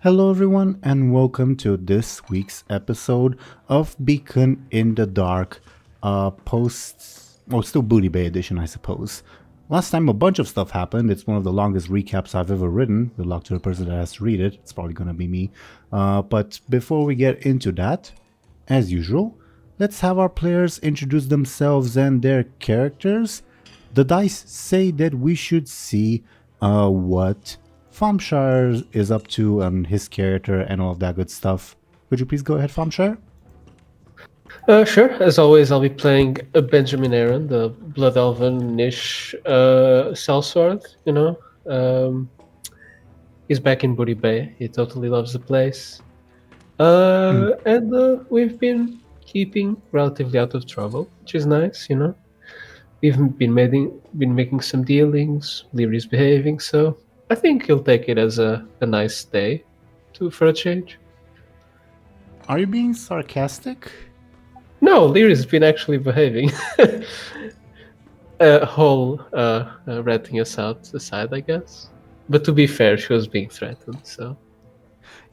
Hello, everyone, and welcome to this week's episode of Beacon in the Dark, still Booty Bay edition, I suppose. Last time, a bunch of stuff happened. It's one of the longest recaps I've ever written. Good luck to the person that has to read it. It's probably gonna be me. But before we get into that, as usual, let's have our players introduce themselves and their characters. The dice say that we should see what Thompshire is up to and his character and all of that good stuff. Could you please go ahead, Thompshire? Sure. As always, I'll be playing a Benjamin Aaran, the Blood Elven-ish sellsword, he's back in Booty Bay. He totally loves the place. And we've been keeping relatively out of trouble, which is nice, We've been making some dealings. Lyri's behaving, so I think he'll take it as a nice day for a change. Are you being sarcastic? No, Lyri's been actually behaving. Whole ratting us out aside, I guess. But to be fair, she was being threatened, so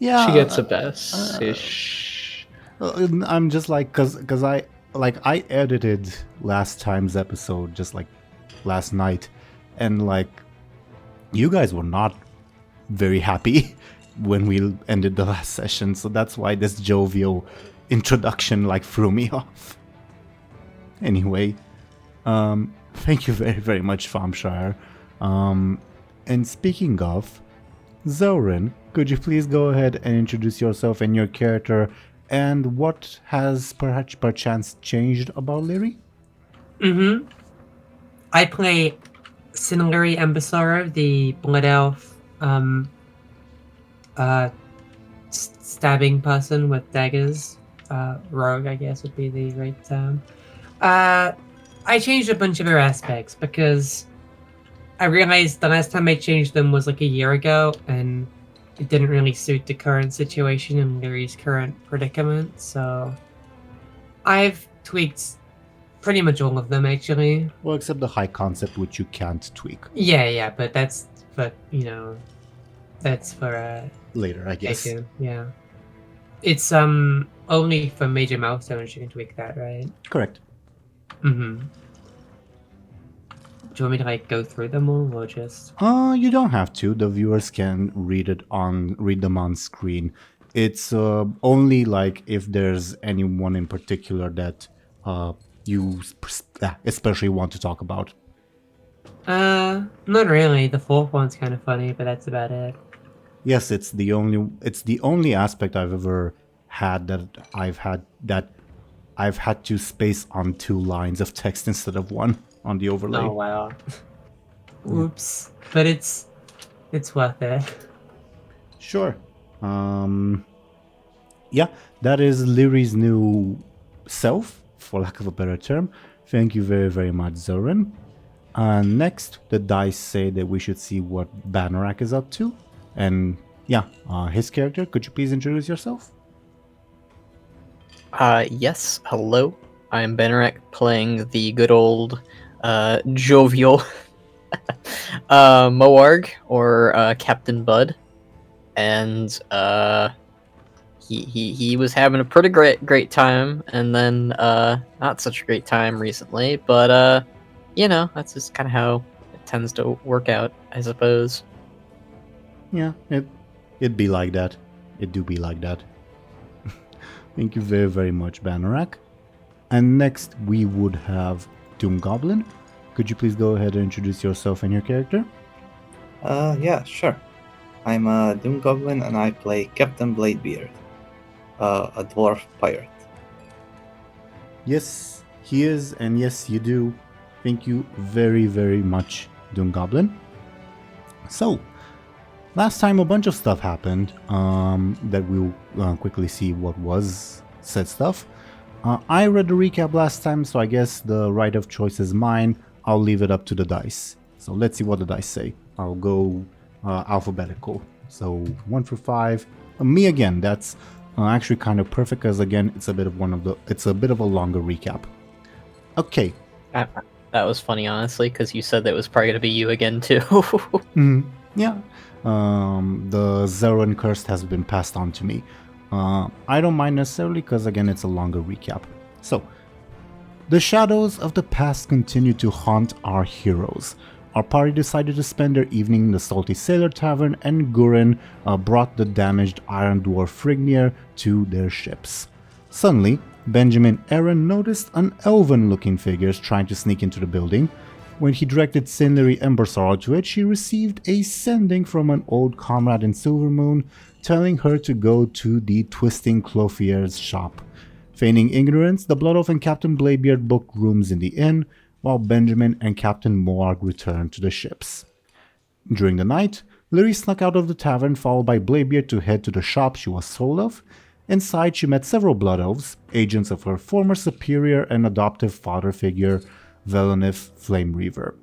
Yeah, she gets a pass ish. I'm just like, cause I edited last time's episode just like last night, and like you guys were not very happy when we ended the last session, so that's why this jovial introduction like threw me off. Anyway, thank you very, very much, Thompshire. And speaking of, Zorin, could you please go ahead and introduce yourself and your character, and what has perchance changed about Lyri? I play similarly Embersorrow, the blood elf, stabbing person with daggers. Rogue, I guess, would be the right term. I changed a bunch of her aspects because I realized the last time I changed them was like a year ago, and it didn't really suit the current situation and Lyri's current predicament, so I've tweaked pretty much all of them, actually. Well, except the high concept, which you can't tweak. Yeah, but that's for Later, I guess. Yeah. It's only for major milestones you can tweak that, right? Correct. Mm-hmm. Do you want me to like go through them all, or just? You don't have to. The viewers can read them on screen. It's only like if there's anyone in particular that you especially want to talk about. Not really. The fourth one's kind of funny, but that's about it. Yes, it's the only aspect I've ever had that I've had to space on 2 lines of text instead of 1 on the overlay. Oh wow. Oops. But it's worth it. Sure. Yeah, that is Lyri's new self, for lack of a better term. Thank you very, very much, Zoran. Next, the dice say that we should see what Banorak is up to. And yeah, his character, could you please introduce yourself? Yes, hello. I'm Benorak, playing the good old jovial Moarg, or Captain Bud. And he was having a pretty great time, and then not such a great time recently, but that's just kind of how it tends to work out, I suppose. Yeah, it'd be like that. It do be like that. Thank you very, very much, Banorak. And next we would have DoomGoblin. Could you please go ahead and introduce yourself and your character? Yeah, sure. I'm a DoomGoblin and I play Captain Bladebeard, a dwarf pirate. Yes, he is, and yes, you do. Thank you very, very much, DoomGoblin. So, last time a bunch of stuff happened that we'll quickly see what was said stuff. I read the recap last time, so I guess the right of choice is mine. I'll leave it up to the dice. So let's see what the dice say. I'll go alphabetical. So 1 through 5. Me again. That's actually kind of perfect because again, it's a bit of a longer recap. Okay. That was funny, honestly, because you said that it was probably going to be you again, too. Yeah, the Zeron curse has been passed on to me. I don't mind necessarily because, again, it's a longer recap. So, the shadows of the past continue to haunt our heroes. Our party decided to spend their evening in the Salty Sailor Tavern, and Gurin brought the damaged Iron Dwarf Frignir to their ships. Suddenly, Benjamin Aaran noticed an elven-looking figure trying to sneak into the building. When he directed Lyri Embersorrow to it, she received a sending from an old comrade in Silvermoon, telling her to go to the Twisting Clothier's shop. Feigning ignorance, the Blood Elf and Captain Bladebeard booked rooms in the inn, while Benjamin and Captain Moarg returned to the ships. During the night, Lyri snuck out of the tavern, followed by Bladebeard to head to the shop she was sold of. Inside, she met several Blood Elves, agents of her former superior and adoptive father figure, Velonif Flamereaver.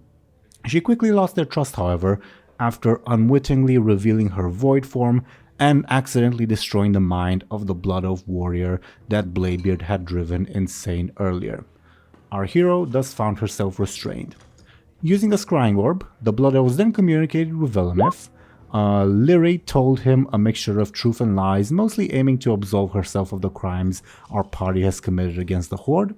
She quickly lost their trust, however, after unwittingly revealing her void form and accidentally destroying the mind of the Blood Elf warrior that Bladebeard had driven insane earlier. Our hero thus found herself restrained. Using a scrying orb, the Blood Elves then communicated with Velonif. Lyri told him a mixture of truth and lies, mostly aiming to absolve herself of the crimes our party has committed against the Horde.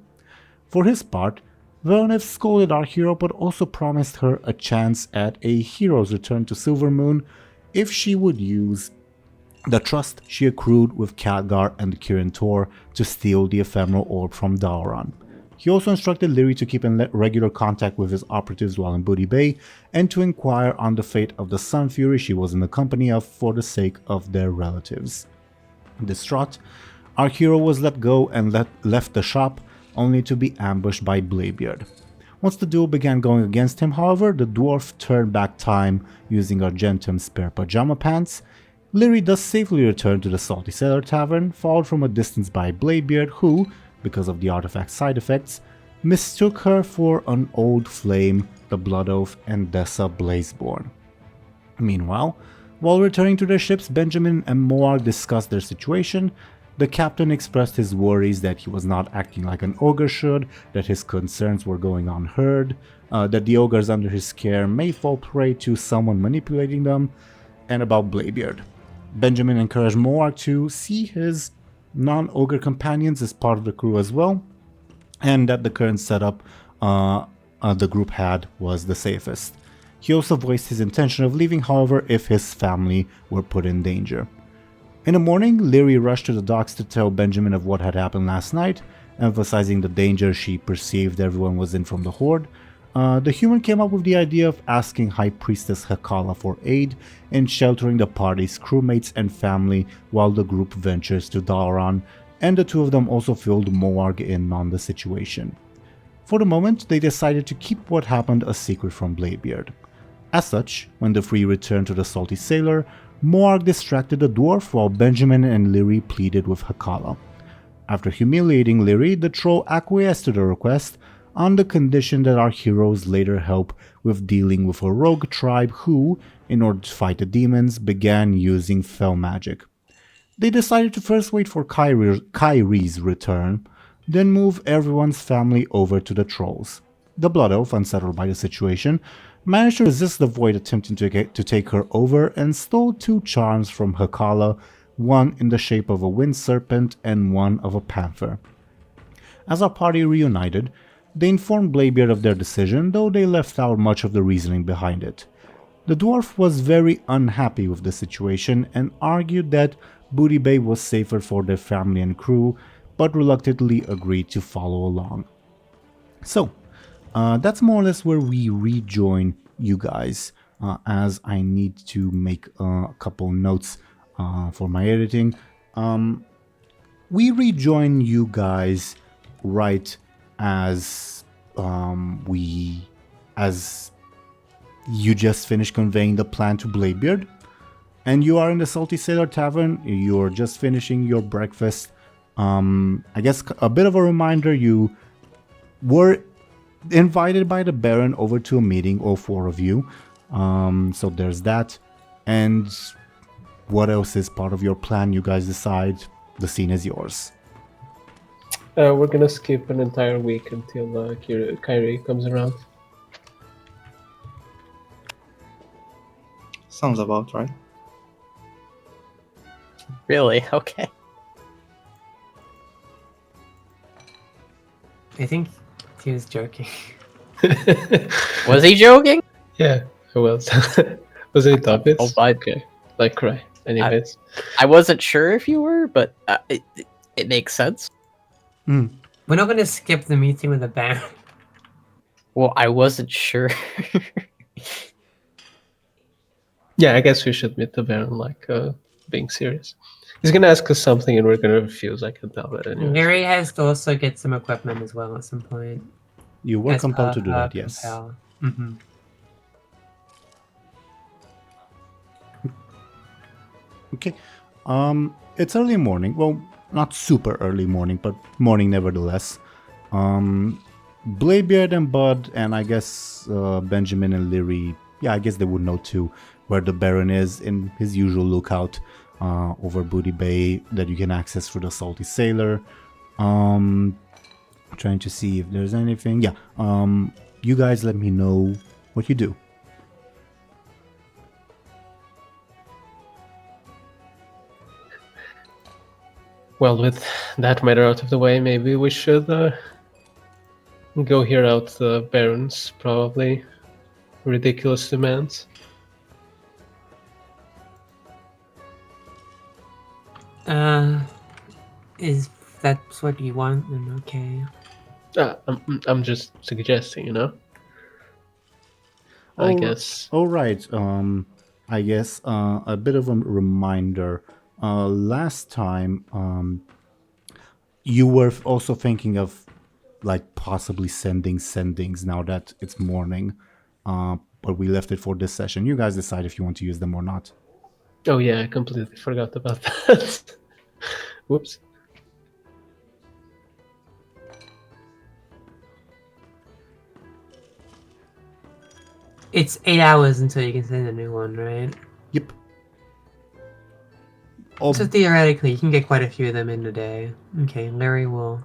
For his part, Velonif scolded our hero but also promised her a chance at a hero's return to Silvermoon if she would use the trust she accrued with Khadgar and Kirin Tor to steal the Ephemeral Orb from Aaran. He also instructed Lyri to keep in regular contact with his operatives while in Booty Bay, and to inquire on the fate of the Sun Fury she was in the company of for the sake of their relatives. Distraught, our hero was let go and left the shop, only to be ambushed by Bladebeard. Once the duo began going against him, however, the dwarf turned back time using Argentum's spare pajama pants. Lyri thus safely returned to the Salty Sailor Tavern, followed from a distance by Bladebeard, who, because of the artifact's side effects, mistook her for an old flame, the Blood Oath, and Dessa Blazeborn. Meanwhile, while returning to their ships, Benjamin and Moarg discussed their situation. The captain expressed his worries that he was not acting like an ogre should, that his concerns were going unheard, that the ogres under his care may fall prey to someone manipulating them, and about Bladebeard. Benjamin encouraged Moarg to see his non-ogre companions as part of the crew as well, and that the current setup the group had was the safest. He also voiced his intention of leaving, however, if his family were put in danger. In the morning, Lyri rushed to the docks to tell Benjamin of what had happened last night, emphasizing the danger she perceived everyone was in from the Horde. The human came up with the idea of asking High Priestess Hakala for aid in sheltering the party's crewmates and family while the group ventures to Aaran, and the two of them also filled Moarg in on the situation. For the moment, they decided to keep what happened a secret from Bladebeard. As such, when the three returned to the Salty Sailor, Moarg distracted the dwarf while Benjamin and Lyri pleaded with Hakala. After humiliating Lyri, the troll acquiesced to the request, on the condition that our heroes later help with dealing with a rogue tribe who, in order to fight the demons, began using fell magic. They decided to first wait for Kyrie's return, then move everyone's family over to the trolls. The Blood Elf, unsettled by the situation, managed to resist the Void attempting to take her over and stole two charms from Hakala, one in the shape of a wind serpent and one of a panther. As our party reunited, they informed Bladebeard of their decision, though they left out much of the reasoning behind it. The dwarf was very unhappy with the situation and argued that Booty Bay was safer for their family and crew, but reluctantly agreed to follow along. So, that's more or less where we rejoin you guys, as I need to make a couple notes for my editing. We rejoin you guys right as you just finished conveying the plan to Bladebeard, and you are in the Salty Sailor Tavern. You're just finishing your breakfast. I guess a bit of a reminder, you were invited by the Baron over to a meeting, all four of you. So there's that. And what else is part of your plan? You guys decide. The scene is yours. We're gonna skip an entire week until Kyrie comes around. Sounds about right. Really? Okay. I think he was joking. Was he joking? Yeah, it was. Was it topics? Oh, I- Okay, like cry. Anyways, I wasn't sure if you were, but it makes sense. Hmm. We're not going to skip the meeting with the Baron. Well, I wasn't sure. yeah, I guess we should meet the Baron, like, being serious. He's gonna ask us something and we're gonna refuse. I can tell that anyway. Lyri has to also get some equipment as well at some point. You were As compelled per to do her that, yes. compel. Mhm. Okay. It's early morning. Well, not super early morning, but morning nevertheless. Bladebeard and Bud, and I guess Benjamin and Lyri, yeah, I guess they would know too where the Baron is in his usual lookout over Booty Bay that you can access through the Salty Sailor. Trying to see if there's anything. Yeah. You guys let me know what you do. Well, with that matter out of the way, maybe we should go hear out the Baron's probably ridiculous demands. Is that what you want? Then okay. I'm just suggesting, you know. I guess. All right. I guess a bit of a reminder. Last time, you were also thinking of like possibly sending sendings now that it's morning. But we left it for this session. You guys decide if you want to use them or not. Oh yeah, I completely forgot about that. Whoops. It's 8 hours until you can send a new one, right? Yep. Oh, So theoretically, you can get quite a few of them in a day. Okay, Lyri will.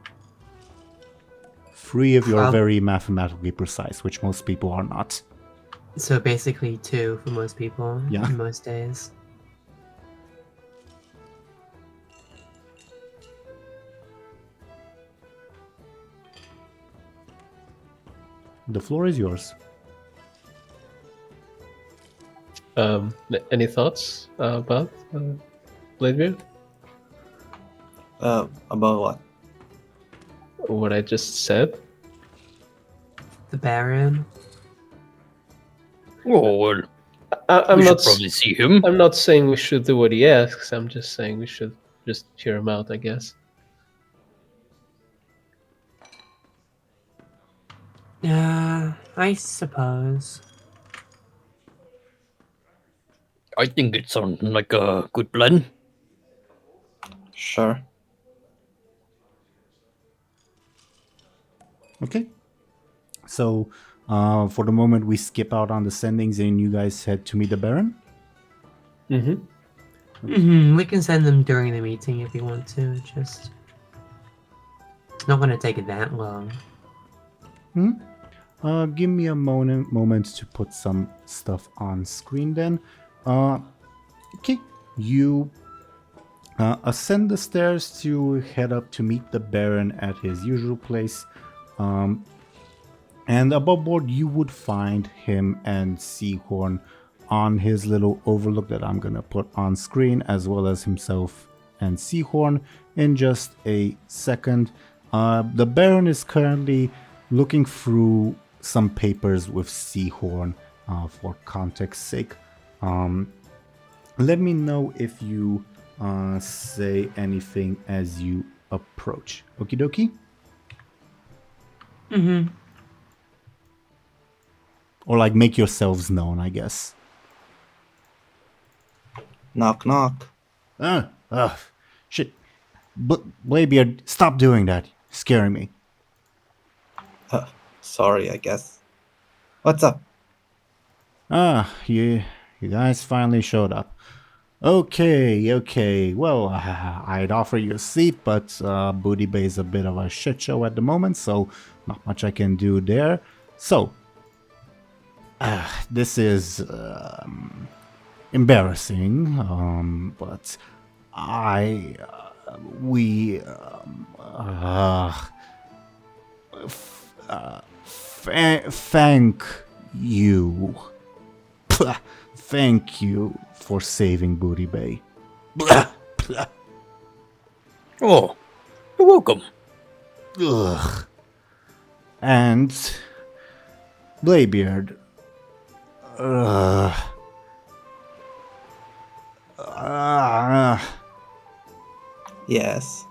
3 if you're Prob- very mathematically precise, which most people are not. So basically 2 for most people. Yeah. On most days. The floor is yours. Any thoughts about Bladebeard? About what? What I just said? The Baron. Oh, well, I'm we not. should probably see him. I'm not saying we should do what he asks. I'm just saying we should just hear him out, I guess. I suppose. I think it's something like a good plan. Sure. Okay. So, for the moment, we skip out on the sendings and you guys head to meet the Baron. Mm-hmm. We can send them during the meeting if you want to. Just. It's not going to take that long. Give me a moment to put some stuff on screen then. Okay, you ascend the stairs to head up to meet the Baron at his usual place. And above board, you would find him and Seahorn on his little overlook that I'm gonna put on screen, as well as himself and Seahorn in just a second. The Baron is currently looking through some papers with Seahorn for context's sake. Let me know if you say anything as you approach. Okie dokie? Mm-hmm. Or like make yourselves known, I guess. Knock, knock. Shit. Bladebeard, stop doing that. Scaring me. Sorry, I guess. What's up? You guys finally showed up. Okay. Well, I'd offer you a seat, but Booty Bay is a bit of a shit show at the moment, so not much I can do there. So, this is embarrassing, but thank you. Thank you for saving Booty Bay. Oh, you're welcome. Ugh. And Bladebeard. Yes.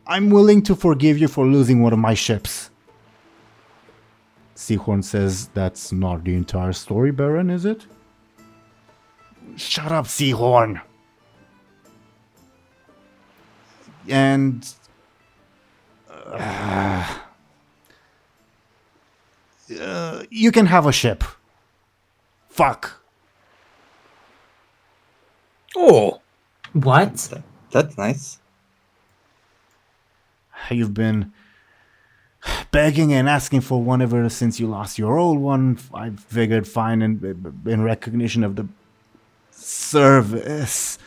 I'm willing to forgive you for losing one of my ships. Seahorn says that's not the entire story, Baron, is it? Shut up, Seahorn. And you can have a ship. Fuck. Oh, What? That's nice. You've been begging and asking for one ever since you lost your old one. I figured fine in recognition of the service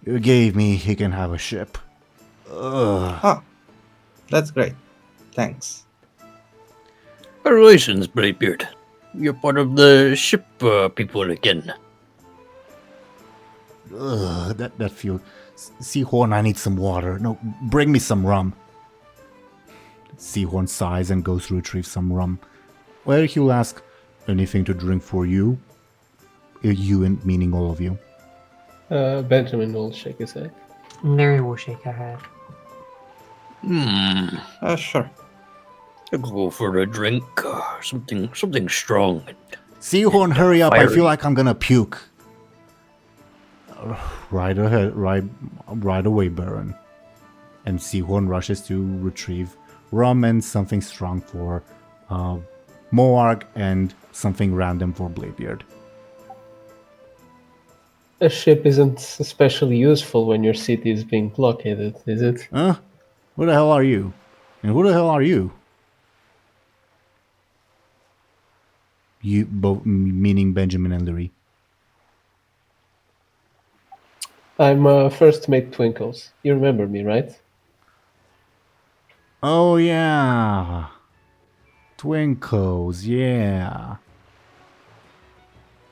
you gave me, he can have a ship. Ugh. Oh, that's great. Thanks. congratulations, Bladebeard. You're part of the ship people again. Ugh, that feels... Seahorn, I need some water. No, bring me some rum. Seahorn sighs and goes to retrieve some rum. Well, he'll ask, anything to drink for you? You and meaning all of you. Benjamin will shake his head. Lyri will shake her head. Sure. I'll go for a drink. Something strong. Seahorn, hurry up. I Fiery. feel like I'm gonna puke. Right ahead, right away, Baron. And Seahorn rushes to retrieve rum and something strong for Moarg and something random for Bladebeard. A ship isn't especially useful when your city is being blockaded, is it? Huh? Who the hell are you? And who the hell are you? You both, meaning Benjamin and Lyri. I'm first mate Twinkles. You remember me, right? Oh yeah, Twinkles, yeah.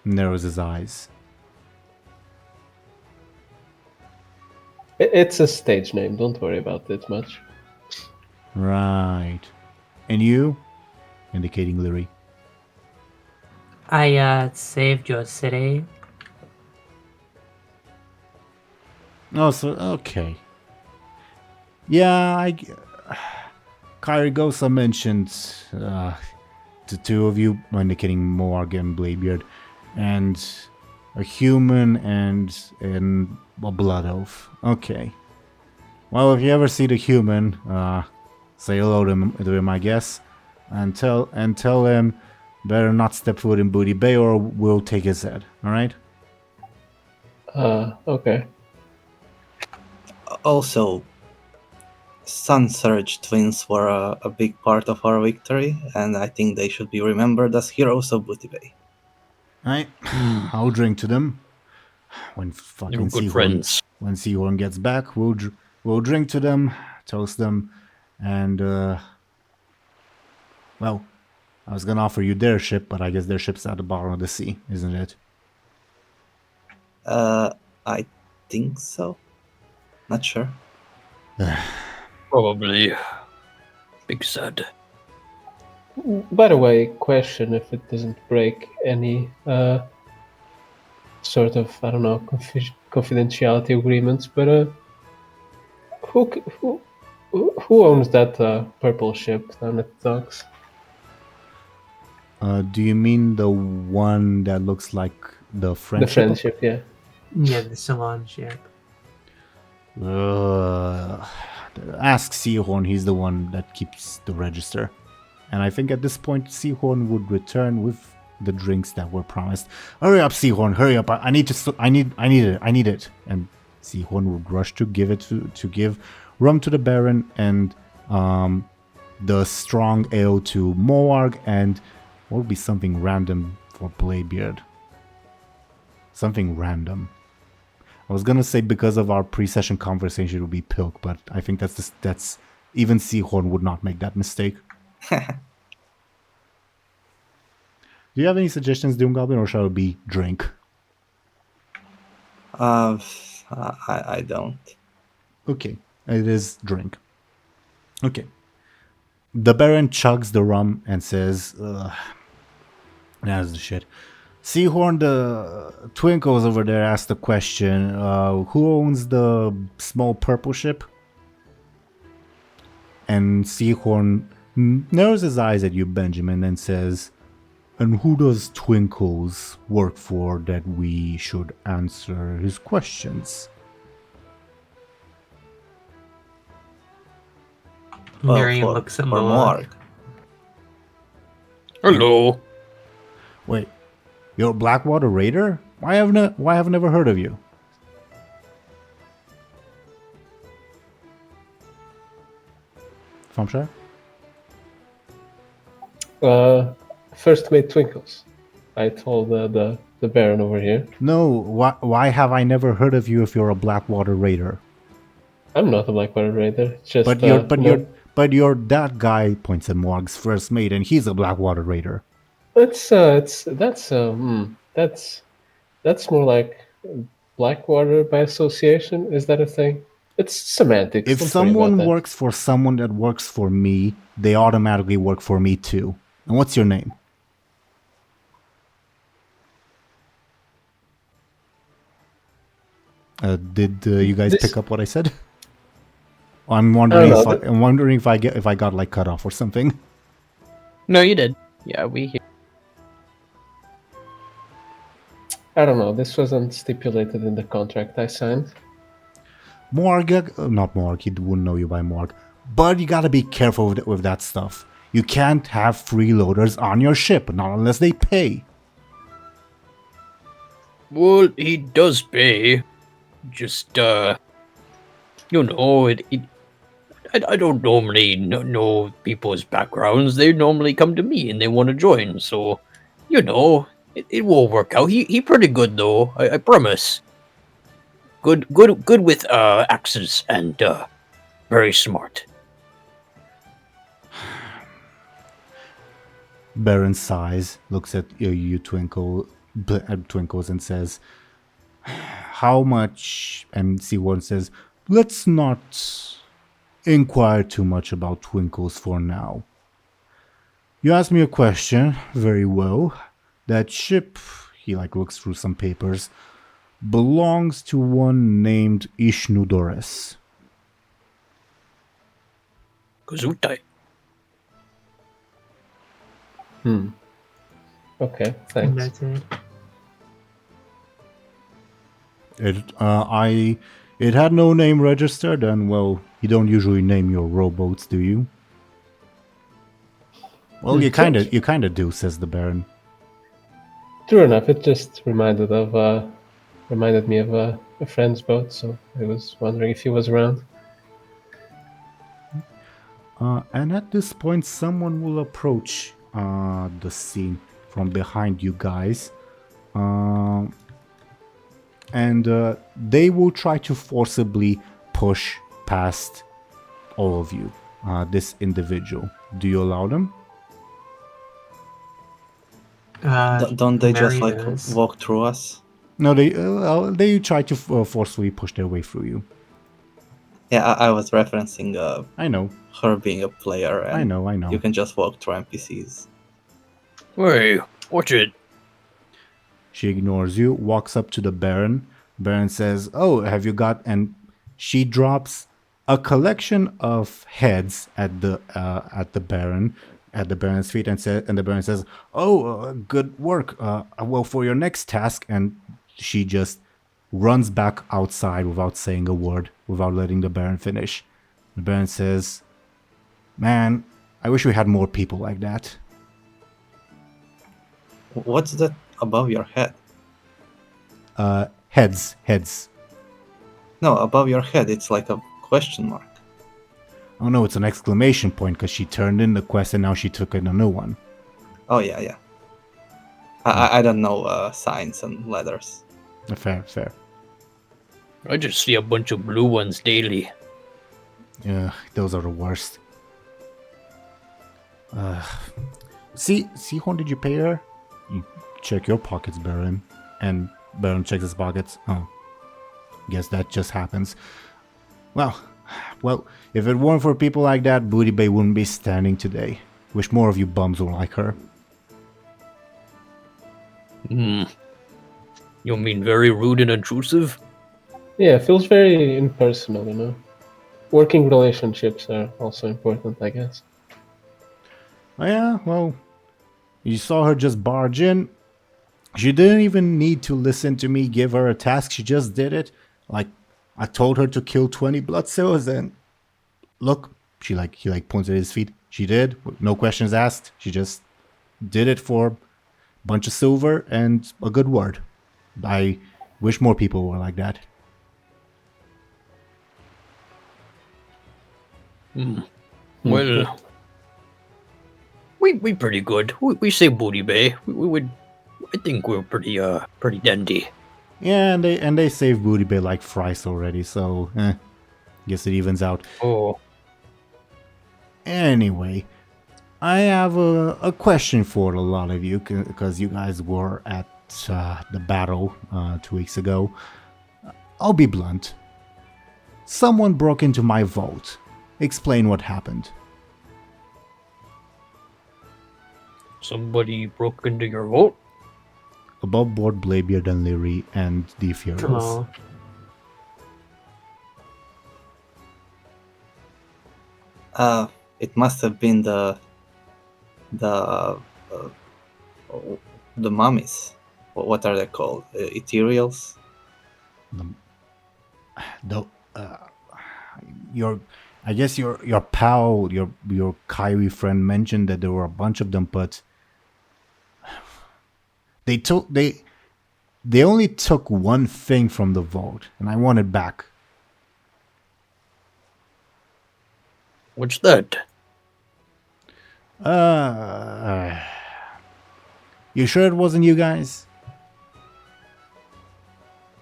Narrows his eyes. It's a stage name, don't worry about it much. Right. And you? Indicating Lyri. I saved your city. Oh, so, okay. Yeah, Kyrigosa mentioned the two of you, indicating Moarg and Bladebeard, and a human and a blood oath. Okay. Well, if you ever see the human, say hello to him, I guess, and tell him better not step foot in Booty Bay or we'll take his head. All right? Okay. Also, Sun Surge twins were a big part of our victory, and I think they should be remembered as heroes of Booty Bay. I'll drink to them. When You're fucking good friends. When Seahorn gets back, we'll drink to them, toast them, and well, I was gonna offer you their ship, but I guess their ship's at the bottom of the sea, isn't it? I think so. Not sure. Probably. Big sad. By the way, question if it doesn't break any sort of, I don't know, confidentiality agreements, but who owns that purple ship down at the docks? Do you mean the one that looks like the friendship? The friendship, yeah. Yeah, the salon ship. Ask Seahorn, he's the one that keeps the register. And I think at this point, Seahorn would return with the drinks that were promised. Hurry up, Seahorn, hurry up! I need it. And Seahorn would rush to give it to give rum to the Baron and the strong ale to Moarg and what would be something random for Bladebeard. Something random. I was gonna say because of our pre-session conversation it would be Pilk, but I think that's even Seahorn would not make that mistake. Do you have any suggestions, DoomGoblin, or shall it be drink? I don't. Okay, it is drink. Okay. The Baron chugs the rum and says, that's the shit. Seahorn, the Twinkles over there asked the question, who owns the small purple ship? And Seahorn narrows his eyes at you, Benjamin, and says, and who does Twinkles work for that we should answer his questions? Mary looks at Morg. Morg. Hello. Wait, you're a Blackwater Raider? Why have I never heard of you? Thompshire? First mate Twinkles. I told the Baron over here. No, why have I never heard of you if you're a Blackwater Raider? I'm not a Blackwater Raider. Just But you're that guy, points at Morg's first mate, and he's a Blackwater Raider. that's more like Blackwater by association. Is that a thing? It's semantics. If Don't worry someone about that. works for someone that works for me, they automatically work for me too. And what's your name? Did you guys pick up what I said? I'm wondering if I got like cut off or something. No, you did. Yeah, we hear. I don't know. This wasn't stipulated in the contract I signed. Morg, not Morg, he wouldn't know you by Morg. But you gotta be careful with that stuff. You can't have freeloaders on your ship, not unless they pay. Well, he does pay. Just, you know, I don't normally know people's backgrounds. They normally come to me and they want to join. So, you know, it will work out. He pretty good though. I promise. Good with axes and very smart. Baron sighs, looks at you Twinkles, and says, how much? And C1 says, let's not inquire too much about Twinkles for now. You asked me a question, very well. That ship, he looks through some papers, belongs to one named Ishnudores. Gazutai. Okay, thanks. It had no name registered, and well, you don't usually name your rowboats, do you? Well, you kind of do, says the Baron. True enough. It just reminded me of a friend's boat, so I was wondering if he was around. And at this point, someone will approach the scene from behind you guys. And they will try to forcibly push past all of you. This individual. Do you allow them? Don't they just walk through us? No, they try to forcefully push their way through you. Yeah, I was referencing I know. her being a player. And I know. You can just walk through NPCs. Hey, watch it. She ignores you, walks up to the Baron. Baron says, "Oh, have you got?" And she drops a collection of heads at the Baron's feet, and the Baron says, "Oh, good work. Well, for your next task." And she just runs back outside without saying a word, without letting the Baron finish. The Baron says, "Man, I wish we had more people like that." What's that above your head? Heads. No, above your head, it's like a question mark. Oh no, it's an exclamation point because she turned in the quest and now she took in a new one. Oh, yeah. I don't know signs and letters. Fair, fair. I just see a bunch of blue ones daily. Yeah, those are the worst. See, how did you pay her? You check your pockets, Baron. And Baron checks his pockets. Oh, guess that just happens. Well, if it weren't for people like that, Booty Bay wouldn't be standing today. Wish more of you bums were like her. You mean very rude and intrusive? Yeah, it feels very impersonal, you know. Working relationships are also important, I guess. Oh yeah, well, you saw her just barge in. She didn't even need to listen to me give her a task. She just did it. Like, I told her to kill 20 blood cells, and look, he points at his feet. She did, no questions asked. She just did it for a bunch of silver and a good word. I wish more people were like that. Well, we pretty good. We say Booty Bay. We would. I think we're pretty dandy. Yeah, and they saved Booty Bay like thrice already, so guess it evens out. Oh, Anyway, I have a question for a lot of you, because you guys were at the battle 2 weeks ago. I'll be blunt. Someone broke into my vault. Explain what happened. somebody broke into your vault? Above board Bladebeard and Lyri and the Ephemerals. It must have been the mummies. What are they called? Ethereals? I guess your pal, your Kyrie friend mentioned that there were a bunch of them, but they only took one thing from the vault, and I want it back. What's that? You sure it wasn't you guys?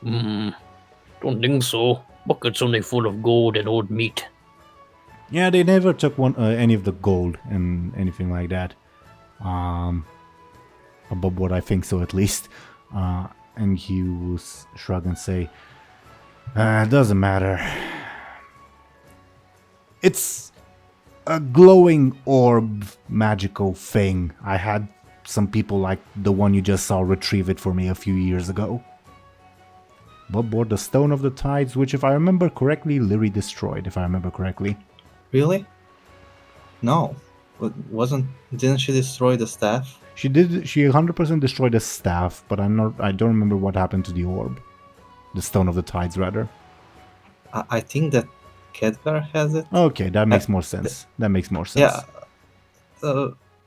Don't think so. Bucket's only full of gold and old meat. Yeah, they never took any of the gold and anything like that. Above what I think so, at least. And he will shrug and say, "It doesn't matter. It's a glowing orb magical thing. I had some people like the one you just saw retrieve it for me a few years ago. Above board the Stone of the Tides, which, if I remember correctly, Lyri destroyed, if I remember correctly." Really? No. Didn't she destroy the staff? She did. She 100% destroyed the staff, but I don't remember what happened to the orb, the Stone of the Tides, rather. I think that Khadgar has it. Okay, that makes more sense. That makes more sense.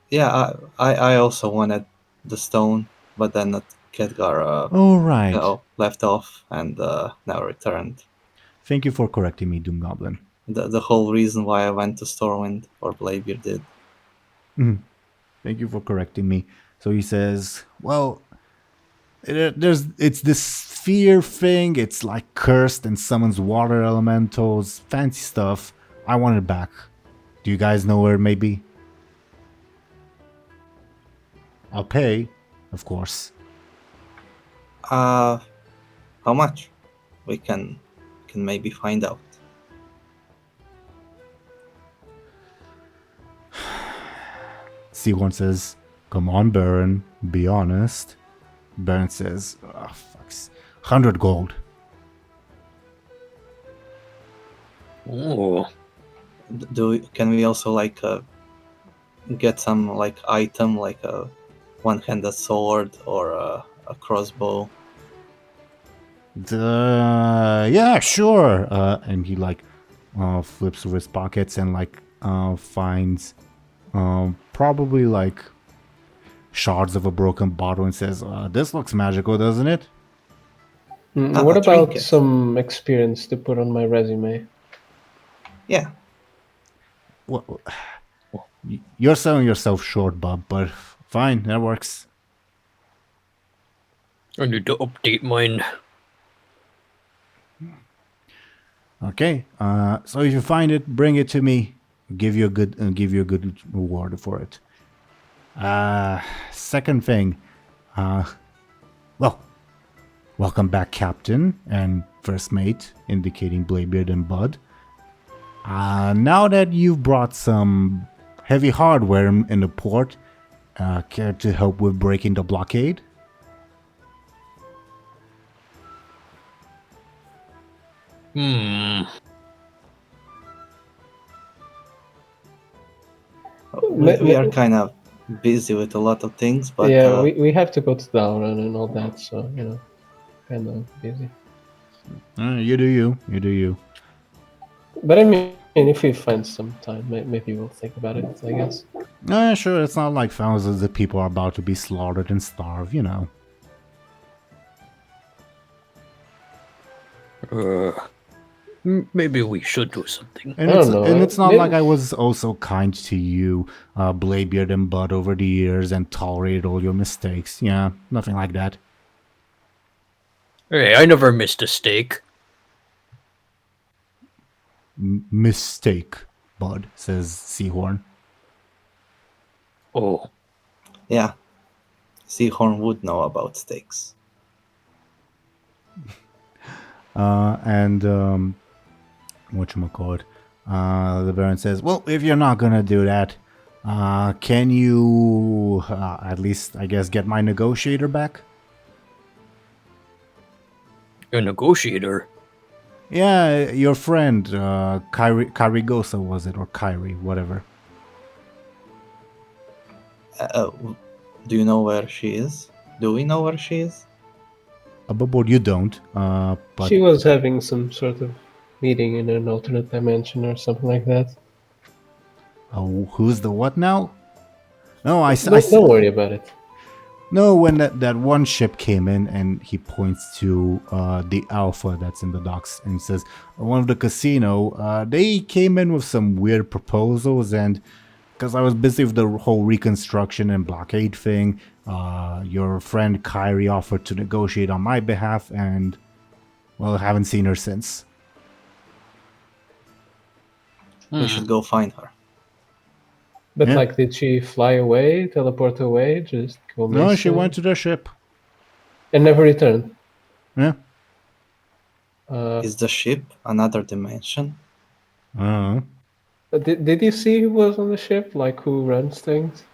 Yeah. I also wanted the stone, but then Khadgar All right. left off and now returned. Thank you for correcting me, DoomGoblin. The whole reason why I went to Stormwind, or Bladebeard did. Thank you for correcting me. So he says, well, it's this sphere thing. It's like cursed and summons water elementals. Fancy stuff. I want it back. Do you guys know where it may be? I'll pay, of course. How much? We can maybe find out. Seahorn says, "Come on, Baron, be honest." Baron says, "Oh, fucks. 100 gold. Oh, Can we also get some item like a one-handed sword or a crossbow? Yeah, sure." And he flips through his pockets and finds probably shards of a broken bottle and says, "This looks magical, doesn't it?" What a about trinket. some experience to put on my resume? Yeah. Well, you're selling yourself short, bub, but fine, that works. I need to update mine. Okay. So if you find it, bring it to me. Give you a good reward for it. Second thing. Well, welcome back, Captain and First Mate, indicating Bladebeard and Bud. Now that you've brought some heavy hardware in the port, care to help with breaking the blockade? Hmm. We are kind of busy with a lot of things, but yeah, we have to go to Aaran and all that, so kind of busy. You do you. You do you. But I mean, if we find some time, maybe we'll think about it, I guess. Sure, it's not like thousands of people are about to be slaughtered and starve, you know. Maybe we should do something. And I don't know. it's not Maybe- like I was also kind to you, Bladebeard and Bud, over the years and tolerated all your mistakes. Yeah, nothing like that. Hey, I never missed a steak. Mistake, Bud, says Seahorn. Oh, yeah, Seahorn would know about steaks. And whatchamacallit, the Baron says, well, if you're not gonna do that, can you at least, I guess, get my negotiator back? a negotiator. Yeah, your friend, Karigosa, was it? Or Kyrie, whatever. Do you know where she is? Do we know where she is? But you don't, but... She was having some sort of meeting in an alternate dimension or something like that. Oh, who's the what now? No, Don't worry about it. No, when that one ship came in and he points to the Alpha that's in the docks and he says, one of the casino, they came in with some weird proposals, and because I was busy with the whole reconstruction and blockade thing, your friend Kyrie offered to negotiate on my behalf, and, well, I haven't seen her since. We should go find her. But Yeah. like, did she fly away, teleport away, just go No, she missing? went to the ship. And never returned? Yeah. Is the ship another dimension? Did you see who was on the ship? Like, who runs things?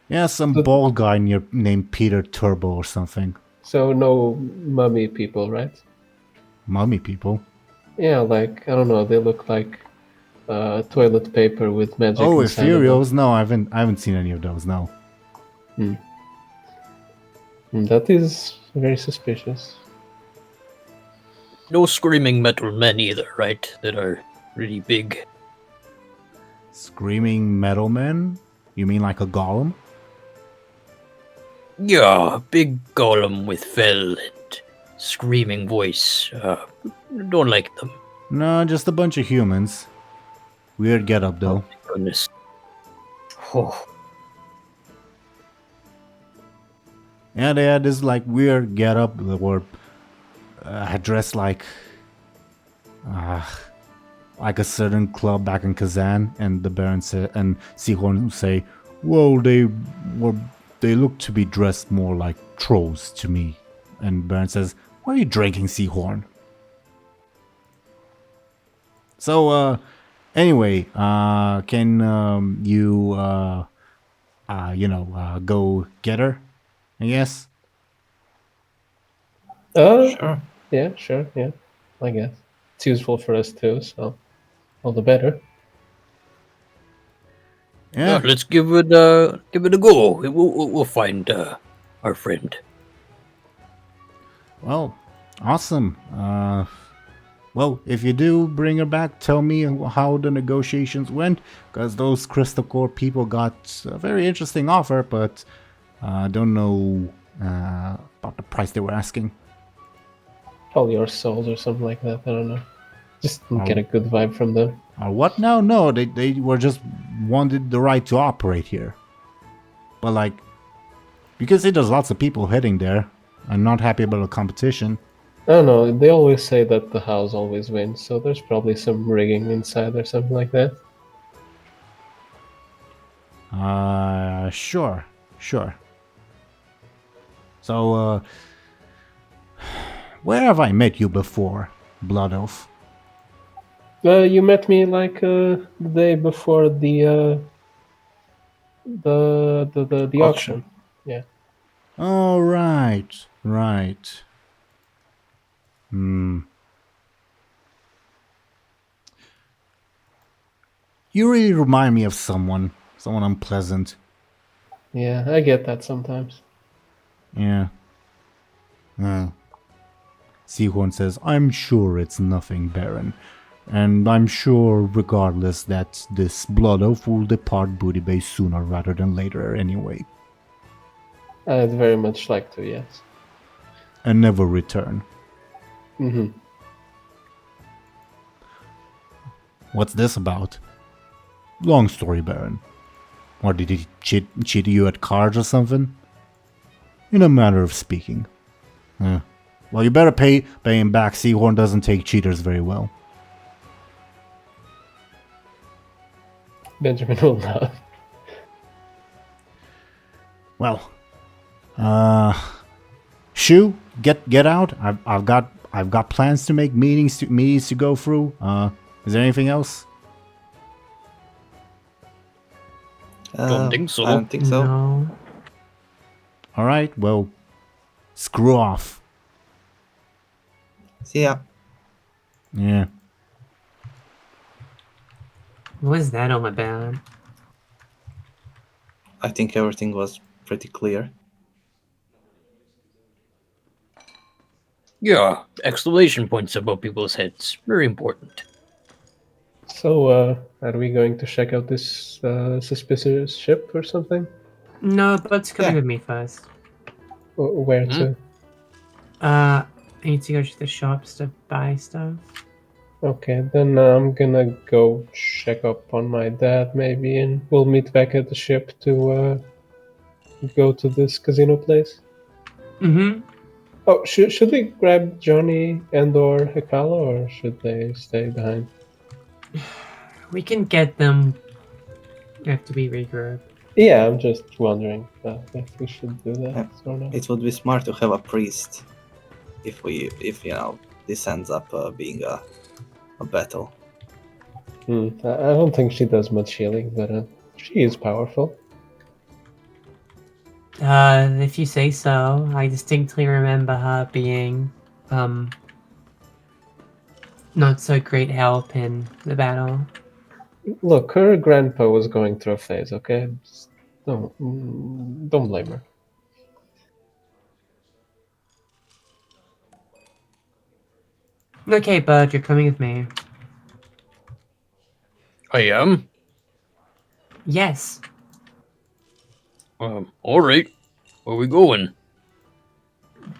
Yeah, some But- bald guy named Peter Turbo or something. So no mummy people, right? Mummy people. Yeah, like, I don't know, they look like toilet paper with magic Oh, inside of them. Ethereals? No, I haven't seen any of those, no. That is very suspicious. No screaming metal men either, right? That are really big. Screaming metal men? You mean like a golem? Yeah, big golem with fell and screaming voice. Don't like them. No, just a bunch of humans. Weird getup though. Goodness. Oh, Yeah, they had this like weird getup that were dressed like a certain club back in Kazan, and the Baron said, and Seahorn say, well, they look to be dressed more like trolls to me. And Baron says, why are you drinking, Seahorn? So, anyway, can you, go get her, I guess? Sure. Yeah, sure, yeah, I guess. It's useful for us too, so all the better. yeah. Let's give it a go. We'll find our friend. Well, awesome. Well, if you do bring her back, tell me how the negotiations went, because those Crystal Core people got a very interesting offer, but I don't know about the price they were asking. Probably our souls or something like that, I don't know. Just didn't get a good vibe from them. What now? No, they were just wanted the right to operate here. But like, you can see there's lots of people heading there. I'm not happy about the competition. don't know. They always say that the house always wins, so there's probably some rigging inside or something like that. Sure. So, where have I met you before, Blood Elf? You met me like the day before the auction. Yeah. Oh, right. You really remind me of someone unpleasant. Yeah, I get that sometimes. Yeah. Seahorn says, I'm sure it's nothing, Baron. And I'm sure, regardless, that this Blood Elf will depart Booty Bay sooner rather than later anyway. I'd very much like to, yes. And never return. Mm-hmm. What's this about? Long story, Baron. Or did he cheat you at cards or something? In a manner of speaking. Well, you better pay him back. Seahorn doesn't take cheaters very well. Benjamin will not. Well, Shu, get out. I've got plans to make, meetings to go through. Is there anything else? Don't think so. I don't think so. No. All right. Well, screw off. See ya. Yeah. What was that all about? I think everything was pretty clear. Yeah, exclamation points above people's heads. Very important. So, are we going to check out this suspicious ship or something? No, but coming Yeah. with me first. Where to? I need to go to the shops to buy stuff. Okay, then I'm gonna go check up on my dad maybe, and we'll meet back at the ship to go to this casino place. Mm-hmm. Oh, should we grab Johnny and/or Hekala, or should they stay behind? We can get them after we regroup. Yeah, I'm just wondering if we should do that or not. It would be smart to have a priest if this ends up being a battle. I don't think she does much healing, but she is powerful. If you say so. I distinctly remember her being, not so great help in the battle. Look, her grandpa was going through a phase, okay? Just don't blame her. Okay, Bud, you're coming with me. I am. Yes. All right. Where we going?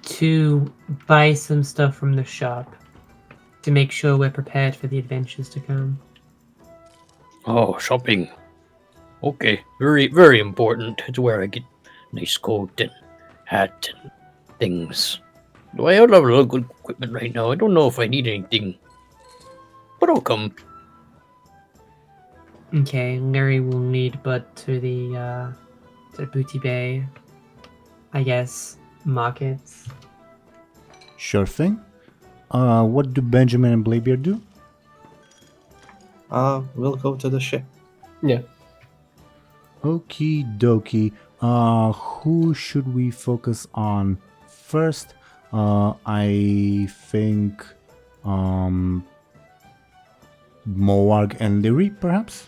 To buy some stuff from the shop. To make sure we're prepared for the adventures to come. Oh, shopping. Okay, very, very important. It's where I get nice coat and hat and things. Do I have a lot of good equipment right now? I don't know if I need anything. But I'll come. Okay, Lyri will lead Bud to the Booty Bay, I guess, markets. Sure thing. What do Benjamin and Bladebeard do? We'll go to the ship. Yeah. Okie dokie. Who should we focus on first? I think Moarg and Lyri, perhaps?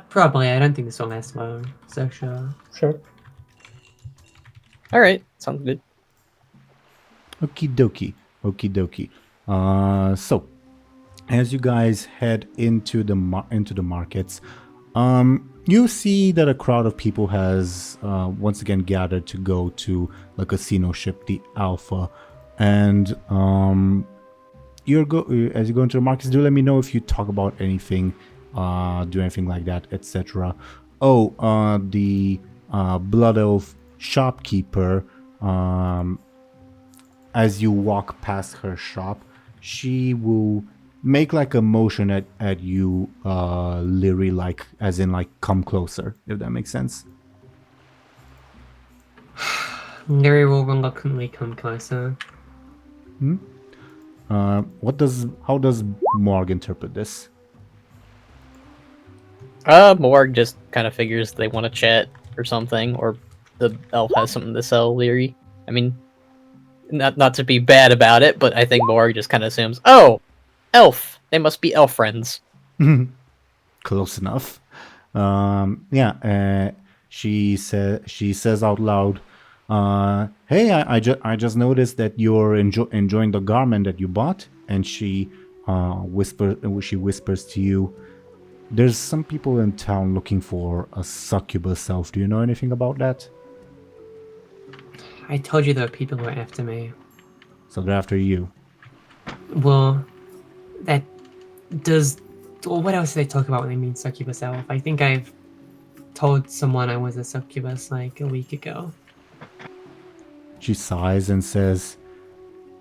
Probably. I don't think this will last long, so sure. Sure. All right, sounds good. Okie dokie. So, as you guys head into the markets, you see that a crowd of people has once again gathered to go to the casino ship, the Alpha, and as you go into the markets, do let me know if you talk about anything, do anything like that, etc. Oh, the Blood Elf shopkeeper as you walk past her shop, she will make like a motion at you, Lyri, like as in like come closer, if that makes sense. Lyri will reluctantly come closer. How does Morg interpret this? Morg just kind of figures they want to chat or something, or the elf has something to sell Lyri. I mean, not to be bad about it, but I think Morg just kind of assumes, oh, elf, they must be elf friends. Close enough. She says out loud, "Hey, I just noticed that you're enjoying the garment that you bought." And she whispers to you, "There's some people in town looking for a succubus elf. Do you know anything about that?" I told you there were people who are after me. So they're after you. Well, that does... Well, what else do they talk about when they mean succubus elf? I think I've told someone I was a succubus like a week ago. She sighs and says,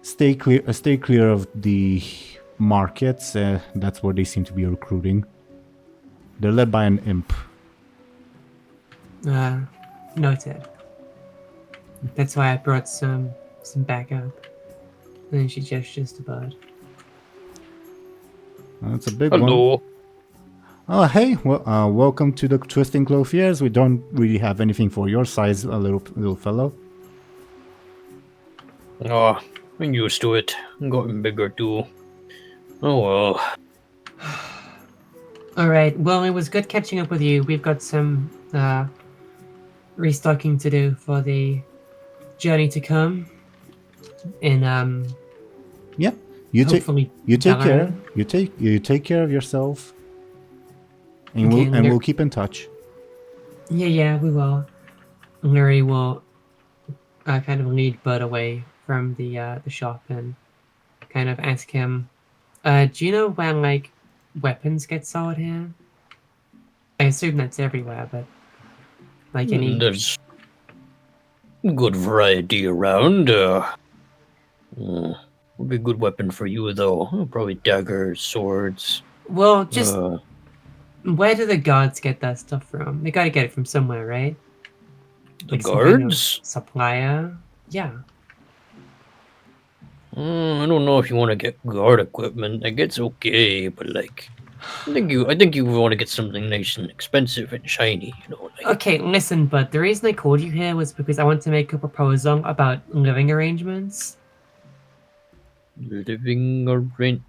stay clear of the markets. That's where they seem to be recruiting. They're led by an imp." Noted. That's why I brought some backup. And then she gestures to Bud. That's a big one. Hello. Oh, hey, welcome to the Twisting Clothiers. We don't really have anything for your size, little fellow. Oh, I'm used to it. I'm getting bigger too. Oh well. Alright, well, it was good catching up with you. We've got some restocking to do for the journey to come. And Yeah, you take hopefully care. You take care of yourself, and Okay, we'll keep in touch. Yeah, we will. Lyri will kind of lead Bud away from the shop and kind of ask him, do you know where, like, weapons get sold here? I assume that's everywhere, but, like, any... There's good variety around. Would be a good weapon for you though. Probably daggers, swords. Well, just... Where do the guards get that stuff from? They gotta get it from somewhere, right? The Like some kind of guards? supplier? Yeah. I don't know if you want to get guard equipment. Like it's okay, but like, I think you want to get something nice and expensive and shiny. You know. Like, Okay, listen, Bud, the reason I called you here was because I want to make a proposal about living arrangements. living arrange.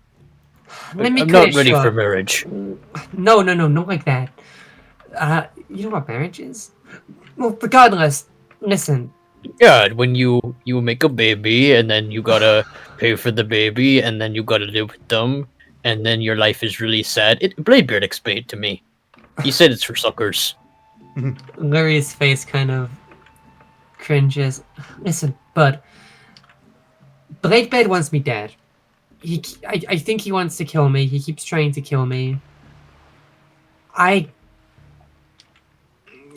Let me I'm cut not it ready short. for marriage. No, not like that. You know what marriage is? Well, regardless, listen. Yeah, when you make a baby and then you gotta pay for the baby and then you gotta live with them and then your life is really sad. Bladebeard explained it to me. He said it's for suckers. Lyri's face kind of cringes. Listen, Bud. Bladebeard wants me dead. I think he wants to kill me. He keeps trying to kill me. I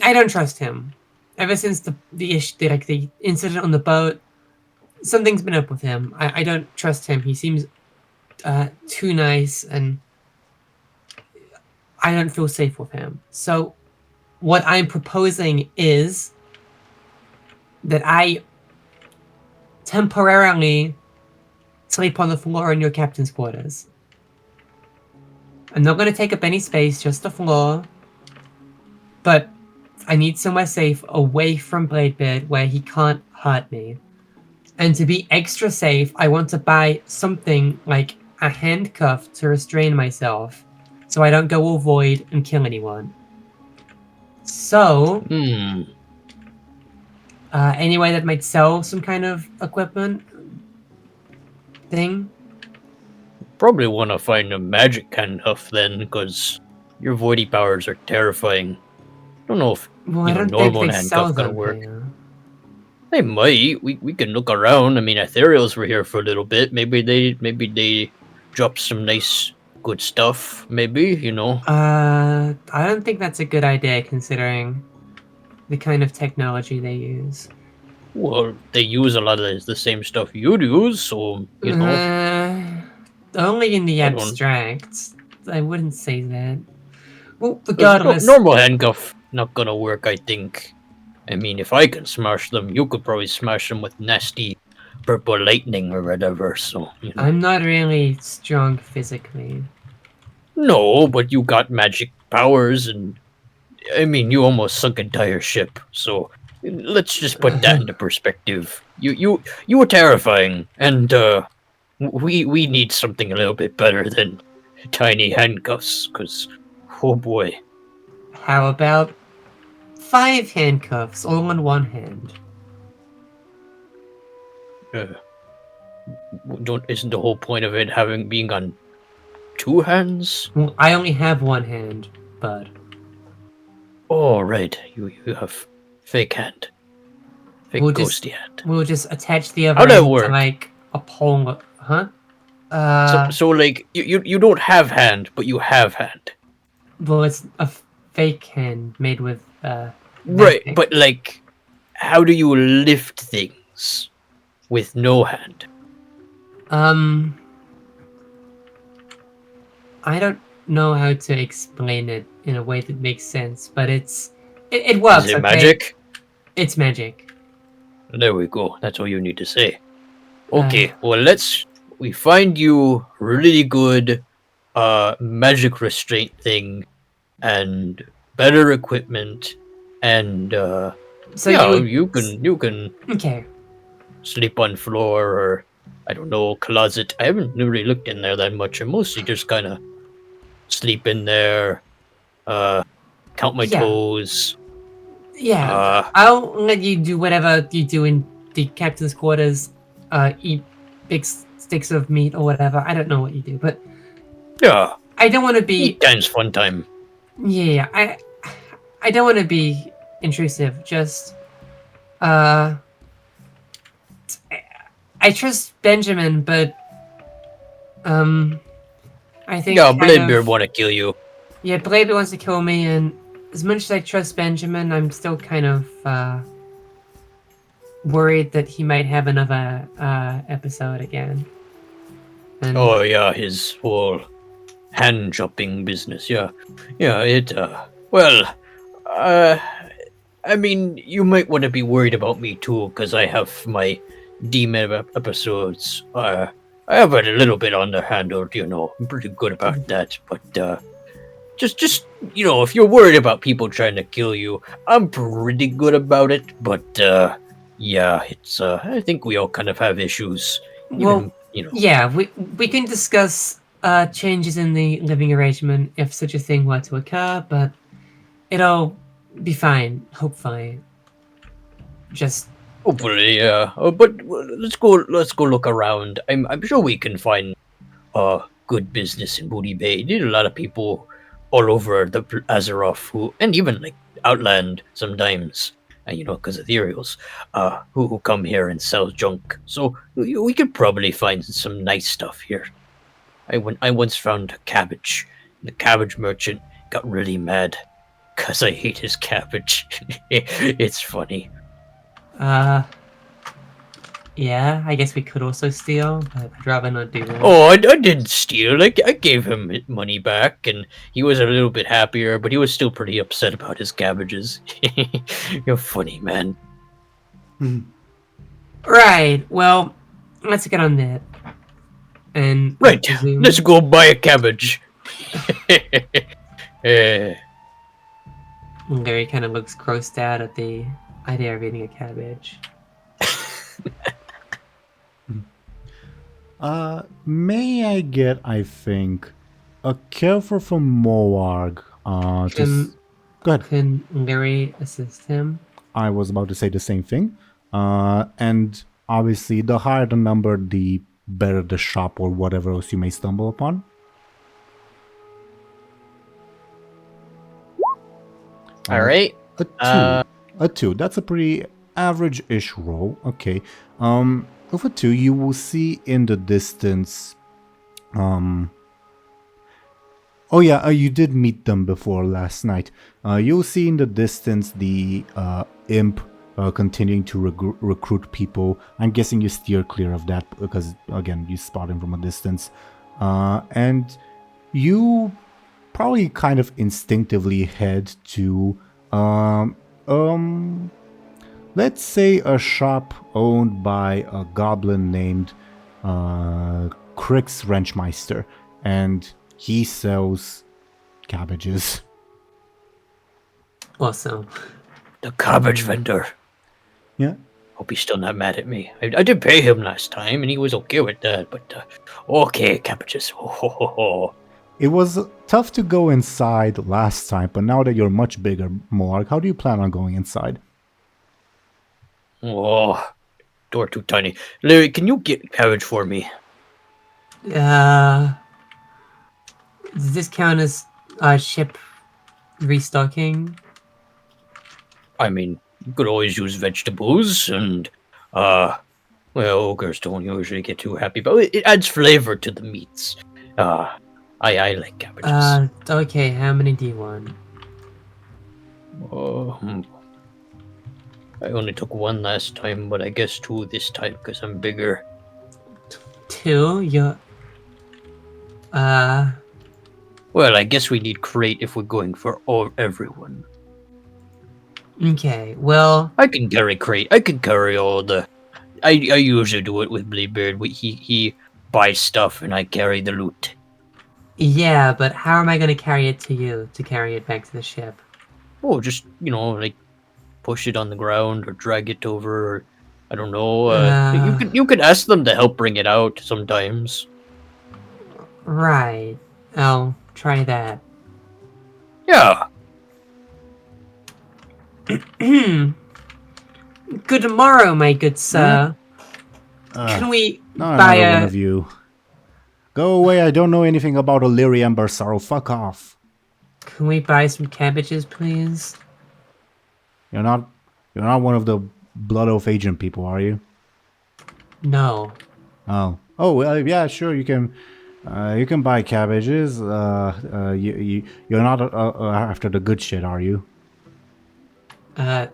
don't trust him. Ever since the incident on the boat, something's been up with him. I don't trust him. He seems too nice, and I don't feel safe with him. So, what I'm proposing is that I temporarily sleep on the floor in your captain's quarters. I'm not going to take up any space, just the floor. But I need somewhere safe away from Bladebeard where he can't hurt me. And to be extra safe, I want to buy something like a handcuff to restrain myself so I don't go all void and kill anyone. So, any way that might sell some kind of equipment thing? Probably want to find a magic handcuff then, because your voidy powers are terrifying. Don't know if Well, I don't think normal they sell handcuff gonna them work. here. They might. We can look around. I mean, ethereals were here for a little bit. Maybe they dropped some nice, good stuff. Maybe, you know. I don't think that's a good idea considering the kind of technology they use. Well, they use a lot of the same stuff you'd use, so you know. Only in the I don't- abstract. I wouldn't say that. Well, regardless. Normal handcuff not gonna work, I think. I mean, if I can smash them, you could probably smash them with nasty purple lightning or whatever. So you know. I'm not really strong physically. No, but you got magic powers, and I mean, you almost sunk an entire ship. So let's just put that into perspective. You were terrifying, and we need something a little bit better than tiny handcuffs. Cause oh boy, How about 5 handcuffs, all on one hand? isn't the whole point of it being on 2 hands? Well, I only have one hand, bud. Oh right, you have fake hand, fake We'll ghosty hand. We'll just attach the other How'd that end work? to like a pole, huh? So like you don't have hand, but you have hand. Well, it's a fake hand made with Right, magic. but like, how do you lift things with no hand? I don't know how to explain it in a way that makes sense, but it works. Is it okay? magic? It's magic. There we go. That's all you need to say. Okay, well we find you really good magic restraint thing and better equipment and So yeah, you you can okay? sleep on floor or I don't know, closet. I haven't really looked in there that much. I mostly just kind of sleep in there, count my Yeah. toes. Yeah, I'll let you do whatever you do in the captain's quarters. Eat big sticks of meat or whatever. I don't know what you do, but Yeah, I don't want to be. eat time's fun time. Yeah, I don't want to be intrusive. Just, I trust Benjamin, but I think Yeah, kind Bladebeard of- want to kill you. Yeah, Bladebeard wants to kill me, and as much as I trust Benjamin, I'm still kind of worried that he might have another episode again. And Oh yeah, his whole hand chopping business. Yeah, it. I mean, you might want to be worried about me too, because I have my demon episodes. I have it a little bit underhandled, you know. I'm pretty good about that, but just you know, if you're worried about people trying to kill you, I'm pretty good about it. But yeah, it's. I think we all kind of have issues. Well, you know. yeah, we can discuss changes in the living arrangement if such a thing were to occur, but it'll be fine, hopefully. Just Hopefully, yeah. But let's go look around. I'm sure we can find good business in Booty Bay. There's a lot of people all over the Azeroth who, and even like Outland sometimes, you know, because of the Ethereals, who come here and sell junk. So we could probably find some nice stuff here. I once found a cabbage. The cabbage merchant got really mad because I hate his cabbage. It's funny. yeah, I guess we could also steal, but I'd rather not do that. Oh, I didn't steal. I gave him his money back, and he was a little bit happier, but he was still pretty upset about his cabbages. You're funny, man. Right, well, let's get on that. And Right, resume. let's go buy a cabbage. Larry kind of looks grossed out at the idea of eating a cabbage. May I get, I think, a careful from Moarg? Just go ahead. Can Larry assist him? I was about to say the same thing. And obviously, the higher the number, the better the shop or whatever else you may stumble upon. All right. A 2. A 2. That's a pretty average-ish roll. Okay. With a 2, you will see in the distance. Oh yeah, you did meet them before last night. You'll see in the distance the imp continuing to recruit people. I'm guessing you steer clear of that because, again, you spot him from a distance. And you probably kind of instinctively head to, let's say a shop owned by a goblin named Crix Wrenchmeister. And he sells cabbages. Awesome. The cabbage vendor. Yeah. Hope he's still not mad at me. I did pay him last time, and he was okay with that. But okay, cabbages. Ho ho ho ho. It was tough to go inside last time, but now that you're much bigger, Moarg, how do you plan on going inside? Oh, door too tiny. Lyri, can you get cabbage for me? Does this count as ship restocking? I mean, you could always use vegetables, and well, ogres don't usually get too happy, but it adds flavor to the meats. I like cabbages. Okay, how many do you want? I only took one last time, but I guess two this time because I'm bigger. 2? You're... Well, I guess we need crate if we're going for everyone. Okay, well... I can carry crate. I can carry all the... I usually do it with Bladebeard. He buys stuff and I carry the loot. Yeah, but how am I going to carry it to you to carry it back to the ship? Oh, just, like, push it on the ground or drag it over, or, I don't know. You could ask them to help bring it out sometimes. Right. I'll try that. Yeah. Good morrow, my good sir. Can we buy one of you. Go away, I don't know anything about a Lyri Embersorrow. Fuck off. Can we buy some cabbages, please? You're not one of the Blood Oath agent people, are you? No. Oh, well, yeah, sure. You can buy cabbages. You're not after the good shit, are you? The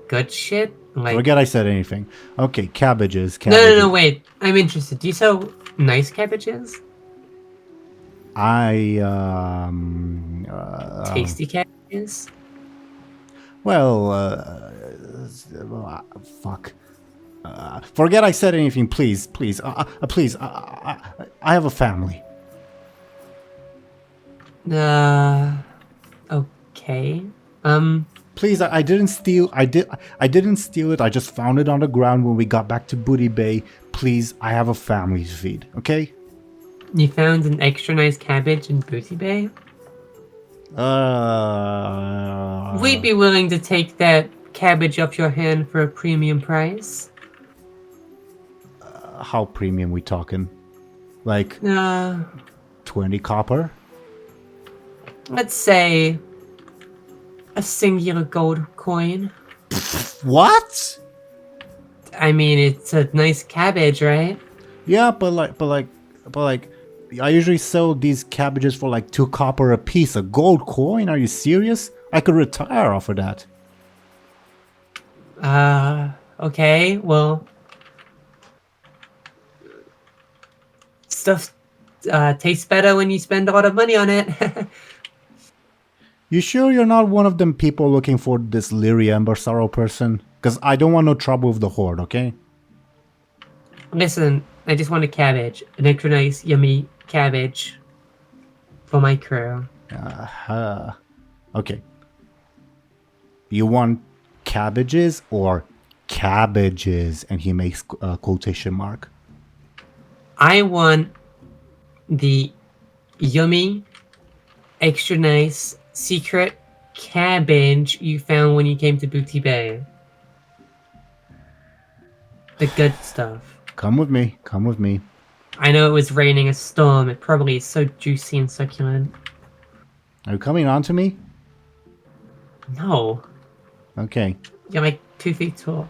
good shit? Like... Forget I said anything. Okay, cabbages. No, wait. I'm interested. Do you sell nice cabbages? Tasty cabbages? Well, fuck. Forget I said anything, please. Please. I have a family. Okay. Please, I didn't steal. I didn't steal it. I just found it on the ground when we got back to Booty Bay. Please, I have a family to feed. Okay? You found an extra nice cabbage in Booty Bay? We'd be willing to take that cabbage off your hand for a premium price. How premium we talking? Like 20 copper? Let's say a singular gold coin. What? I mean, it's a nice cabbage, right? Yeah, but I usually sell these cabbages for like 2 copper a piece. A gold coin? Are you serious? I could retire off of that. Okay, well, stuff tastes better when you spend a lot of money on it. You sure you're not one of them people looking for this Lyri Embersorrow person? Because I don't want no trouble with the Horde, okay? Listen, I just want a cabbage. An extra nice, yummy cabbage for my crew. Okay. You want cabbages or cabbages? And he makes a quotation mark. I want the yummy, extra nice, secret cabbage you found when you came to Booty Bay. The good stuff. Come with me. Come with me. I know it was raining a storm. It probably is so juicy and succulent. Are you coming on to me? No. Okay. You're like 2 feet tall.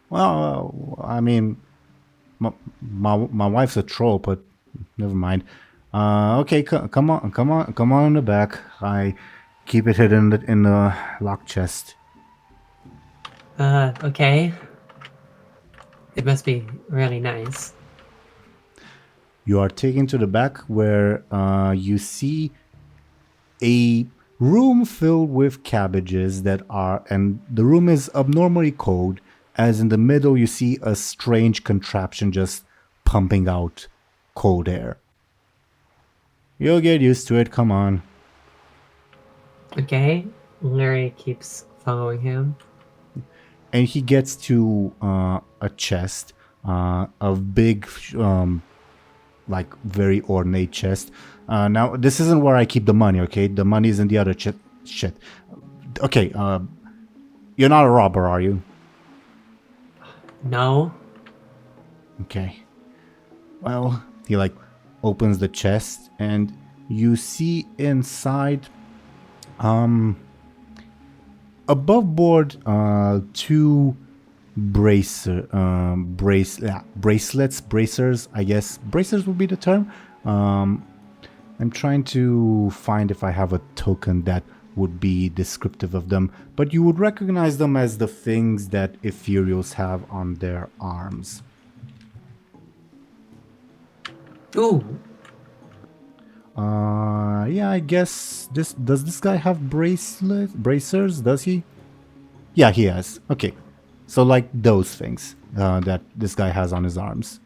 Well, I mean, my wife's a troll, but never mind. Okay, come on in the back. I keep it hidden in the lock chest. Okay. It must be really nice. You are taken to the back where you see a room filled with cabbages and the room is abnormally cold, as in the middle you see a strange contraption just pumping out cold air. You'll get used to it, come on. Okay. Lyri keeps following him. And he gets to a chest, a big, like very ornate chest. Now, this isn't where I keep the money, okay? The money is in the other shit. Okay, you're not a robber, are you? No. Okay. Well, he like opens the chest and you see inside above board 2 bracers, I guess. Bracers would be the term. I'm trying to find if I have a token that would be descriptive of them, but you would recognize them as the things that Ethereals have on their arms. Ooh. Yeah, I guess does this guy have bracers? Does he? Yeah, he has. Okay, so like those things that this guy has on his arms.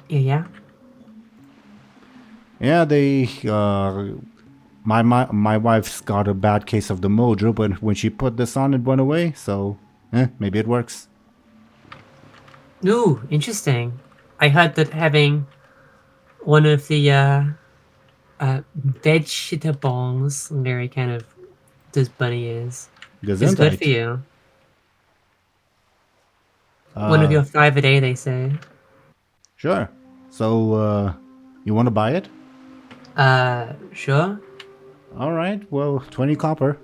Yeah. Yeah, they. My wife's got a bad case of the mojo, but when she put this on, it went away. So, maybe it works. Ooh, interesting. I heard that having one of the vegetables, Lyri kind of does bunny is good Gesundheit. for you. One of your 5 a day, they say. Sure. So, you want to buy it? Sure. All right. Well, 20 copper.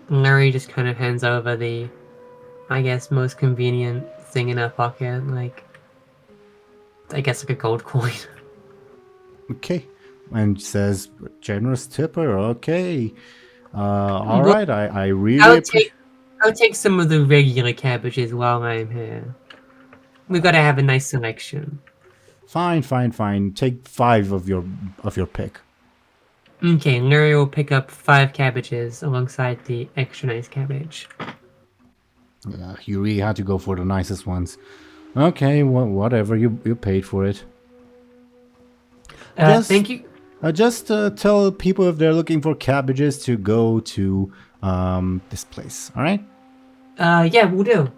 Lyri just kind of hands over the, I guess, most convenient thing in her pocket, like, I guess like a gold coin. Okay. And says, generous tipper. Okay. All right. I really I'll take some of the regular cabbages while I'm here. We've got to have a nice selection. Fine. Take 5 of your pick. Okay, Lyri will pick up 5 cabbages alongside the extra nice cabbage. You really had to go for the nicest ones. Okay, whatever. You paid for it. Thank you. Just tell people if they're looking for cabbages to go to this place. All right? Yeah, we'll do.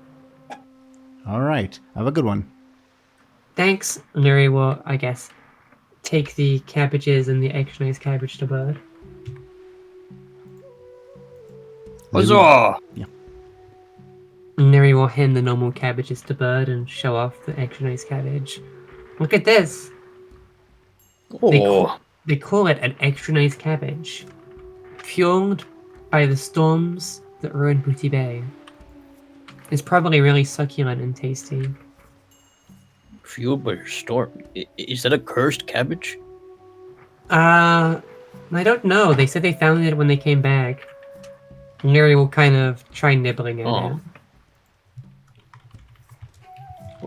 All right. Have a good one. Thanks. Lyri will, I guess, take the cabbages and the extra nice cabbage to Bird. Huzzah! Yeah. Lyri will hand the normal cabbages to Bird and show off the extra nice cabbage. Look at this. Oh, They call it an extra nice cabbage. Fueled by the storms that ruined Booty Bay. It's probably really succulent and tasty. fueled by a storm. Is that a cursed cabbage? I don't know. They said they found it when they came back. Lyri will kind of try nibbling at it.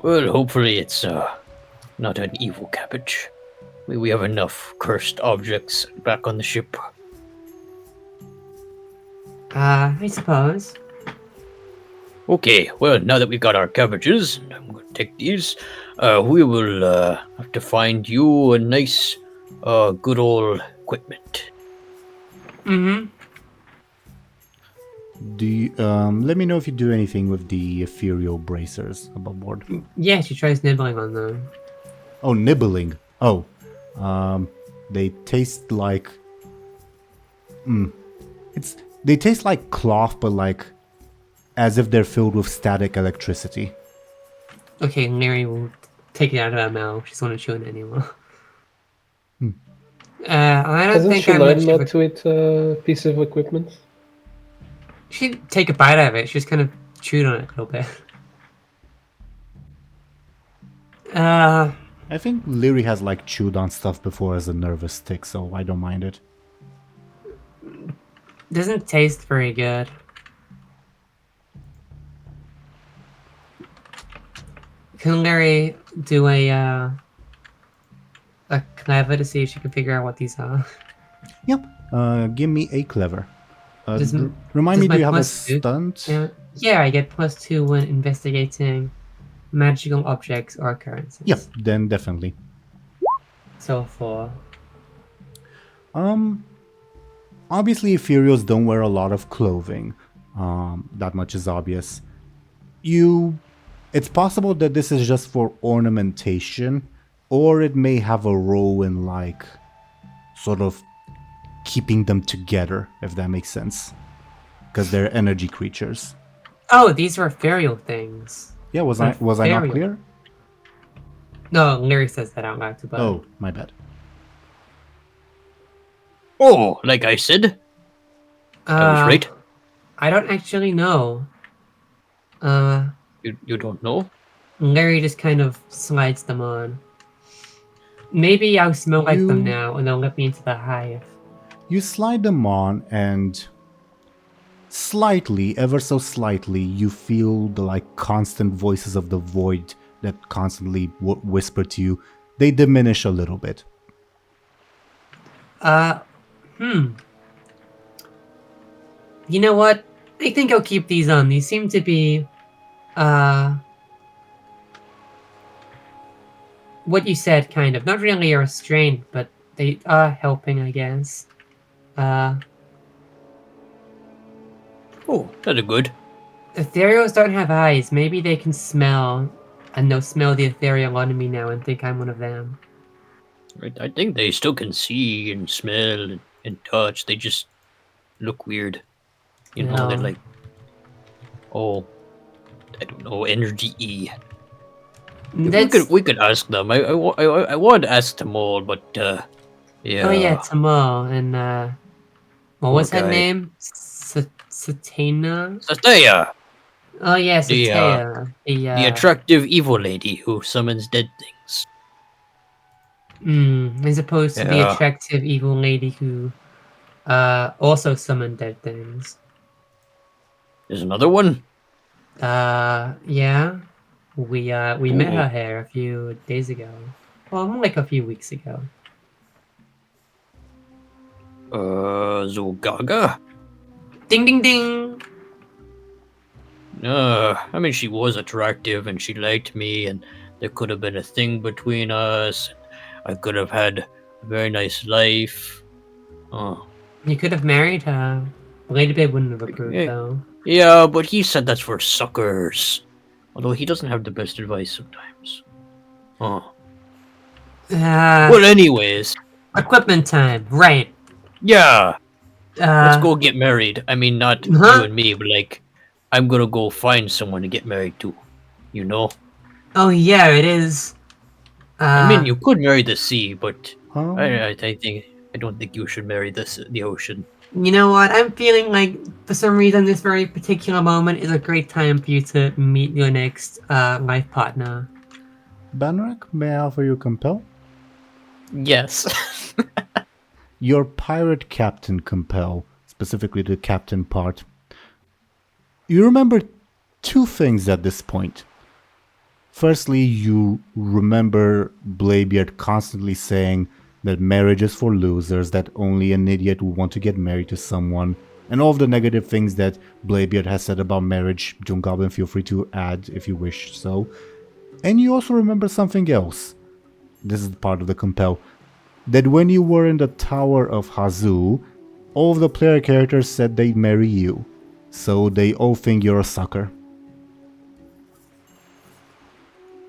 Well, hopefully it's not an evil cabbage. We have enough cursed objects back on the ship. I suppose. Okay, well, now that we've got our cabbages, I'm going to take these. We will have to find you a nice, good old equipment. Mm-hmm. Do you, let me know if you do anything with the ethereal bracers above board. Yeah, she tries nibbling on them. Oh, nibbling. Oh, they taste like. They taste like cloth, but like as if they're filled with static electricity. Okay, Lyri will take it out of her mouth. She doesn't want to chew it anymore. I don't Hasn't think she I'm learned much of not to eat a piece of equipment? She'd take a bite out of it. She just kind of chewed on it a little bit. I think Lyri has like chewed on stuff before as a nervous tick, so I don't mind it. Doesn't taste very good. Can Lyri do a clever to see if she can figure out what these are? Yep. Give me a clever. Does- Remind does me, do my you have a plus two- stunt? Yeah, I get +2 when investigating magical objects or occurrences. Yep, then definitely. So 4. Obviously, Ethereals don't wear a lot of clothing. That much is obvious. It's possible that this is just for ornamentation, or it may have a role in, like, sort of keeping them together, if that makes sense. Because they're energy creatures. Oh, these are ethereal things. Yeah, was I not Ethereal. clear? No, Lyri says that out loud to Bud. Oh, my bad. Oh, like I said, I was right. I don't actually know. You don't know? Lyri just kind of slides them on. Maybe I'll smell like them You- now, and they'll let me into the hive. You slide them on, and slightly, ever so slightly, you feel the like constant voices of the void that constantly whisper to you. They diminish a little bit. You know what? I think I'll keep these on. These seem to be, what you said, kind of. Not really a restraint, but they are helping, I guess. Oh, that's good. Ethereals don't have eyes. Maybe they can smell, and they'll smell the ethereal on me now and think I'm one of them. Right, I think they still can see and smell and touch. They just look weird. You know, they're No. like, oh, I don't know, energy E. We could ask them. I wanted to ask them all, but yeah. Oh yeah, Tamal and what was her Okay. name? Satana? Sataya, Oh yeah, The, Sataya. the attractive evil lady who summons dead things. As opposed to the Yeah. attractive evil lady who also summoned dead things. There's another one. Yeah. We met Ooh. her here a few days ago. Well, more like a few weeks ago. Zogaga. Ding ding ding! I mean, she was attractive and she liked me, and there could have been a thing between us. I could have had a very nice life. Oh. You could have married her. Bladebeard wouldn't have approved Yeah. though. Yeah, but he said that's for suckers. Although he doesn't have the best advice sometimes. Oh. Well, anyways, Equipment time, right. yeah, let's Uh, go get married. I mean, not you and me, but like, I'm gonna go find someone to get married to. You know? oh yeah, it is. I mean, you could marry the sea, but Um, I don't think you should marry the ocean. You know what? I'm feeling like, for some reason, this very particular moment is a great time for you to meet your next life partner. Banrak, may I offer you compel? Yes. Your pirate captain compel, specifically the captain part. You remember two things at this point. Firstly, you remember Bladebeard constantly saying that marriage is for losers, that only an idiot would want to get married to someone, and all of the negative things that Bladebeard has said about marriage. DoomGoblin, feel free to add if you wish so. And you also remember something else. This is part of the compel. That when you were in the Tower of Hazu, all of the player characters said they'd marry you. So they all think you're a sucker.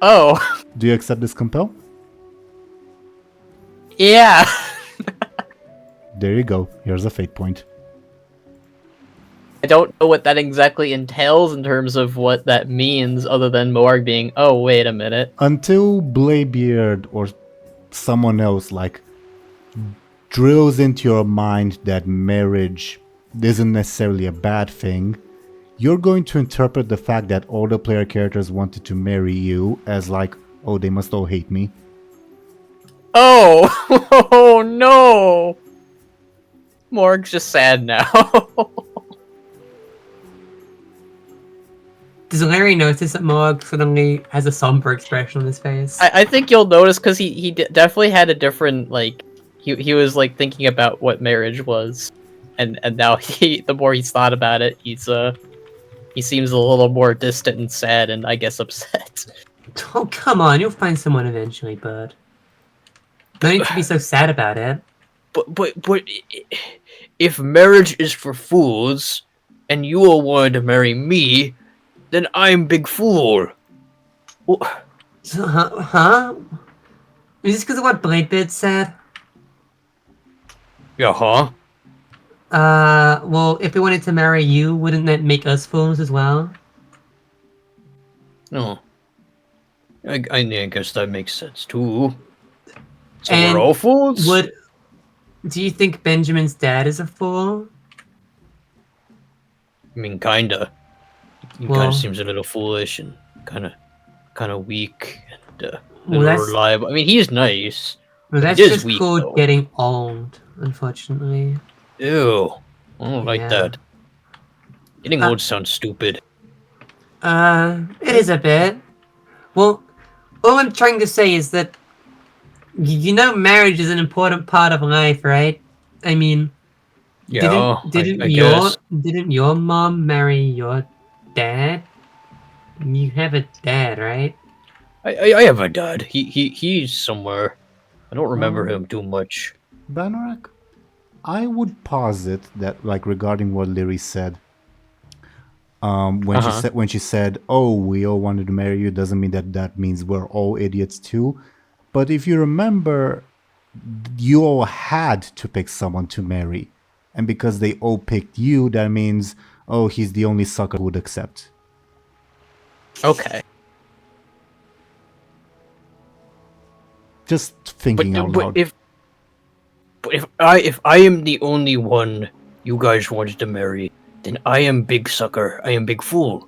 Oh, Do you accept this compel? yeah. There you go. Here's a fate point. I don't know what that exactly entails in terms of what that means, other than Morg being, oh, wait a minute. Until Bladebeard or someone else like drills into your mind that marriage isn't necessarily a bad thing, you're going to interpret the fact that all the player characters wanted to marry you as like, oh, they must all hate me. Oh, oh no. Morg's just sad now. Does Larry notice that Mohawk suddenly has a somber expression on his face? I think you'll notice because he definitely had a different like he was like thinking about what marriage was, and now the more he's thought about it, he seems a little more distant and sad and I guess upset. Oh, come on, you'll find someone eventually, bud. No need to be so sad about it. But if marriage is for fools, and you all wanted to marry me, then I'm big fool. So, huh? Is this because of what Bladebeard said? Yeah, huh? Well, if we wanted to marry you, wouldn't that make us fools as well? No. I guess that makes sense too. So And we're all fools? Do you think Benjamin's dad is a fool? I mean, kinda. He Well- kinda seems a little foolish and kinda weak and Well, little that's- reliable. I mean, he's nice. Well, that's It is just weak, called though. getting old, unfortunately. Ew. I don't like Yeah. that. Getting Uh, old sounds stupid. It is a bit. Well, all I'm trying to say is that you know marriage is an important part of life, right? I mean, Yeah, didn't I guess. your mom marry your dad? You have a dad, right? I have a dad. He's somewhere. I don't remember him too much. Banorak, I would posit that, like, regarding what Lyri said, when she said, "Oh, we all wanted to marry you," doesn't mean that means we're all idiots too. But if you remember, you all had to pick someone to marry, and because they all picked you, that means, oh, he's the only sucker who would accept. Okay. Just thinking out loud. If I am the only one you guys wanted to marry, then I am big sucker. I am big fool.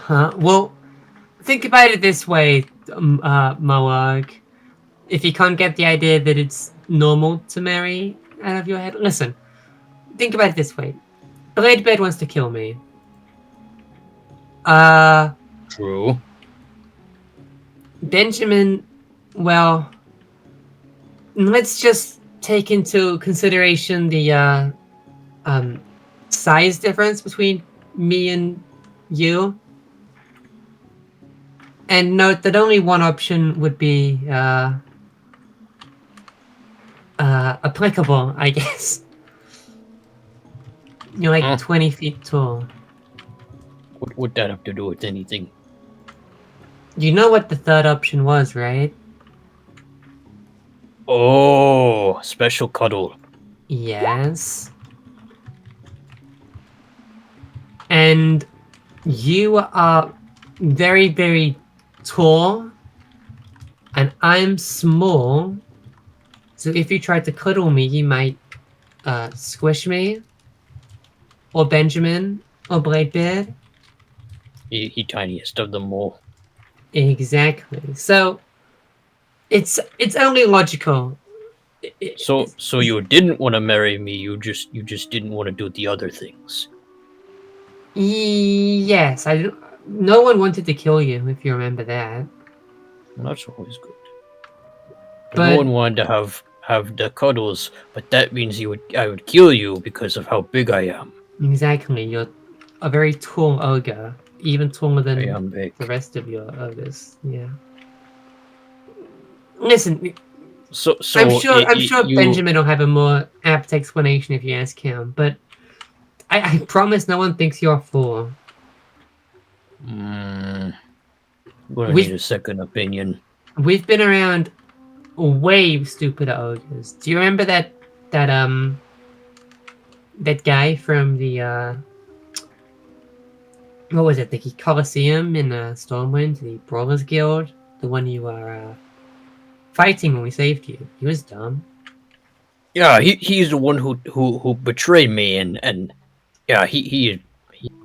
Well, think about it this way, Moag. If you can't get the idea that it's normal to marry out of your head, listen. Think about it this way. Bladebeard wants to kill me. True. Benjamin, well, let's just take into consideration the size difference between me and you. And note that only one option would be applicable, I guess. You're like 20 feet tall. What would that have to do with anything? You know what the third option was, right? Oh, special cuddle. Yes. And you are very, very tall, and I'm small. So if you tried to cuddle me, you might squish me, or Benjamin, or Bladebeard. He tiniest of them all. Exactly. So it's only logical. So you didn't want to marry me. You just didn't want to do the other things. Yes, no one wanted to kill you, if you remember that. Well, that's always good. But- No one wanted to have the cuddles, but that means I would kill you because of how big I am. Exactly, you're a very tall ogre, even taller than I am big. the rest of your ogres. Yeah. Listen, So I'm sure you- Benjamin will have a more apt explanation if you ask him, but I promise no one thinks you're a fool. I'm gonna We- need a second opinion. We've been around way stupider ogres. Do you remember that guy from the what was it, the Colosseum in Stormwind, the Brawlers Guild? The one you were fighting when we saved you. He was dumb. Yeah, he's the one who betrayed me and yeah, he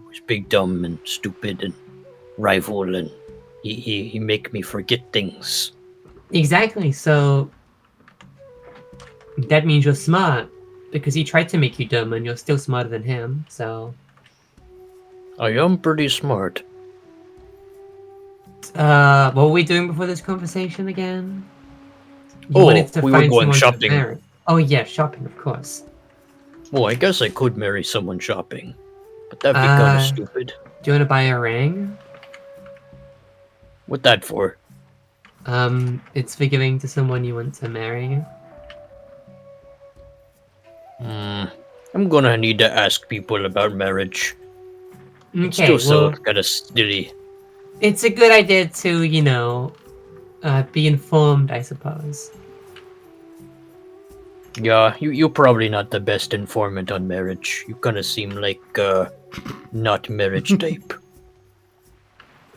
was big, dumb, and stupid, and rival, and he make me forget things. Exactly, so that means you're smart, because he tried to make you dumb and you're still smarter than him, so... I am pretty smart. What were we doing before this conversation again? You Oh, wanted to we were find going someone to shopping. marry. Oh yeah, shopping, of course. Well, I guess I could marry someone shopping, but that'd be kind of stupid. Do you want to buy a ring? What that for? It's for giving to someone you want to marry. I'm gonna need to ask people about marriage. It Okay, still well, sounds kind of silly. it's a good idea to, be informed, I suppose. Yeah, you're probably not the best informant on marriage. You kind of seem like, not marriage type.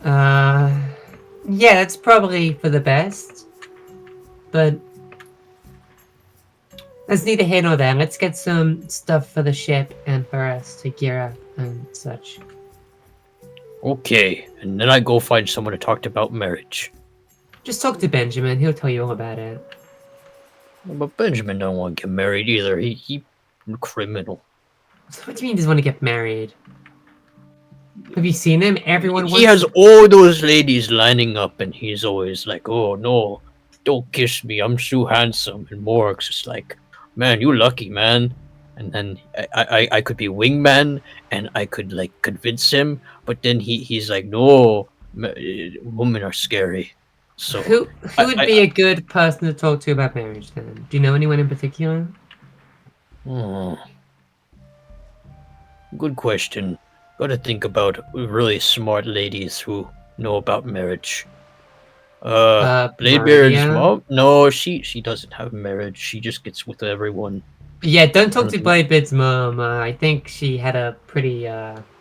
Yeah, it's probably for the best. But that's neither here nor there. Let's get some stuff for the ship and for us to gear up and such. Okay, and then I go find someone to talk about marriage. Just talk to Benjamin. He'll tell you all about it. But Benjamin don't want to get married either. He criminal. So what do you mean he doesn't want to get married? Have you seen him? Everyone He has all those ladies lining up, and he's always like, "Oh no, don't kiss me. I'm too handsome." And Morg's just like, "Man, you lucky, man." And then I could be wingman, and I could like convince him, but then he's like, "No, women are scary." So Who would be a good person to talk to about marriage then? Do you know anyone in particular? Good question. Gotta think about really smart ladies who know about marriage. Bladebeard's Maria? mom? No, she doesn't have marriage. She just gets with everyone. Yeah, don't talk to Bladebeard's mom. I think she had a pretty, well,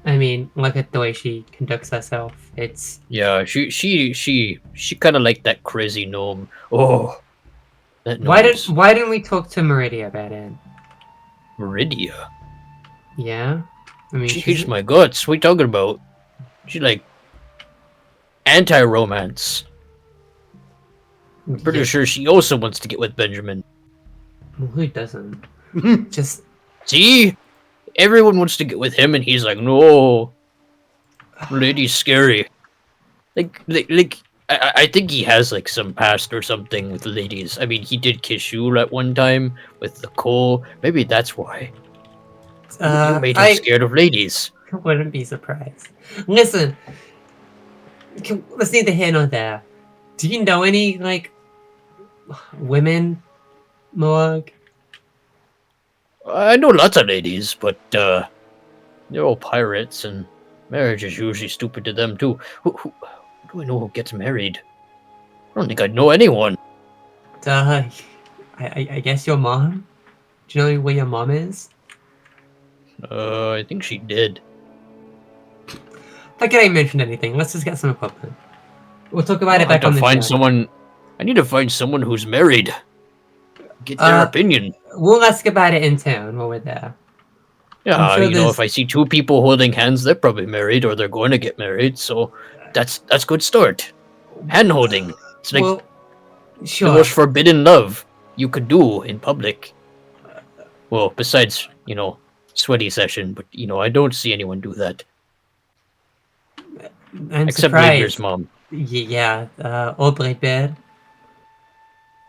I mean, look at the way she conducts herself. It's... Yeah, she kind of like that crazy gnome. Oh, that Why gnome's didn't we talk to Meridia about it? Meridia. Yeah? I mean, She hates my guts. What are you talking about? She like anti-romance. I'm pretty yeah, sure she also wants to get with Benjamin. well, who doesn't? Just... See? Everyone wants to get with him, and he's like, no. Lady's scary. I think he has, like, some past or something with ladies. I mean, he did kiss you at one time with the coal. Maybe that's why. You made him scared of ladies. Wouldn't be surprised. Listen, let's neither here nor there. Do you know any, like, women, Morg? I know lots of ladies, but, they're all pirates, and marriage is usually stupid to them, too. Who do I know who gets married? I don't think I know anyone. I guess your mom? Do you know where your mom is? I think she did. How can I mention anything? Let's just get some equipment. We'll talk about it I back need on to the find show. someone. I need to find someone who's married. Get their opinion. We'll ask about it in town while we're there. Yeah, sure you know, there's- if I see two people holding hands, they're probably married or they're going to get married. So that's good start. Hand holding. It's like Well, the sure. most forbidden love you could do in public. Well, besides, you know, sweaty session, but you know, I don't see anyone do that. I'm Except surprised. Bladebeard's mom. Yeah, or Bladebeard.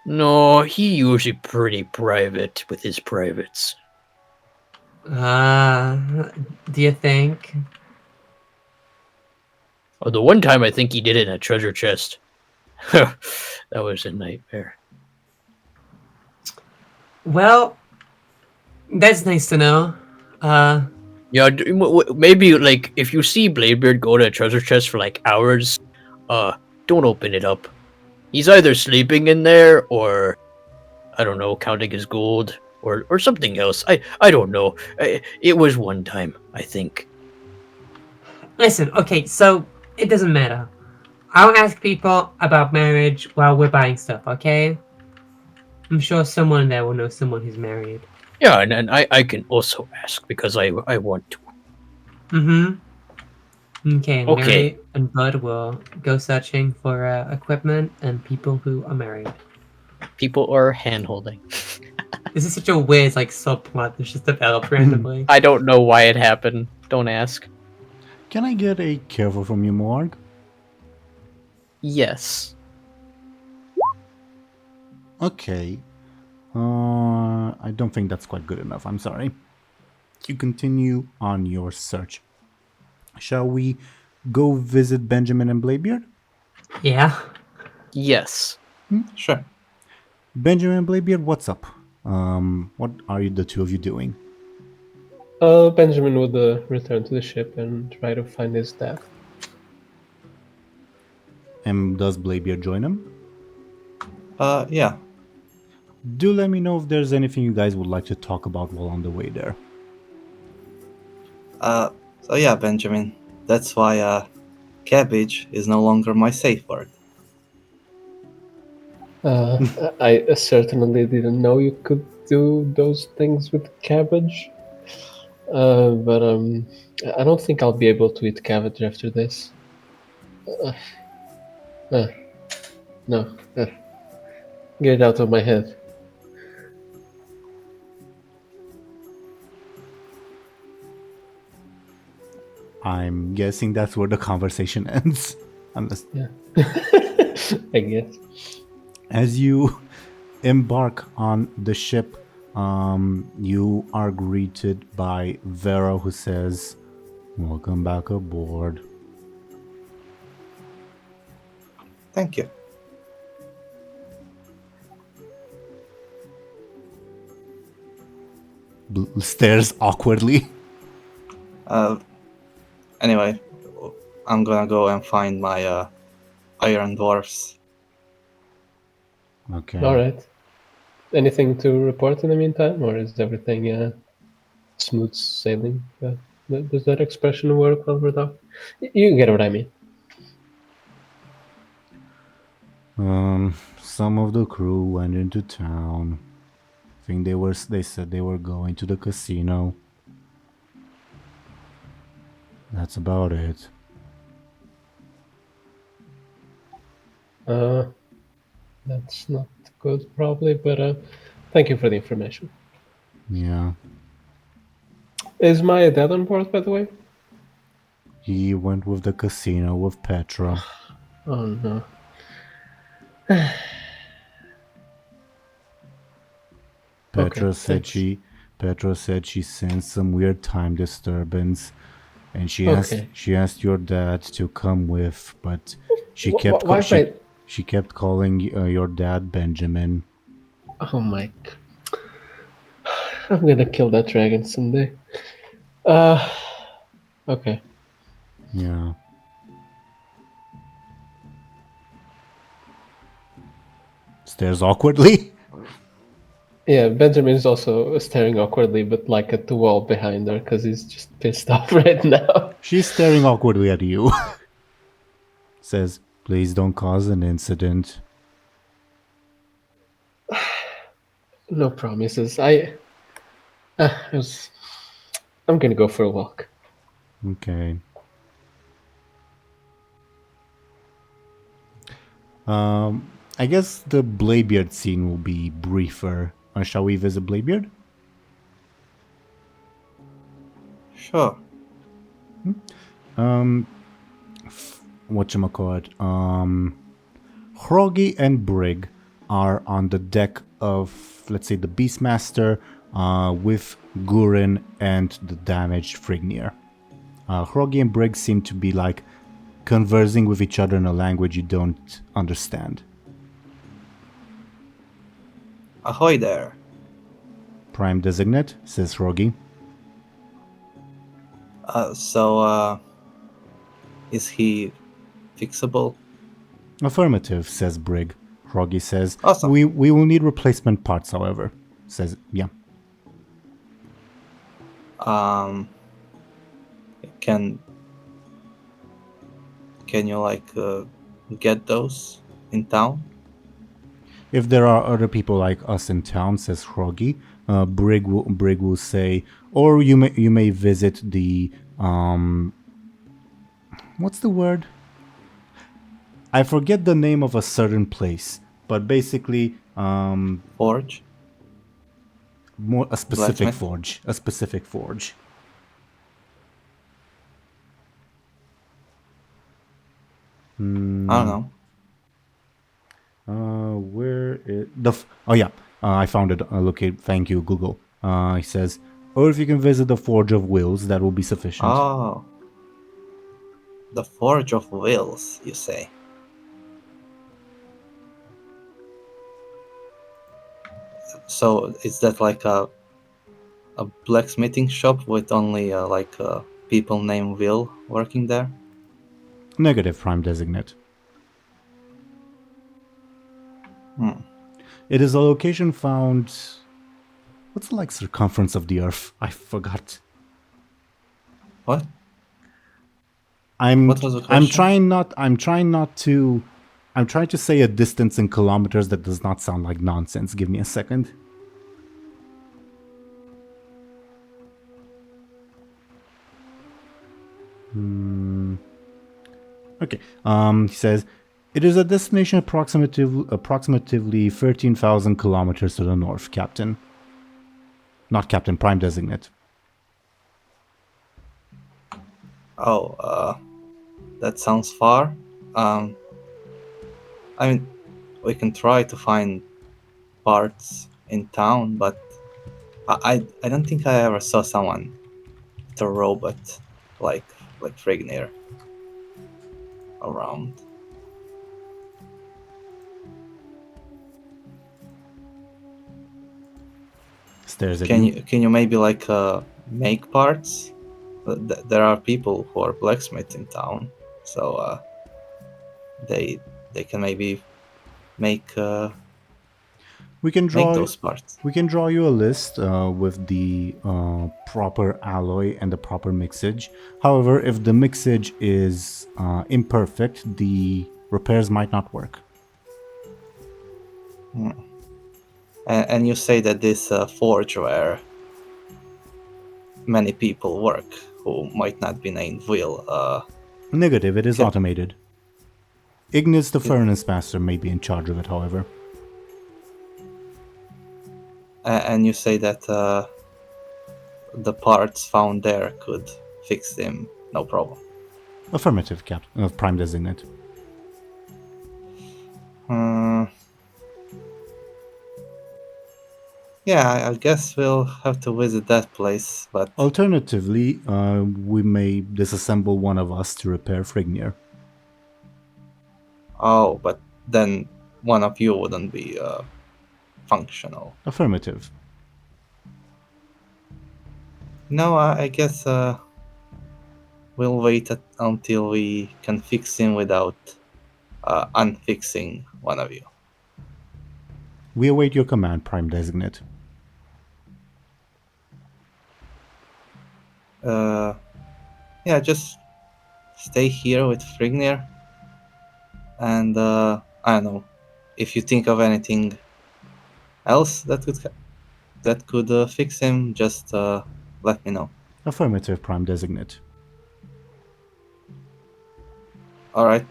No, he usually pretty private with his privates. Do you think? Oh, the one time I think he did it in a treasure chest. That was a nightmare. Well, that's nice to know. Yeah, maybe like if you see Bladebeard go to a treasure chest for like hours, don't open it up. He's either sleeping in there or I don't know, counting his gold or something else. I don't know. It was one time, I think. Listen, okay, so it doesn't matter. I'll ask people about marriage while we're buying stuff, okay? I'm sure someone there will know someone who's married. Yeah, and I can also ask because I want to. Mm-hmm. Okay, Okay. Mary and Bud will go searching for equipment and people who are married. People are hand holding. This is such a weird, like, subplot that's just developed randomly. I don't know why it happened. Don't ask. Can I get a careful from you, Morg? Yes. Okay. I don't think that's quite good enough. I'm sorry. You continue on your search. Shall we go visit Benjamin and Bladebeard? Yeah. Yes. Sure. Benjamin and Bladebeard, what's up? What are you, the two of you doing? Benjamin would return to the ship and try to find his dad. And does Bladebeard join him? Yeah. Do let me know if there's anything you guys would like to talk about while on the way there. So yeah, Benjamin. That's why cabbage is no longer my safe word. I certainly didn't know you could do those things with cabbage. But I don't think I'll be able to eat cabbage after this. No. Get it out of my head. I'm guessing that's where the conversation ends. Unless, Yeah. I guess. as you embark on the ship, you are greeted by Vera, who says, "Welcome back aboard." Thank you. Stares awkwardly. Anyway, I'm gonna go and find my iron dwarfs. Okay. All right. Anything to report in the meantime, or is everything smooth sailing? Does that expression work well without? You get what I mean. Some of the crew went into town. I think they said they were going to the casino. That's about it. That's not good, probably, but thank you for the information. Yeah. Is my dad on board, by the way? He went with the casino with Petra. Oh no. Petra Okay, said thanks. Petra said she sensed some weird time disturbance, and Okay. she asked your dad to come with, but she Wh- kept wh- why she kept calling your dad Benjamin. Oh my! I'm gonna kill that dragon someday. Okay. Yeah. Stares awkwardly. Yeah, Benjamin is also staring awkwardly, but like at the wall behind her, because he's just pissed off right now. She's staring awkwardly at you. Says, "Please don't cause an incident." No promises. I'm gonna go for a walk. Okay. I guess the Bladebeard scene will be briefer. Shall we visit Bladebeard? Sure. Whatchamacallit? Hroggy and Brig are on the deck of, let's say, the Beastmaster, with Gurin and the damaged Frignir. Hroggy and Brig seem to be like conversing with each other in a language you don't understand. Ahoy there. Prime designate, says Hroggy. So is he fixable? Affirmative, says Brig. Hroggy says, Awesome. We will need replacement parts, however. Says, yeah. Can you like get those in town? If there are other people like us in town, says Hroggy, Brig will say, or you may visit the what's the word? I forget the name of a certain place, but basically Forge? a specific Blacksmith? forge. A specific forge. I don't know. Where is oh yeah, I found it. Locate. Thank you, Google. He says, or if you can visit the Forge of Wills, that will be sufficient. Oh, the Forge of Wills, you say? So is that like a blacksmithing shop with only people named Will working there? Negative, Prime Designate. Hmm. It is a location found. What's the circumference of the Earth? I forgot. What? I'm What was the question? I'm trying to say a distance in kilometers that does not sound like nonsense. Give me a second. Okay. He says it is a destination approximately 13,000 kilometers to the north, Captain. Not Captain, Prime Designate. Oh, that sounds far. I mean, we can try to find parts in town, but I don't think I ever saw someone with a robot like Frignir around. Stares at Can you. you maybe make parts? There are people who are blacksmiths in town, so they can maybe make We can draw those parts. We can draw you a list with the proper alloy and the proper mixage. However, if the mixage is imperfect, the repairs might not work. And you say that this forge where many people work who might not be named Will. Negative, it is Yeah. automated. Ignis, the furnace master, may be in charge of it, however. And you say that the parts found there could fix them, no problem. Affirmative, Captain of Prime Designate. Yeah, I guess we'll have to visit that place, but Alternatively, we may disassemble one of us to repair Frignir. but then one of you wouldn't be functional. Affirmative. No, I guess we'll wait until we can fix him without unfixing one of you. We await your command, Prime Designate. Yeah, just stay here with Frignir, and I don't know, if you think of anything else that could fix him, just let me know. Affirmative, Prime Designate. All right,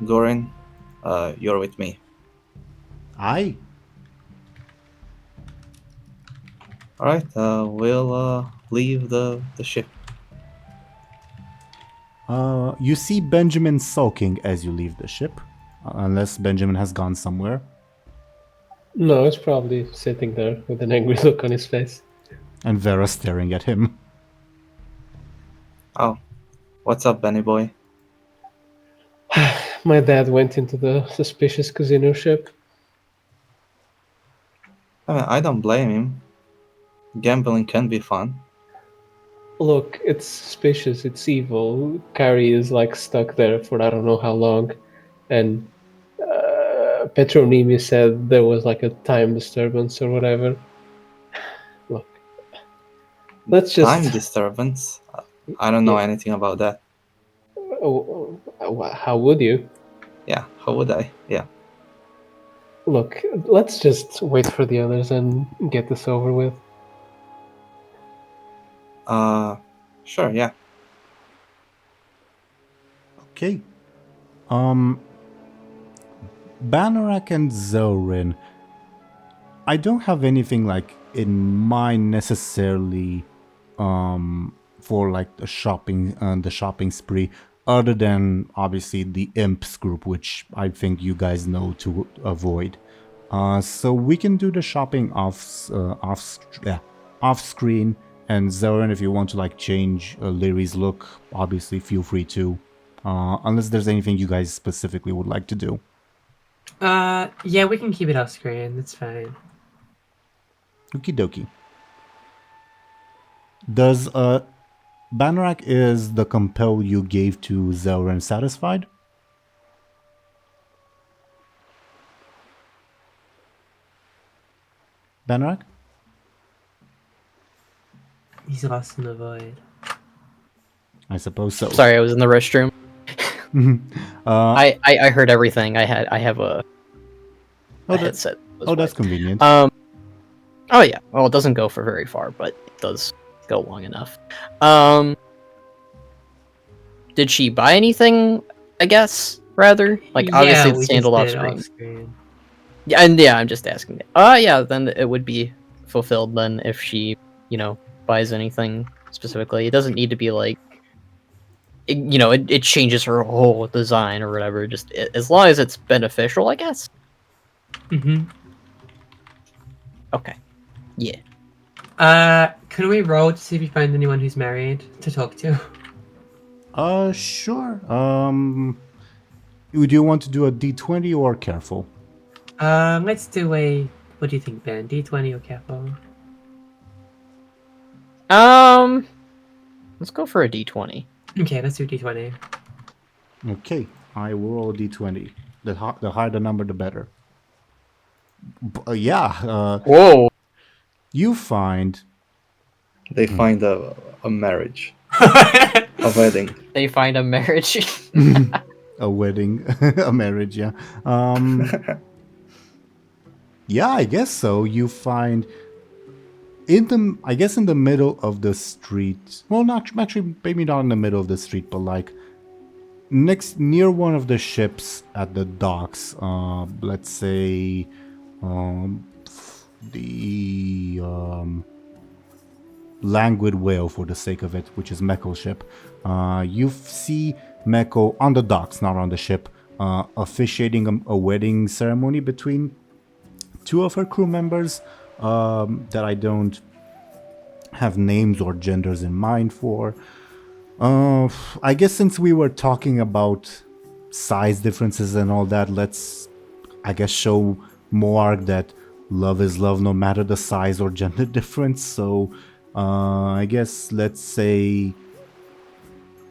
Gorin, you're with me. Aye. All right, we'll leave the ship. You see Benjamin sulking as you leave the ship, unless Benjamin has gone somewhere. No, it's probably sitting there with an angry look on his face. And Vera staring at him. Oh, what's up, Benny boy? My dad went into the suspicious casino ship. I mean, I don't blame him. Gambling can be fun. Look, it's suspicious, it's evil. Carrie is stuck there for I don't know how long. And Petronimi said there was a time disturbance or whatever. Look, let's just... Time disturbance? I don't know anything about that. How would you? Yeah, how would I? Yeah. Look, let's just wait for the others and get this over with. Sure, yeah. Okay. Banorak and Zorin. I don't have anything in mind necessarily for the shopping spree. other than obviously the imps group, which I think you guys know to avoid. So we can do the shopping off screen. And Zoran, if you want to like change Lyri's look, obviously feel free to. Unless there's anything you guys specifically would like to do. Yeah, we can keep it off screen. It's fine. Okie dokie. Does Banarak is the compel you gave to Zelren satisfied? Banarak? He's lost in the void. I suppose so. Sorry, I was in the restroom. I heard everything. I have a headset. That's convenient. Oh yeah. Well, it doesn't go for very far, but it does go long enough. Did she buy anything? I guess rather like obviously we it's handled just off did it screen. Yeah, and yeah, I'm just asking. Yeah, then it would be fulfilled then if she, buys anything specifically. It doesn't need to be like, it changes her whole design or whatever. Just as long as it's beneficial, I guess. Mm-hmm. Okay. Yeah. Can we roll to see if we find anyone who's married to talk to? Sure. Would you want to do a D20 or careful? Let's do a. What do you think, Ben? D20 or careful? Let's go for a D20. Okay, let's do D20. Okay, I will roll a D20. The higher the number, the better. Whoa. You find They find a marriage, a wedding. They find a marriage. a wedding, a marriage. Yeah. Yeah, I guess so. You find in the middle of the street. Well, not actually, maybe not in the middle of the street, but like near one of the ships at the docks. Let's say, the Languid Whale, for the sake of it, which is Meko's ship. You see Meko on the docks, not on the ship, officiating a wedding ceremony between two of her crew members that I don't have names or genders in mind for. I guess since we were talking about size differences and all that, let's, I guess, show Moarg that love is love no matter the size or gender difference. So I guess let's say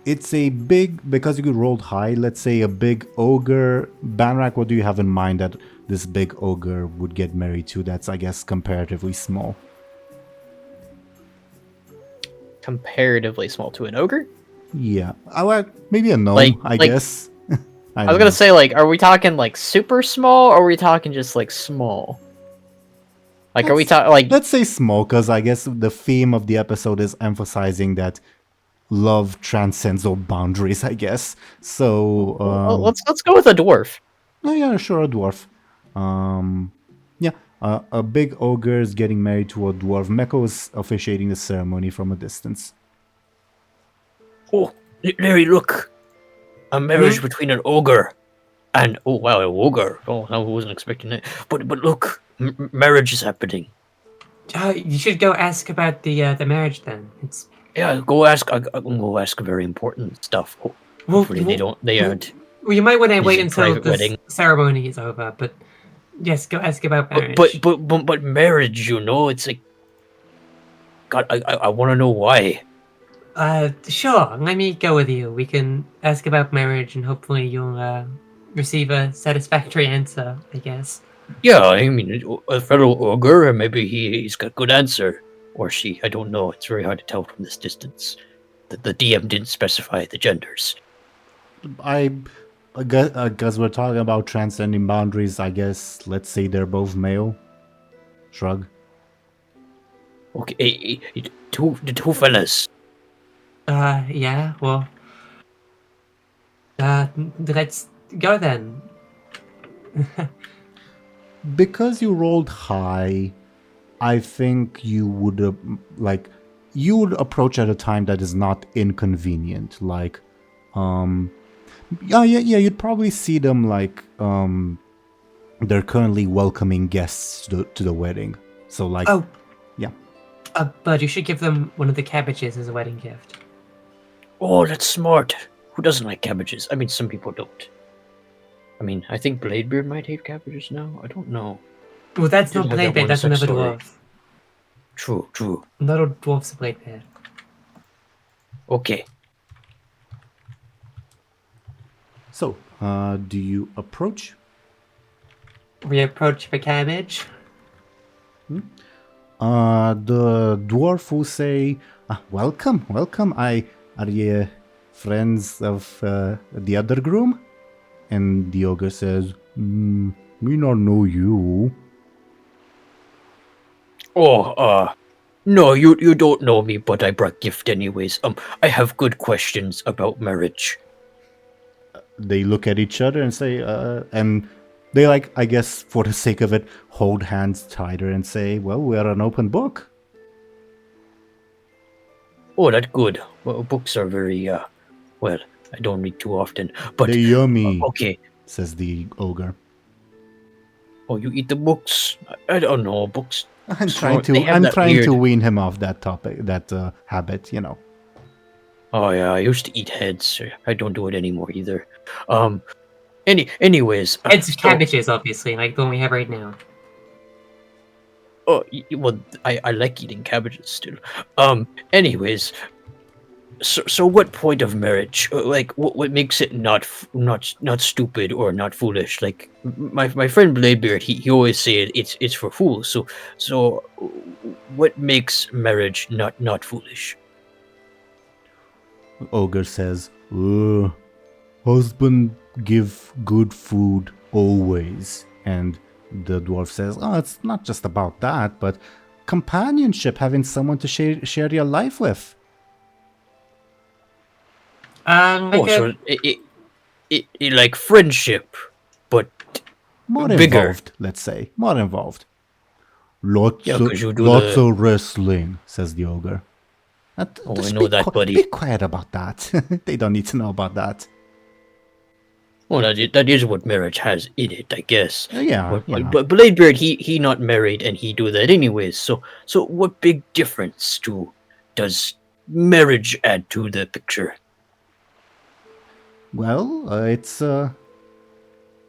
it's a big, because you rolled high, let's say a big ogre. Banrak, what do you have in mind that this big ogre would get married to that's, I guess, comparatively small? Comparatively small to an ogre? Yeah. Maybe a gnome, I guess. I was gonna say, like, are we talking, like, super small, or are we talking just, like, small? Like, are we talking, like... Let's say small, because I guess the theme of the episode is emphasizing that love transcends all boundaries, I guess. So... let's go with a dwarf. Oh, yeah, sure, a dwarf. A big ogre is getting married to a dwarf. Meko is officiating the ceremony from a distance. Oh, Larry, look. A marriage between an ogre and... Oh, wow, an ogre. Oh, I wasn't expecting it. But look, marriage is happening. You should go ask about the marriage then. It's... Yeah, go ask. I can go ask very important stuff. Hopefully they aren't. Well, you might want to wait until private the wedding. ceremony is over, but yes, go ask about marriage. But marriage, it's like... God, I want to know why. Sure, let me go with you. We can ask about marriage and hopefully you'll receive a satisfactory answer, I guess. Yeah, I mean, a fellow ogre, maybe he's got a good answer. Or she, I don't know. It's very hard to tell from this distance. The DM didn't specify the genders. I guess we're talking about transcending boundaries. I guess let's say they're both male. Shrug. Okay, the two fellas. Yeah, well... let's go then. Because you rolled high, I think you would you would approach at a time that is not inconvenient. Like, Yeah. You'd probably see them like they're currently welcoming guests to the wedding. So like, Oh. yeah. Bud, you should give them one of the cabbages as a wedding gift. Oh, that's smart. Who doesn't like cabbages? I mean, some people don't. I mean, I think Bladebeard might hate cabbages now. I don't know. Well, that's Didn't not have that Bladebeard, one that's sex another story. dwarf. True. Not all dwarfs are Bladebeard. Okay. So, do you approach? We approach the cabbage. The dwarf will say, welcome. Are you friends of the other groom? And the ogre says, me not know you. Oh, no, you don't know me, but I brought gift anyways. I have good questions about marriage. They look at each other and say, and they like, I guess for the sake of it, hold hands tighter and say, well, we're an open book. Oh, that's good. Well, books are very, well, I don't read too often, but... They're yummy, okay. says the ogre. Oh, you eat the books? I don't know, books... I'm So trying they have that to weird- wean him off that topic, that habit, you know. Oh yeah, I used to eat heads. I don't do it anymore either. Anyways... It's so- cabbages, obviously, like the one we have right now. Oh, well, I like eating cabbages still. Anyways, so what point of marriage? Like, what makes it not stupid or not foolish? Like, my friend Bladebeard, he always said it's for fools. So what makes marriage not foolish? Ogre says, husband give good food always. And the dwarf says, oh, it's not just about that, but companionship, having someone to share your life with. So it like friendship, but More bigger. involved, let's say. More involved. Lots, Yeah, of, 'cause you do lots the- of wrestling, says the ogre. Oh, Just I know that, buddy. Be quiet about that. They don't need to know about that. Well, that is what marriage has in it, I guess. Yeah, But Bladebeard, he not married, and he do that anyways. So what big difference does marriage add to the picture? Well, it's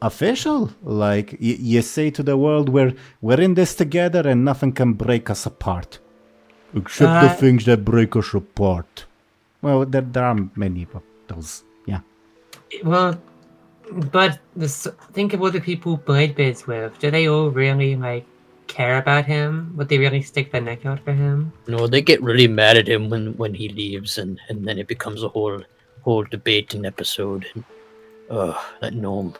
official. Like, you say to the world, we're in this together and nothing can break us apart. Except the things that break us apart. Well, there are many of those, yeah. Well, but think of all the people Bladebeard's with. Do they all really, like, care about him? Would they really stick their neck out for him? No, they get really mad at him when he leaves, and then it becomes a whole debate and episode. And, that gnome.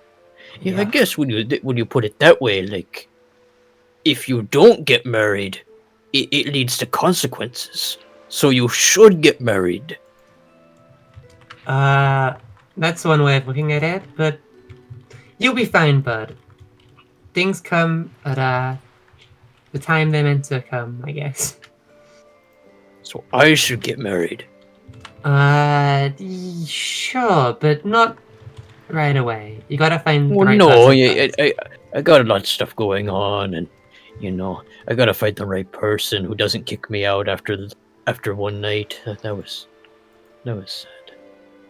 Yeah, I guess when you put it that way, like, if you don't get married, it leads to consequences. So you should get married. That's one way of looking at it, but you'll be fine, bud. Things come at the time they're meant to come, I guess. So I should get married. Sure, but not right away. You gotta find the Well, right no, person first. I got a lot of stuff going on, and I gotta find the right person who doesn't kick me out after one night. That was sad.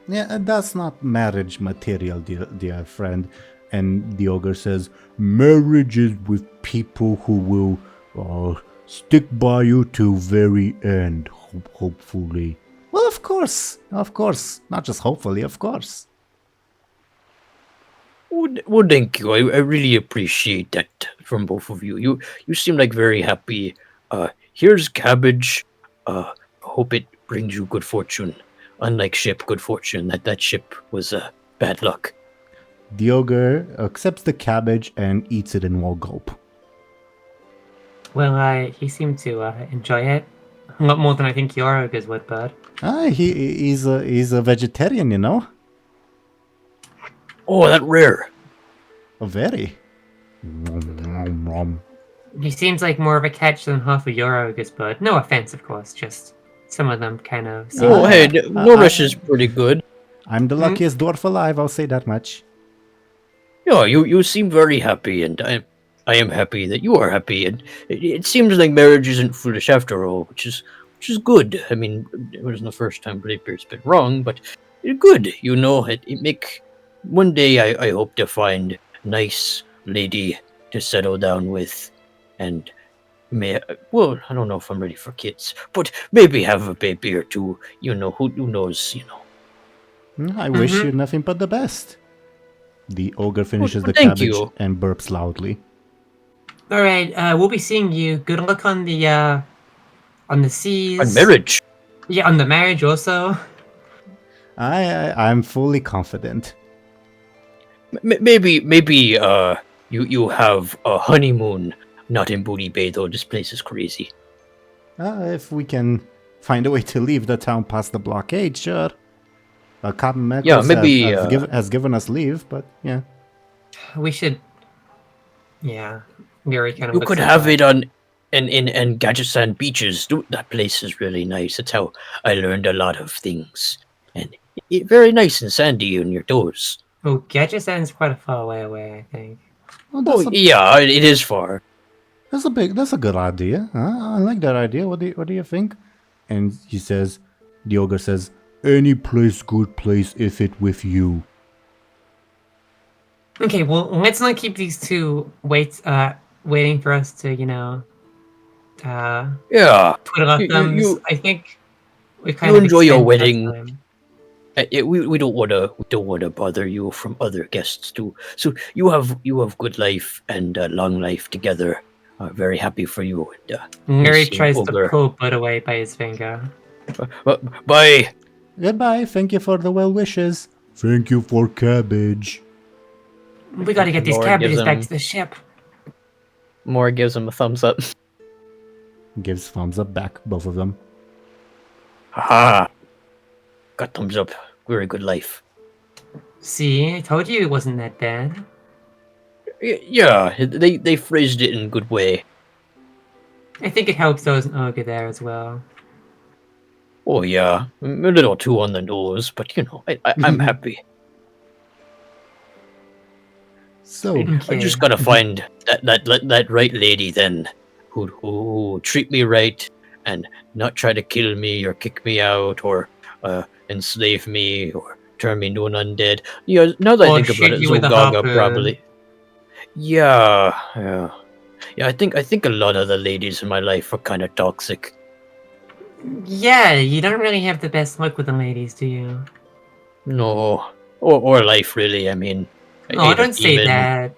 Yeah, and that's not marriage material, dear friend. And the ogre says, marriage is with people who will stick by you to very end, hopefully. Well, of course. Not just hopefully, of course. Well, thank you. I really appreciate that from both of you. You seem like very happy. Here's cabbage. Hope it brings you good fortune. Unlike ship, good fortune. That ship was bad luck. The ogre accepts the cabbage and eats it in one gulp. Well, he seemed to enjoy it a lot more than I think your ogres would, bud. He's a vegetarian, you know? Oh, that rare. Very. He seems like more of a catch than half of your ogres, bud. No offense, of course, just some of them kind of... Oh, hey, Norrish is pretty good. I'm the luckiest dwarf alive, I'll say that much. Yeah, you seem very happy, and I am happy that you are happy, and it seems like marriage isn't foolish after all, which is good. I mean, it wasn't the first time Bladebeard's been wrong, but good. You know, it make one day I hope to find a nice lady to settle down with, and well, I don't know if I'm ready for kids, but maybe have a baby or two. You know, who knows? You know. I wish you nothing but the best. The ogre finishes the thank cabbage you. and burps loudly. All right, we'll be seeing you. Good luck on the seas. On marriage. Yeah, on the marriage also. I'm fully confident. Maybe you have a honeymoon, not in Booty Bay though. This place is crazy. If we can find a way to leave the town past the blockade, sure. Captain Mekos Yeah, maybe has given us leave, but yeah. We should. Yeah, Lyri kind of. you could have it on in Gadgesan beaches. That place is really nice. That's how I learned a lot of things, and very nice and sandy on your toes. Oh, Gadgesan's quite a far away, I think. Well, Yeah, it is far. that's a good idea. I like that idea. What do you think? And the ogre says, any place good place if it with you. Okay, well, let's not keep these two waiting for us to, Yeah, twiddle our thumbs. I think we kind you of enjoy your extended our wedding. time. We don't want to bother you from other guests too. So you have good life and long life together. Very happy for you. And, Lyri Miss tries Ogre. to pull Bud away by his finger. Bye. Goodbye. Thank you for the well wishes. Thank you for cabbage. We gotta get these Lord cabbages gives back him- to the ship. Mora gives him a thumbs up. Gives thumbs up back, both of them. Haha. Got thumbs up. Very good life. See, I told you it wasn't that bad. Yeah, they phrased it in a good way. I think it helps there was an ogre there as well. Oh yeah, a little too on the nose, but you know, I'm happy. So, I just gotta find that right lady then, who treat me right and not try to kill me or kick me out or enslave me or turn me into an undead. Yeah, now that I Or think about shoot it, you with a Zogaga harpoon. probably. Yeah. I think a lot of the ladies in my life are kind of toxic. Yeah, you don't really have the best luck with the ladies, do you? No, or life really. I mean, Oh, ate a don't say demon. that.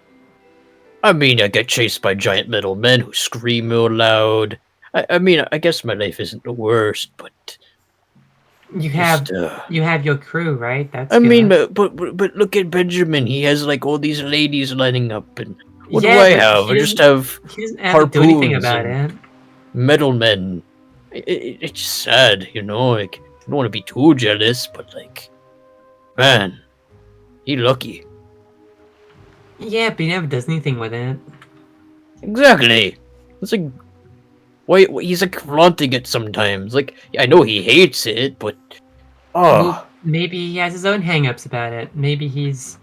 I mean, I get chased by giant metal men who scream real loud. I mean, I guess my life isn't the worst, but You have just, you have your crew, right? That's I mean, good. but look at Benjamin. He has like all these ladies lining up, and what Yeah, do I but have? I he just have He doesn't have to do anything harpoons about and- it. metal men. It's just sad, you know. Like, I don't want to be too jealous, but like, man, he lucky. Yeah, but he never does anything with it. Exactly. It's like, why he's like flaunting it sometimes. Like, I know he hates it, but Well, maybe he has his own hang-ups about it. Maybe he's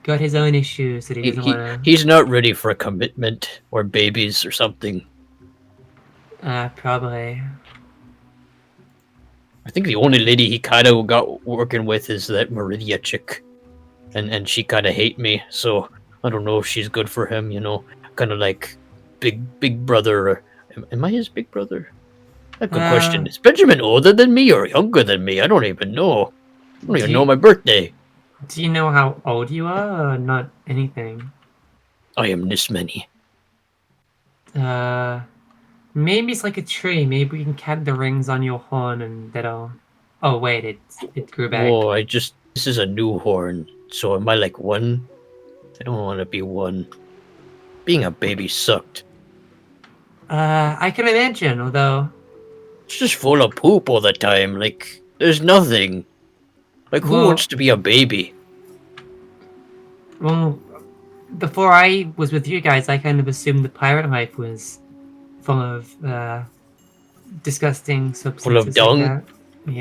got his own issues that he doesn't want to... he's not ready for a commitment or babies or something. Probably. I think the only lady he kind of got working with is that Meridia chick, and she kind of hate me. So I don't know if she's good for him. You know, kind of like big brother. Or, am I his big brother? A good question. Is Benjamin older than me or younger than me? I don't even know. I don't even know my birthday. Do you know how old you are, or not anything? I am this many. Maybe it's like a tree. Maybe we can cut the rings on your horn and that'll... Oh, wait, it grew back. Whoa, this is a new horn. So am I like one? I don't want to be one. Being a baby sucked. I can imagine, although... It's just full of poop all the time. Like, there's nothing. Like, who Well- wants to be a baby? Well, before I was with you guys, I kind of assumed the pirate life was full of disgusting substances. Full of dung? Like that.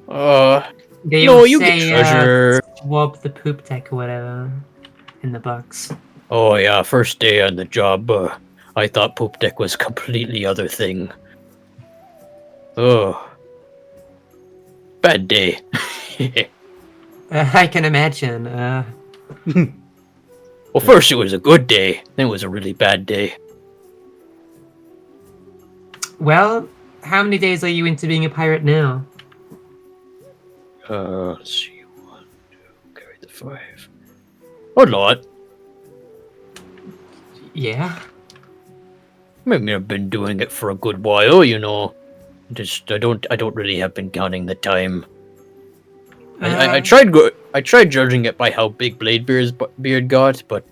Yeah. They No, will you get say, treasure. swap the poop deck or whatever in the box. Oh yeah, first day on the job, I thought poop deck was completely other thing. Oh, bad day. I can imagine. Well, first it was a good day, then it was a really bad day. Well, how many days are you into being a pirate now? Let's see, 1, 2, carry the 5. A lot. Yeah. I mean, I've been doing it for a good while, you know. Just I don't really have been counting the time. I tried judging it by how big Bladebeard's beard got, but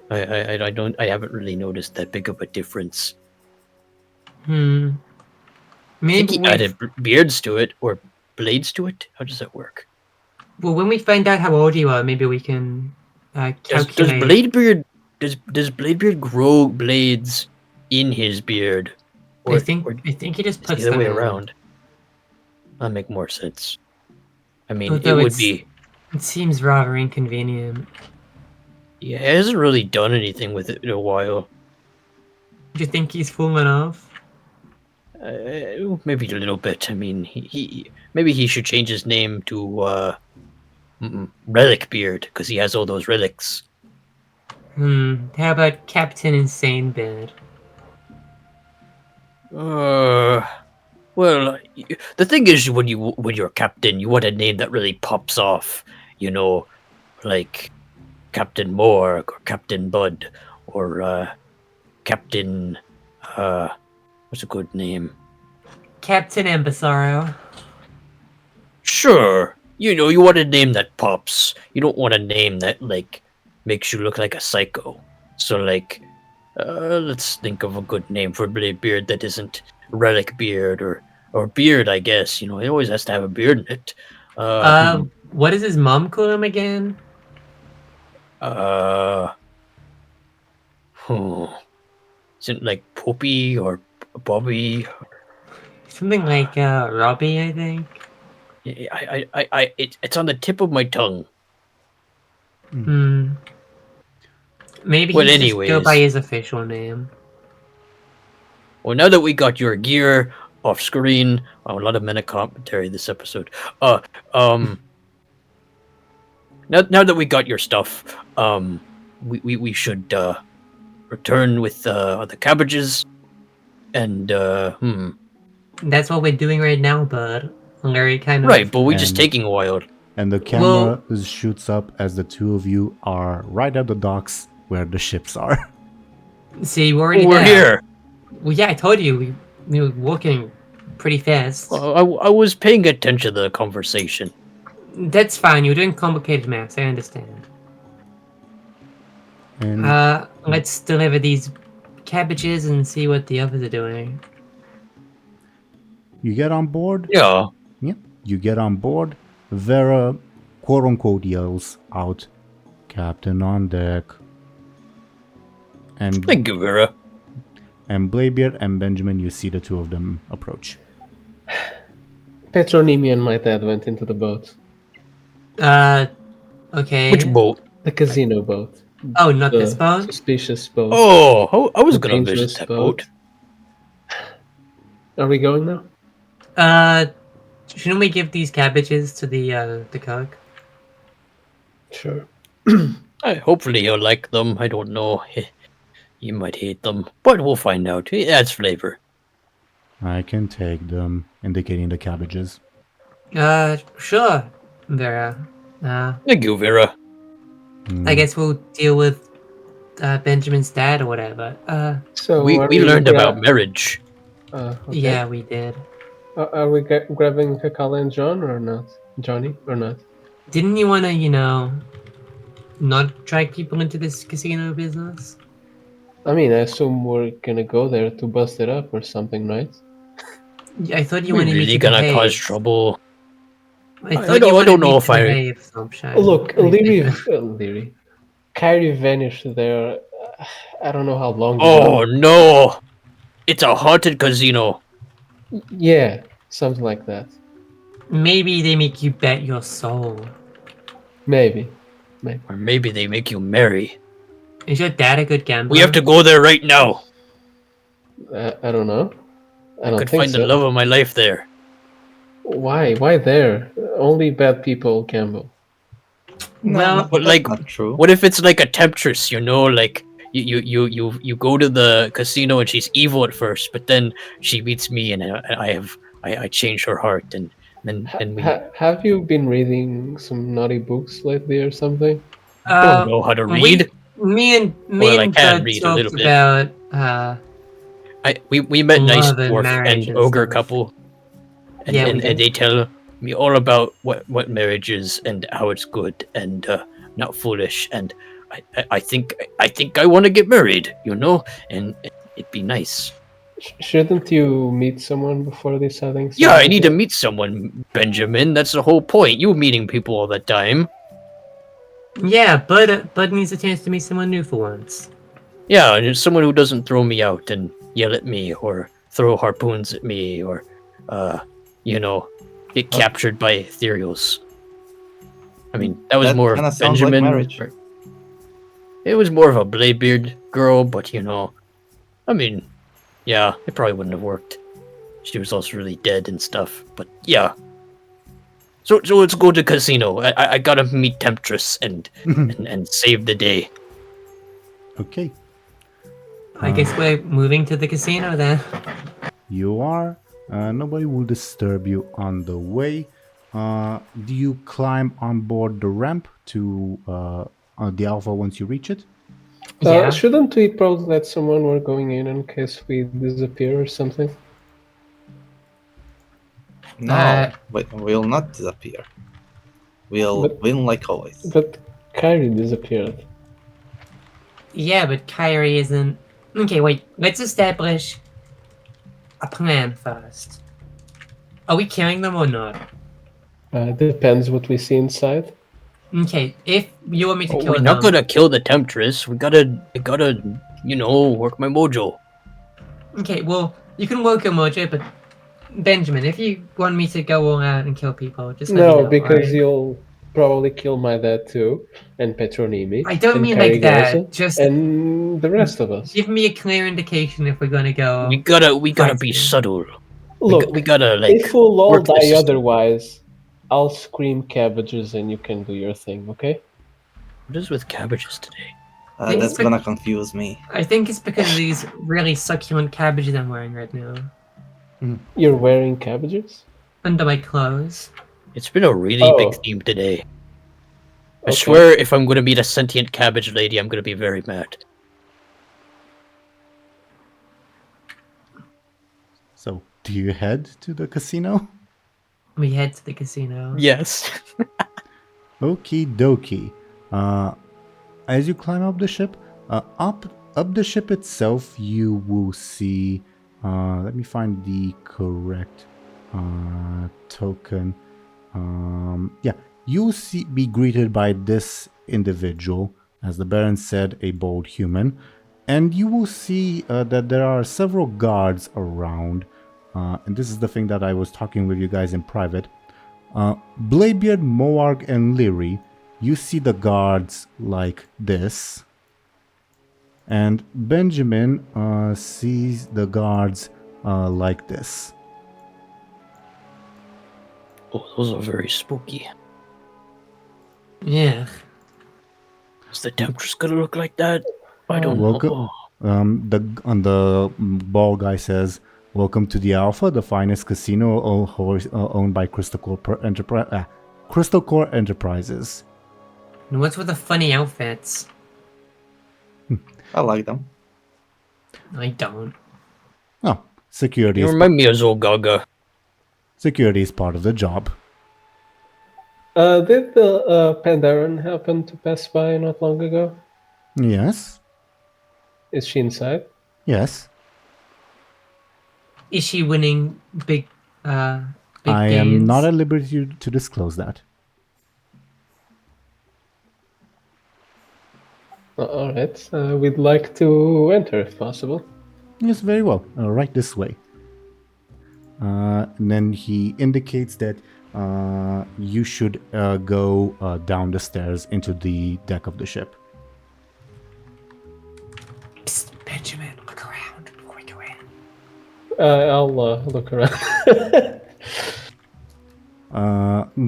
I haven't really noticed that big of a difference. I think Maybe he added beards to it or blades to it. How does that work? Well, when we find out how old you are, maybe we can Does calculate. does Bladebeard grow blades in his beard? I think he just It's puts the other them way in. around. That'd make more sense. I mean, Although it would be. It seems rather inconvenient. Yeah, he hasn't really done anything with it in a while. Do you think he's fallen off? Maybe a little bit. I mean, he maybe he should change his name to Relic Beard because he has all those relics. How about Captain Insane Beard? Well, the thing is, when you're a captain, you want a name that really pops off. You know, like Captain Morg or Captain Bud or Captain. What's a good name? Captain Embersorrow. Sure. You know, you want a name that pops. You don't want a name that like makes you look like a psycho. So like, let's think of a good name for Bladebeard that isn't Relic Beard or Beard, I guess. You know, it always has to have a beard in it. What does his mom call him again? Isn't it like Poppy or Bobby? Something like Robbie, I think. It's on the tip of my tongue. Maybe Well, he just go by anyways. his official name. Well, now that we got your gear off screen, a lot of meta commentary this episode. Now that we got your stuff, we should return with the cabbages, and That's what we're doing right now, bud. Larry kind of right, but we're just And- taking a while. And the camera shoots up as the two of you are right at the docks where the ships are. See, we're already We're there. here. Well, yeah, I told you we were walking pretty fast. I was paying attention to the conversation. That's fine. You're doing complicated maths. I understand. And Let's deliver these cabbages and see what the others are doing. you get on board. Yeah. Yep. You get on board. Vera, quote unquote, yells out, "Captain on deck." And Thank you, Vera. Bladebeard and Benjamin, you see the two of them approach. Petronimi and my dad went into the boat. Okay. Which boat? The casino boat. Oh, not The this boat? suspicious boat. Oh, I was The gonna dangerous visit that boat. Are we going now? Shouldn't we give these cabbages to the cook? Sure. Hopefully he'll like them. I don't know. He might hate them, but we'll find out. It adds flavor. I can take them, indicating the cabbages. Sure, Vera. Thank you, Vera. I guess we'll deal with Benjamin's dad or whatever. So We are learned about marriage. Okay. Yeah, we did. Are we grabbing Kakala and John or not? Johnny or not? Didn't you want to, not drag people into this casino business? I mean, I assume we're gonna go there to bust it up or something, right? I thought you We're wanted me really to gonna behave. cause trouble. I thought I you don't wanted know me if to I- behave, Thompshire. Look, I think Lyri. Kyrie vanished there. I don't know how long. Oh no! It's a haunted casino. Yeah, something like that. Maybe they make you bet your soul. Maybe. Or maybe they make you marry. Is your dad a good gambler? We have to go there right now. I don't know. I don't Could think find so. the love of my life there. Why? Why there? Only bad people gamble. Well, But that's like, not true. what if it's like a temptress? You know, like you go to the casino and she's evil at first, but then she meets me and I change her heart and we Have you been reading some naughty books lately or something? don't know how to read. Me and Well, I can Bud read a little talked bit. about We met nice love and dwarf marriage and and ogre stuff. couple, and, Yeah, we and did. they tell me all about what marriage is and how it's good and not foolish. And I think I want to get married, you know, and it'd be nice. Shouldn't you meet someone before deciding? Yeah, I something need to like meet someone, Benjamin. That's the whole point. You meeting people all the time. Yeah, Bud needs a chance to meet someone new for once. Yeah, and it's someone who doesn't throw me out and yell at me or throw harpoons at me or, you know, get captured by ethereals. I mean, that was That more kinda of sounds like Benjamin. marriage. It was more of a Bladebeard girl, but you know, I mean, yeah, it probably wouldn't have worked. She was also really dead and stuff, but yeah. So let's go to casino. I gotta meet Temptress and save the day. Okay, I guess we're moving to the casino then. you are. Nobody will disturb you on the way. Do you climb on board the ramp to the Alpha once you reach it? Yeah. Shouldn't we probably let someone we're going in case we disappear or something? No, we'll not disappear. We'll But- win like always. But Kyrie disappeared. Yeah, but Kyrie isn't. Okay, wait. Let's establish a plan first. Are we killing them or not? Depends what we see inside. Okay, if you want me to kill We're them, not gonna kill the Temptress. We gotta, you know, work my mojo. Okay, well, you can work your mojo, but Benjamin, if you want me to go all out and kill people, just let me No, know, because alright? you'll probably kill my dad too, and Petronimi. I don't and mean like Kyrie that. Just and the rest of us. give me a clear indication if we're gonna go. We gotta be Fighting. subtle. Look, we gotta like. if we'll all work the die system. otherwise, I'll scream cabbages and you can do your thing, okay? What is with cabbages today? Things That's be- gonna confuse me. I think it's because of these really succulent cabbages I'm wearing right now You're wearing cabbages? under my clothes. It's been a really Oh. big theme today. I Okay. swear, if I'm gonna meet a sentient cabbage lady, I'm gonna be very mad. So, do you head to the casino? We head to the casino. Yes. Okie dokie. As you climb up the ship, up the ship itself, you will see. Let me find the correct token. Yeah, you'll be greeted by this individual, as the Baron said, a bold human, and you will see that there are several guards around. And this is the thing that I was talking with you guys in private. Bladebeard, Moarg, and Lyri, you see the guards like this. And Benjamin sees the guards like this. Oh, those are very spooky. Yeah. Is the Temptress gonna look like that? I don't Welcome. know. The ball guy says, "Welcome to the Alpha, the finest casino owned by Crystal Core Enterprises." And what's with the funny outfits? I like them. I don't. Oh, security You is, remind me of Zolgaga. security is part of the job. Did the Pandaren happen to pass by not long ago? Yes, Is she inside? yes. Is she winning big I am gains? not at liberty to disclose that. Alright, we'd like to enter if possible. Yes, very well. Right this way. And then he indicates that you should go down the stairs into the deck of the ship. Psst, Benjamin, look around before we go in. I'll look around.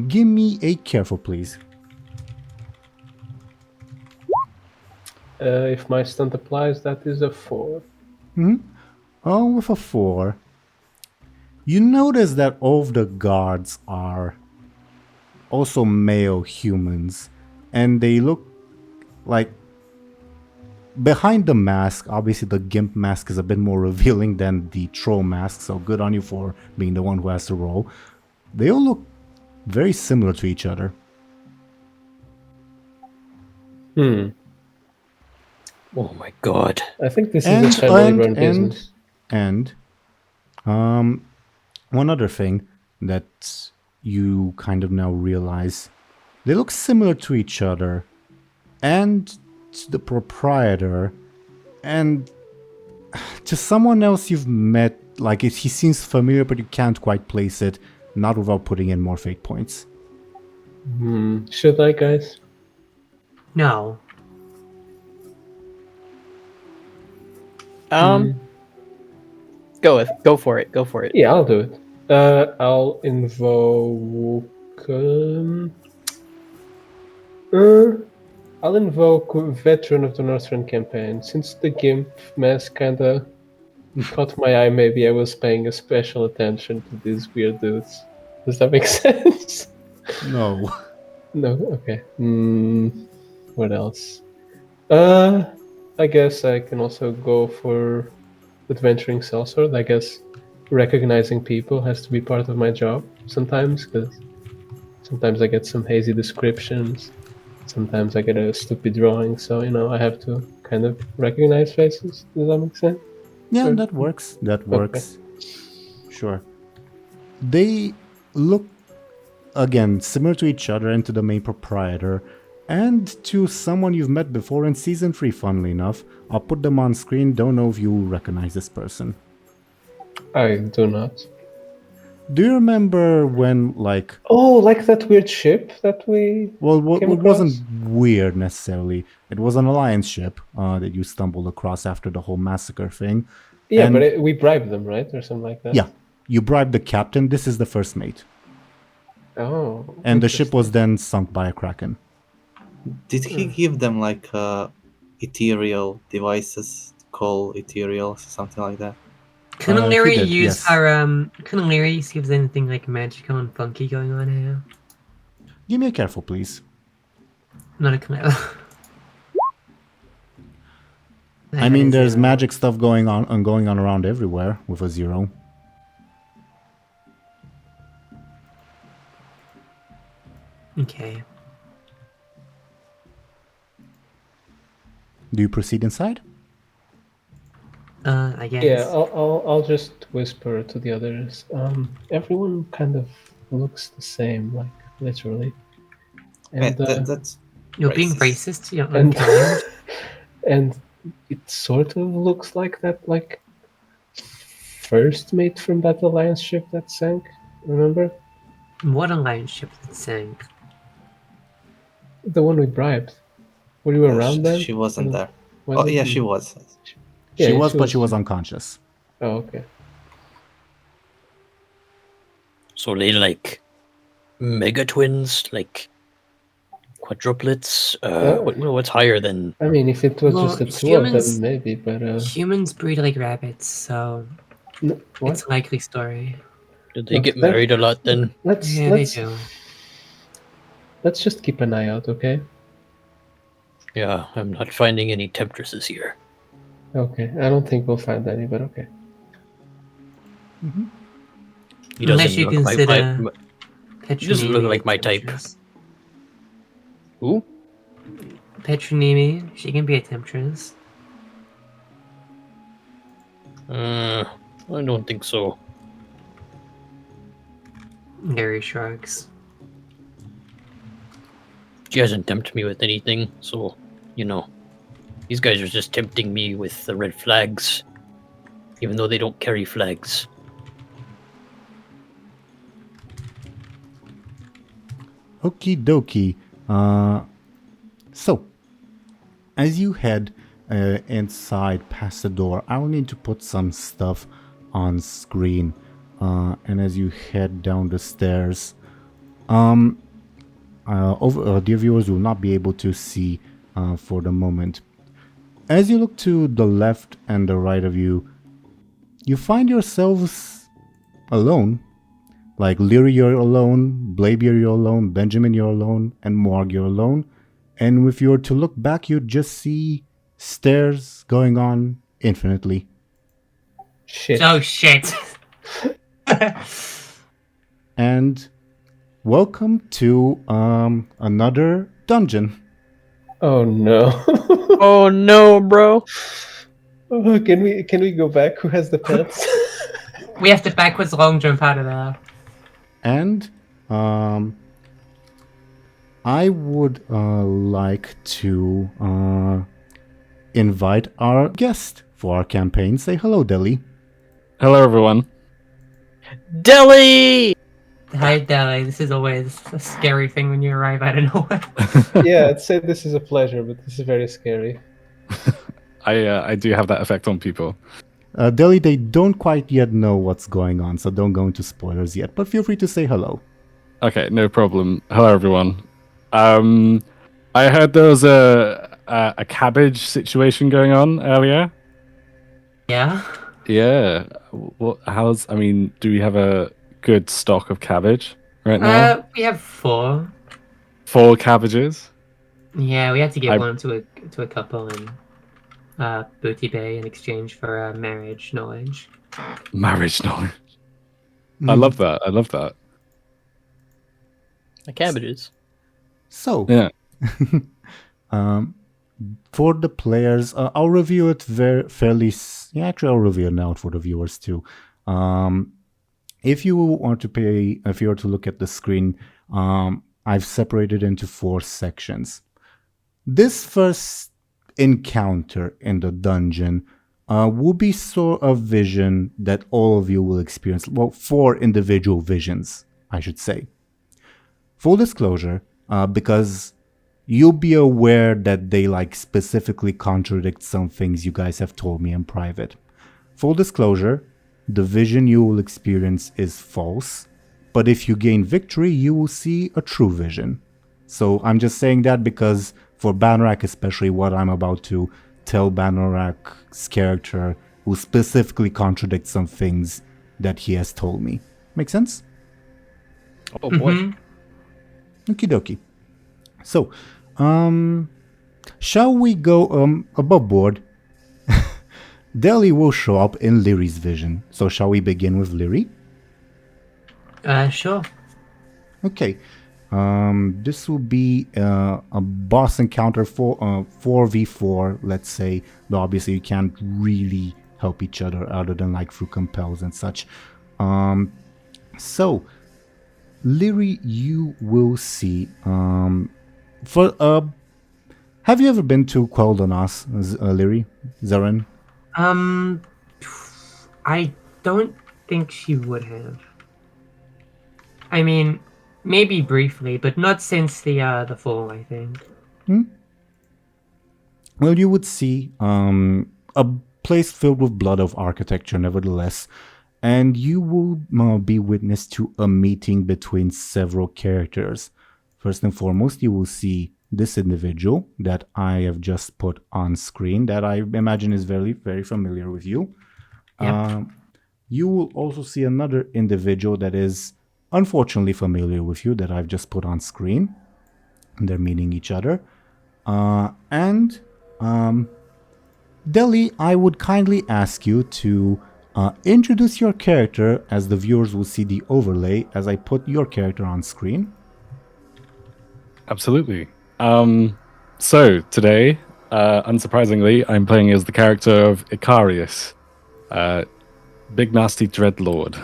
Give me a careful, please. If my stunt applies, that is a 4. Oh, with a 4. You notice that all of the guards are also male humans, and they look like behind the mask. Obviously, the gimp mask is a bit more revealing than the troll mask, so good on you for being the one who has to roll. They all look very similar to each other. Oh my god. I think this is a family-run business. And one other thing that you kind of now realize, they look similar to each other and to the proprietor and to someone else you've met. Like, he seems familiar, but you can't quite place it, not without putting in more fate points. Should I, guys? No. Go for it. Yeah, I'll do it. I'll invoke. I'll invoke Veteran of the Northern Campaign. Since the Gimp mask kinda caught my eye, maybe I was paying a special attention to these weird dudes. Does that make sense? No. No? Okay. What else? I guess I can also go for Adventuring Sellsword. I guess recognizing people has to be part of my job sometimes, because sometimes I get some hazy descriptions, sometimes I get a stupid drawing, so, I have to kind of recognize faces. Does that make sense? Yeah, Or- that works. That works. Sure. They look, again, similar to each other and to the main proprietor, and to someone you've met before in Season 3, funnily enough. I'll put them on screen, don't know if you recognize this person. I do not. Do you remember when, like... Oh, like that weird ship that we... Well, came it wasn't across? weird, necessarily. It was an alliance ship that you stumbled across after the whole massacre thing. Yeah, And- but we bribed them, right? Or something like that? Yeah, you bribed the captain, this is the first mate. Oh. And the ship was then sunk by a kraken. Did he give them like ethereal devices to call ethereal or something like that? Couldn't he Lyri did, use yes. her, couldn't Lyri see if there's anything like magical and funky going on here? Give me a careful, please. Not a clue. I mean, there's magic stuff going on around everywhere with a 0. Okay. Do you proceed inside? I guess. Yeah, I'll just whisper to the others. Everyone kind of looks the same, like literally. And That's You're being racist. racist. You're And- unkind. and it sort of looks like that, like first mate from that alliance ship that sank. Remember What alliance ship that sank? the one we bribed? Were you around then? She wasn't there. Was Oh it? yeah, she was. Yeah, she was, but she was unconscious. Oh, okay. So they like mega twins, like quadruplets. What's higher than? I mean, if it was Well, just the two of humans- them, maybe. But Humans breed like rabbits, so what? it's a likely story. Did they get that- married a lot then? Let's Yeah, they do. let's just keep an eye out, okay? Yeah, I'm not finding any temptresses here. Okay. I don't think we'll find any, but okay. He Unless doesn't you look consider doesn't look like my type. temptress. Who? Petronimi, she can be a temptress. I don't think so. Gary shrugs. She hasn't tempted me with anything, so these guys are just tempting me with the red flags, even though they don't carry flags. Okie dokie. So, as you head inside past the door, I will need to put some stuff on screen. And as you head down the stairs, dear viewers will not be able to see for the moment. As you look to the left and the right of you, you find yourselves alone. Like Lyri, you're alone, Bladebeard, you're alone, Benjamin, you're alone, and Morg, you're alone. And if you were to look back, you'd just see stairs going on infinitely. Shit. Oh shit. And welcome to another dungeon. Oh no. Oh no, bro. Oh, can we go back? Who has the pants? We have to backwards long jump out of there. And I would like to invite our guest for our campaign. Say hello, Dely. Hello, everyone. Dely! Hi, Dely. This is always a scary thing when you arrive out of nowhere. Yeah, I'd say this is a pleasure, but this is very scary. I do have that effect on people. Dely, they don't quite yet know what's going on, so don't go into spoilers yet, but feel free to say hello. Okay, no problem. Hello, everyone. I heard there was a cabbage situation going on earlier. Yeah? Yeah. I mean, do we have a good stock of cabbage right now? We have 4. 4 cabbages? Yeah, we had to give I- one to a couple in Booty Bay in exchange for marriage knowledge. Marriage knowledge. I love that. I love that. The cabbages. So, Yeah. for the players, I'll review it fairly. Actually, I'll review it now for the viewers too. If you want to if you were to look at the screen, I've separated into 4 sections. This first encounter in the dungeon will be sort of vision that all of you will experience. Well, 4 individual visions, I should say. Full disclosure, because you'll be aware that they specifically contradict some things you guys have told me in private. Full disclosure, the vision you will experience is false, but if you gain victory, you will see a true vision. So I'm just saying that because for Banorak especially, what I'm about to tell Banorak's character will specifically contradict some things that he has told me. Make sense? Oh boy. Mhm. Okie dokie. So, shall we go above board? Dely will show up in Lyri's vision. So shall we begin with Lyri? Sure. Okay. This will be a boss encounter for 4v4, let's say. Though obviously you can't really help each other other than through compels and such. So, Lyri, you will see. Have you ever been to Quel'Danas, Lyri? Zeren? I don't think she would have. I mean, maybe briefly, but not since the fall, I think. Well, you would see a place filled with blood of architecture, nevertheless, and you will be witness to a meeting between several characters. First and foremost, you will see this individual that I have just put on screen that I imagine is very, very familiar with you. Yep. You will also see another individual that is unfortunately familiar with you that I've just put on screen. They're meeting each other. Dely, I would kindly ask you to introduce your character as the viewers will see the overlay as I put your character on screen. Absolutely. So today, unsurprisingly, I'm playing as the character of Ikarius, big nasty dreadlord.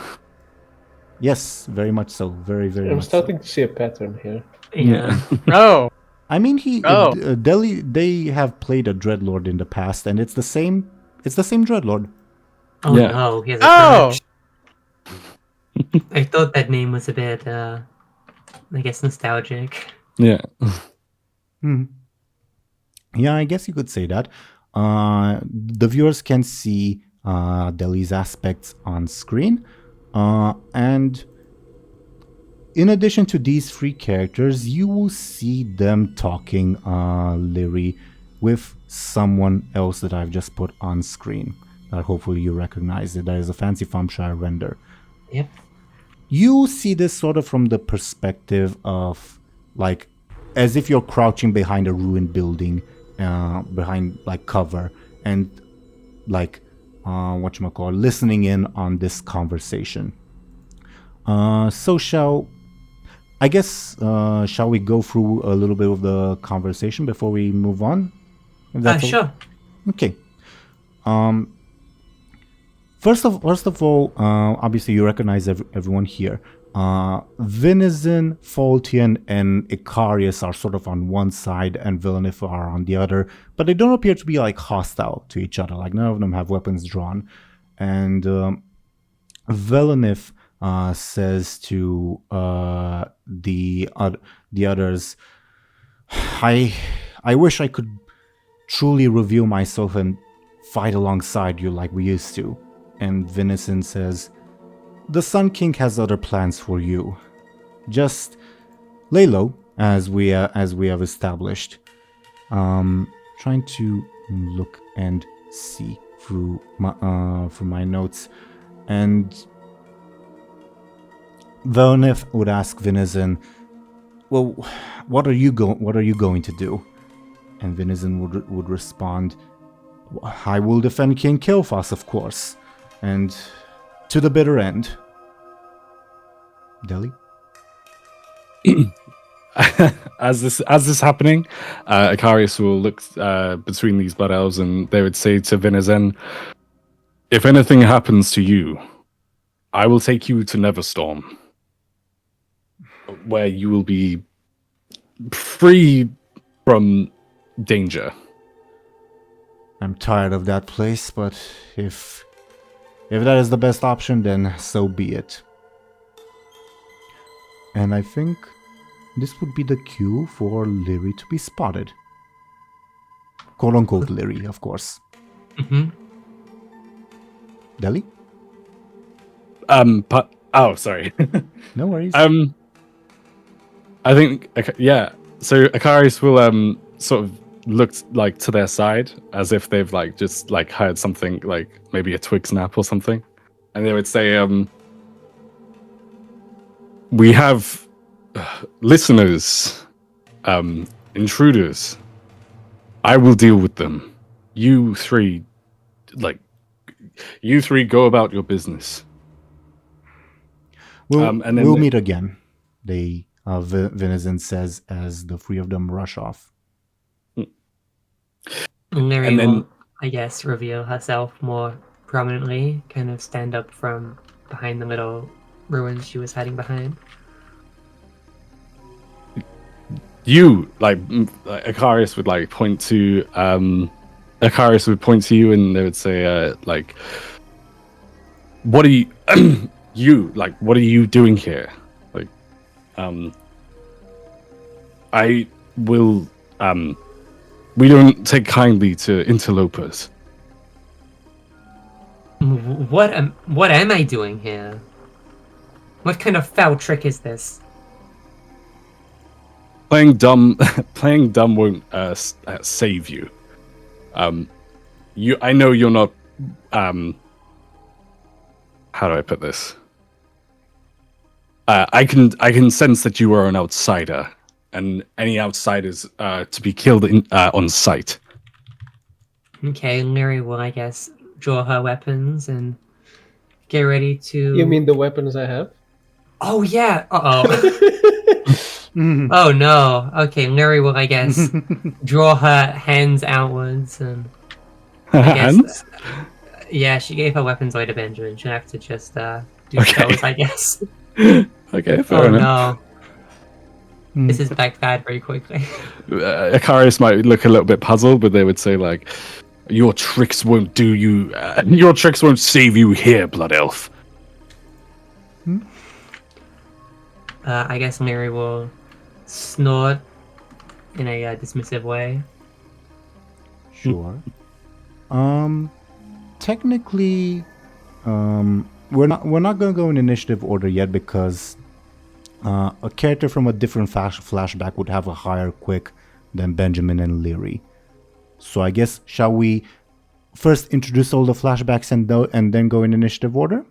Yes, very much so. Very, very I'm much starting to see a pattern here. Yeah. Oh. I mean, Oh. Dely, they have played a dreadlord in the past, and it's the same. It's the same dreadlord. Oh Yeah. no, he has a Oh! grudge. I thought that name was a bit I guess, nostalgic. Yeah. Hmm. Yeah, I guess you could say that. The viewers can see Dely's aspects on screen. And in addition to these three characters, you will see them talking Lyri with someone else that I've just put on screen. That hopefully you recognize it. That is a fancy Thompshire render. Yep. You see this sort of from the perspective of, like, as if you're crouching behind a ruined building, behind like cover, and like whatchamacallit, listening in on this conversation. So shall we go through a little bit of the conversation before we move on? If that's Sure. Okay. First of all, obviously you recognize everyone here. Venison, Faultian, and Ikarius are sort of on one side, and Villanif are on the other, but they don't appear to be like hostile to each other. Like, none of them have weapons drawn. And Villanif says to the others, I wish I could truly reveal myself and fight alongside you like we used to. And Venison says, the Sun King has other plans for you. Just lay low, as we have established. Trying to look and see through my notes, and Villanif would ask Venison, "Well, what are you going to do?" And Venison would respond, "I will defend King Kilphas, of course, and to the bitter end." Dely? As this happening, Ikarius will look between these blood elves, and they would say to Venison, "If anything happens to you, I will take you to Neverstorm, where you will be free from danger." I'm tired of that place, but if that is the best option, then so be it. And I think this would be the cue for Lyri to be spotted. Quote-unquote Lyri, of course. Mm-hmm. Dely? Sorry. No worries. I think, yeah. So Ikarius will sort of look like to their side as if they've like just like heard something, like maybe a twig snap or something, and they would say, "We have listeners, intruders. I will deal with them. You three go about your business." We'll meet again. They Venison says as the three of them rush off. Lyri will, I guess, reveal herself more prominently, kind of stand up from behind the little ruins she was hiding behind. You Ikarius would like point to Ikarius would point to you, and they would say "What are you what are you doing here?" I will we don't take kindly to interlopers. What am I doing here? What kind of foul trick is this? Playing dumb won't save you. I know you're not. How do I put this? I can sense that you are an outsider, and any outsiders to be killed on sight. Okay, Lyri will, I guess, draw her weapons and get ready to. You mean the weapons I have? Oh yeah. Oh no. Okay, Lyri will, I guess, draw her hands outwards and. Hands? Yeah, she gave her weapons away to Benjamin. She'll have to just do those, I guess. Okay, fair enough. No. This is backfired very quickly. Ikarius might look a little bit puzzled, but they would say like, "Your tricks won't do you. Your tricks won't save you here, Blood Elf." I guess Mary will snort in a dismissive way. Sure. Technically, we're not gonna go in initiative order yet because a character from a different flashback would have a higher quick than Benjamin and Lyri. So I guess shall we first introduce all the flashbacks and then go in initiative order?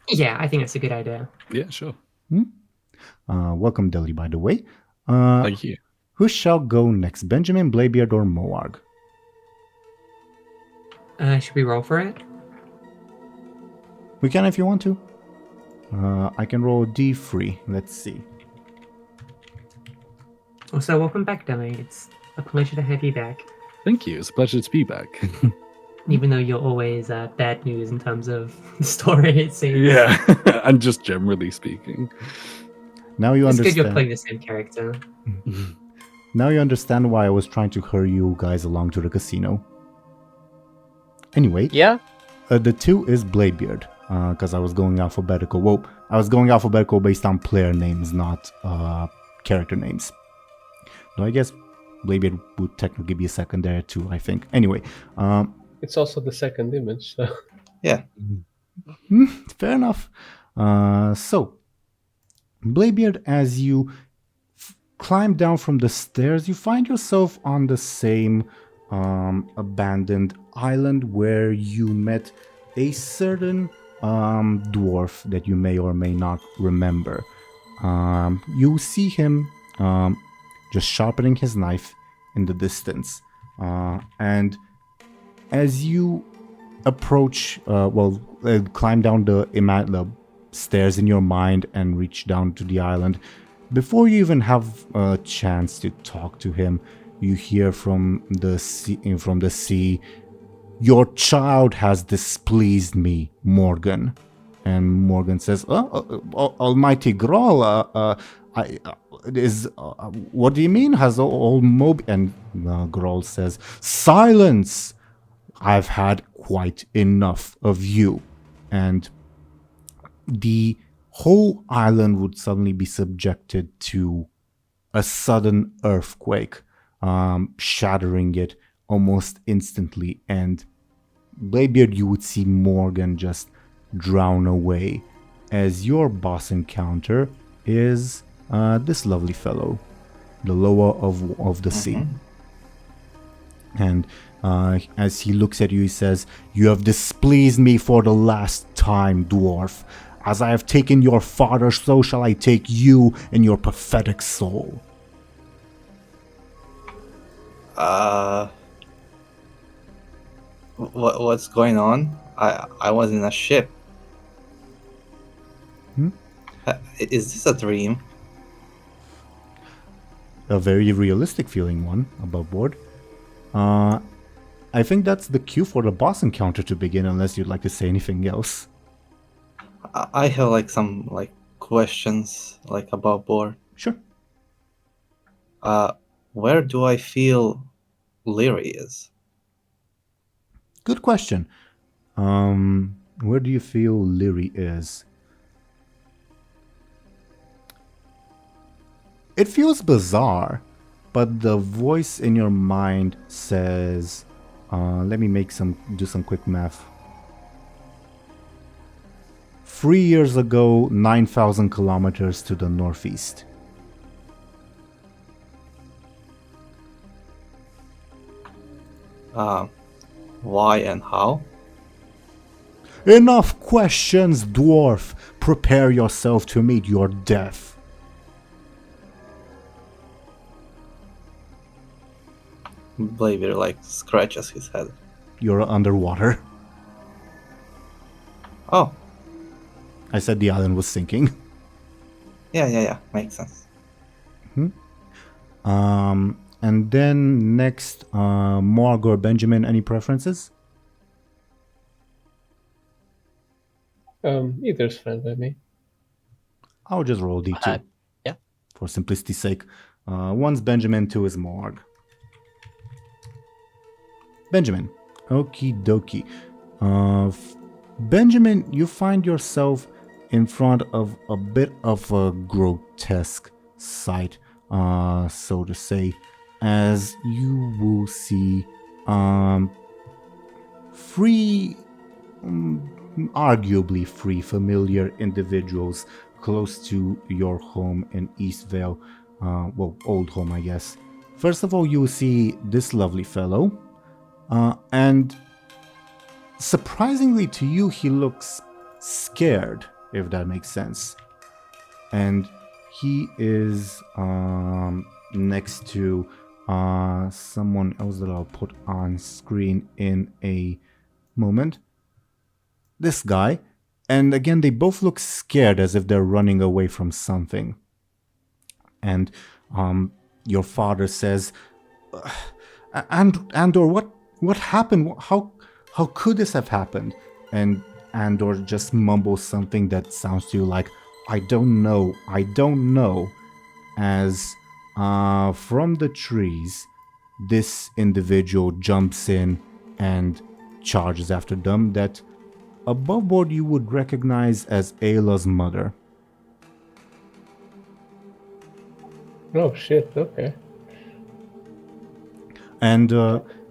Yeah, I think that's a good idea. Yeah, sure. Welcome, Deli, by the way. Thank you. Who shall go next, Benjamin, Bladebeard, or Moarg? Should we roll for it? We can if you want to. I can roll D3. Let's see. Also, welcome back, Dummy. It's a pleasure to have you back. Thank you. It's a pleasure to be back. Even though you're always bad news in terms of the story, it seems. Yeah, and just generally speaking. Now you It's good understand. you're playing the same character. Now you understand why I was trying to hurry you guys along to the casino. Anyway, Yeah. the 2 is Bladebeard, because I was going alphabetical. Well, I was going alphabetical based on player names, not character names. No, I guess Bladebeard would technically be a secondary too, I think. Anyway, It's also the second image, so Yeah. fair enough. So, Bladebeard, as you climb down from the stairs, you find yourself on the same abandoned island where you met a certain dwarf that you may or may not remember. You see him just sharpening his knife in the distance. And as you approach, climb down the stairs in your mind and reach down to the island, before you even have a chance to talk to him, you hear from the sea, "Your child has displeased me, Morgan." And Morgan says, "Almighty Groll, what do you mean? Has old Moby?" And Groll says, "Silence! I've had quite enough of you." And the whole island would suddenly be subjected to a sudden earthquake, shattering it almost instantly. And Bladebeard, you would see Morgan just drown away, as your boss encounter is this lovely fellow, the lower of the sea. And as he looks at you, he says, "You have displeased me for the last time, dwarf. As I have taken your father, so shall I take you and your pathetic soul." What's going on? I was in a ship. Is this a dream? A very realistic feeling one, above board. I think that's the cue for the boss encounter to begin, unless you'd like to say anything else. I have some questions above board. Sure. Where do I feel Lyri is? Good question. Where do you feel Lyri is? It feels bizarre, but the voice in your mind says, let me do some quick math. 3 years ago, 9,000 kilometers to the northeast. Why and how? Enough questions, dwarf. Prepare yourself to meet your death. Bladebeard scratches his head. You're underwater. Oh, I said the island was sinking. yeah, makes sense. And then next, Morg or Benjamin, any preferences? either's fine by me. I'll just roll D2. Yeah. For simplicity's sake. One's Benjamin, 2 is Morg. Benjamin. Okie dokie. Benjamin, you find yourself in front of a bit of a grotesque sight, so to say, as you will see free, arguably free, familiar individuals close to your home in Eastvale. Well, old home, I guess. First of all, you will see this lovely fellow, and surprisingly to you, he looks scared, if that makes sense. And he is next to someone else that I'll put on screen in a moment. This guy. And again, they both look scared, as if they're running away from something. And your father says, Andor, what happened? How could this have happened? And Andor just mumbles something that sounds to you like, I don't know, as from the trees, this individual jumps in and charges after them, that above board you would recognize as Ayla's mother. Oh shit, okay. And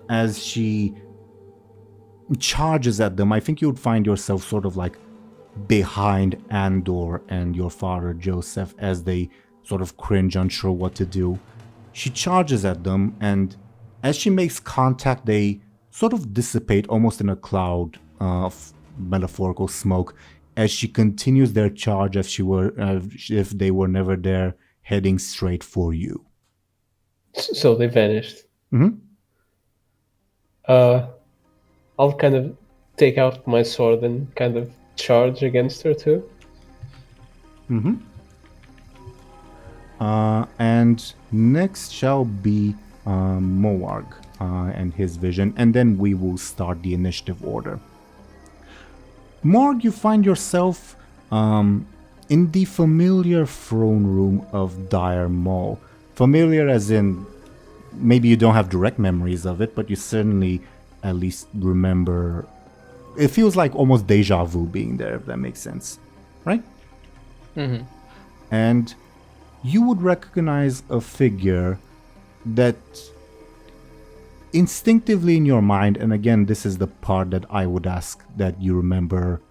as she charges at them, I think you would find yourself sort of like behind Andor and your father Joseph as they sort of cringe, unsure what to do. She charges at them, and as she makes contact, they sort of dissipate almost in a cloud of metaphorical smoke as she continues their charge as if they were never there, heading straight for you. So they vanished. Mm-hmm. I'll kind of take out my sword and kind of charge against her too. Mm-hmm. And next shall be Moarg and his vision, and then we will start the initiative order. Moarg, you find yourself in the familiar throne room of Dire Maul. Familiar as in, maybe you don't have direct memories of it, but you certainly at least remember. It feels like almost deja vu being there, if that makes sense. Right? Mm-hmm. And you would recognize a figure that instinctively in your mind, and again, this is the part that I would ask that you remember.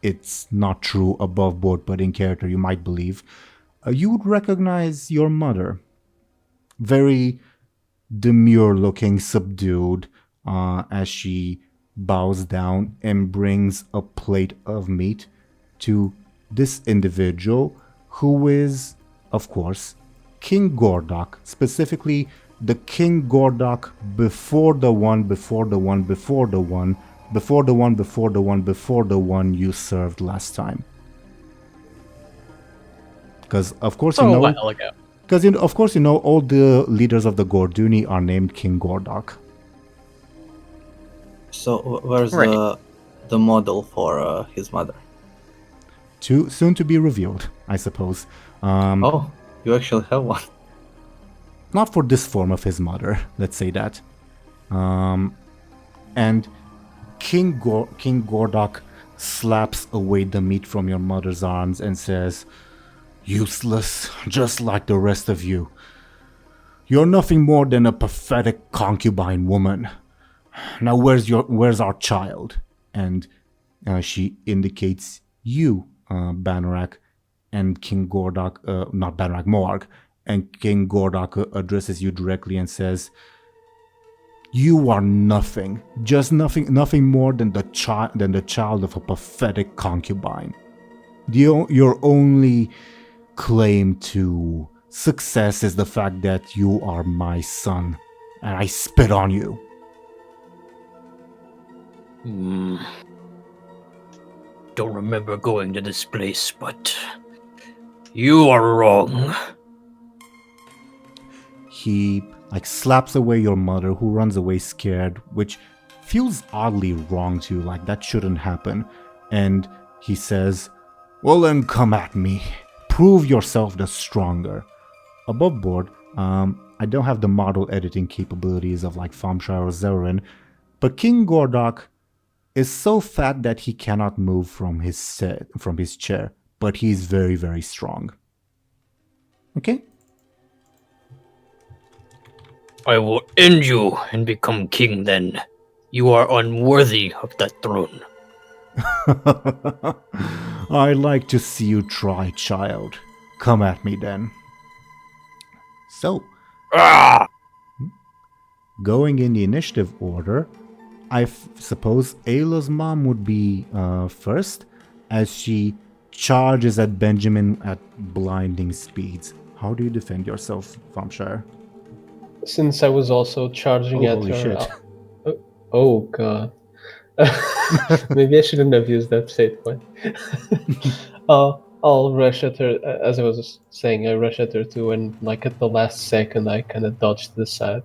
It's not true above board, but in character you might believe. You would recognize your mother. Very demure looking, subdued, as she bows down and brings a plate of meat to this individual, who is, of course, King Gordok, specifically the King Gordok before the one you served last time. Because of course you A know, while ago. because of course you know all the leaders of the Gorduni are named King Gordok. So where's Right. the model for his mother? Soon to be revealed, I suppose. Oh, you actually have one. Not for this form of his mother, let's say that. And King Gordok slaps away the meat from your mother's arms and says, "Useless, just like the rest of you. You're nothing more than a pathetic concubine woman. Now where's our child?" And she indicates you, Banarak, and King Gordok, not Banarak, Moarg. And King Gordok addresses you directly and says, "You are nothing, just nothing more than the child of a pathetic concubine. Your only claim to success is the fact that you are my son, and I spit on you." Don't remember going to this place, but you are wrong. He slaps away your mother, who runs away scared, which feels oddly wrong to you, like that shouldn't happen. And he says, "Well then, come at me. Prove yourself the stronger." Above board, I don't have the model editing capabilities of like Thompshire or Aaran, but King Gordok is so fat that he cannot move from his chair, but he's very, very strong. Okay? I will end you and become king then. You are unworthy of that throne. I'd like to see you try, child. Come at me then. So, Ah! going in the initiative order, I suppose Ayla's mom would be first, as she charges at Benjamin at blinding speeds. How do you defend yourself, Thompshire? Since I was also charging Oh, at holy her. shit. Oh god. Maybe I shouldn't have used that save point. I'll rush at her, as I was saying, I rush at her too, and like at the last second I kind of dodged to the side.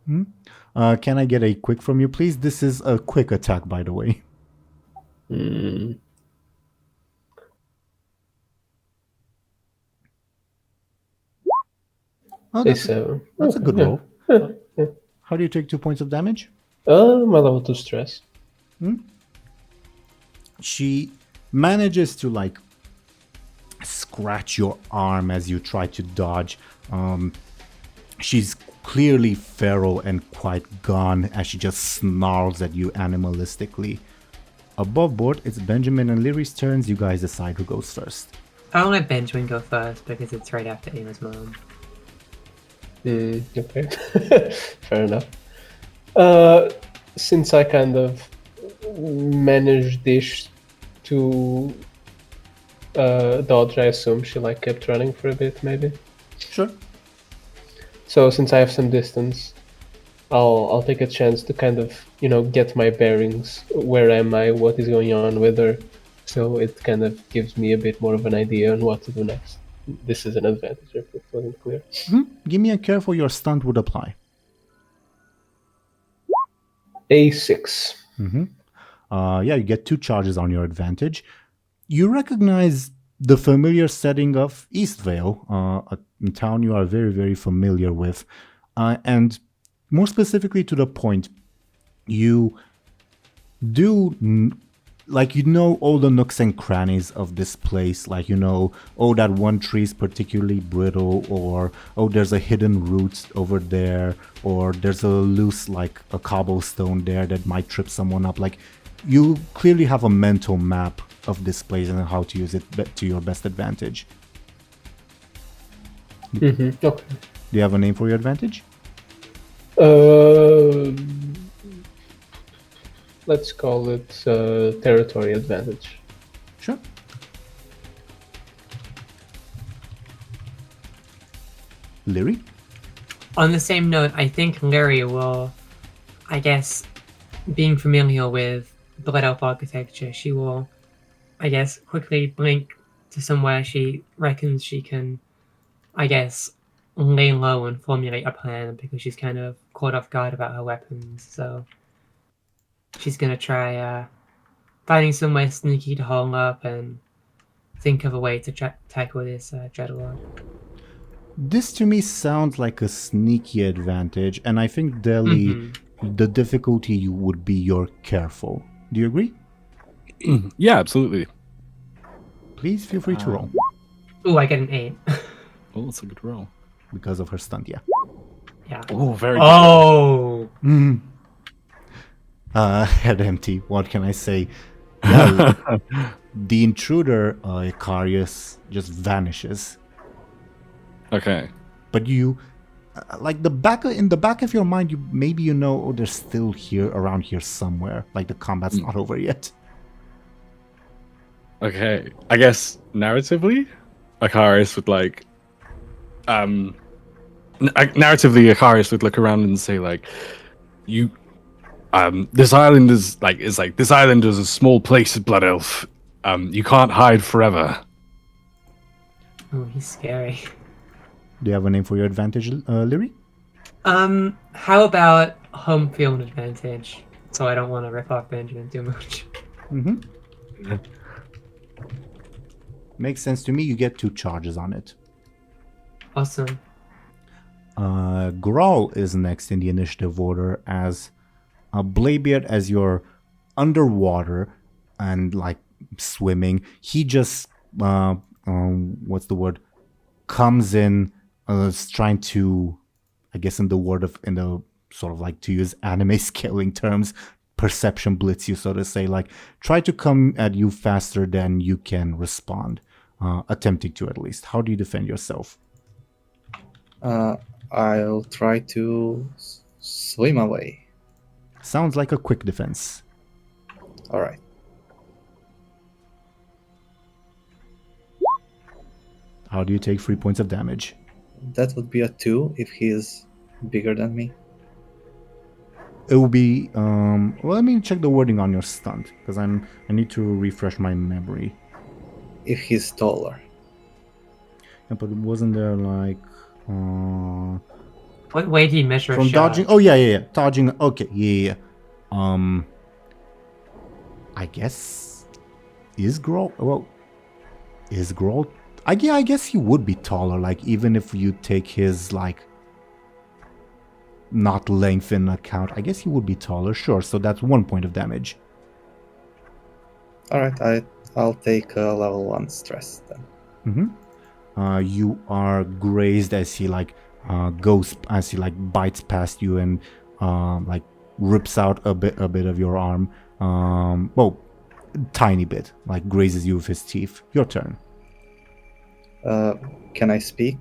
Can I get a quick from you, please? This is a quick attack, by the way. Hmm. Oh, That's a good yeah. roll. Yeah. How do you take 2 points of damage? My level 2 stress. She manages to like scratch your arm as you try to dodge. She's clearly feral and quite gone as she just snarls at you animalistically. Above board, it's Benjamin and Lyri's turns. You guys decide who goes first. I'll let Benjamin go first because it's right after Ayla's mom. Okay. Fair enough. Since I kind of managed this to dodge, I assume she like kept running for a bit, maybe. Sure. So since I have some distance, I'll take a chance to kind of get my bearings. Where am I? What is going on with her? So it kind of gives me a bit more of an idea on what to do next. This is an advantage if it wasn't clear. Give me a careful your stunt would apply. A6. Yeah, you get 2 charges on your advantage. You recognize the familiar setting of Eastvale, a town you are very, very familiar with. And more specifically to the point, you do all the nooks and crannies of this place, that one tree is particularly brittle, or there's a hidden root over there, or there's a loose a cobblestone there that might trip someone up. You clearly have a mental map of this place and how to use it to your best advantage. Okay. Do you have a name for your advantage? Let's call it territory advantage. Sure. Lyri? On the same note, I think Lyri will, I guess, being familiar with Blood Elf architecture, she will, I guess, quickly blink to somewhere she reckons she can, I guess, lay low and formulate a plan because she's kind of caught off guard about her weapons. So she's going to try finding somewhere sneaky to hole up and think of a way to tackle this Dreadlord. This to me sounds like a sneaky advantage, and I think Dely, the difficulty would be you're careful. Do you agree? Yeah, absolutely. Please feel free to roll. Ooh, I get an 8. Oh, that's a good roll. Because of her stunt, yeah. Yeah. Oh, very good. Oh! Head empty, what can I say? Yeah, the intruder, Ikarius, just vanishes. Okay. But you, in the back of your mind, they're still here, around here somewhere. The combat's not over yet. Okay. I guess narratively, Ikarius would Ikarius would look around and say this island is this island is a small place, Blood Elf. You can't hide forever. Oh, he's scary. Do you have a name for your advantage, Lyri? How about home field advantage? So I don't want to rip off Benjamin too much. Makes sense to me. You get 2 charges on it. Awesome. Grawl is next in the initiative order as Bladebeard, as you're underwater and swimming. He just what's the word? Comes in, trying to, I guess in the sort of like, to use anime scaling terms, perception blitz you, so to say, like try to come at you faster than you can respond, attempting to at least. How do you defend yourself? I'll try to swim away. Sounds like a quick defense. All right. How do you take 3 points of damage? That would be a 2 if he is bigger than me. It will be well, let me check the wording on your stunt, because I need to refresh my memory. If he's taller. Yeah, but wasn't there like What way do you measure from a shot? dodging? Oh yeah. Dodging. Okay, yeah. I guess is Grohl. Well, is Grohl? I guess he would be taller. Like even if you take his like not length in account, I guess he would be taller. Sure. So that's 1 point of damage. All right. I'll take a level 1 stress then. You are grazed as he like as he like bites past you and like rips out a bit of your arm. Well, tiny bit, like grazes you with his teeth. Your turn. Can I speak?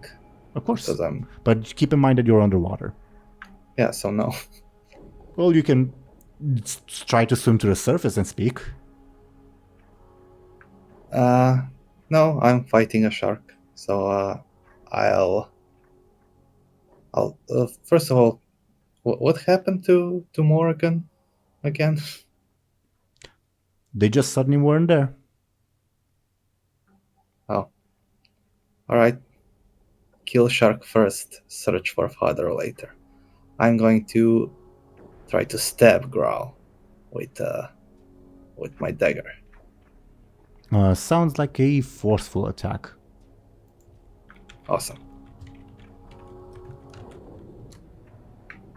Of course. Because But keep in mind that you're underwater. Yeah, so no. Well, you can try to swim to the surface and speak. No, I'm fighting a shark. So I'll first of all, what happened to Morgan again? They just suddenly weren't there. Oh, all right. Kill shark first. Search for father later. I'm going to try to stab Growl with my dagger. Sounds like a forceful attack. Awesome.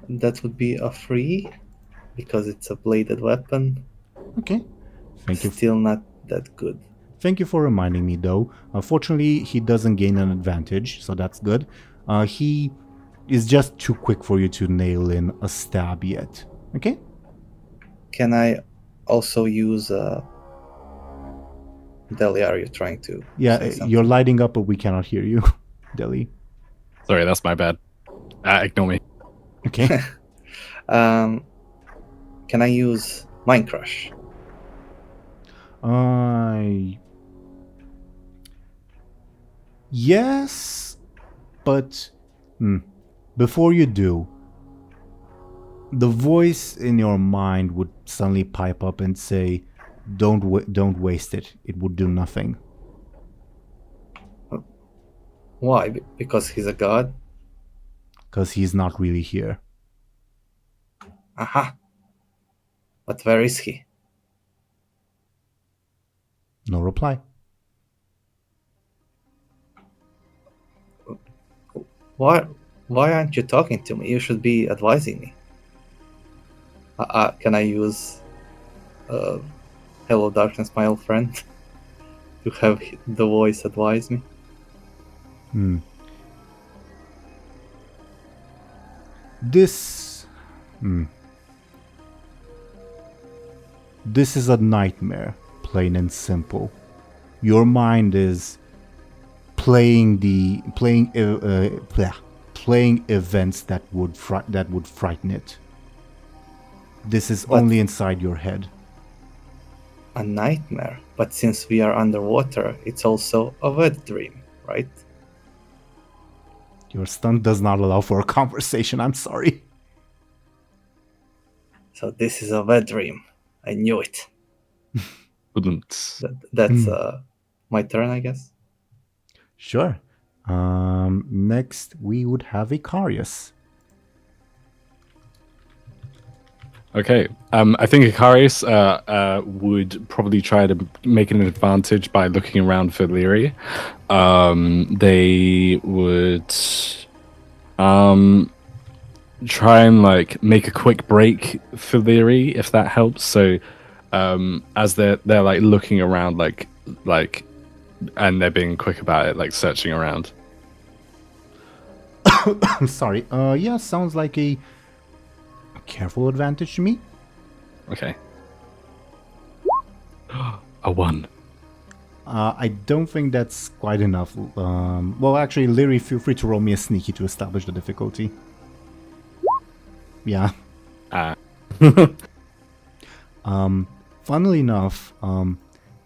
That would be a 3 because it's a bladed weapon. Okay. Thank you. Still not that good. Thank you for reminding me, though. Fortunately, he doesn't gain an advantage, so that's good. He is just too quick for you to nail in a stab yet. Okay? Can I also use Deli, are you trying to say something? You're lighting up, but we cannot hear you, Deli. Sorry, that's my bad. Ignore me. Okay. Can I use Mind Crush? Yes, but before you do, the voice in your mind would suddenly pipe up and say, don't waste it. It would do nothing. Why? Because he's a god? Because he's not really here. Aha. But where is he? No reply. Why aren't you talking to me? You should be advising me. Can I use Hello Darkness, my old friend, to have the voice advise me? This is a nightmare, plain and simple. Your mind is playing events that would frighten it. This is only inside your head. A nightmare, but since we are underwater, it's also a wet dream, right? Your stunt does not allow for a conversation. I'm sorry. So this is a wet dream. I knew it. That's my turn, I guess. Sure. Next, we would have Ikarius. Okay. I think Ikarius would probably try to make an advantage by looking around for Lyri. They would try and like make a quick break for Lyri, if that helps. So as they're like looking around, like, and they're being quick about it, like searching around. I'm sorry. Yeah, sounds like a careful advantage to me. Okay. A 1. I don't think that's quite enough. Well, actually, Lyri, feel free to roll me a sneaky to establish the difficulty. Yeah. Funnily enough,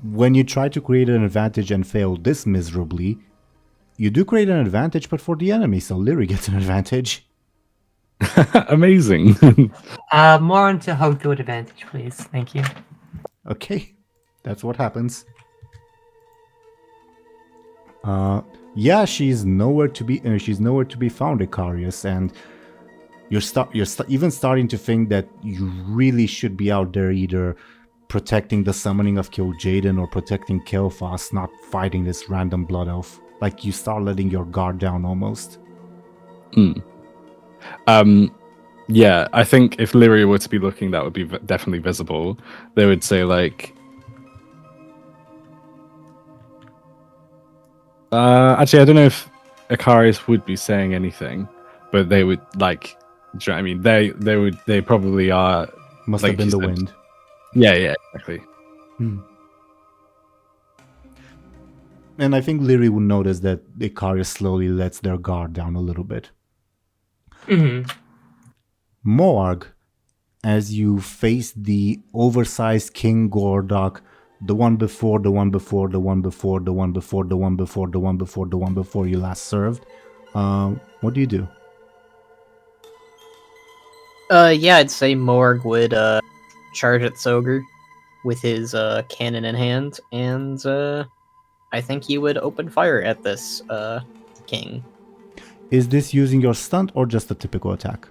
when you try to create an advantage and fail this miserably, you do create an advantage, but for the enemy, so Lyri gets an advantage. Amazing. More onto how to advantage, please. Thank you. Okay, that's what happens. Yeah, she's nowhere to be found, Ikarius, and you're even starting to think that you really should be out there either protecting the summoning of Kil'jaeden or protecting Kael'thas, not fighting this random blood elf. Like, you start letting your guard down almost. Yeah, I think if Lyri were to be looking, that would be definitely visible. They would say, like... actually, I don't know if Ikarius would be saying anything, but they would, like... Do you know what I mean? They probably are... Must like have been you the said. wind. Yeah, exactly. And I think Lyri will notice that Ikarius slowly lets their guard down a little bit. Moarg, as you face the oversized King Gordok, the one before, the one before, the one before, the one before, the one before, the one before, the one before you last served, what do you do? Yeah, I'd say Morg would charge at Soger with his cannon in hand, and I think he would open fire at this king. Is this using your stunt or just a typical attack?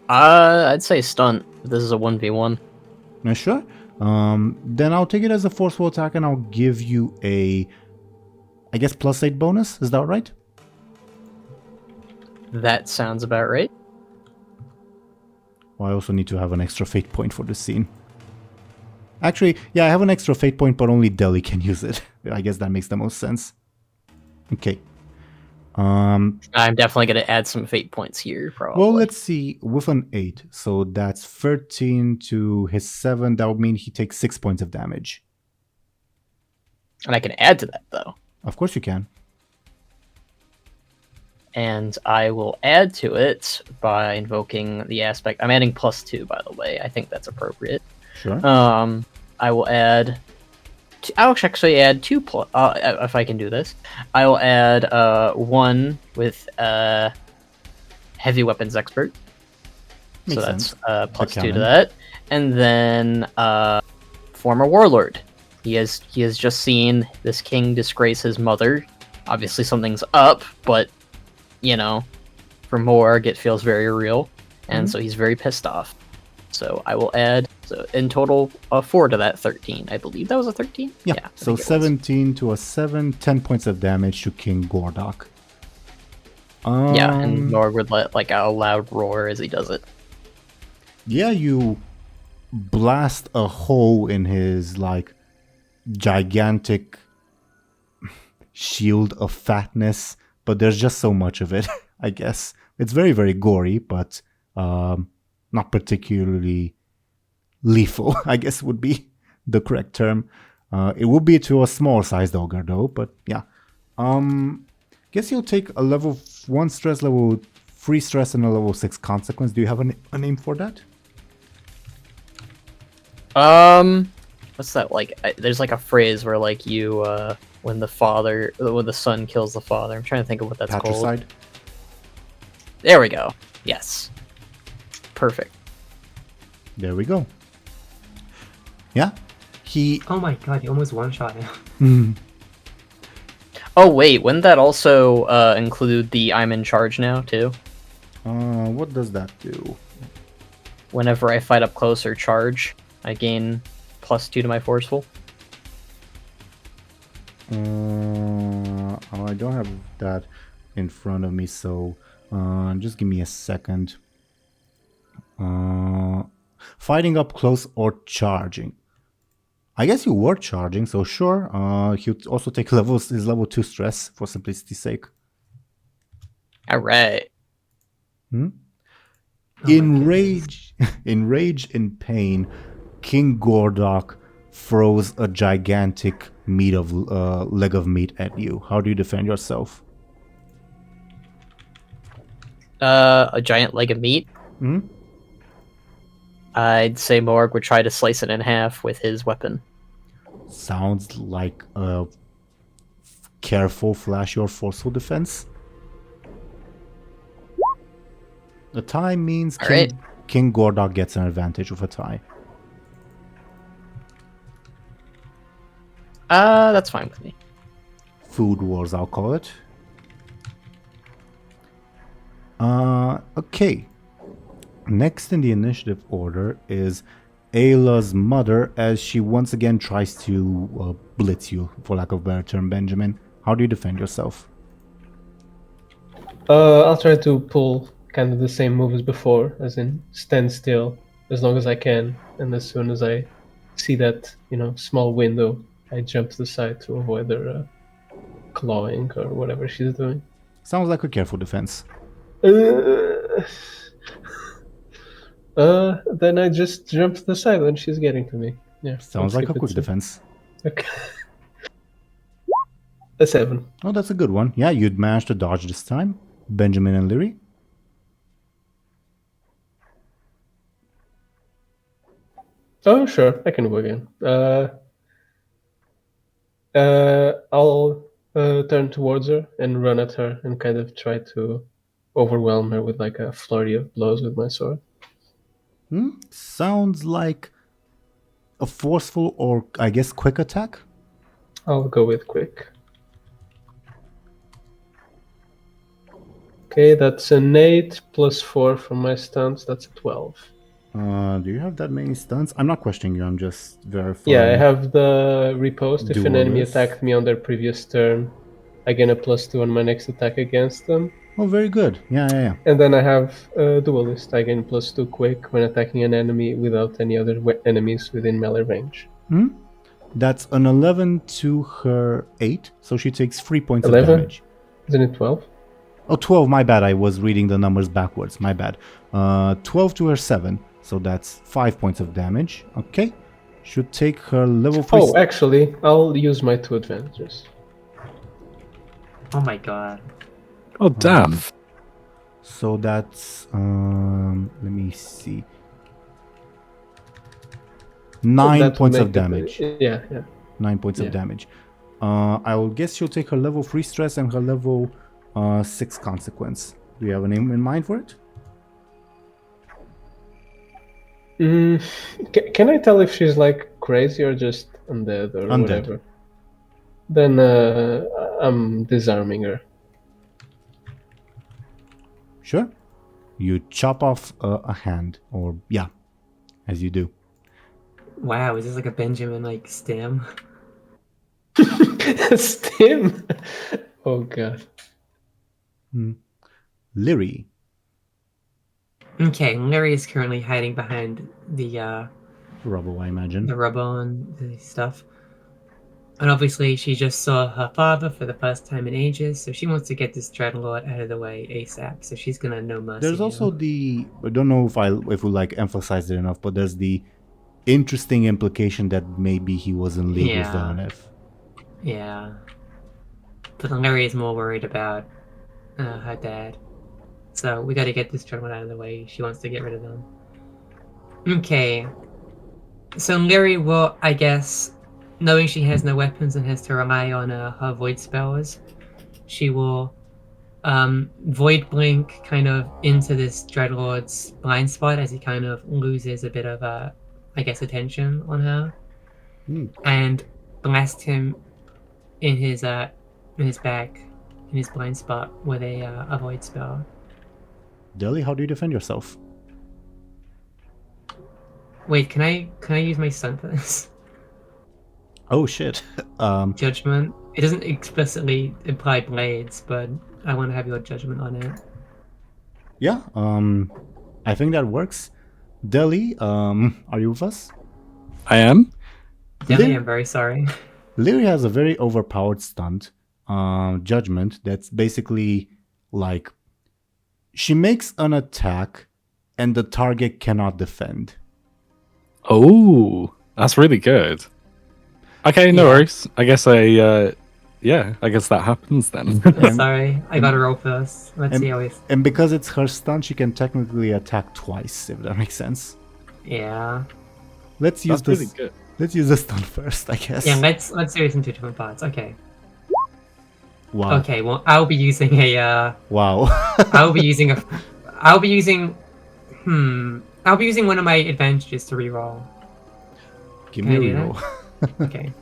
I'd say stunt. This is a 1v1. Sure. Then I'll take it as a forceful attack and I'll give you a, I guess, +8 bonus. Is that right? That sounds about right. Well, I also need to have an extra fate point for this scene. Actually, yeah, I have an extra fate point, but only Deli can use it. I guess that makes the most sense. Okay. I'm definitely going to add some fate points here, probably. Well, let's see. With an 8, so that's 13 to his 7. That would mean he takes 6 points of damage. And I can add to that, though. Of course you can. And I will add to it by invoking the aspect. I'm adding +2, by the way. I think that's appropriate. Sure. I will add... I'll actually add 2 if I can do this. I will add 1 with heavy weapons expert. Makes so that's sense. +2 to that. And then former warlord. He has just seen this king disgrace his mother. Obviously something's up, but you know, for Morg it feels very real, and so he's very pissed off. So I will add, so in total, 4 to that 13. I believe that was a 13? Yeah, so 17 to a 7, 10 points of damage to King Gordok. Yeah, and Morg would let like a loud roar as he does it. Yeah, you blast a hole in his like gigantic shield of fatness, but there's just so much of it, I guess. It's very, very gory, but not particularly lethal, I guess would be the correct term. It would be to a small-sized ogre, though, but yeah. Guess you'll take a level 1 stress, level 3 stress, and a level 6 consequence. Do you have a name for that? What's that like? There's like a phrase where like you, when the son kills the father. I'm trying to think of what that's Patricide? called. There we go. Yes. Perfect. There we go. Yeah. He... Oh my god, you almost one-shot him. Oh wait, wouldn't that also include the I'm in charge now too? What does that do? Whenever I fight up close or charge, I gain +2 to my forceful. I don't have that in front of me, so just give me a second. Fighting up close or charging? I guess you were charging, so sure. He'll also take his level 2 stress for simplicity's sake. All right. In rage, in pain, King Gordok throws a gigantic leg of meat at you. How do you defend yourself? A giant leg of meat. Hmm? I'd say Morg would try to slice it in half with his weapon. Sounds like a careful, flashy, or forceful defense. The tie means King Gordok gets an advantage with a tie. That's fine with me. Food wars, I'll call it. Okay. Next in the initiative order is Ayla's mother, as she once again tries to blitz you, for lack of a better term, Benjamin. How do you defend yourself? I'll try to pull kind of the same move as before, as in stand still as long as I can, and as soon as I see that, small window, I jump to the side to avoid their clawing or whatever she's doing. Sounds like a careful defense. Then I just jump to the side when she's getting to me. Yeah. Sounds like a quick defense. Okay. A 7. Oh, that's a good one. Yeah, you'd manage to dodge this time. Benjamin and Lyri? Oh, sure. I can go again. I'll turn towards her and run at her and kind of try to overwhelm her with like a flurry of blows with my sword. Sounds like a forceful or, I guess, quick attack? I'll go with quick. Okay, that's an 8 plus 4 from my stunts. That's a 12. Do you have that many stunts? I'm not questioning you, I'm just verifying. Yeah, I have the repost. If an enemy Duelist. attacked me on their previous turn, I gain a +2 on my next attack against them. Oh, very good. Yeah. And then I have Duelist. I gain +2 quick when attacking an enemy without any other enemies within melee range. That's an 11 to her 8, so she takes 3 points 11? of damage. Isn't it 12? Oh, 12, my bad. I was reading the numbers backwards. My bad. 12 to her 7, so that's 5 points of damage. Okay. Should take her level 3. Oh, actually, I'll use my 2 advantages. Oh my god. Oh, damn. So that's, let me see. 9 That will points of make it- damage. Yeah. 9 points of damage. I will guess she'll take her level 3 stress and her level 6 consequence. Do you have a name in mind for it? Can I tell if she's like crazy or just undead or Undead. whatever? Then I'm disarming her. Sure. You chop off a hand, or as you do. Wow, is this like a Benjamin like stem? Stim. Oh god. Lyri. Okay, Lyri is currently hiding behind the Rubble, I imagine. rubble and the stuff. And obviously she just saw her father for the first time in ages, so she wants to get this Dreadlord out of the way ASAP, so she's gonna no mercy. There's also I don't know if we like emphasized it enough, but there's the interesting implication that maybe he was in league with Zel'atath. Yeah. But Lyri is more worried about her dad. So we gotta get this Dreadlord out of the way. She wants to get rid of them. Okay. So Lyri will, I guess, knowing she has no weapons and has to rely on her void spells, she will void blink kind of into this Dreadlord's blind spot as he kind of loses a bit of, I guess, attention on her, and blast him in his back, in his blind spot with a void spell. Dely, how do you defend yourself? Wait, can I use my stun for this? Oh shit. Judgment. It doesn't explicitly imply blades, but I want to have your judgment on it. Yeah, I think that works. Deli, are you with us? I am. Deli, I'm very sorry. Lyri has a very overpowered stunt, judgment, that's basically like she makes an attack and the target cannot defend. Oh, that's really good. Okay, no Yeah. worries. I guess I guess that happens then. Sorry, I gotta roll first. Let's see how it. And because it's her stunt, she can technically attack twice, if that makes sense. Yeah. Let's use That's this. really good. Let's use the stunt first, I guess. Yeah, let's do it in two different parts. Okay. Wow. Okay, well I'll be using a Wow. I'll be using one of my advantages to reroll. Give Can me a I do reroll. Okay.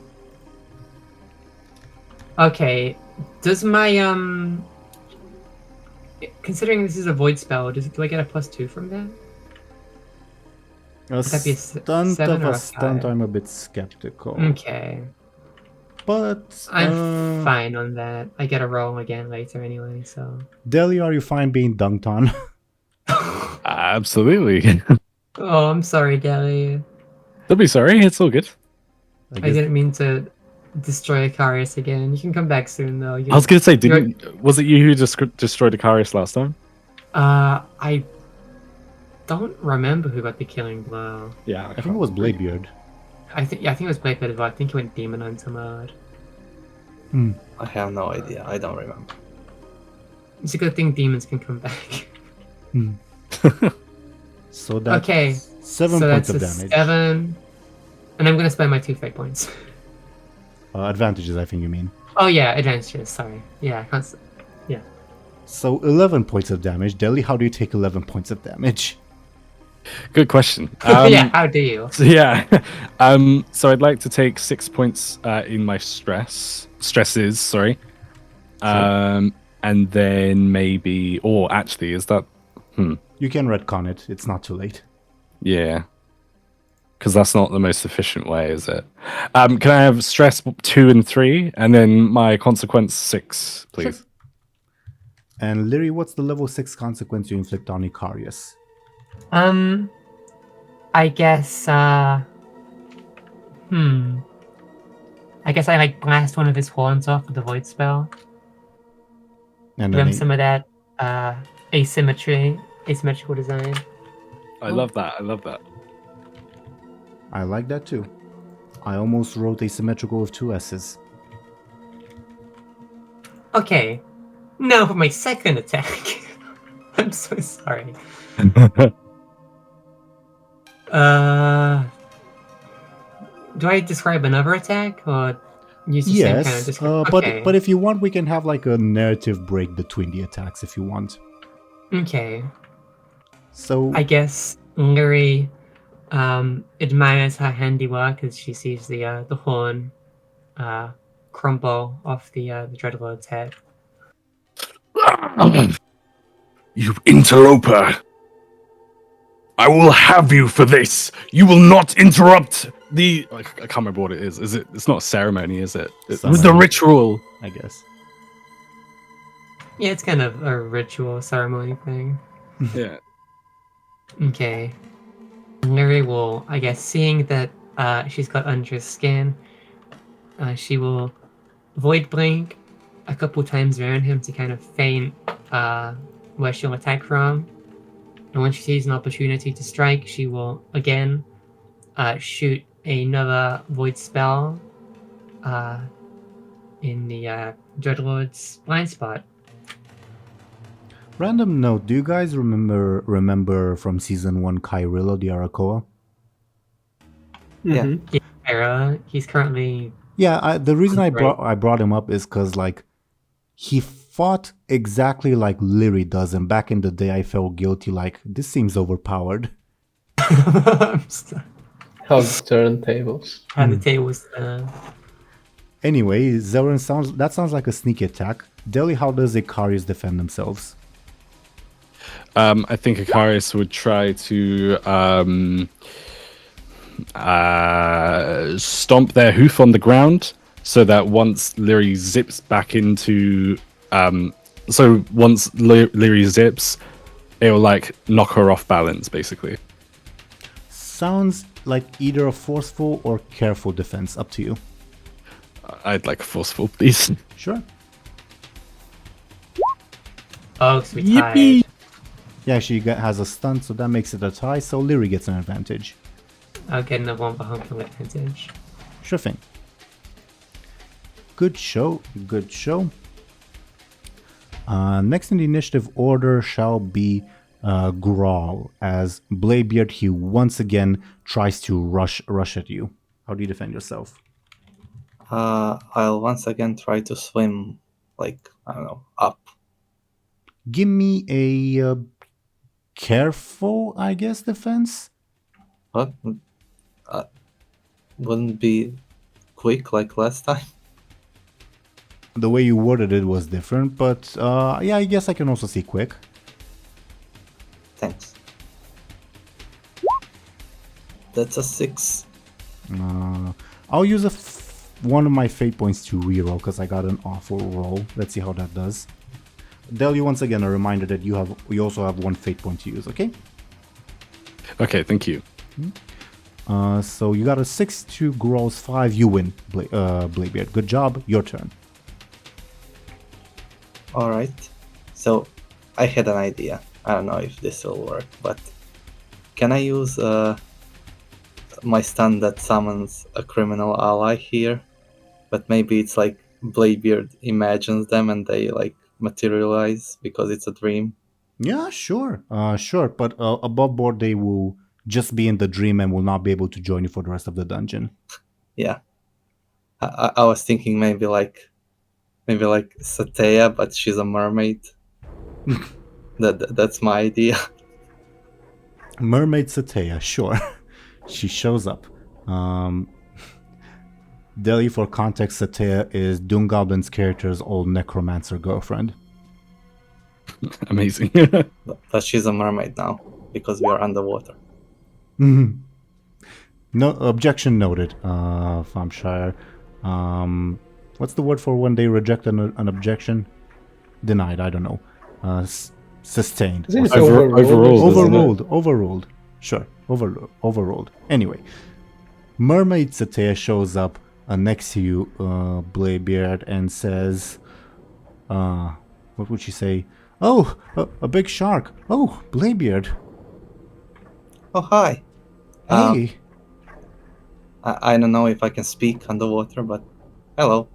Okay. Does my considering this is a void spell, do I get a +2 from that? A that be a stunt 7 of or a a stunt, 5? I'm a bit skeptical. Okay. But I'm fine on that. I get a roll again later anyway, so. Deli, are you fine being dunked on? Absolutely. Oh, I'm sorry, Deli. Don't be sorry. It's all good. I guess- didn't mean to destroy Ikarius again. You can come back soon, though. I was gonna say, was it you who just destroyed Ikarius last time? I don't remember who got the killing blow. Yeah, I think it was Bladebeard. I think it was Bladebeard as well. I think he went Demon Hunter mode. I have no idea. I don't remember. It's a good thing demons can come back. So that's Okay, 7 so points that's of a damage. 7. And I'm gonna spend my 2 fate points. Advantages, I think you mean. Oh yeah, advantages, sorry. Yeah, I can't So 11 points of damage. Deli, how do you take 11 points of damage? Good question. yeah, how do you? So yeah, so I'd like to take 6 points in my stresses. Sorry, and then maybe, or actually, is that? You can retcon it. It's not too late. Yeah, because that's not the most efficient way, is it? Can I have stress 2 and 3, and then my consequence 6, please? And Lyri, what's the level 6 consequence you inflict on Ikarius? I guess, I guess I like blast one of his horns off with the void spell. And Give him then some of that asymmetrical design. I love that. I love that. I like that too. I almost wrote asymmetrical with 2 S's. Okay, now for my second attack. I'm so sorry. Do I describe another attack or use the same kind of Yes, description? but if you want, we can have like a narrative break between the attacks if you want. Okay. So I guess Lyri admires her handiwork as she sees the horn crumble off the Dreadlord's head. You interloper! I will have you for this! You will not interrupt the... I can't remember what it is. Is it? It's not a ceremony, is it? It's the Ceremony. ritual. I guess. Yeah, it's kind of a ritual ceremony thing. Yeah. Okay. Lyri will, I guess, seeing that she's got under his skin, she will void blink a couple times around him to kind of feint where she'll attack from. And when she sees an opportunity to strike, she will again shoot another void spell in the Dreadlord's blind spot. Random note: do you guys remember from season 1 Kyrillo the Arakoa? Yeah. Mera, he's currently Yeah, the reason I Right. brought him up is because like he fought exactly like Lyri does, and back in the day I felt guilty. Like this seems overpowered. How to turn tables. had the tables. Anyway, Zelris sounds like a sneak attack. Deli, how does Ikarius defend themselves? I think Ikarius would try to stomp their hoof on the ground so that once Lyri zips back into... once Lyri zips, it will like knock her off balance, basically. Sounds like either a forceful or careful defense. Up to you. I'd like a forceful, please. Sure. Oh, so we Yippee! tied. Yeah, she has a stunt, so that makes it a tie. So Lyri gets an advantage. I'll get another one for home field advantage. Sure thing. Good show. Good show. Next in the initiative order shall be Grawl, as Bladebeard, he once again tries to rush at you. How do you defend yourself? I'll once again try to swim, like, I don't know, up. Give me a careful, I guess, defense. What? Wouldn't be quick like last time? The way you worded it was different, but yeah, I guess I can also see quick. Thanks. That's a 6. I'll use one of my fate points to reroll because I got an awful roll. Let's see how that does. Deli, once again, a reminder that you also have one fate point to use. Okay. Okay, thank you. So you got a 6 to Growl's 5. You win, Bladebeard. Good job. Your turn. Alright. So, I had an idea. I don't know if this will work, but can I use my stun that summons a criminal ally here? But maybe it's like Bladebeard imagines them and they like materialize because it's a dream. Yeah, sure. Sure. But above board, they will just be in the dream and will not be able to join you for the rest of the dungeon. Yeah. I was thinking maybe like Satea, but she's a mermaid. That's my idea. Mermaid Satea, sure. She shows up. Deli, for context, Satea is DoomGoblin's character's old necromancer girlfriend. Amazing. But she's a mermaid now because we are underwater. No objection noted, Thompshire. What's the word for when they reject an objection? Denied, I don't know. Sustained. I think it's Overruled. Overruled. Sure, overruled. Anyway, Mermaid Satea shows up next to you, Bladebeard, and says, what would she say? Oh, a big shark. Oh, Bladebeard. Oh, hi. Hey. I don't know if I can speak underwater, but hello.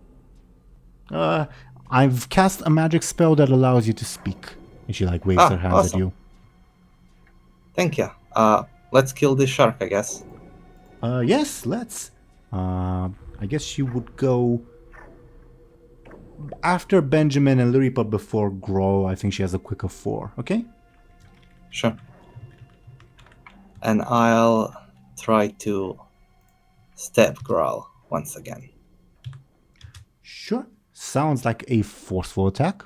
I've cast a magic spell that allows you to speak. And she like waves her hands awesome. at you. Thank you. Let's kill this shark, I guess. Yes, let's. I guess she would go after Benjamin and Lyri, but before Grow. I think she has a quick of 4. Okay. Sure. And I'll try to stab Growl once again. Sure. Sounds like a forceful attack.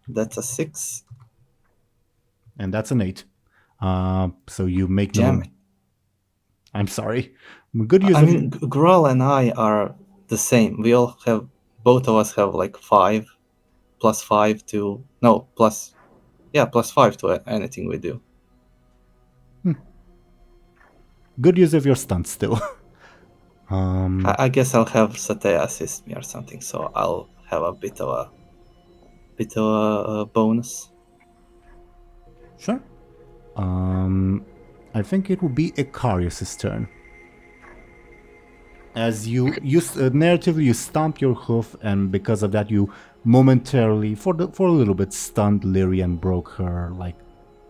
That's a 6. And that's an 8. So you make Damn no... it. I'm sorry. Good use I of... mean, Growl and I are the same. We all have... Both of us have like 5. Plus 5 to... No, plus... Yeah, plus 5 to anything we do. Good use of your stunt still. I guess I'll have Satea assist me or something, so I'll have a bit of a bonus. Sure. I think it will be Ikarius' turn. As you narratively you stomp your hoof, and because of that you momentarily, for a little bit, stunned Lyri and broke her like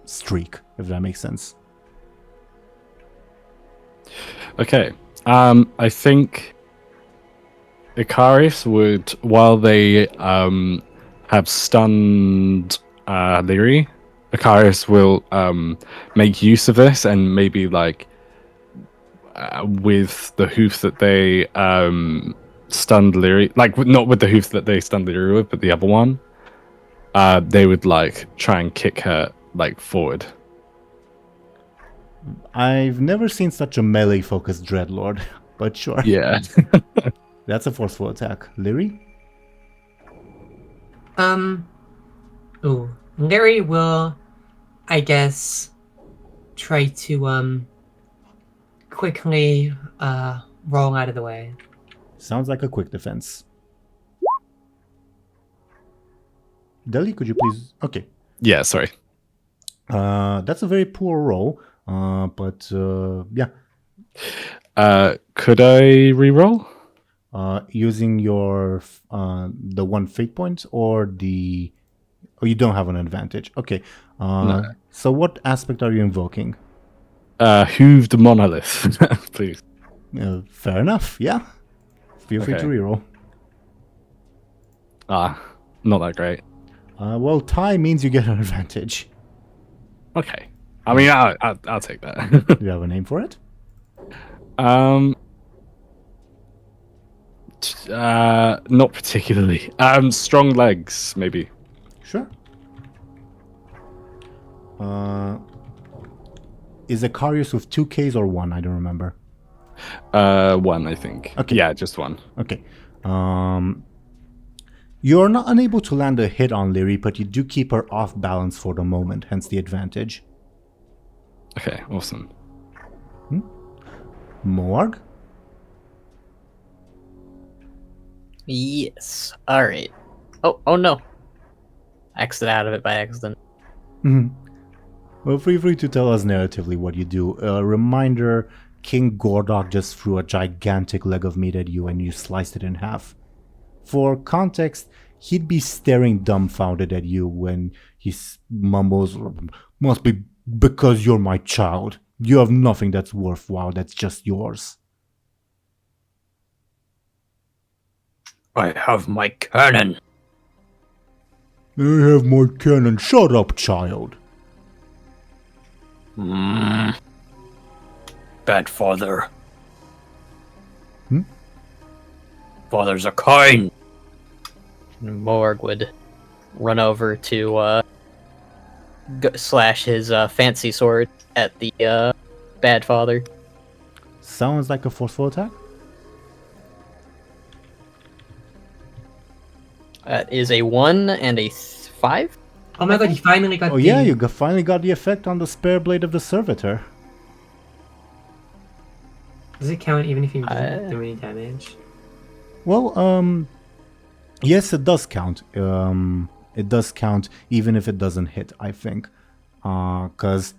streak, if that makes sense. Okay. I think Ikarius would, while they have stunned Lyri, Ikarius will make use of this and maybe like with the hoof that they stunned Lyri, like not with the hoof that they stunned Lyri with, but the other one, they would like try and kick her like forward. I've never seen such a melee-focused Dreadlord, but sure. Yeah. That's a forceful attack. Lyri? Lyri will, I guess, try to quickly roll out of the way. Sounds like a quick defense. Deli, could you please? Okay. Yeah, sorry. That's a very poor roll. But yeah. Could I re-roll? Using your the one fate point or the... Oh, you don't have an advantage. Okay. No. So what aspect are you invoking? Hooved monolith, please. Fair enough. Yeah. Feel free to Okay. reroll. Not that great. Well, tie means you get an advantage. Okay. I mean, I'll take that. Do you have a name for it? Not particularly. Strong legs, maybe. Sure. Is Ikarius with 2 Ks or 1? I don't remember. One, I think. Okay. Yeah, just one. Okay. You're not unable to land a hit on Lyri, but you do keep her off balance for the moment, hence the advantage. Okay, awesome. Morg? Yes. All right. Oh no. I exited out of it by accident. Well, feel free to tell us narratively what you do. A reminder, King Gordok just threw a gigantic leg of meat at you and you sliced it in half. For context, he'd be staring dumbfounded at you when he mumbles, "Must be because you're my child. You have nothing that's worthwhile, that's just yours." I have my cannon. I have my cannon. Shut up, child. Bad father. Hmm? Fathers are kind. Morg would run over to slash his fancy sword at the bad father. Sounds like a forceful attack. That is a 1 and a 5. Oh my god, he finally got Oh yeah, you finally got the effect on the spare blade of the servitor. Does it count even if he doesn't do any damage? Well, yes, it does count. It does count even if it doesn't hit, I think. Because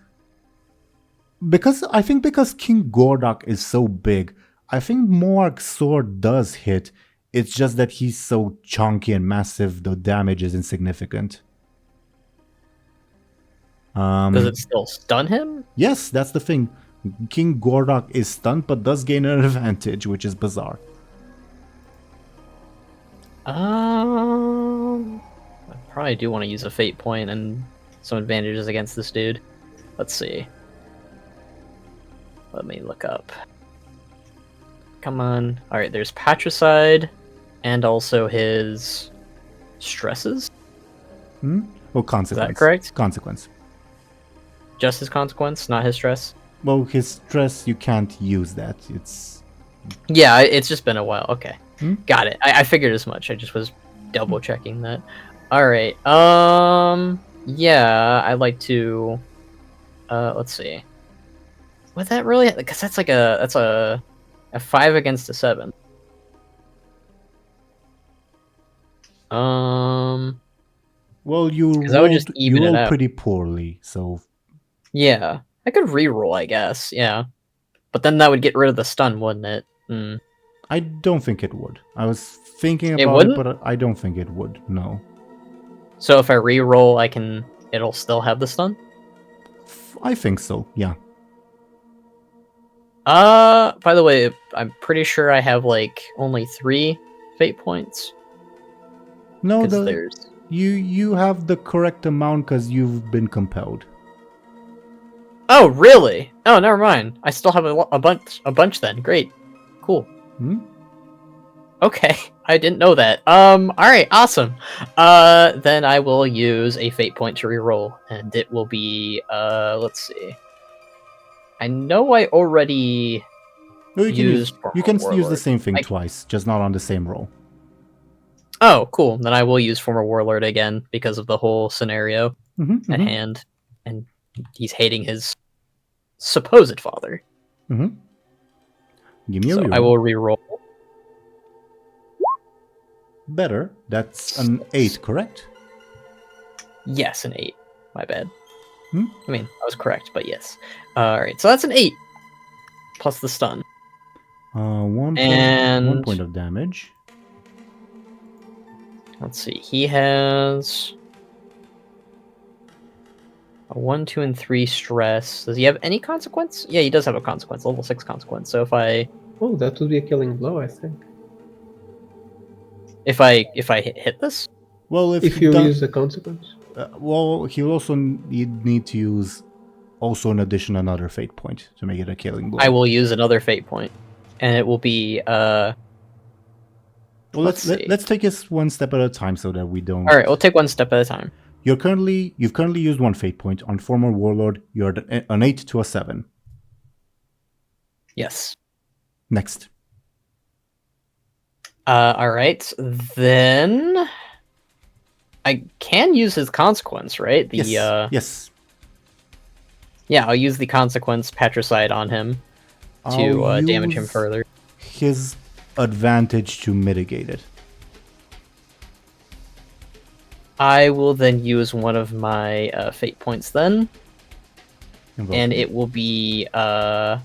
King Gordok is so big, I think Morg's sword does hit. It's just that he's so chunky and massive, the damage is insignificant. Does it still stun him? Yes, that's the thing. King Gordok is stunned but does gain an advantage, which is bizarre. I probably do want to use a fate point and some advantages against this dude. Let's see. Let me look up. Come on. Alright, there's Patricide and also his stresses. Well, consequence. Is that correct? Consequence. Just his consequence, not his stress? Well, his stress, you can't use that. It's... Yeah, it's just been a while. Okay. Got it. I figured as much. I just was double checking that. Alright. Yeah, I'd like to... let's see. Would that really... Because that's like a... That's a 5 against a 7. Well, you that would just rolled, even you it rolled out. pretty poorly, so... Yeah. I could re-roll, I guess. Yeah. But then that would get rid of the stun, wouldn't it? I don't think it would. I was thinking It about it, wouldn't? but I don't think it would, no. So if I re-roll, it'll still have the stun? I think so, yeah. By the way, I'm pretty sure I have, like, only 3 fate points. No, 'Cause there's... you have the correct amount because you've been compelled. Oh, really? Oh, never mind. I still have a bunch then. Great. Cool. Okay, I didn't know that. Alright, awesome. Then I will use a fate point to reroll, and it will be, let's see. I know I already No, you can used you can Former use the Warlord. same thing twice, just not on the same roll. Oh, cool. Then I will use Former Warlord again because of the whole scenario at hand, and he's hating his supposed father. Mm-hmm. Give me a So reroll. I will reroll. Better. That's an 8, correct? Yes, an 8. My bad. Hmm? I mean, I was correct, but yes. Alright, so that's an 8. Plus the stun. 1 And- point of damage. Let's see. He has a 1, 2, and 3 stress. Does he have any consequence? Yeah, he does have a consequence. Level 6 consequence. So if I Oh, that would be a killing blow, I think. hit this? Well, If you use the consequence. well, he'll also need to use also in addition another fate point to make it a killing blow. I will use another fate point, and it will be Well, let's see. let's take it one step at a time so that we don't. all right. We'll take one step at a time. You've currently used one fate point on former warlord. You're an 8 to a 7. Yes. Next. All right. Then I can use his consequence, right? The yes. yeah, I'll use the consequence patricide on him to I'll damage him use further. His advantage to mitigate it. I will then use one of my fate points then, and it will be I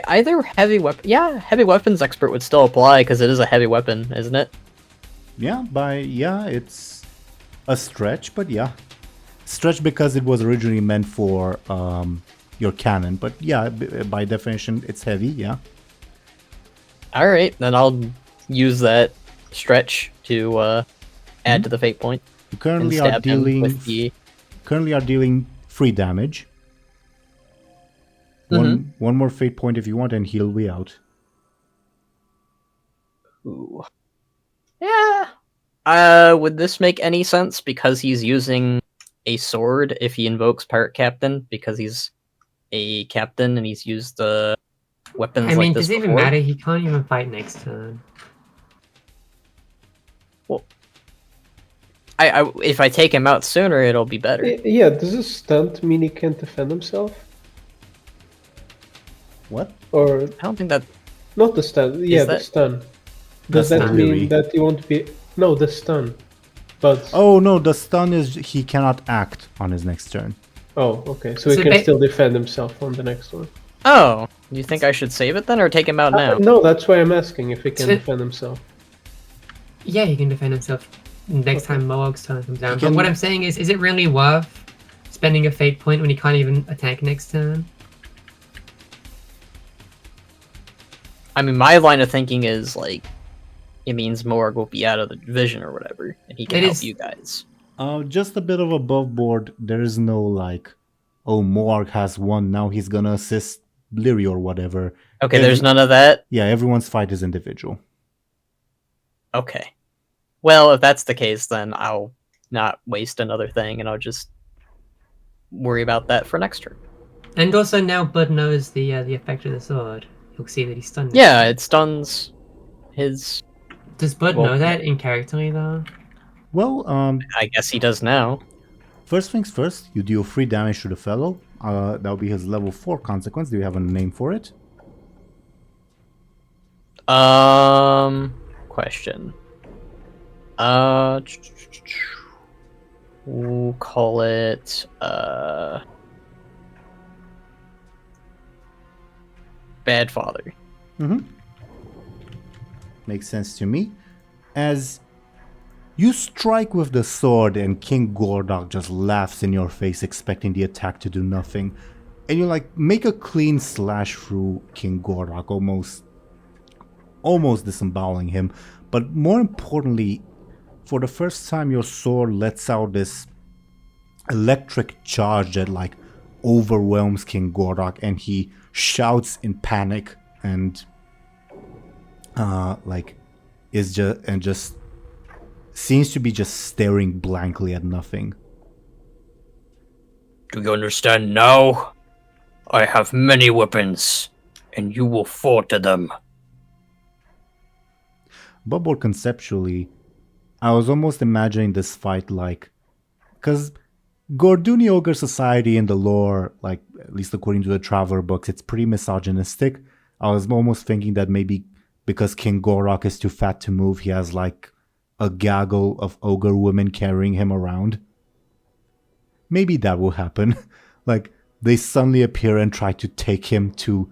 either heavy weapon. Yeah, heavy weapons expert would still apply because it is a heavy weapon, isn't it? Yeah, it's a stretch, but yeah. Stretch because it was originally meant for your cannon, but yeah, by definition, it's heavy, yeah. All right, then I'll use that stretch to add to the fate point. You currently and are stab him dealing with the... currently are dealing 3 damage. One more fate point if you want, and he'll be out. Ooh. Yeah. Would this make any sense because he's using a sword if he invokes Pirate Captain because he's a captain and he's used weapons I mean, like this does it even before? matter? He can't even fight next turn. Well, I if I take him out sooner, it'll be better. Yeah, does a stunt mean he can't defend himself? What? Or I don't think that. not the stun? Yeah, the that- stun. That's Does that not mean Lyri. that you won't be? No, the stun. But Oh no, the stun is he cannot act on his next turn. oh, okay. So he So can ba- still defend himself on the next one. Oh, you think I should save it then, or take him out now? No, that's why I'm asking if he can So- defend himself. Yeah, he can defend himself next time Mohawk's turn comes down. He can- But what I'm saying is it really worth spending a fate point when he can't even attack next turn? I mean, my line of thinking is like, it means Morg will be out of the division or whatever, and he can It help is- you guys. Just a bit of above board. There is no like, oh, Moarg has won. Now he's gonna assist Lyri or whatever. Okay, there's none of that. Yeah, everyone's fight is individual. Okay. Well, if that's the case, then I'll not waste another thing, and I'll just worry about that for next turn. And also now Bud knows the effect of the sword. He'll see that he's stunned. Yeah, it stuns his. Does Bud Well- know that in character though? Well, I guess he does now. first things first, you deal 3 damage to the fellow. That'll be his level 4 consequence. Do you have a name for it? Question. We'll call it Bad Father. Makes sense to me. As you strike with the sword and King Gordok just laughs in your face, expecting the attack to do nothing. And you like make a clean slash through King Gordok, almost disemboweling him. But more importantly, for the first time your sword lets out this electric charge that like overwhelms King Gordok, and he shouts in panic and just seems to be just staring blankly at nothing. Do you understand now? I have many weapons, and you will fall to them. But more conceptually, I was almost imagining this fight like, because Gorduni Ogre Society in the lore, like at least according to the Traveler books, it's pretty misogynistic. I was almost thinking that maybe because King Gorok is too fat to move, he has like a gaggle of ogre women carrying him around. Maybe that will happen. Like, they suddenly appear and try to take him to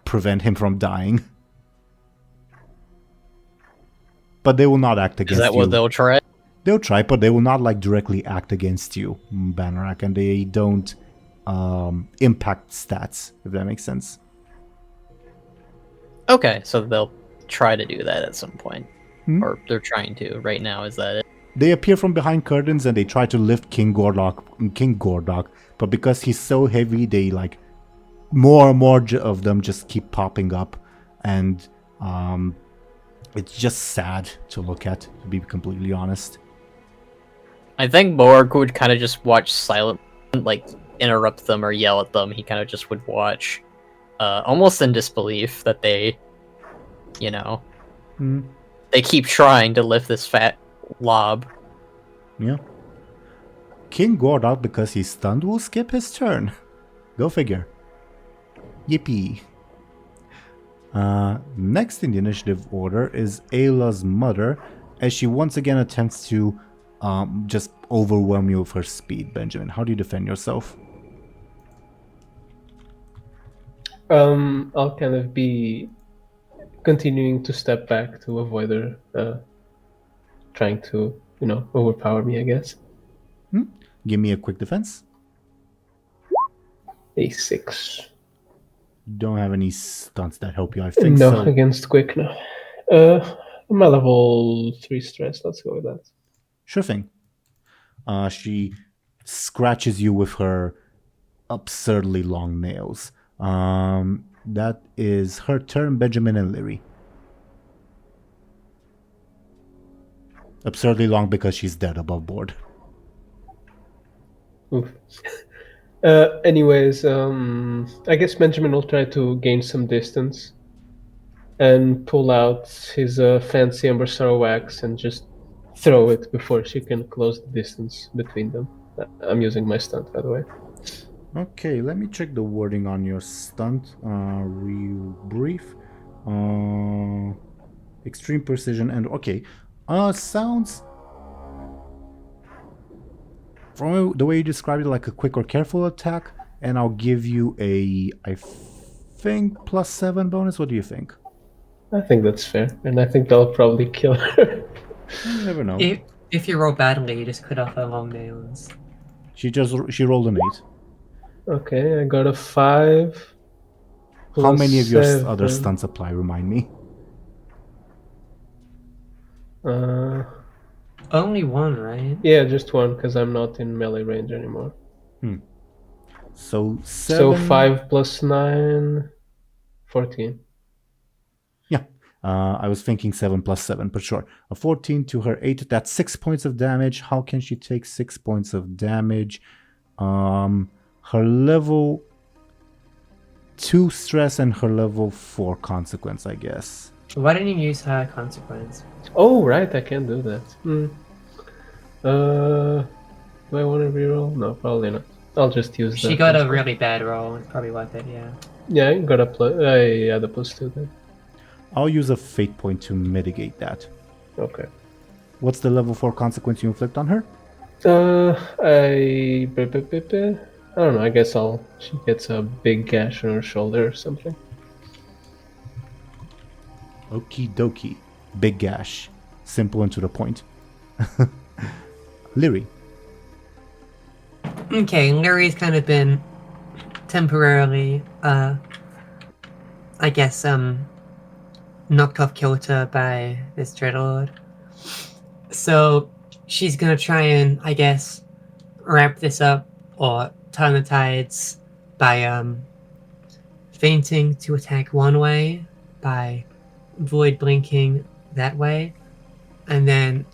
prevent him from dying. But they will not act Is against that you. what they'll try? They'll try, but they will not like directly act against you, Banarak, and they don't impact stats, if that makes sense. Okay, so they'll try to do that at some point. Hmm? Or they're trying to right now, is that it? They appear from behind curtains and they try to lift King Gordok, but because he's so heavy, they like more and more of them just keep popping up, and it's just sad to look at, to be completely honest. I think Borg would kind of just watch silent, like interrupt them or yell at them. He kind of just would watch, almost in disbelief that they, you know, they keep trying to lift this fat lob. Yeah. King Gordok, because he's stunned, will skip his turn. Go figure. Yippee. Next in the initiative order is Ayla's mother, as she once again attempts to just overwhelm you with her speed. Benjamin, how do you defend yourself? I'll kind of be continuing to step back to avoid her trying to, overpower me, I guess. Give me a quick defense. A 6. Don't have any stunts that help you, I think No, so. against quick, no. I'm a level 3 stress, let's go with that. Sure thing. She scratches you with her absurdly long nails. That is her turn, Benjamin and Lyri. Absurdly long because she's dead above board. Oof. Anyways, I guess Benjamin will try to gain some distance and pull out his fancy Embersorrow axe and just throw it before she can close the distance between them. I'm using my stunt, by the way. Okay, let me check the wording on your stunt. Real brief. Extreme precision and okay. Sounds from the way you described it like a quick or careful attack, and I'll give you a, I think, +7 bonus. What do you think? I think that's fair, and I think that'll probably kill her. You never know. If you roll badly, you just cut off her long nails. She rolled an 8. Okay, I got a 5. How many of your +7. other stunts apply? Remind me. Only one, right? Yeah, just one, because I'm not in melee range anymore. So 7. So 5 + 9, 14. Yeah, I was thinking 7 + 7, but sure. A 14 to her 8. That's 6 points of damage. How can she take 6 points of damage? Her level 2 stress and her level 4 consequence, I guess. Why didn't you use her consequence? Oh, right, I can do that. Do I want to reroll? No, probably not. I'll just use She the got a consequence. really bad roll. It's probably worth it, yeah. Yeah, I got a I had a +2 then. I'll use a fate point to mitigate that. Okay. What's the level 4 consequence you inflict on her? I don't know. I guess she gets a big gash on her shoulder or something. Okie dokie. Big gash. Simple and to the point. Lyri. Okay, Lyri's kind of been temporarily, I guess, knocked off kilter by this Dreadlord. So she's gonna try and, I guess, wrap this up or turn the tides by feinting to attack one way, by void blinking that way, and then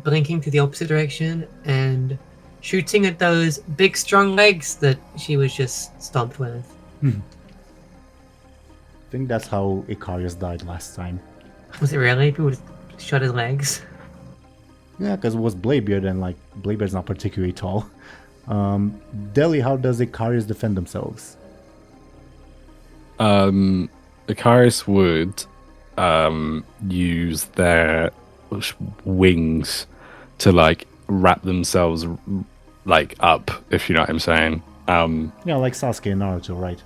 blinking to the opposite direction and shooting at those big strong legs that she was just stomped with. I think that's how Ikarius died last time. Was it really? People just shot his legs? Yeah, because it was Bladebeard, and like Bladebeard's not particularly tall. Deli, how does Ikarius defend themselves? Ikarius would use their wings to like wrap themselves like up, if you know what I'm saying. Yeah, like Sasuke and Naruto, right?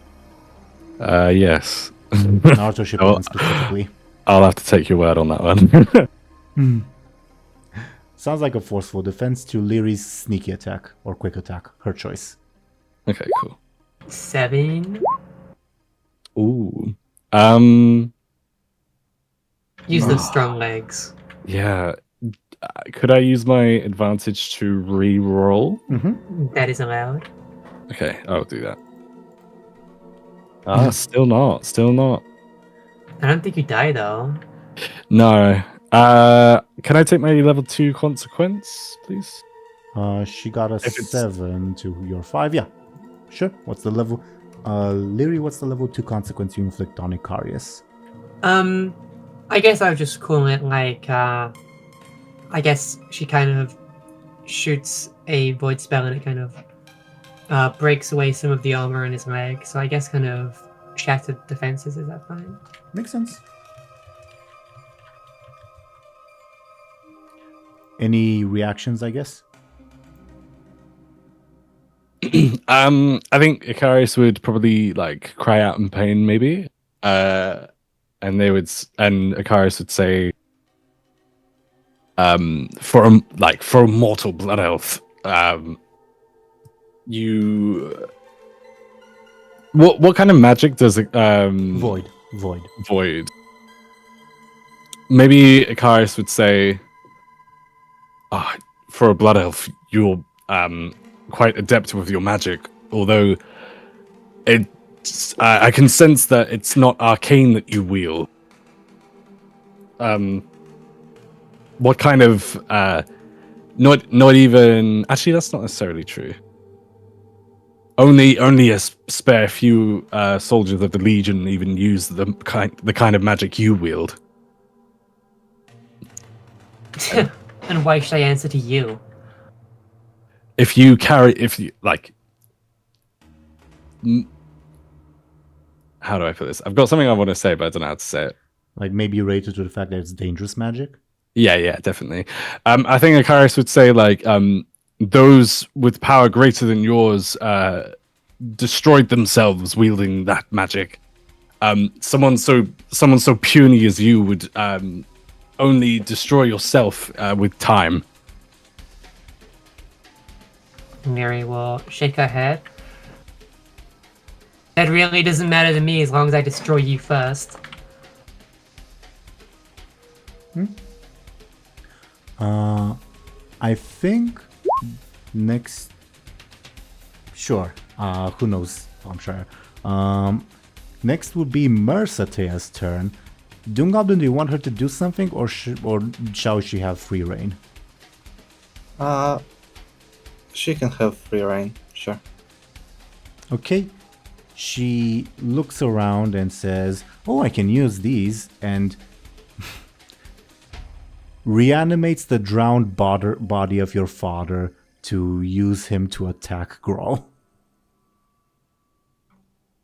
Yes. Naruto Shippuden specifically. I'll have to take your word on that one. Sounds like a forceful defense to Lyri's sneaky attack or quick attack. Her choice. Okay, cool. 7. Ooh. Use those strong legs. Yeah. Could I use my advantage to re-roll? That is allowed. Okay, I'll do that. Still not. I don't think you die though. No. Can I take my level 2 consequence, please? She got a If it's- 7 to your 5. Yeah, sure. What's the level? Lyri, what's the level 2 consequence you inflict on Ikarius? I guess I would just call it like, I guess she kind of shoots a void spell and it kind of breaks away some of the armor in his leg. So I guess kind of shattered defenses. Is that fine? Makes sense. Any reactions, I guess? I think Ikarius would probably like cry out in pain, maybe. And Ikarius would say, for a mortal blood elf, you. What kind of magic does it? Void. Void. Maybe Ikarius would say, for a blood elf, you're quite adept with your magic, although I can sense that it's not arcane that you wield. What kind of not even actually that's not necessarily true. Only a spare few soldiers of the Legion even use the kind of magic you wield. And why should I answer to you? If you like, how do I put this? I've got something I want to say, but I don't know how to say it. Like maybe related to the fact that it's dangerous magic? Yeah, definitely. I think Ikarius would say like, those with power greater than yours destroyed themselves wielding that magic. Someone so puny as you would only destroy yourself with time. Mary will shake her head. That really doesn't matter to me as long as I destroy you first. I think next. Sure. Who knows? Thompshire. Next would be Mersatea's turn. DoomGoblin, do you want her to do something, or shall she have free reign? She can have free reign, sure. Okay. She looks around and says, "Oh, I can use these," and reanimates the drowned body of your father to use him to attack Growl.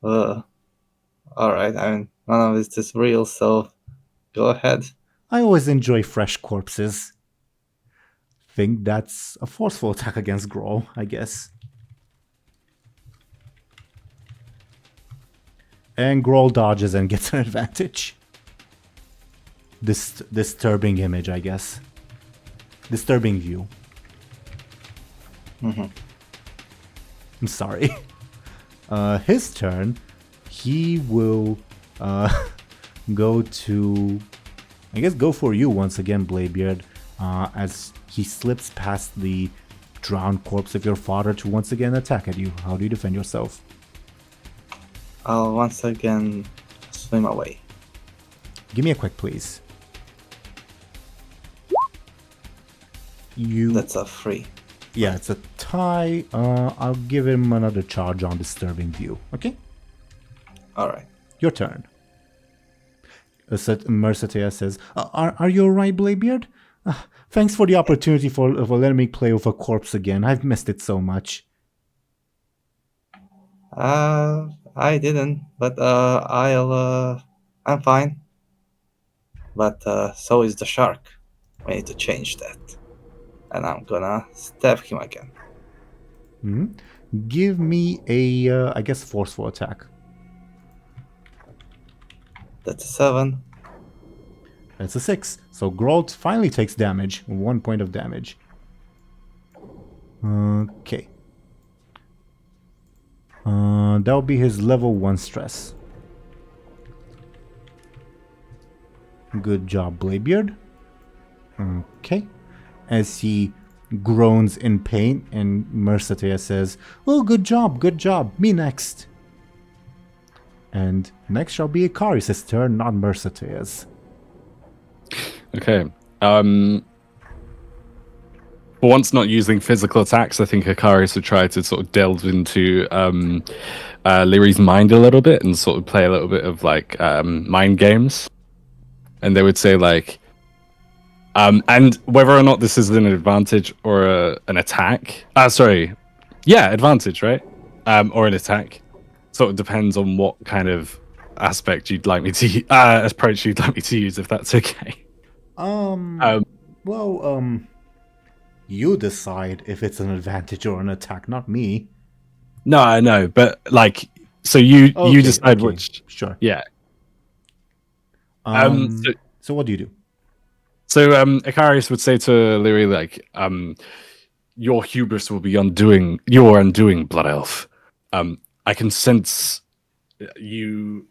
Alright, I mean, none of this is real, so go ahead. I always enjoy fresh corpses. Think that's a forceful attack against Growl, I guess. And Growl dodges and gets an advantage. This disturbing image, I guess. Disturbing view. I'm sorry. His turn. He will go to, I guess, go for you once again, Bladebeard, as he slips past the drowned corpse of your father to once again attack at you. How do you defend yourself? I'll once again swim away. Give me a quick, please. That's a 3. Yeah, it's a tie. I'll give him another charge on disturbing view. Okay? Alright. Your turn. Mersatea says, Are you alright, Bladebeard? Thanks for the opportunity for letting me play with a corpse again. I've missed it so much. I didn't, but I'm fine. But so is the shark. We need to change that. And I'm gonna stab him again. Mhm. Give me a, I guess, forceful attack. That's a 7. That's a 6. So Grolt finally takes damage. 1 point of damage. Okay. That'll be his level 1 stress. Good job, Bladebeard. Okay. As he groans in pain, and Mercetea says, "Oh, good job, me next." And next shall be Ikarius' turn, not Mercetea's. Okay. For once not using physical attacks, I think Ikarius would try to sort of delve into Lyri's mind a little bit and sort of play a little bit of like mind games. And they would say like, and whether or not this is an advantage or an attack. Advantage, right? Or an attack. Sort of depends on what kind of aspect you'd like me to approach you'd like me to use, if that's okay. You decide if it's an advantage or an attack, not me. No, I know, but like, so you decide which. Sure. Yeah. So what do you do? So Ikarius would say to Lyri, like, your hubris will be your undoing, Blood Elf. I can sense you.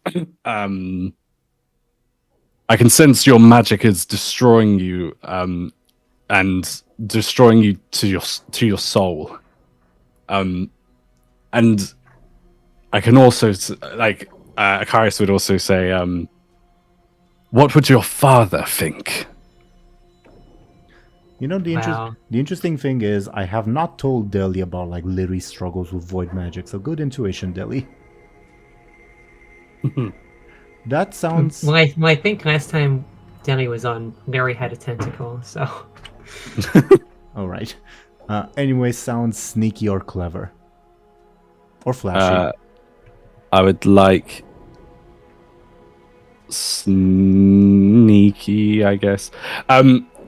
I can sense your magic is destroying you, and destroying you to your soul. And I can also like Ikarius would also say, what would your father think? You know, the interesting thing is, I have not told Deli about like Lyri's struggles with void magic, so good intuition, Deli. That sounds... Well, I think last time Deli was on, Lyri had a tentacle, so... Alright. Anyway, sounds sneaky or clever. Or flashy. I would like... sneaky, I guess.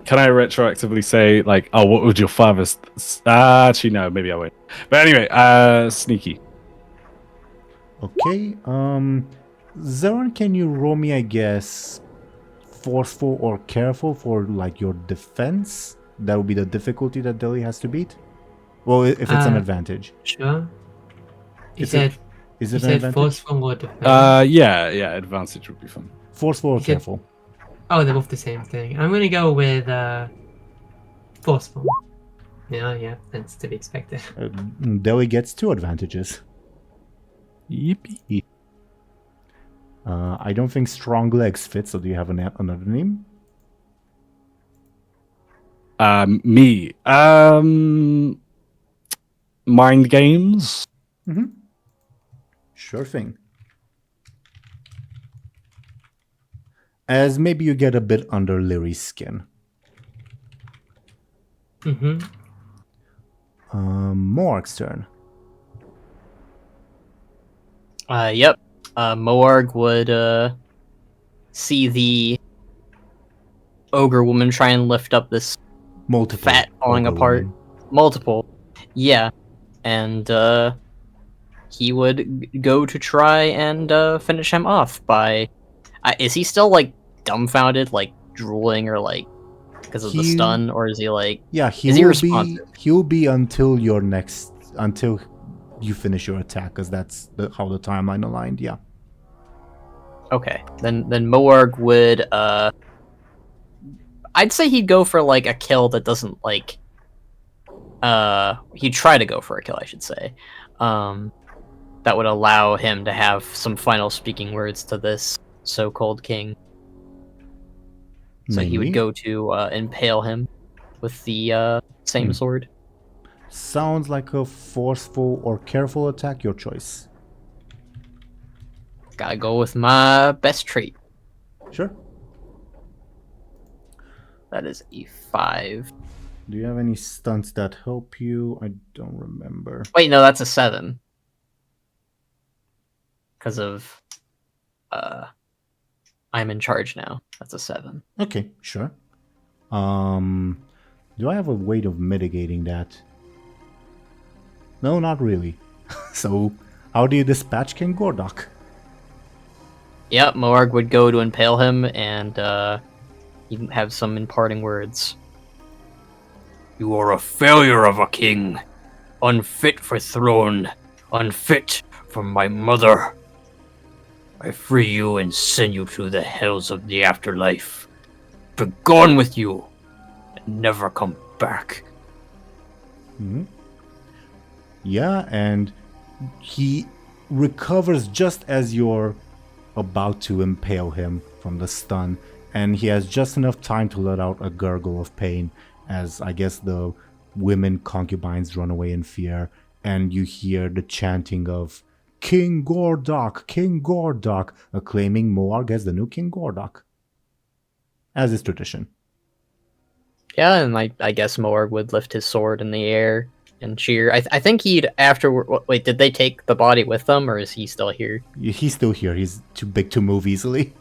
Can I retroactively say, like, oh, what would your father's... actually, no, maybe I won't. But anyway, sneaky. Okay, Zeron, can you roll me, I guess, forceful or careful for, like, your defense? That would be the difficulty that Deli has to beat? Well, if it's an advantage. Sure. Is it an advantage? Forceful or defense? Yeah, advantage would be fun. Forceful or careful? Oh, they're both the same thing. I'm gonna go with forceful. Yeah, that's to be expected. Deli gets 2 advantages. Yippee. I don't think strong legs fit, so do you have another name? Me. Mind games? Mm-hmm. Sure thing. As maybe you get a bit under Lyri's skin. Mm-hmm. Morg's turn. Yep. Moarg would see the ogre woman try and lift up this Multiple fat falling ogre apart. women. Multiple. Yeah. And he would go to try and finish him off by... is he still, like, dumbfounded, like, drooling, or, like, because of the stun? Or is he, like... Yeah, is he responsive? He'll be until until you finish your attack, because that's how the timeline aligned, yeah. Okay. Then Moarg would, I'd say he'd go for, like, a kill that doesn't, like... he'd try to go for a kill, I should say. That would allow him to have some final speaking words to this so-called king. So he would go to impale him with the same sword. Sounds like a forceful or careful attack, your choice. Gotta go with my best trait. Sure. That is a 5. Do you have any stunts that help you? I don't remember. Wait, no, that's a 7. because of I'm in charge now. That's a 7. Okay, sure. Do I have a way of mitigating that? No, not really. So, how do you dispatch King Gordok? Yep, Moarg would go to impale him, and he'd have some imparting words. You are a failure of a king, unfit for throne, unfit for my mother. I free you and send you to the hells of the afterlife. Begone with you, and never come back. Hmm. Yeah, and he recovers just as you're about to impale him from the stun, and he has just enough time to let out a gurgle of pain as I guess the women concubines run away in fear, and you hear the chanting of King Gordok, acclaiming Moarg as the new King Gordok, as is tradition. Yeah, and I guess Moarg would lift his sword in the air and cheer. I think he'd afterward. Wait, did they take the body with them, or is he still here? He's still here. He's too big to move easily.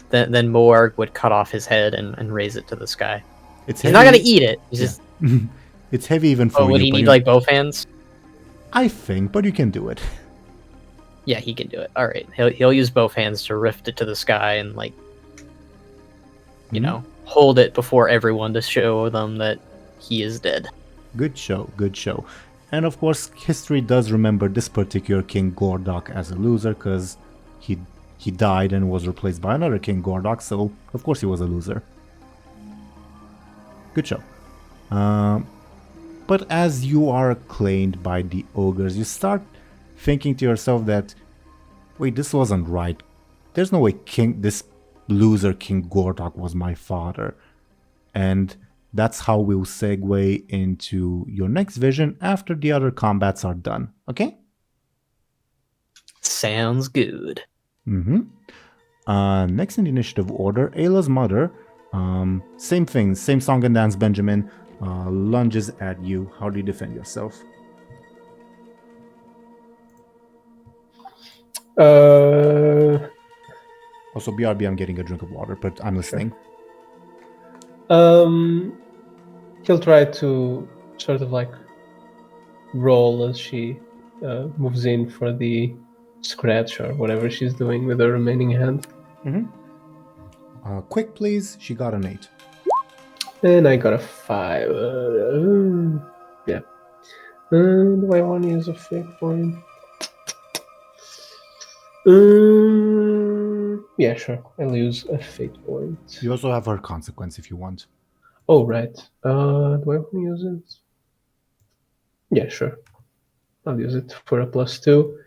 Then Moarg would cut off his head and raise it to the sky. He's not gonna eat it. He's just. It's heavy even for Oh, you. would he but need you- like both hands? I think, but you can do it. Yeah, he can do it. All right, he'll use both hands to rift it to the sky and like, you Mhm. know, hold it before everyone to show them that he is dead. Good show, good show. And of course, history does remember this particular King Gordok as a loser because he died and was replaced by another King Gordok, so of course he was a loser. Good show. But as you are acclaimed by the ogres, you start thinking to yourself that, wait, this wasn't right. There's no way this loser King Gordok was my father. And that's how we'll segue into your next vision after the other combats are done. Okay? Sounds good. Mm-hmm. Next in the initiative order, Ayla's mother. Same thing, same song and dance, Benjamin. Lunges at you. How do you defend yourself? Also, BRB, I'm getting a drink of water, but I'm listening. He'll try to sort of like roll as she moves in for the scratch or whatever she's doing with her remaining hand. Quick, please. She got an 8. And I got a 5. Yeah. Do I want to use a fake point? Yeah, sure. I'll use a fate point. You also have her consequence if you want. Oh, right. Do I want to use it? Yeah, sure. I'll use it for a +2.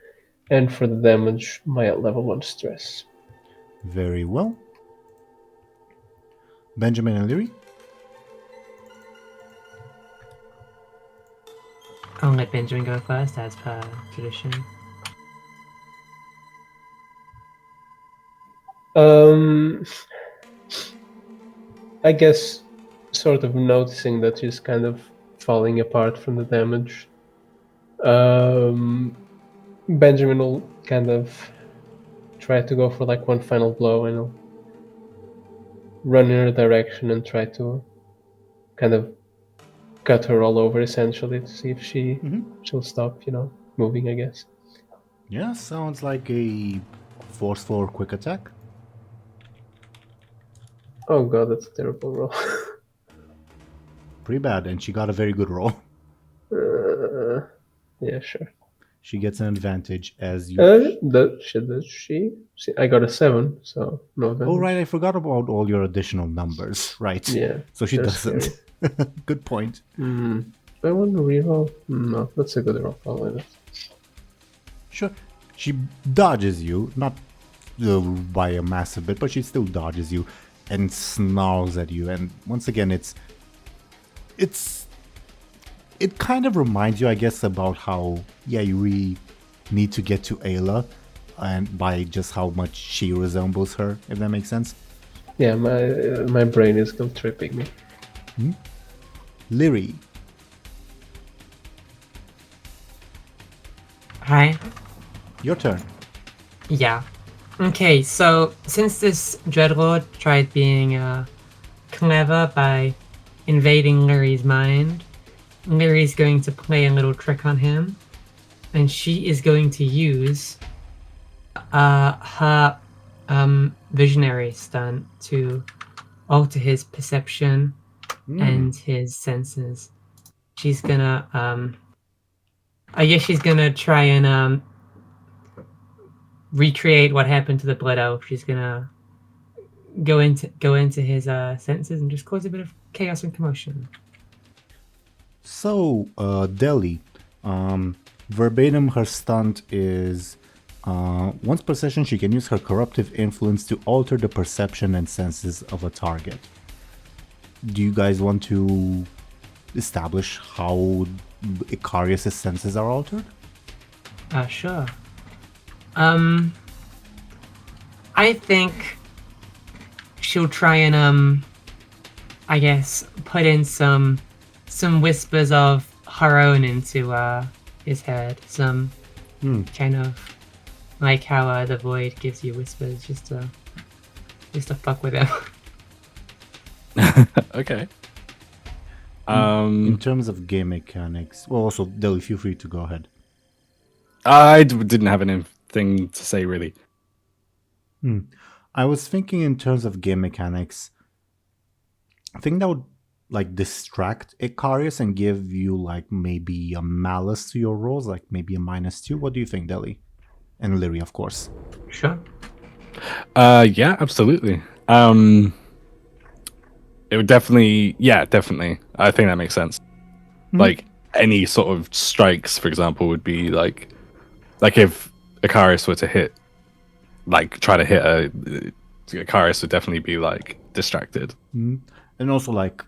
And for the damage, my level 1 stress. Very well. Benjamin and Lyri? I'll let Benjamin go first, as per tradition. I guess sort of noticing that she's kind of falling apart from the damage. Benjamin will kind of try to go for like one final blow and he'll run in her direction and try to kind of cut her all over essentially to see if she'll stop, moving, I guess. Yeah, sounds like a forceful quick attack. Oh god, that's a terrible roll. Pretty bad, and she got a very good roll. Yeah, sure. She gets an advantage as you... Does she? See, I got a 7, so no advantage. Oh, right, I forgot about all your additional numbers. Right. Yeah. So she they're doesn't. Good point. Do I want to reroll? No, that's a good roll. Probably not. Sure. She dodges you, not by a massive bit, but she still dodges you and snarls at you. And once again, it kind of reminds you, I guess, about how, yeah, you really need to get to Ayla, and by just how much she resembles her, if that makes sense. Yeah, my brain is still tripping me. Lyri, Hi. your turn. Yeah. Okay, so since this Dreadlord tried being clever by invading Lyri's mind, Lyri's going to play a little trick on him, and she is going to use her visionary stunt to alter his perception and his senses. She's gonna I guess she's gonna try and recreate what happened to the Blood Elf. She's gonna go into his senses and just cause a bit of chaos and commotion. So, Deli, verbatim, her stunt is once per session, she can use her corruptive influence to alter the perception and senses of a target. Do you guys want to establish how Ikarius' senses are altered? Sure. I think she'll try and I guess put in some whispers of her own into his head. Some kind of like how the void gives you whispers just to fuck with him. Okay. In terms of game mechanics, well, also Deli, feel free to go ahead. Didn't have anything to say really. I was thinking in terms of game mechanics. I think that would like distract Ikarius and give you like maybe a malice to your rolls, like maybe a -2. What do you think, Deli? And Lyri, of course. Sure. Yeah, absolutely. It would definitely, definitely. I think that makes sense. Like any sort of strikes, for example, would be like if Ikarius were to hit, like try to hit Ikarius would definitely be like distracted. And also, like,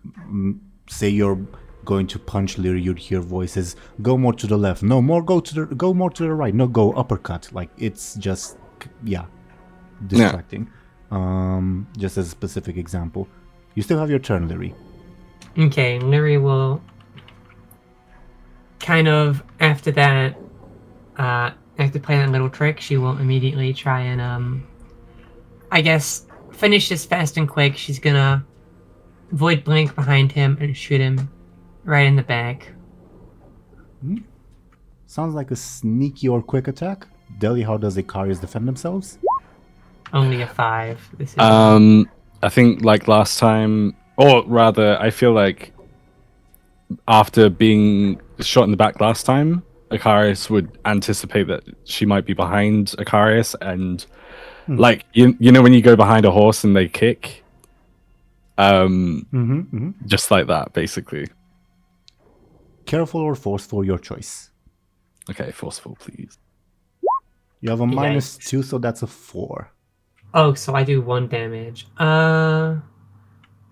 say you're going to punch Lyri, you'd hear voices, go more to the left, no more, go more to the right, no, go uppercut. Like, it's just, distracting. Just as a specific example. You still have your turn, Lyri. Okay, Lyri will kind of after that, after playing that little trick, she will immediately try and I guess finish this fast and quick. She's gonna void blink behind him and shoot him right in the back. Sounds like a sneaky or quick attack. Deli, how does Ikarius defend themselves? Only a 5. This is I think like last time, or rather, I feel like after being shot in the back last time, Ikarius would anticipate that she might be behind Ikarius, and like you know when you go behind a horse and they kick, just like that, basically. Careful or forceful, your choice. Okay, forceful, please. You have a -2, so that's a 4. Oh, so I do 1 damage. The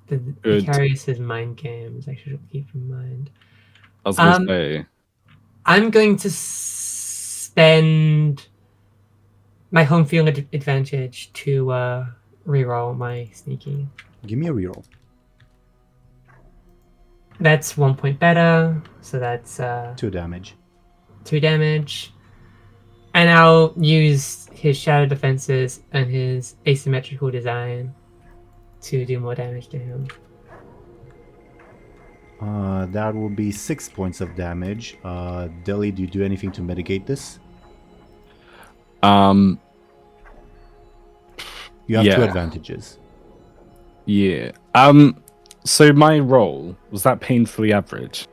Good. Ikarius' mind games. I should keep in mind. I was gonna say. I'm going to spend my home field advantage to reroll my sneaky. Give me a reroll. That's 1 point better, so that's 2 damage. 2 damage. And I'll use his shadow defenses and his asymmetrical design to do more damage to him. That will be 6 points of damage. Deli, do you do anything to mitigate this? You have 2 advantages. Yeah. So my roll, was that painfully average?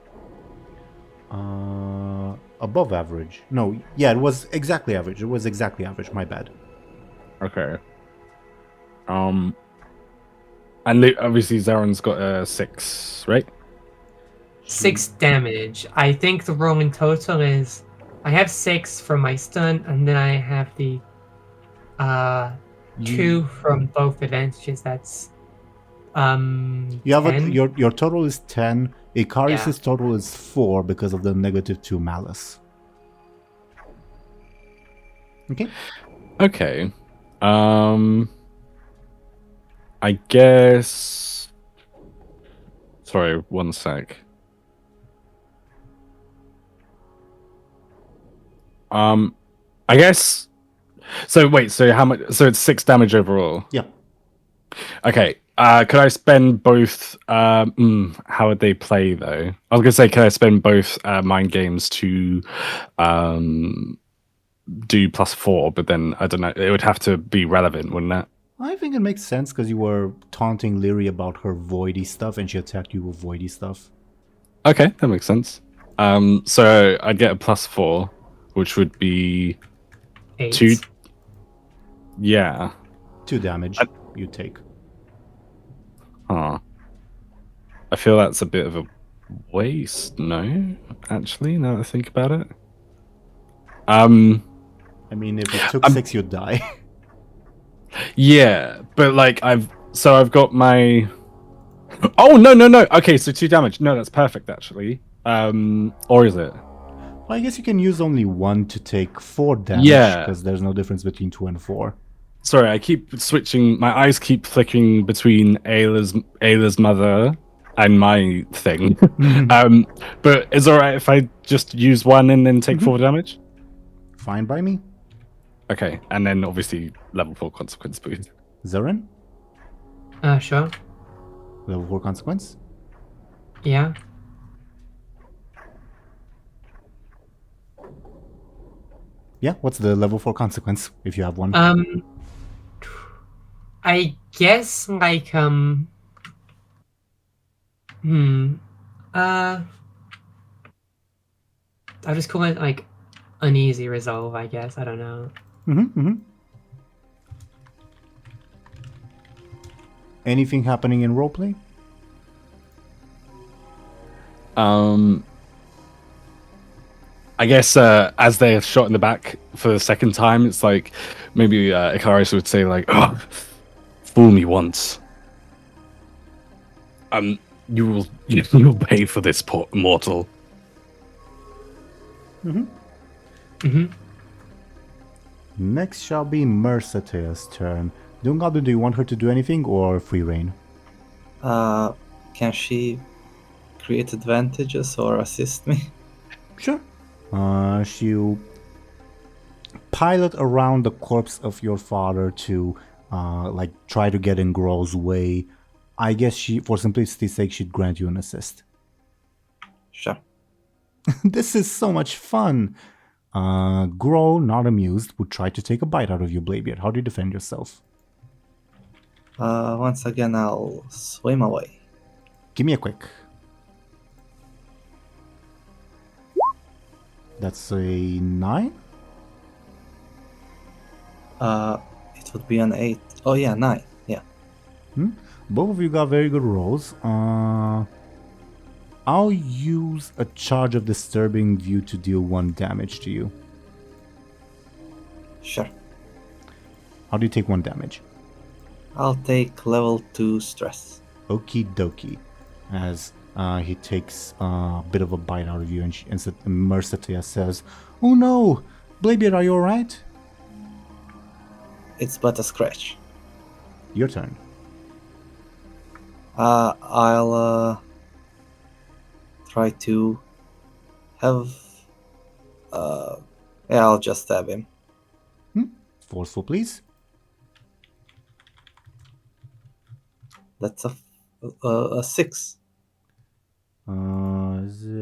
Above average. No, yeah, it was exactly average. It was exactly average, my bad. Okay. And obviously Zaron's got a 6, right? 6 damage. I think the roll in total is I have 6 from my stun, and then I have the 2 from both advantages. That's you have 10? your total is 10. Ikarius' total is 4 because of the -2 malice. Okay. Okay. I guess. Sorry, 1 sec. I guess So wait, so how much? So it's 6 damage overall. Yeah. Okay. Could I spend both? How would they play though? I was gonna say, could I spend both mind games to do +4? But then I don't know. It would have to be relevant, wouldn't it? I think it makes sense because you were taunting Lyri about her voidy stuff and she attacked you with voidy stuff. Okay, that makes sense. So I'd get a +4, which would be 8. 2. Yeah. 2 damage you take. Huh. I feel that's a bit of a waste. No, actually, now that I think about it. I mean, if it took 6, you'd die. Yeah, but like I've got my. Oh no! Okay, so 2 damage. No, that's perfect actually. Or is it? Well, I guess you can use only 1 to take 4 damage. Yeah. Because there's no difference between 2 and 4. Sorry, I keep switching. My eyes keep flicking between Ayla's mother and my thing. But is it alright if I just use 1 and then take 4 damage? Fine by me. Okay, and then obviously level 4 consequence, please. Zeren? Sure. Level 4 consequence? Yeah. Yeah, what's the level 4 consequence, if you have one? I guess like I'll just call it like uneasy resolve, I guess. I don't know. Anything happening in roleplay? I guess as they're shot in the back for the second time, it's like maybe Ikarius would say like, "Oh, fool me once. You will pay for this, mortal." Next shall be Mercetea's turn. DoomGoblin, do you want her to do anything or free reign? Can she create advantages or assist me? Sure. She'll pilot around the corpse of your father to like try to get in Grow's way. I guess she, for simplicity's sake, she'd grant you an assist. Sure. This is so much fun. Grow, not amused, would try to take a bite out of you, Bladebeard. How do you defend yourself? Once again, I'll swim away. Give me a quick. That's a 9? It would be an 8. Oh yeah, 9. Yeah. Both of you got very good rolls. I'll use a charge of Disturbing View to deal 1 damage to you. Sure. How do you take 1 damage? I'll take level 2 stress. Okie dokie. As he takes a bit of a bite out of you, and Mercetea says, "Oh no! Bladebeard, are you alright?" It's but a scratch. Your turn. I'll try to have. Yeah, I'll just stab him. Forceful, please. That's a 6.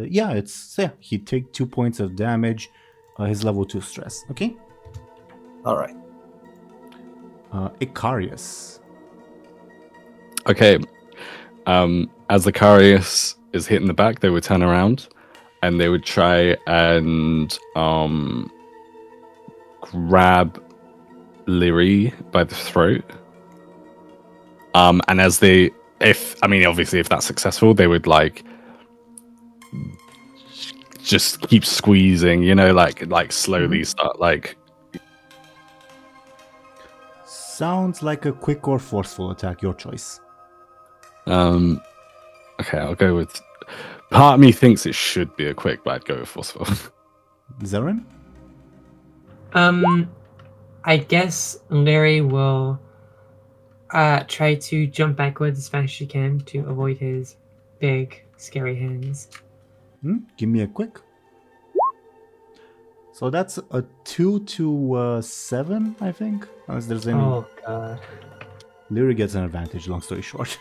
Yeah, he take 2 points of damage. His level 2 stress. Okay. All right. Okay. Ikarius. As Ikarius is hit in the back, they would turn around and they would try and grab Lyri by the throat. And as obviously if that's successful, they would like just keep squeezing, like slowly start like. Sounds like a quick or forceful attack, your choice. Okay, I'll go with. Part of me thinks it should be a quick, but I'd go with forceful. Zeren? I guess Lyri will try to jump backwards as fast as she can to avoid his big, scary hands. Give me a quick. So that's a 2 to 7, I think. Unless there's any. Oh god. Lyri gets an advantage, long story short.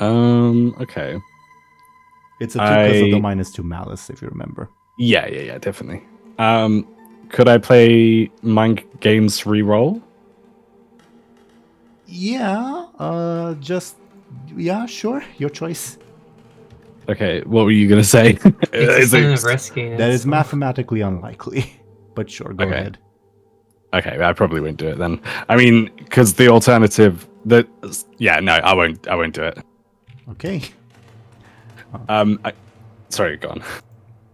Okay. It's a 2 because of the I- -2 malice, if you remember. Yeah, definitely. Could I play Mind Games reroll? Yeah, sure, your choice. Okay, what were you gonna say? It's Is kind it- of risky. That is mathematically unlikely, but sure, go Okay. ahead. Okay, I probably won't do it then. I mean, because the alternative that no, I won't do it. Okay. Sorry, go on.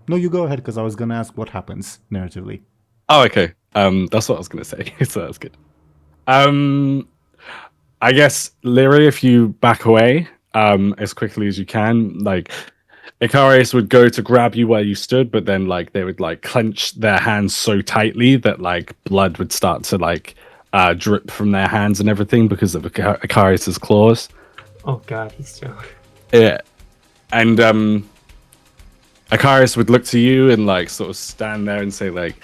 No, you go ahead, because I was gonna ask what happens narratively. Oh, okay. That's what I was gonna say. So that's good. I guess Lyri, if you back away, as quickly as you can, like Ikarius would go to grab you where you stood, but then like they would like clench their hands so tightly that like blood would start to like drip from their hands and everything because of Ikarius's claws. Oh god, he's so. Yeah. And Ikarius would look to you and like sort of stand there and say like,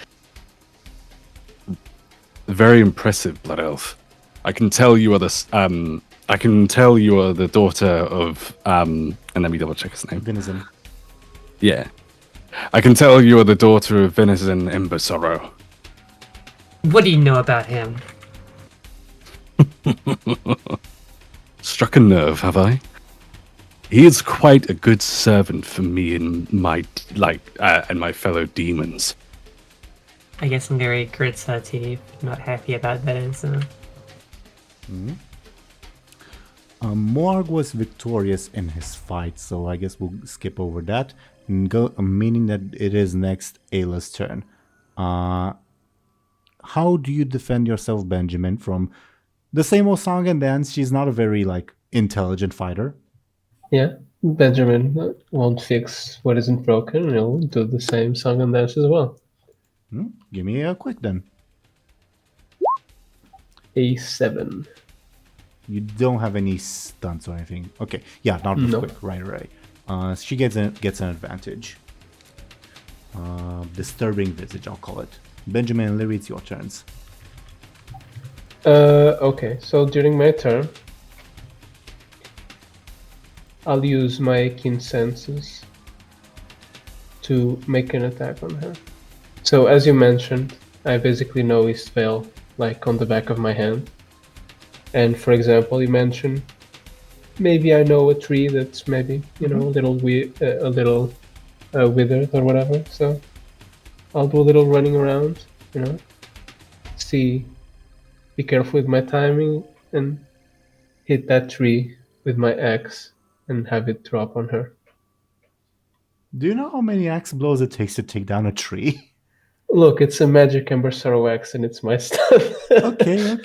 very impressive, Blood Elf. I can tell you are the daughter of and let me double check his name. Venison. Yeah. I can tell you are the daughter of Venison Embersorrow. What do you know about him? Struck a nerve, have I? He is quite a good servant for me and my and my fellow demons. I guess Lyri grits her teeth. Not happy about that answer. Morg was victorious in his fight, so I guess we'll skip over that. And go, meaning that it is next Ayla's turn. How do you defend yourself, Benjamin, from the same old song and dance? She's not a very like intelligent fighter. Yeah, Benjamin won't fix what isn't broken, and he'll do the same song and dance as well. Give me a quick then. A 7. You don't have any stunts or anything. Okay, yeah, not with No. quick. Right. She gets an advantage. Disturbing visage, I'll call it. Benjamin and Lyri, it's your turns. Okay, so during my turn, I'll use my keen senses to make an attack on her. So as you mentioned, I basically know Eastvale like on the back of my hand. And for example, you mentioned maybe I know a tree that's maybe a little withered or whatever. So I'll do a little running around, be careful with my timing and hit that tree with my axe and have it drop on her. Do you know how many axe blows it takes to take down a tree? Look, it's a magic Embersorrow axe and it's my stuff. Okay.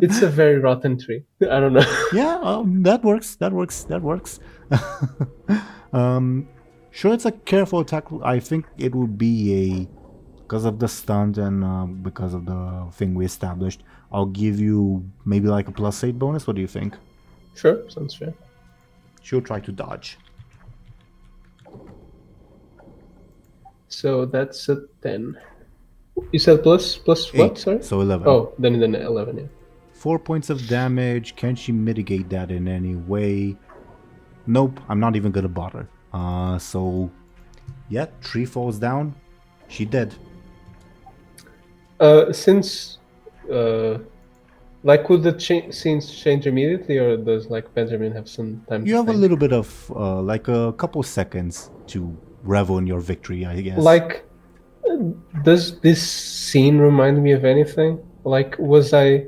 It's a very rotten tree. I don't know. Yeah, that works. Sure, it's a careful attack. I think it would be because of the stunt and because of the thing we established. I'll give you maybe like a +8 bonus. What do you think? Sure, sounds fair. She'll try to dodge. So that's a 10. You said plus what? 8, Sorry. so 11. Oh, then 11. Yeah. 4 points of damage. Can she mitigate that in any way? Nope, I'm not even gonna bother. So yeah, tree falls down. She dead. Since could the scenes change immediately, or does like Benjamin have some time? You to have a think? little bit of like a couple seconds to revel in your victory, I guess. Like, does this scene remind me of anything? Like, was I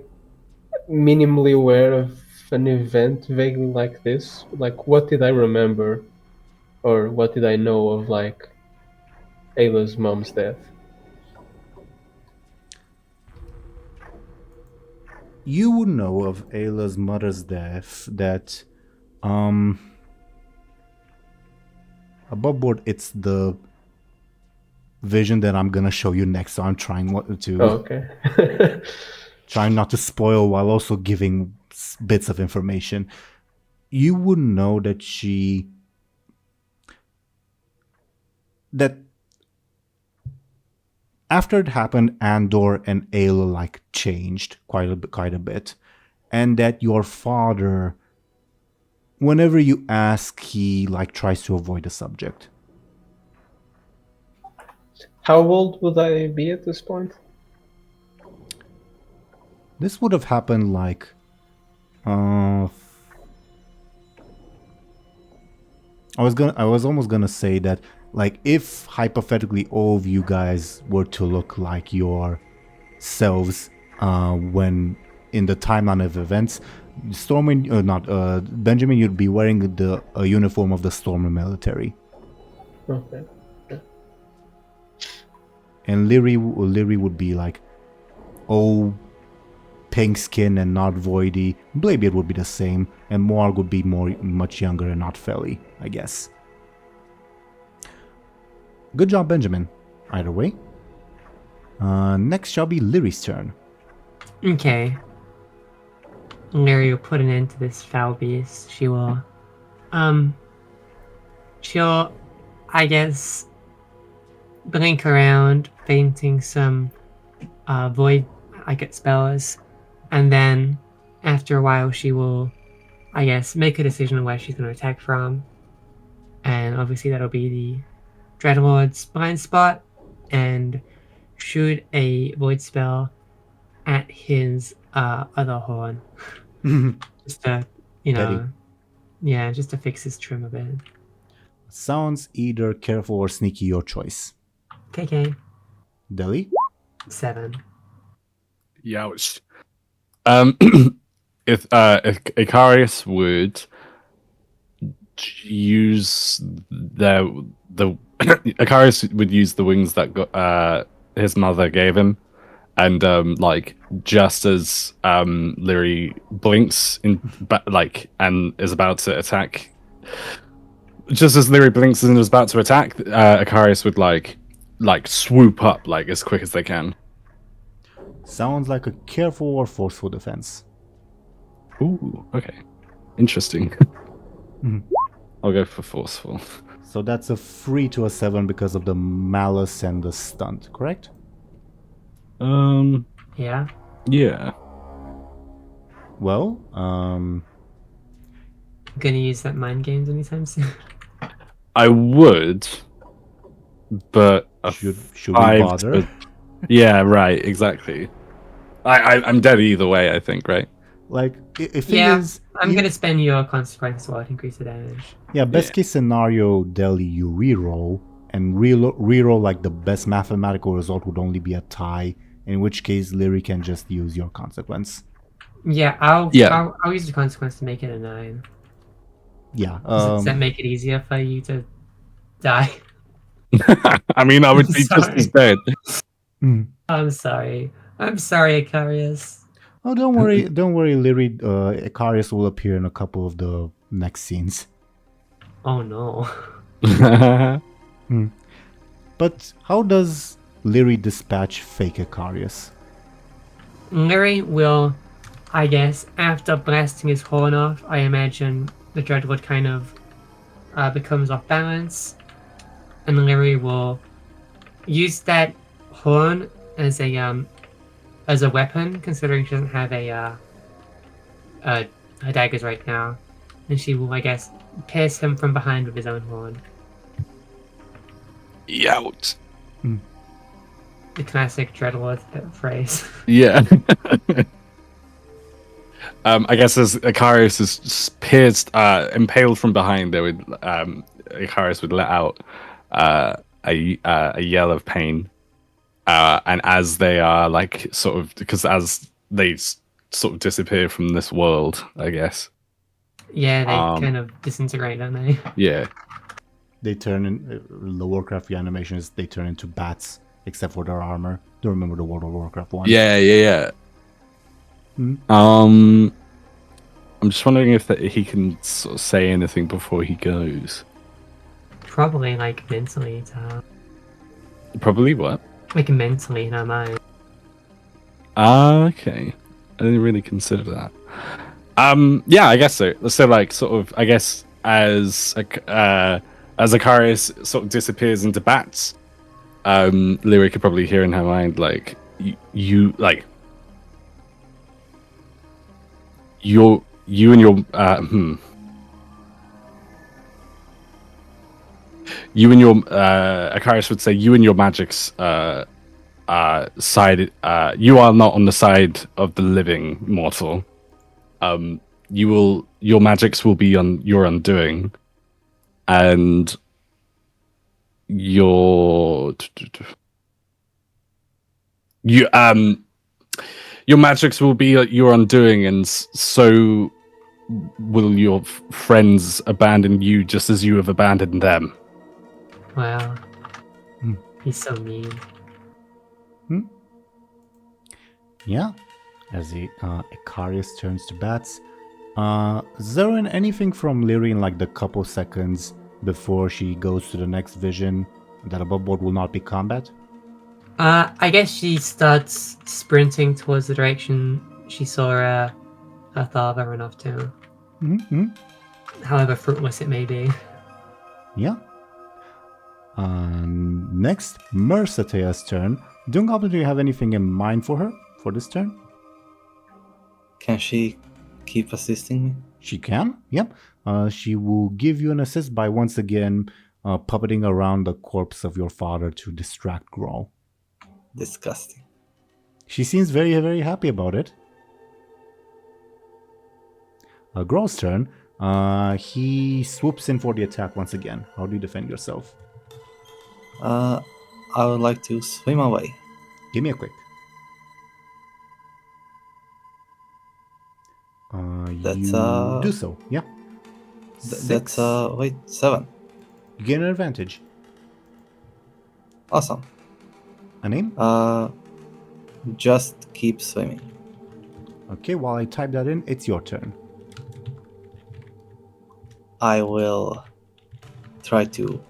minimally aware of an event vaguely like this? Like, what did I remember, or what did I know of like Ayla's mom's death? You would know of Ayla's mother's death that above board it's the vision that I'm gonna show you next, so I'm trying to Oh, okay. trying not to spoil while also giving bits of information. You would know that that after it happened, Andor and Ayla like changed quite a bit, and that your father, whenever you ask, he like tries to avoid the subject. How old would I be at this point? This would have happened like I was almost gonna say that, like, if hypothetically all of you guys were to look like yourselves when in the timeline of events, Benjamin, you'd be wearing the uniform of the Stormwind military, Okay. and Lyri would be like, oh, pink skin and not voidy. Bladebeard would be the same, and Morg would be much younger and not felly, I guess. Good job, Benjamin. Either way. Next shall be Lyri's turn. Okay. Lyri will put an end to this foul beast. She'll, I guess, blink around, fainting some, void, spells, and then, after a while, she will, I guess, make a decision on where she's going to attack from, and obviously that'll be the Dreadlord's blind spot, and shoot a void spell at his other horn. Just to, Petty. just to fix his trim a bit. Sounds either careful or sneaky, your choice. KK, Deli? 7. Youch. If Ikarius would use the Ikarius would use the wings that his mother gave him, and just as Lyri blinks and is about to attack, just as Lyri blinks and is about to attack, Ikarius would swoop up as quick as they can. Sounds like a careful or forceful defense. Ooh, okay. Interesting. Mhm. I'll go for forceful. So that's a 3 to a 7 because of the malice and the stunt, correct? Yeah. Yeah. Well, Gonna use that mind games anytime soon? I would, but should we 5 bother? yeah, right, exactly. I'm dead either way, I think, right? Like, if Yeah, it is... I'm gonna spend your consequence while it increase the damage. Yeah, best case scenario, Deli, you reroll, and reroll like the best mathematical result would only be a tie, in which case Lyri can just use your consequence. Yeah, I'll use the consequence to make it a 9. Yeah. Does that make it easier for you to die? I mean, I would be just as dead. I'm sorry, Ikarius. Oh, don't worry, Lyri. Ikarius will appear in a couple of the next scenes. Oh no. But how does Lyri dispatch fake Ikarius? Lyri will, I guess, after blasting his horn off, I imagine the Dreadlord kind of becomes off balance, and Lyri will use that horn as a weapon, considering she doesn't have her daggers right now, and she will, I guess, pierce him from behind with his own horn. Yout. The classic Dreadlord phrase. Yeah. I guess as Ikarius is pierced, impaled from behind, Ikarius would let out a yell of pain, and as they are because as they sort of disappear from this world, I guess. Yeah, they kind of disintegrate, don't they? Yeah. They turn in the Warcraft reanimations. They turn into bats, except for their armor. Do you remember the World of Warcraft one? Yeah. Hmm? I'm just wondering if he can sort of say anything before he goes. Probably mentally, Probably what? mentally in our mind. Okay. I didn't really consider that. Yeah, I guess so. So I guess as as Ikarius sort of disappears into bats, Lyri could probably hear in her mind, like, you and your Ikarius would say you and your magics side, you are not on the side of the living mortal. Your magics will be on your undoing, and your magics will be your undoing, and so will your friends abandon you just as you have abandoned them. Wow. Hmm. He's so mean. Yeah. As the Ikarius turns to bats. Zoran, anything from Lyri in like the couple seconds before she goes to the next vision that above board will not be combat? I guess she starts sprinting towards the direction she saw her father run off to. Mm-hmm. However fruitless it may be. Yeah. Next, Mersatea's turn. DoomGoblin, do you have anything in mind for her for this turn? Can she keep assisting me? She can, yep. She will give you an assist by once again puppeting around the corpse of your father to distract Grawl. Disgusting. She seems very, very happy about it. Grawl's turn. He swoops in for the attack once again. How do you defend yourself? I would like to swim away. Give me a quick. That's, you do so, yeah. That's wait, 7. You gain an advantage. Awesome. A name? Just keep swimming. Okay, while I type that in, it's your turn. I will try to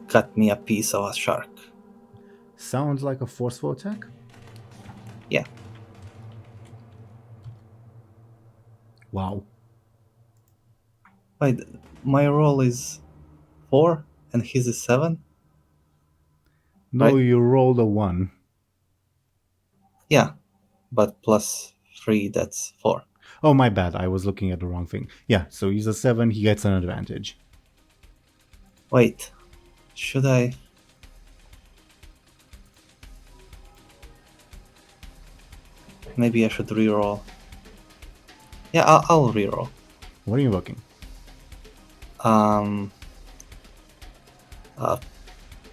cut me a piece of a shark. Sounds like a forceful attack. Yeah. Wow. Wait, my roll is 4 and his is 7? No, Right. you rolled a 1. Yeah, but plus 3, that's 4. Oh, my bad. I was looking at the wrong thing. Yeah, so he's a 7. He gets an advantage. Wait, should I? Maybe I should reroll. Yeah, I'll reroll. What are you invoking?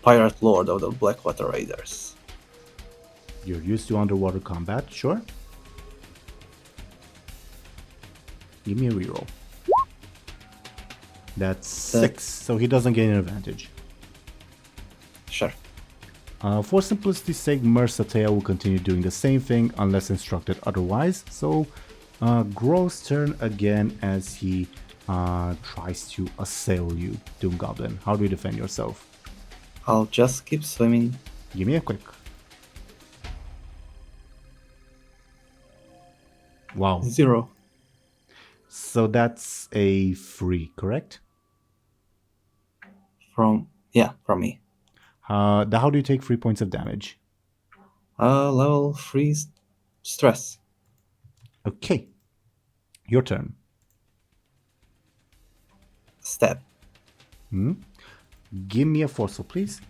Pirate Lord of the Blackwater Raiders. You're used to underwater combat, sure. Give me a reroll. That's 6, so he doesn't gain an advantage. Sure. For simplicity's sake, Mersatea will continue doing the same thing unless instructed otherwise. So, Grow's turn again as he tries to assail you, DoomGoblin. How do you defend yourself? I'll just keep swimming. Give me a quick. Wow. 0. So that's a 3, correct? From me. How do you take 3 points of damage? Level 3 stress. Okay. Your turn. Stab. Give me a forceful, please.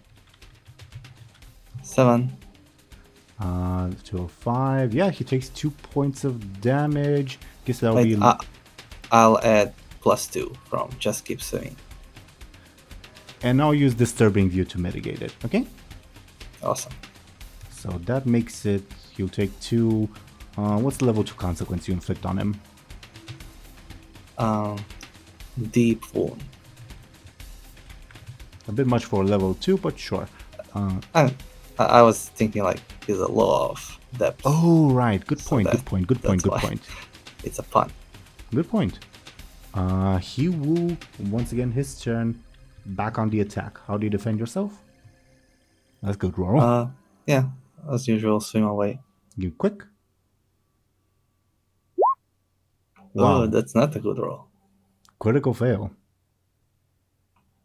7. 205. Yeah, he takes 2 points of damage. Guess that'll Wait, be... I'll add +2 from just keep swimming. And I'll use Disturbing View to mitigate it, okay? Awesome. So that makes it... He'll take 2... what's the level 2 consequence you inflict on him? Deep wound. A bit much for level 2, but sure. I was thinking like he's a law of depth. Oh, right. Good So point, that- good point, good point, that's good why. point. It's a pun. Good point. He will, once again, his turn, back on the attack. How do you defend yourself? That's good roll. Yeah, as usual, swim away. You quick. Oh, Wow. that's not a good roll. Critical fail.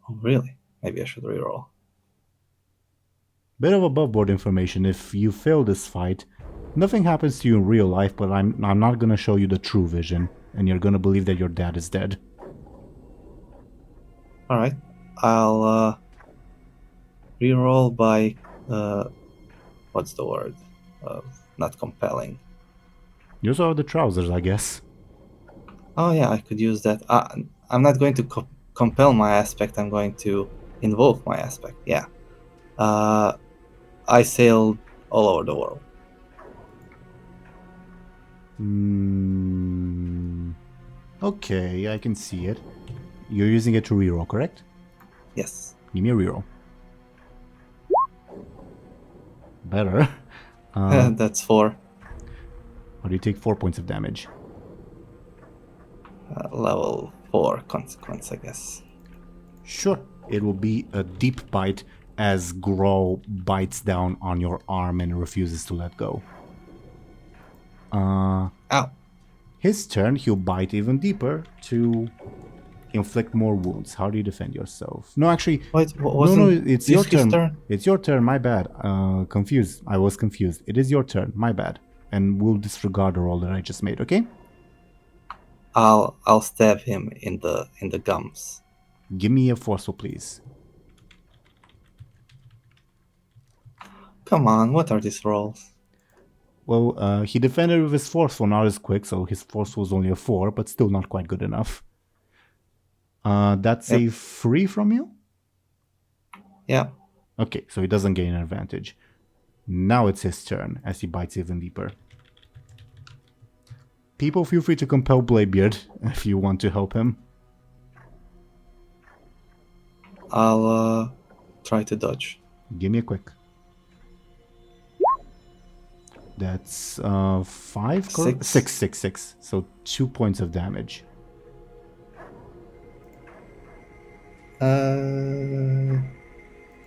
Oh, really? Maybe I should reroll. Bit of above-board information. If you fail this fight, nothing happens to you in real life, but I'm not gonna show you the true vision, and you're gonna believe that your dad is dead. Alright. I'll reroll by what's the word? Not compelling. You also have the trousers, I guess. Oh yeah, I could use that. I'm not going to compel my aspect, I'm going to invoke my aspect. Yeah. I sailed all over the world. Okay, I can see it. You're using it to reroll, correct? Yes. Give me a reroll. Better. That's 4. Or do you take 4 points of damage? Level 4 consequence, I guess. Sure. It will be a deep bite as Grow bites down on your arm and refuses to let go. Ow. His turn, he'll bite even deeper to inflict more wounds. How do you defend yourself? No, actually, Wait, no, it's your his turn. It's your turn, my bad. Confused. I was confused. It is your turn, my bad. And we'll disregard the roll that I just made, okay? I'll stab him in the gums. Give me a forceful, please. Come on, what are these rolls? Well, he defended with his forceful, not as quick, so his forceful was only a 4, but still not quite good enough. That's a 3 from you? Yeah. Okay, so he doesn't gain an advantage. Now it's his turn, as he bites even deeper. People, feel free to compel Bladebeard if you want to help him. I'll try to dodge. Give me a quick. That's 5? 6. So 2 points of damage.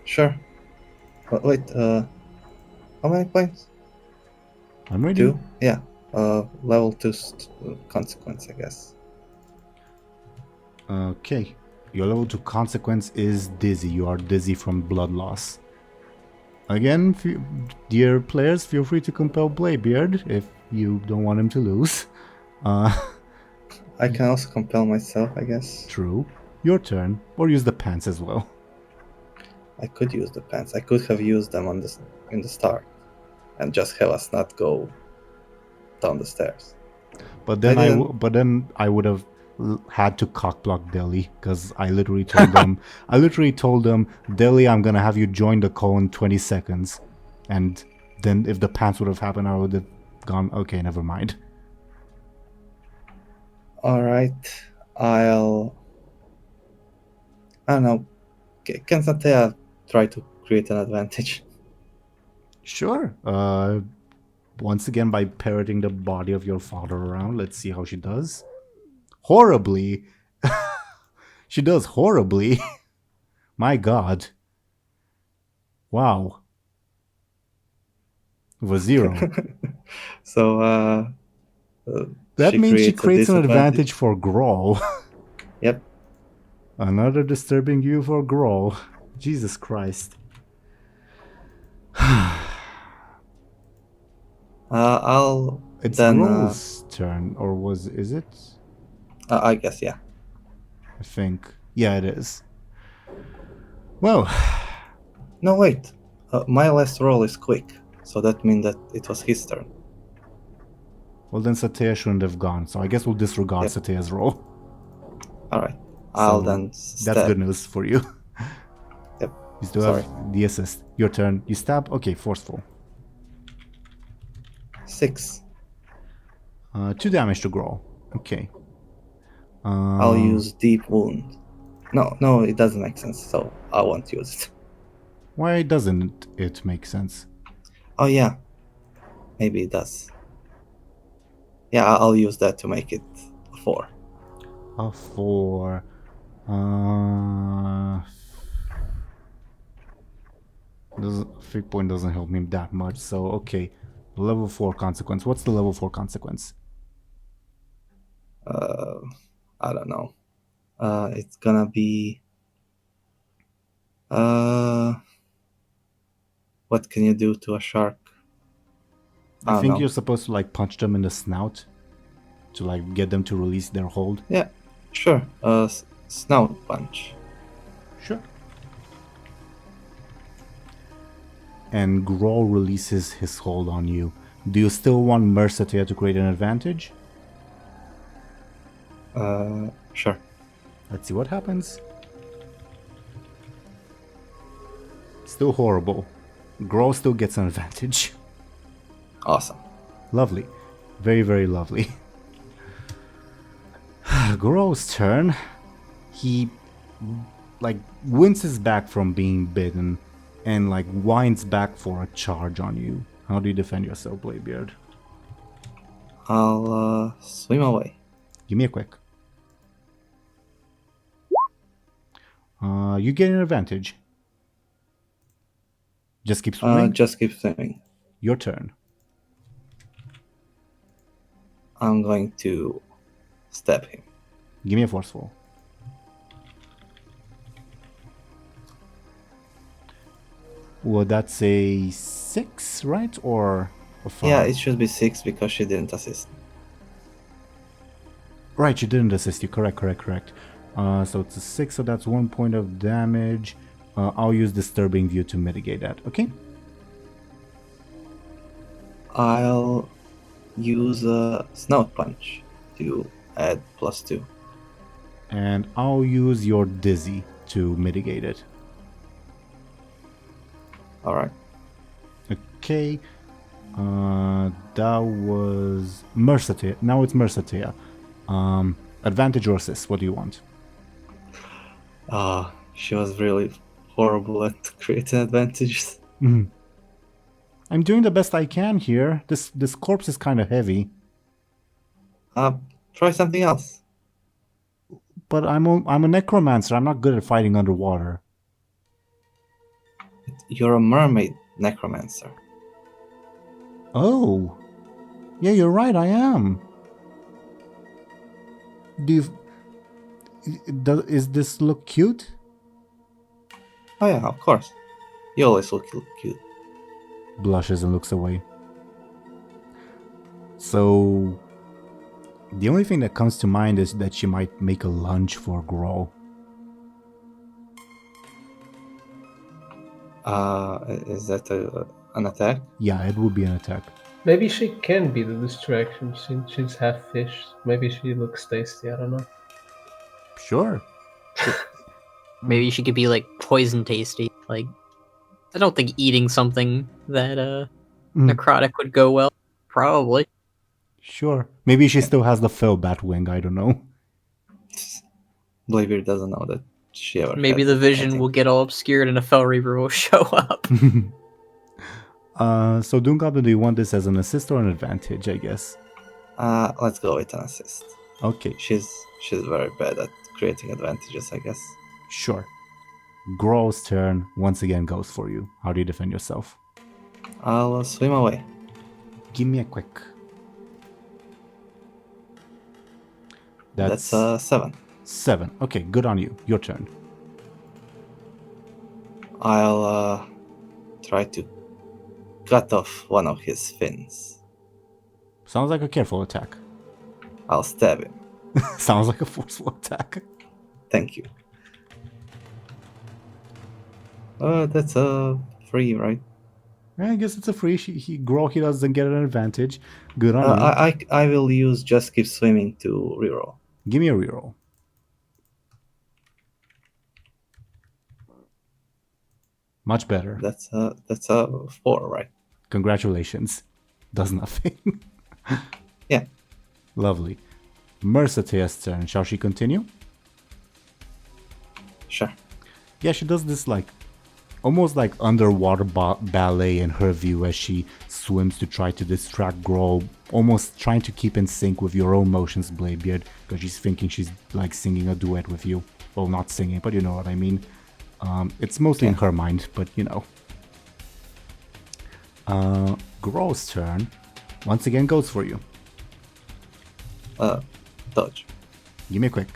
Sure. Wait, how many points? I'm ready. 2? Yeah. Level 2 consequence, I guess. Okay. Your level 2 consequence is dizzy. You are dizzy from blood loss. Again, dear players, feel free to compel Bladebeard if you don't want him to lose. I can also compel myself, I guess. True. Your turn. Or use the pants as well. I could use the pants. I could have used them in the start. And just have us not go down the stairs. But then I would have had to cockblock Dely, because I literally told them, Dely, I'm gonna have you join the call in 20 seconds. And then if the pants would have happened, I would have gone, okay, never mind. Alright, I don't know. Can Satea try to create an advantage? Sure. Once again, by parroting the body of your father around, let's see how she does. Horribly. She does horribly. My god. Wow. It was 0. So, that means she creates an advantage for Growl. Yep. Another disturbing view for Growl. Jesus Christ. It's then Growl's turn, or is it? I guess, yeah. I think. Yeah, it is. Well. No, wait. My last roll is quick, so that means that it was his turn. Well, then Satea shouldn't have gone, so I guess we'll disregard Satea's roll. Alright. I'll then stab. That's good news for you. Yep. You still have the assist. Your turn. You stab? Okay, forceful. 6. 2 damage to Growl. Okay. I'll use deep wound. No, it doesn't make sense, so I won't use it. Why doesn't it make sense? Oh yeah, maybe it does. Yeah, I'll use that to make it a 4. A 4. Fig point doesn't help me that much, so okay. Level 4 consequence. What's the level 4 consequence? I don't know. It's gonna be What can you do to a shark? I don't think know. you're supposed to like punch them in the snout to like get them to release their hold. Yeah, sure. Snout punch. Sure. And Grohl releases his hold on you. Do you still want Mercia to create an advantage? Sure. Let's see what happens. Still horrible. Grohl still gets an advantage. Awesome. Lovely. Very, very lovely. Grohl's turn. He like winces back from being bitten and like winds back for a charge on you. How do you defend yourself, Bladebeard? I'll swim away. Give me a quick. You get an advantage. Just keep swimming. Just keep swimming. Your turn. I'm going to stab him. Give me a forceful. Well, that's a 6, right? Or a 5? Yeah, it should be 6 because she didn't assist. Right, you didn't assist you. Correct. So it's a 6, so that's 1 point of damage. I'll use Disturbing View to mitigate that, okay? I'll use a Snout Punch to add +2. And I'll use your Dizzy to mitigate it. Alright. Okay. That was Mercia. Now it's Mercia. Advantage or assist? What do you want? She was really horrible at creating advantages. I'm doing the best I can here. This corpse is kind of heavy. Try something else. But I'm a necromancer. I'm not good at fighting underwater. You're a mermaid necromancer. Oh. Yeah, you're right, I am. Is this look cute? Oh yeah, of course. You always look cute. Blushes and looks away. So the only thing that comes to mind is that she might make a lunge for Grohl. Is that an attack? Yeah, it would be an attack. Maybe she can be the distraction since she's half fish. Maybe she looks tasty, I don't know. Sure. Maybe she could be like poison tasty. Like, I don't think eating something that necrotic would go well. Probably. Sure. Maybe she still has the fell bat wing, I don't know. Bladebeard doesn't know that she ever Maybe had the vision anything. will get all obscured and a Fell Reaver will show up. So DoomGoblin, do you want this as an assist or an advantage, I guess? Let's go with an assist. Okay, She's very bad at creating advantages, I guess. sure. Grohl's turn once again goes for you. How do you defend yourself? I'll swim away. Give me a quick. That's 7. 7. Okay, good on you. Your turn. I'll try to cut off one of his fins. Sounds like a careful attack. I'll stab him. Sounds like a forceful attack. Thank you. That's a 3, right? I guess it's a free. Grohl, he doesn't get an advantage. Good on you. I will use just keep swimming to reroll. Give me a reroll. Much better. That's a 4, right? Congratulations. Does nothing. Yeah. Lovely. Mercia's turn. Shall she continue? Sure. Yeah, she does this like almost like underwater ballet in her view as she swims to try to distract Grohl, almost trying to keep in sync with your own motions, Bladebeard, because she's thinking she's like singing a duet with you. Well, not singing, but you know what I mean. It's mostly in her mind, but you know. Grohl's turn once again goes for you. Dodge. Give me a quick.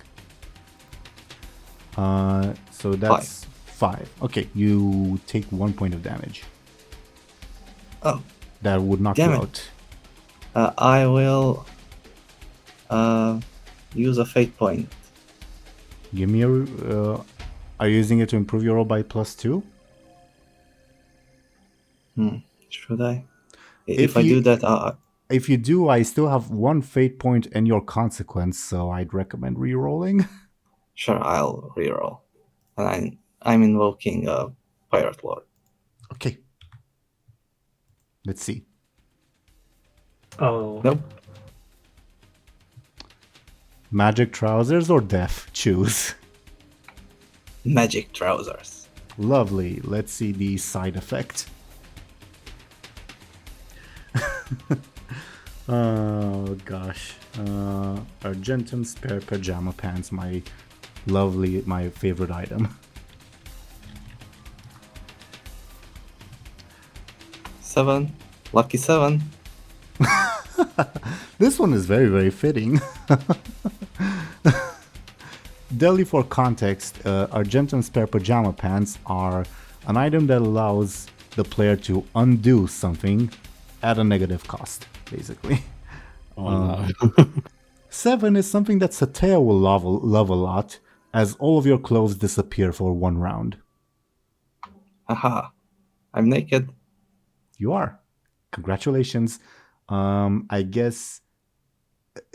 So that's 5. Okay, you take 1 point of damage. Oh, That would knock Damn you it. out. I will use a fate point. Give me a. Are you using it to improve your roll by +2? Should I? If If I you- do that, If you do, I still have 1 fate point and your consequence, so I'd recommend re-rolling. sure, I'll reroll. And I'm invoking a Pirate Lord. Okay. Let's see. Oh, Nope. Magic trousers or death? Choose. Magic trousers. Lovely. Let's see the side effect. Oh gosh. Argentum spare pajama pants, my favorite item. 7. Lucky 7. This one is very, very fitting. Deli, for context, Argentum spare pajama pants are an item that allows the player to undo something at a negative cost, basically. Oh, no. 7 is something that Satea will love a lot, as all of your clothes disappear for 1 round. Haha. I'm naked. You are. Congratulations. I guess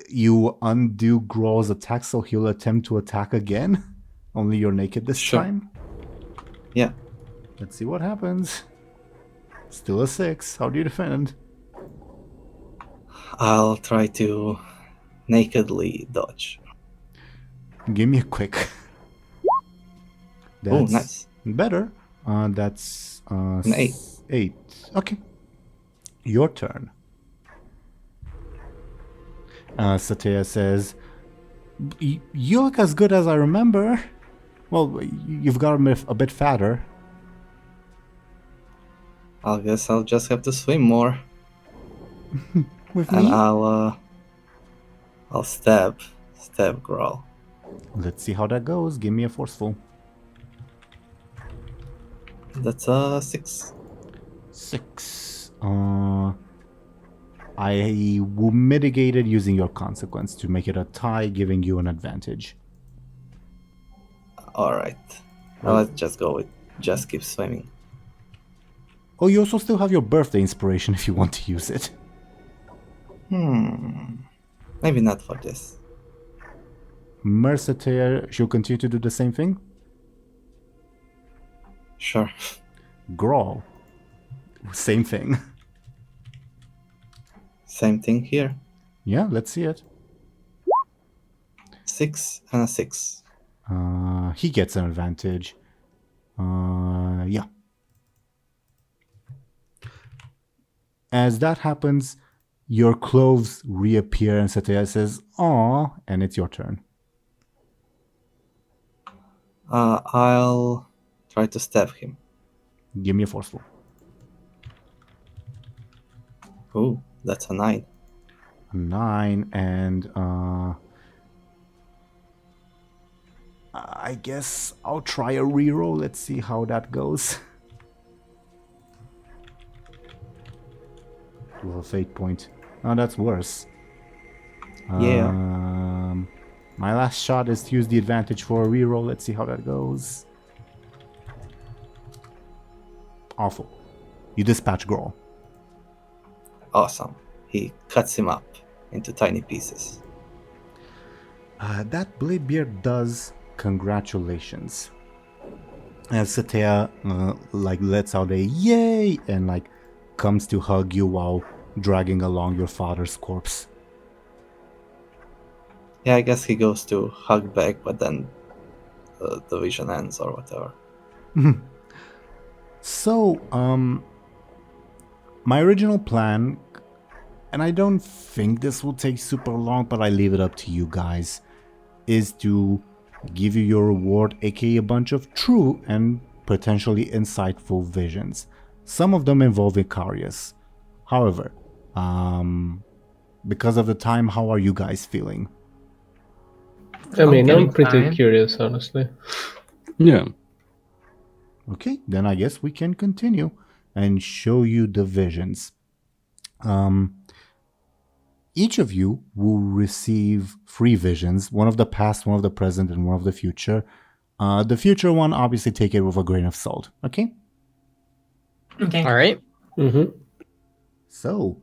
you undo Graw's attack, so he'll attempt to attack again. Only you're naked this Sure. time. Yeah. Let's see what happens. Still a 6. How do you defend? I'll try to nakedly dodge. Give me a quick. Oh, nice. Better. That's An 8. 8. Okay. Your turn. Satea says, "You look as good as I remember. Well, you've got a bit fatter." I guess I'll just have to swim more. With And me? I'll stab Growl. Let's see how that goes. Give me a forceful. That's a 6. 6. I will mitigate it using your consequence to make it a tie, giving you an advantage. Alright. Now let's just go with just keep swimming. Oh, you also still have your birthday inspiration if you want to use it. Maybe not for this. Mercenaire, she'll continue to do the same thing. Sure. Grawl, same thing. Same thing here. Yeah, let's see it. 6 and a 6. He gets an advantage. Yeah. As that happens, your clothes reappear and Satea says, "Aw," and it's your turn. I'll try to stab him. Give me a forceful. Ooh, that's a 9. 9, and I guess I'll try a reroll. Let's see how that goes. With a fate point. Oh, that's worse. Yeah. My last shot is to use the advantage for a reroll. Let's see how that goes. Awful. You dispatch Grawl. Awesome. He cuts him up into tiny pieces. That Bladebeard does. Congratulations. And Satea lets out a yay and comes to hug you while dragging along your father's corpse. Yeah, I guess he goes to hug back, but then the vision ends or whatever. So, my original plan, and I don't think this will take super long, but I leave it up to you guys, is to give you your reward, aka a bunch of true and potentially insightful visions. Some of them involve Ikarius. However, because of the time, how are you guys feeling? I mean, I'm feeling pretty fine. curious, honestly. Yeah. Okay, then I guess we can continue and show you the visions. Each of you will receive 3 visions, one of the past, one of the present, and one of the future. The future one, obviously take it with a grain of salt, okay? Okay. All right. Mm-hmm. So,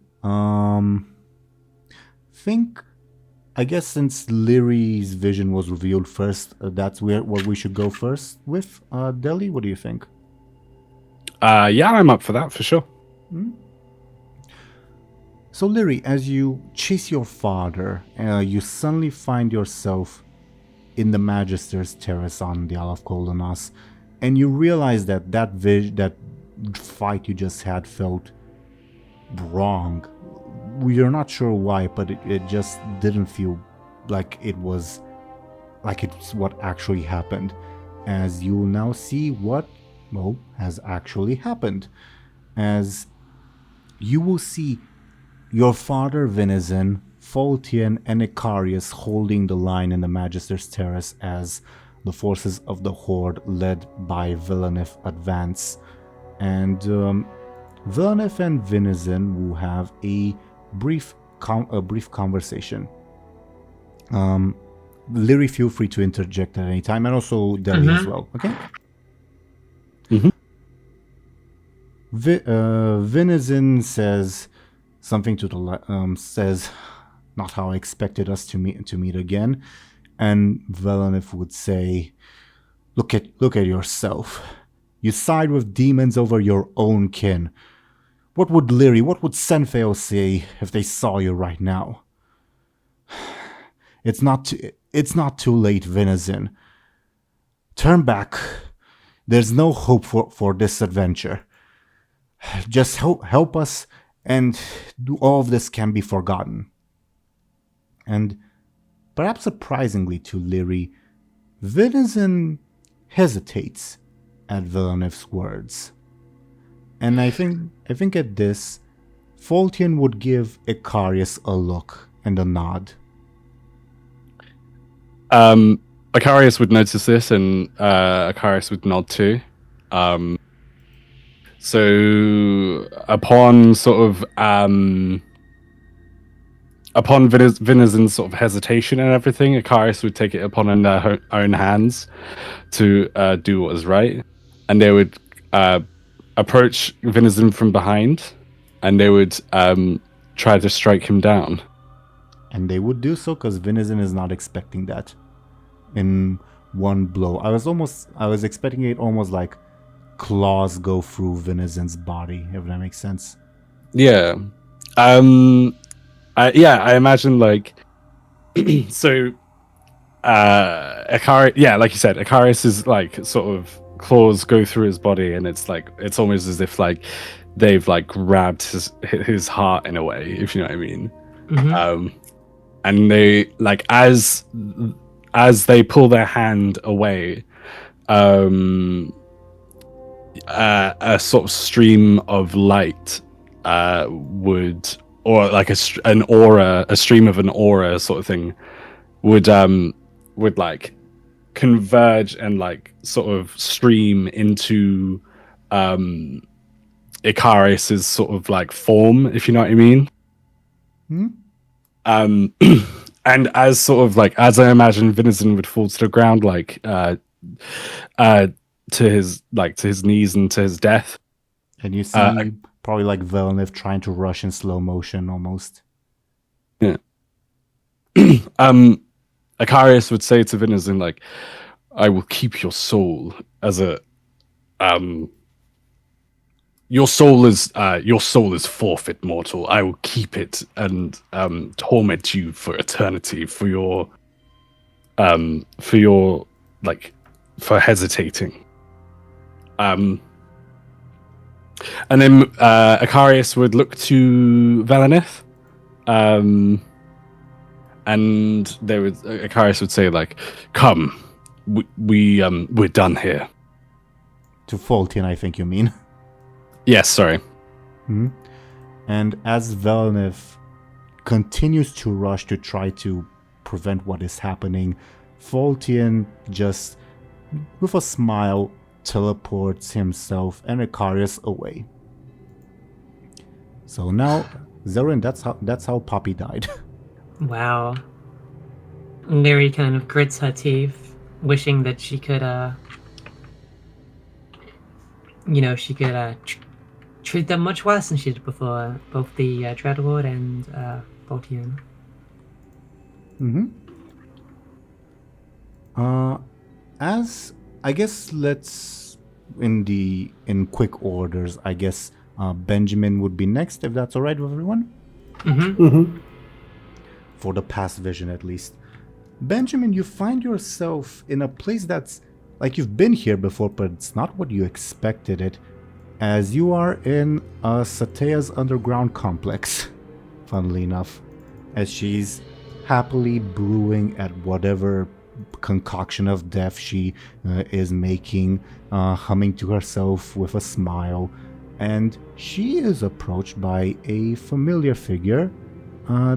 I guess since Lyri's vision was revealed first, that's what we should go first with. Deli, what do you think? Yeah, I'm up for that for sure. So, Lyri, as you chase your father, you suddenly find yourself in the Magister's terrace on the Isle of Kolonos, and you realize that that fight you just had felt wrong. You're not sure why, but it just didn't feel like it's what actually happened. As you will now see what, well, has actually happened. As you will see your father Venizon, Foltian, and Ikarius holding the line in the Magister's terrace as the forces of the Horde led by Villanif advance. And Villanif and Venizon will have a brief conversation. Lyri, feel free to interject at any time, and also Deli as well. Okay. Venizon says something to the says, "Not how I expected us to meet again," and Villanif would say, "Look at yourself. You side with demons over your own kin. What would Senfeo say if they saw you right now? It's not too late, Venizon. Turn back. There's no hope for this adventure. Just help us, and all of this can be forgotten." And perhaps surprisingly to Lyri, Venizon hesitates at Villanif's words. And I think at this, Foltian would give Ikarius a look and a nod. Ikarius would notice this, and Ikarius would nod too. So upon Venizon's sort of hesitation and everything, Ikarius would take it upon in their own hands to do what was right, and they would approach Venizon from behind, and they would try to strike him down. And they would do so because Venizon is not expecting that in one blow. I was expecting it almost like claws go through Venizon's body, if that makes sense. Yeah. I imagine like so like you said, Ikarius is like sort of claws go through his body, and it's almost as if like they've like grabbed his heart in a way, if you know what I mean. And they like as they pull their hand away, a sort of stream of light or like a stream of an aura sort of thing would like converge and like sort of stream into Ikarius's sort of like form, if you know what I mean. And as sort of like as I imagine Venizon would fall to the ground, like to his knees and to his death. And you see probably like Villanif trying to rush in slow motion almost. Yeah. Ikarius would say to Venizon, like, "I will keep your soul as a your soul is forfeit, mortal. I will keep it and torment you for eternity for your like for hesitating." And then Ikarius would look to Villanith, and Ikarius would say like, "Come, we're done here." To Foltian, I think you mean. Yes, sorry. And as Villanith continues to rush to try to prevent what is happening, Foltian just, with a smile, teleports himself and Ikarius away. So now, Zerin, that's how Poppy died. Wow. Lyri kind of grits her teeth, wishing that she could, treat them much worse than she did before, both the Dreadlord and Boltian. As I guess, let's in quick orders. I guess Benjamin would be next, if that's all right with everyone. For the past vision, at least. Benjamin, you find yourself in a place that's like you've been here before, but it's not what you expected it, as you are in Satea's underground complex, funnily enough, as she's happily brewing at whatever concoction of death she is making, humming to herself with a smile, and she is approached by a familiar figure,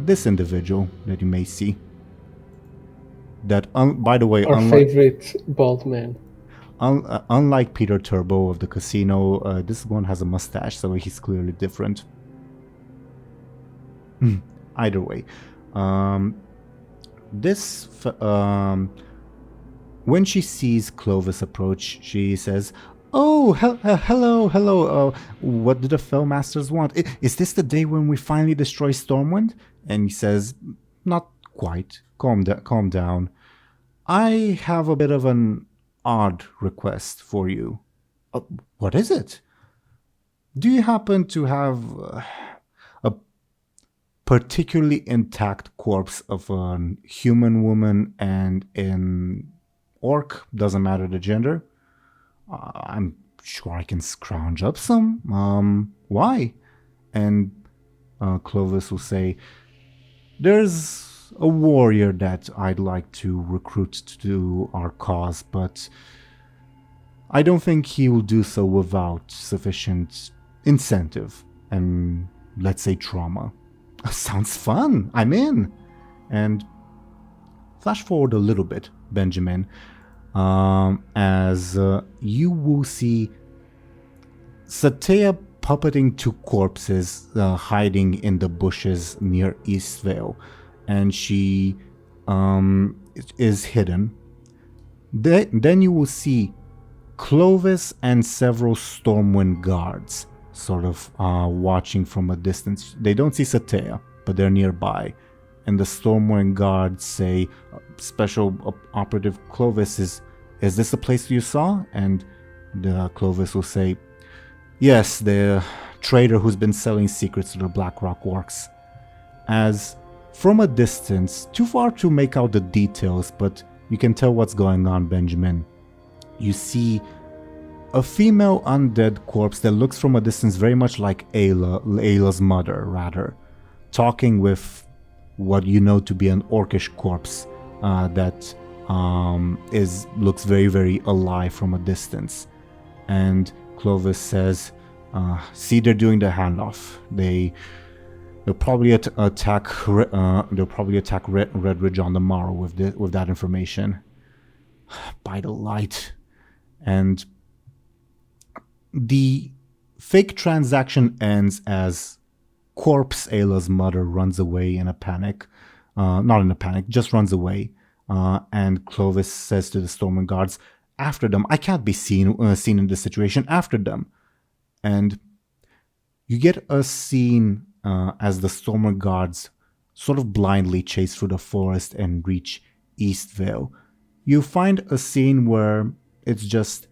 this individual that you may see. That, by the way, Our favorite bald man. Unlike Peter Turbo of the casino, this one has a mustache, so he's clearly different. Either way, when she sees Clovis approach, she says, "Oh, hello. What do the Fellmasters want? Is this the day when we finally destroy Stormwind?" And he says, "Not quite. Calm down. I have a bit of an odd request for you." What is it? Do you happen to have a particularly intact corpse of a human woman and an orc? Doesn't matter the gender. I'm sure I can scrounge up some. Why? And Clovis will say, "There's a warrior that I'd like to recruit to our cause, but I don't think he will do so without sufficient incentive and, let's say, trauma." Sounds fun. I'm in. And flash forward a little bit, Benjamin, as you will see Satea puppeting two corpses hiding in the bushes near Eastvale, and she is hidden. Then you will see Clovis and several Stormwind guards sort of watching from a distance. They don't see Satea, but they're nearby. And the Stormwind guards say, "Special Operative Clovis, is this the place you saw?" And the Clovis will say, "Yes, the trader who's been selling secrets to the Blackrock orcs." As from a distance, too far to make out the details, but you can tell what's going on, Benjamin. You see a female undead corpse that looks from a distance very much like Ayla's mother, rather, talking with what you know to be an orcish corpse that looks very, very alive from a distance. And Clovis says, "See, they're doing the handoff. They'll probably attack Redridge on the morrow with that information." By the light. And the fake transaction ends as corpse Ayla's mother runs away in a panic. Not in a panic, just runs away. And Clovis says to the Stormwind guards, "After them. I can't be seen in this situation. After them." And you get a scene as the Stormwind guards sort of blindly chase through the forest and reach Eastvale. You find a scene where it's just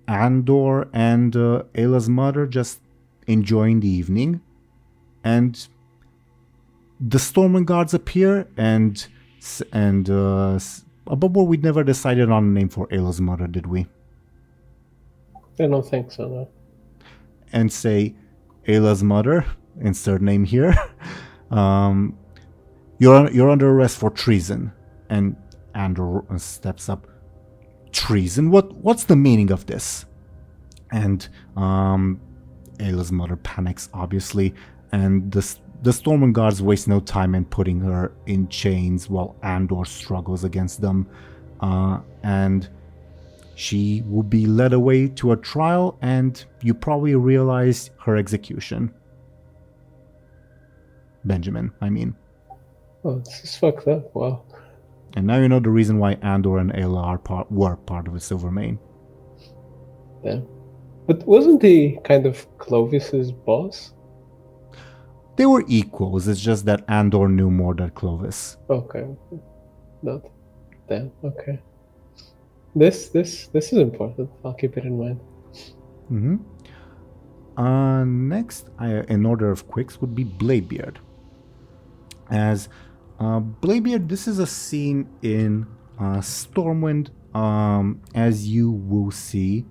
Andor and Ayla's mother just enjoying the evening, and the Stormwind guards appear and above all, we never decided on a name for Ayla's mother, did we? I don't think so, no. And say, "Ayla's mother, insert name here. You're under arrest for treason." And Andor steps up. "Treason? What's the meaning of this?" And Ayla's mother panics, obviously, and the Stormwind guards waste no time in putting her in chains while Andor struggles against them. And She will be led away to a trial, and you probably realize her execution. Benjamin, I mean. Oh, this is fucked up. Wow. And now you know the reason why Andor and Ayla were part of the Silvermane. Yeah. But wasn't he kind of Clovis's boss? They were equals, it's just that Andor knew more than Clovis. Okay. Not. Damn. Okay. This is important. I'll keep it in mind. Next, in order of quicks, would be Bladebeard. As Bladebeard, this is a scene in Stormwind. As you will see,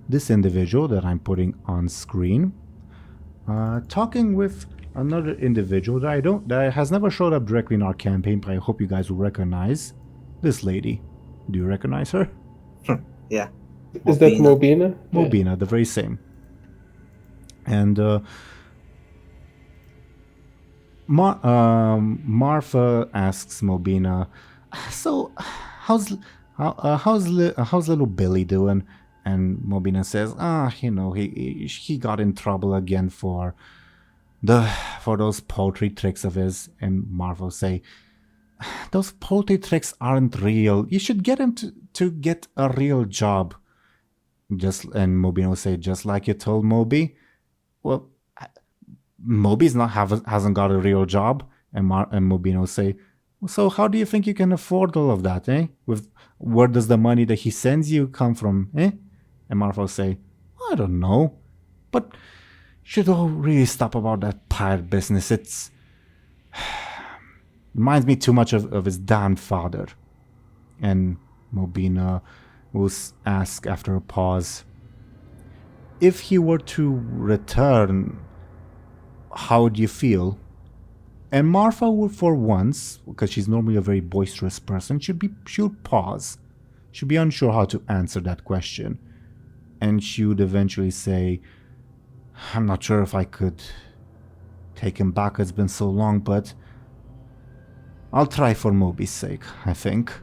this individual that I'm putting on screen, talking with another individual that has never showed up directly in our campaign, but I hope you guys will recognize this lady. Do you recognize her? Yeah. Is that Mobina? Mobina, the very same. And Marfa asks Mobina, "So, how's little Billy doing?" And Mobina says, he got in trouble again for those poultry tricks of his." And Marfa say, "Those poultry tricks aren't real. You should get him to get a real job." And Mobina will say, "Just like you told Moby." Well, Moby's hasn't got a real job. And Mobina will say, "So how do you think you can afford all of that, eh? Where does the money that he sends you come from, eh?" And Marfa will say, "I don't know. But you should all really stop about that pirate business. It's reminds me too much of his damn father." And Mobina will ask after a pause, "If he were to return, how would you feel?" And Marfa will, for once, because she's normally a very boisterous person, she'll pause. She'll be unsure how to answer that question. And she would eventually say, "I'm not sure if I could take him back. It's been so long, but I'll try for Moby's sake, I think."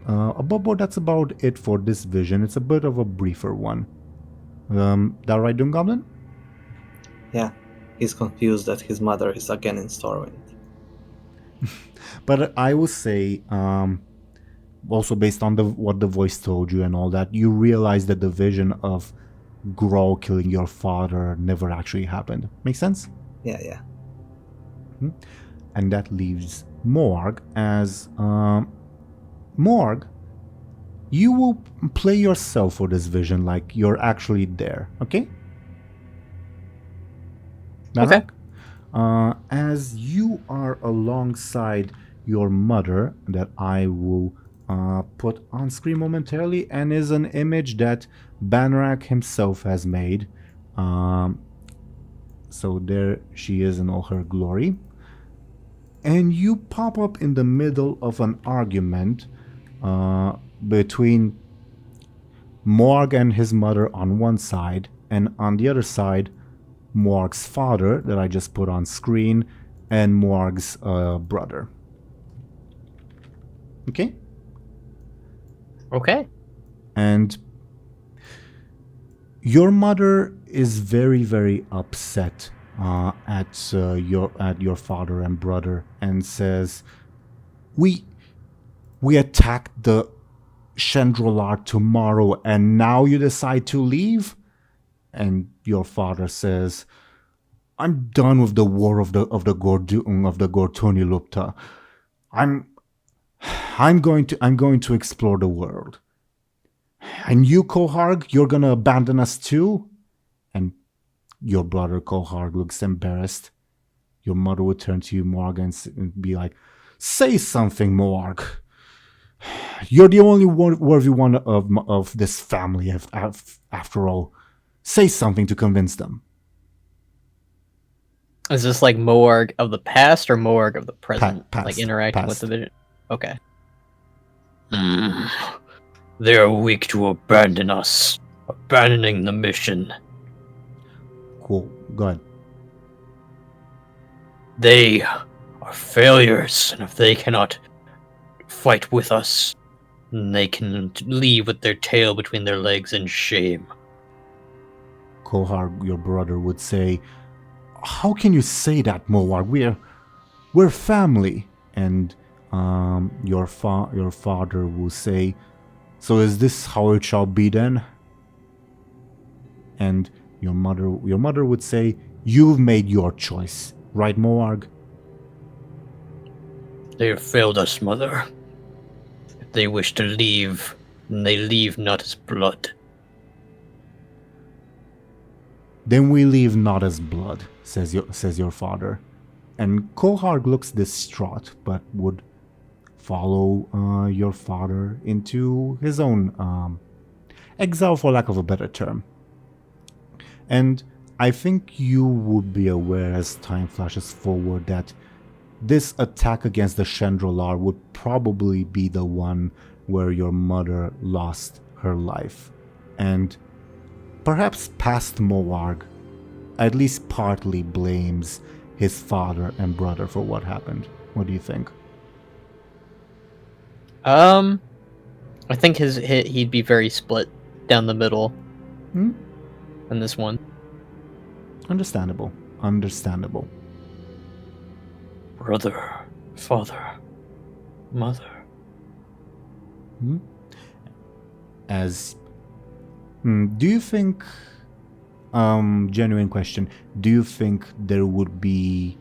Above board, that's about it for this vision. It's a bit of a briefer one. That right, DoomGoblin? Yeah. He's confused that his mother is again in Stormwind. But I will say, also based on what the voice told you and all that, you realize that the vision of Grow killing your father never actually happened. Make sense? Yeah. And that leaves Morg as... Morg, you will play yourself for this vision like you're actually there, okay? Okay. As you are alongside your mother, that I will put on screen momentarily, and is an image that Banrak himself has made. So there she is in all her glory. And you pop up in the middle of an argument between Morg and his mother on one side, and on the other side, Morg's father, that I just put on screen, and Morg's brother. Okay? Okay. And your mother is very, very upset at your father and brother, and says, We attacked the Chandrolar tomorrow, and now you decide to leave?" And your father says, "I'm done with the war of the Gortuni Lupta. I'm going to explore the world. And you, Koharg, you're gonna abandon us too?" And your brother Koharg looks embarrassed. Your mother would turn to you, Morg, and be like, "Say something, Morg. You're the only worthy one of this family, after all. Say something to convince them." Is this like Morg of the past or Morg of the present? Past, like interacting past. with the vision? Okay. They are weak to abandon us, abandoning the mission. Cool. Go ahead. They are failures, and if they cannot fight with us, and they can leave with their tail between their legs in shame. Kohar, your brother, would say, "How can you say that, Moarg? We're family." And your father will say, "So is this how it shall be then?" And your mother would say, "You've made your choice, right, Moarg?" They have failed us, mother. If they wish to leave, then they leave not as blood. "Then we leave not as blood," says your father. And Kohar looks distraught, but would follow your father into his own exile, for lack of a better term. And I think you would be aware as time flashes forward that this attack against the Chandrolar would probably be the one where your mother lost her life. And perhaps past Moarg at least partly blames his father and brother for what happened. What do you think? I think he'd be very split down the middle in this one. Understandable. Brother, father, mother. Do you think, genuine question, do you think there would be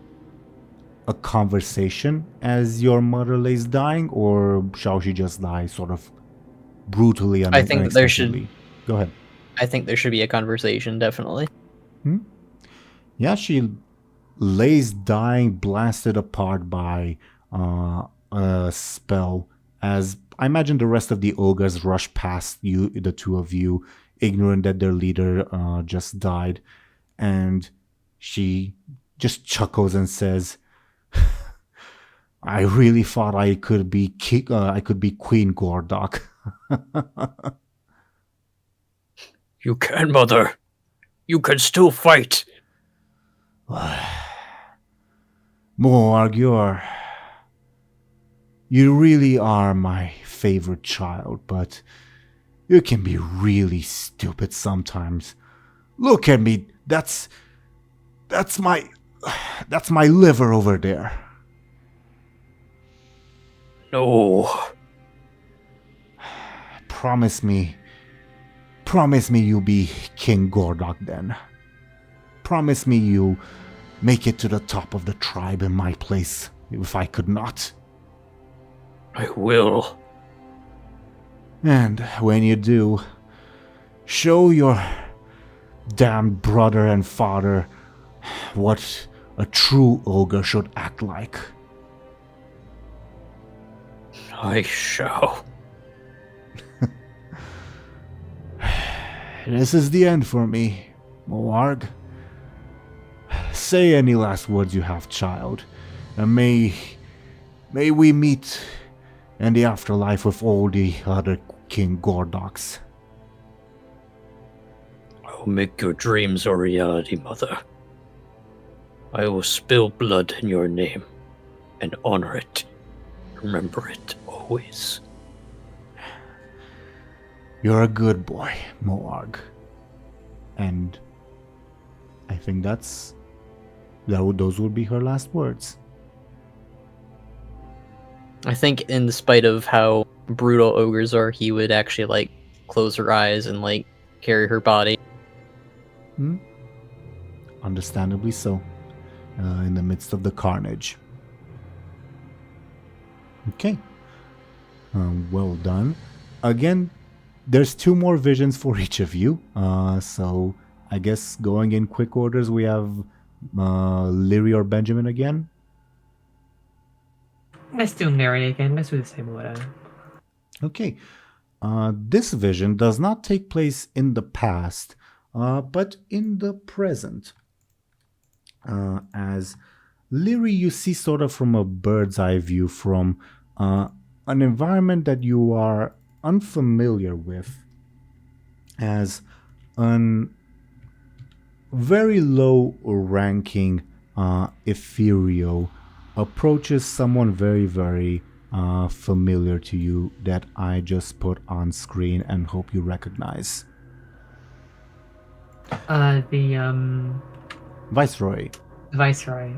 a conversation as your mother lays dying, or shall she just die sort of brutally and I think there should. Go ahead. I think there should be a conversation, definitely. Yeah, she lays dying, blasted apart by a spell, as I imagine the rest of the ogres rush past you, the two of you, ignorant that their leader just died, and she just chuckles and says, "I really thought I could be Queen Gordok." You can, mother. You can still fight. Moarg, you really are my favorite child, but you can be really stupid sometimes. Look at me. That's my liver over there. No. Promise me you'll be King Gordok then. Promise me you'll make it to the top of the tribe in my place, if I could not. I will. And when you do, show your damned brother and father what a true ogre should act like. I shall. This is the end for me, Moarg. Say any last words you have, child, and may we meet in the afterlife with all the other King Gordoks. I'll make your dreams a reality, mother. I will spill blood in your name and honor it. Remember it always. You're a good boy, Moarg. And I think those would be her last words. I think in spite of how brutal ogres are, he would actually, like, close her eyes and, like, carry her body. Understandably so. In the midst of the carnage. Okay. Well done. Again, there's 2 more visions for each of you. So I guess going in quick orders, we have Lyri or Benjamin again. Let's do Mary again. Let's do the same order. Okay. This vision does not take place in the past, but in the present. As Lyri, you see sort of from a bird's eye view from an environment that you are unfamiliar with, as an very low ranking Ethereal approaches someone very, very familiar to you that I just put on screen and hope you recognize? The Viceroy. Viceroy.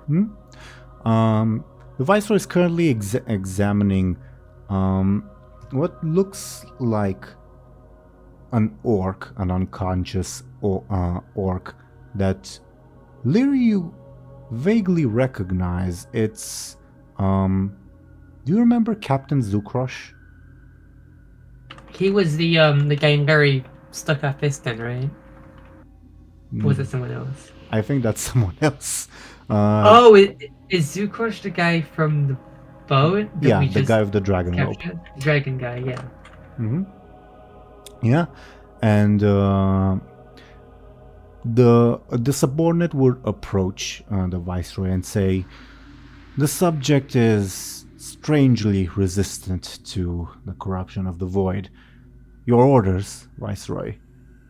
The Viceroy is currently examining what looks like an orc, an unconscious orc that Lyri you vaguely recognize. It's do you remember Captain Zukrosh? He was the guy very stuck up piston, right? Or was it someone else? I think that's someone else. Is Zukrosh the guy from the boat? that Yeah, we the just guy with the dragon rope. captured? Dragon guy, yeah. Yeah, and the subordinate would approach the Viceroy and say, "The subject is strangely resistant to the corruption of the void. Your orders, Viceroy."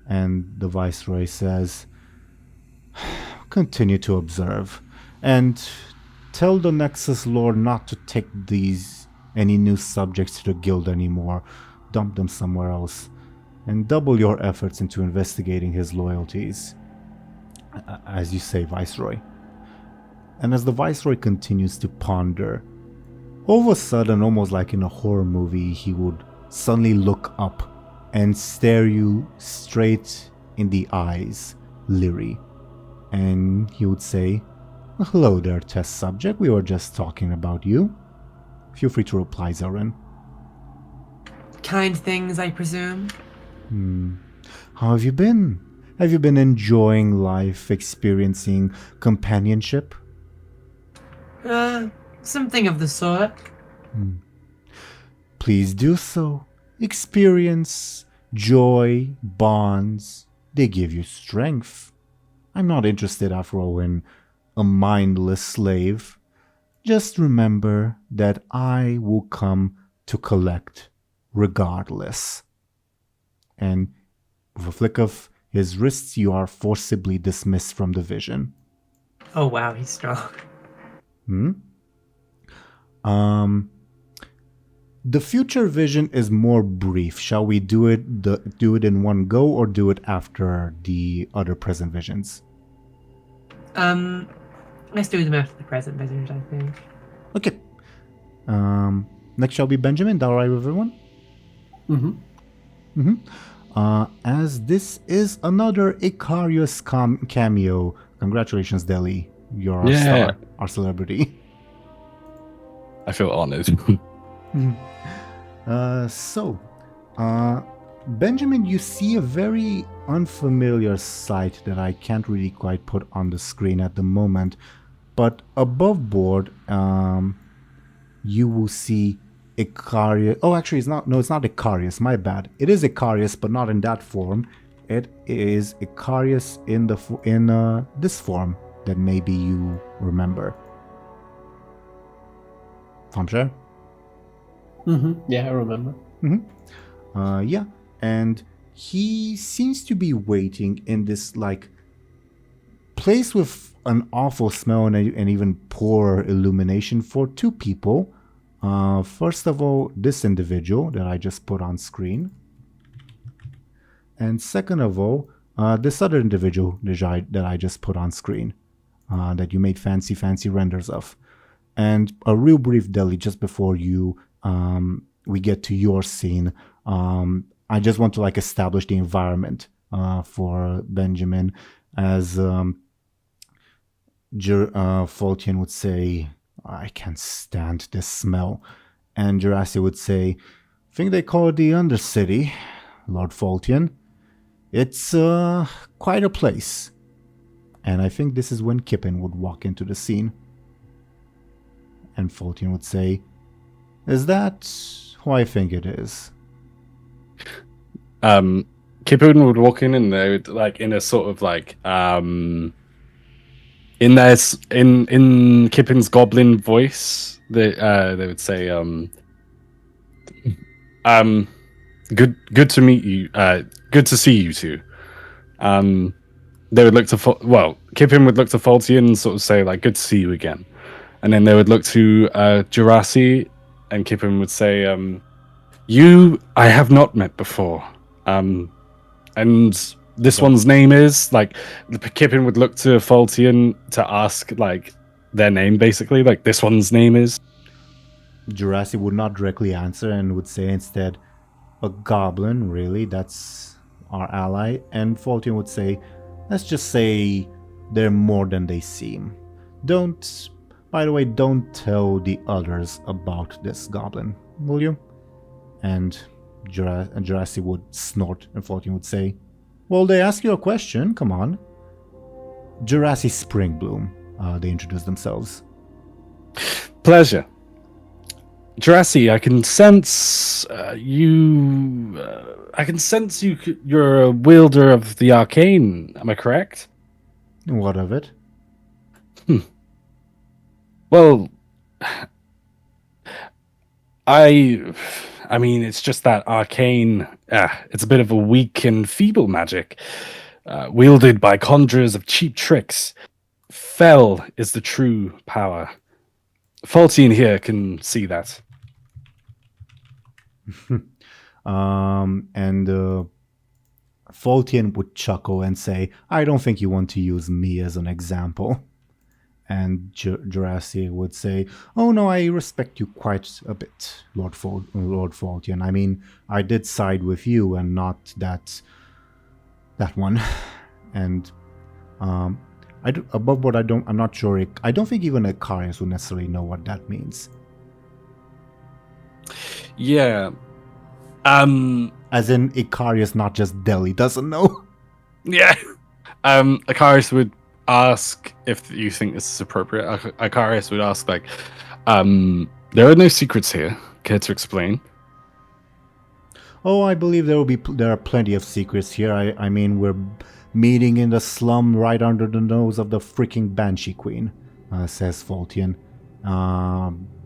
And the Viceroy says, "Continue to observe, and tell the Nexus Lord not to take any new subjects to the guild anymore. Dump them somewhere else, and double your efforts into investigating his loyalties." As you say, Viceroy. And as the Viceroy continues to ponder, all of a sudden, almost like in a horror movie, he would suddenly look up and stare you straight in the eyes, Lyri. And he would say, "Hello there, test subject. We were just talking about you." Feel free to reply, Aaran. Kind things, I presume. How have you been? Have you been enjoying life, experiencing companionship? Something of the sort. Please do so. Experience, joy, bonds. They give you strength. I'm not interested, after all, in a mindless slave. Just remember that I will come to collect regardless. And with a flick of his wrists, you are forcibly dismissed from the vision. Oh wow, he's strong. The future vision is more brief. Shall we do it in one go, or do it after the other present visions? Let's do them after the present visions, I think. Okay. Next shall be Benjamin. That all right with everyone? As this is another Ikarius cameo. Congratulations, Deli. You're our star, our celebrity. I feel honored. Benjamin, you see a very unfamiliar sight that I can't really quite put on the screen at the moment, but above board, you will see Ikarius. Oh, actually, it's not. No, it's not Ikarius. My bad. It is Ikarius, but not in that form. It is Ikarius in this form that maybe you remember. Thompshire? Yeah, I remember. Yeah, and he seems to be waiting in this like place with an awful smell and even poor illumination for two people. First of all, this individual that I just put on screen, and second of all, this other individual that I just put on screen, that you made fancy renders of. And a real brief deli just before we get to your scene. I just want to like establish the environment for Benjamin, as Fultian would say, "I can't stand this smell," and Jurassic would say, "I think they call it the Undercity, Lord Fultian. It's quite a place." And I think this is when Kippen would walk into the scene. And Fultian would say, "Is that who I think it is?" Kippen would walk in and they would like in a sort of like in Kippen's goblin voice, they would say good to meet you, good to see you two. They would look to Kippen would look to Fultian and sort of say like, "Good to see you again." and then they would look to Jurasi, and Kippen would say, "You, I have not met before, and this one's name is like." Kippen would look to Faltian to ask like their name, basically, like this one's name is. Jurasi would not directly answer and would say instead, "A goblin, really? That's our ally." And Faltian would say, "Let's just say they're more than they seem. By the way, don't tell the others about this goblin, will you?" And Jurasi would snort, and Faltian would say, "Well, they ask you a question, come on." Jurasi Springbloom, they introduce themselves. Pleasure. Jurasi, I can sense you. I can sense you're a wielder of the arcane. Am I correct? What of it? Well, I mean, it's just that arcane. It's a bit of a weak and feeble magic, wielded by conjurers of cheap tricks. Fell is the true power. Faltian here can see that. And Faltian would chuckle and say, "I don't think you want to use me as an example." And Jurasi would say, "Oh no, I respect you quite a bit, Lord Faltian. I mean, I did side with you and not that one." And I'm not sure. I don't think even Ikarius would necessarily know what that means. Yeah. As in Ikarius, not just Dely, doesn't know. Yeah. Ikarius would ask if you think this is appropriate. Ikarius would ask, like, there are no secrets here. Care to explain? Oh, I believe there are plenty of secrets here. I mean, we're meeting in the slum right under the nose of the freaking Banshee Queen, says Faltian.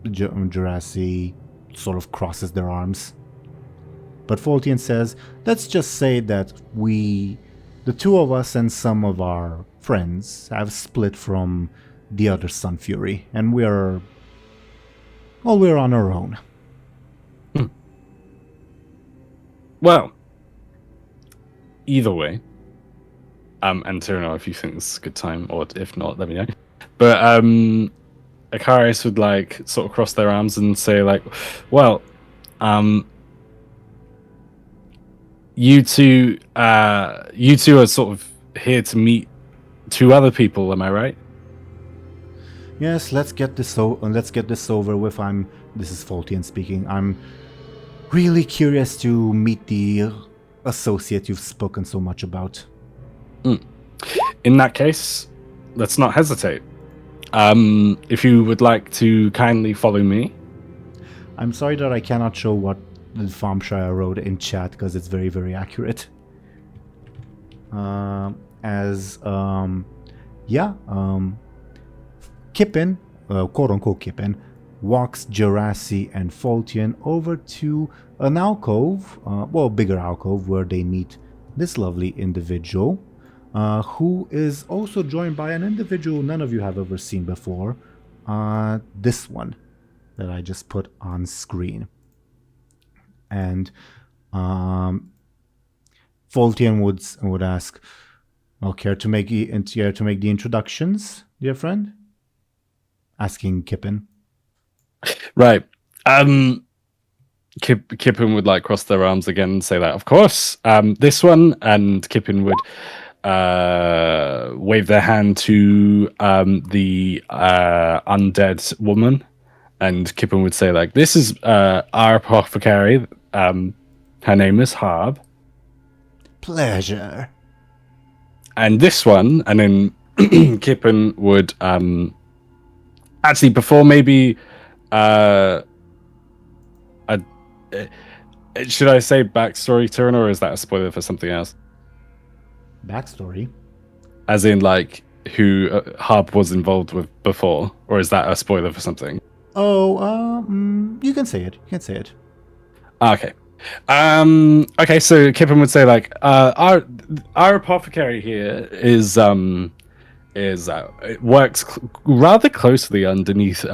Jurasi sort of crosses their arms. But Faltian says, "Let's just say that the two of us and some of our friends have split from the other Sun Fury, and we're on our own." Well, either way, and Teeironor, if you think this is a good time, or if not, let me know. But Ikarius would like sort of cross their arms and say, like, "Well, you two are sort of here to meet two other people, am I right?" "Yes, let's get this over with. This is Faltian speaking. I'm really curious to meet the associate you've spoken so much about." In that case, let's not hesitate. If you would like to kindly follow me. I'm sorry that I cannot show what the Thompshire wrote in chat because it's very, very accurate. Kippen, quote-unquote Kippen, walks Jurasi and Faltian over to an alcove, bigger alcove, where they meet this lovely individual, who is also joined by an individual none of you have ever seen before, this one that I just put on screen. And Faltian would ask, "Well, care to make the introductions, dear friend?" Asking Kippen. Right. Kippen would like cross their arms again and say that, "Of course, this one," and Kippen would wave their hand to the undead woman, and Kippen would say, like, "This is our apothecary. Her name is Harb." "Pleasure." And this one, and then Kippen would actually, before maybe should I say backstory turn, or is that a spoiler for something else? Backstory? As in, like, who Harb was involved with before, or is that a spoiler for something? Oh, you can say it. Okay. Okay, so Kippen would say, like, our apothecary here is is it works rather closely underneath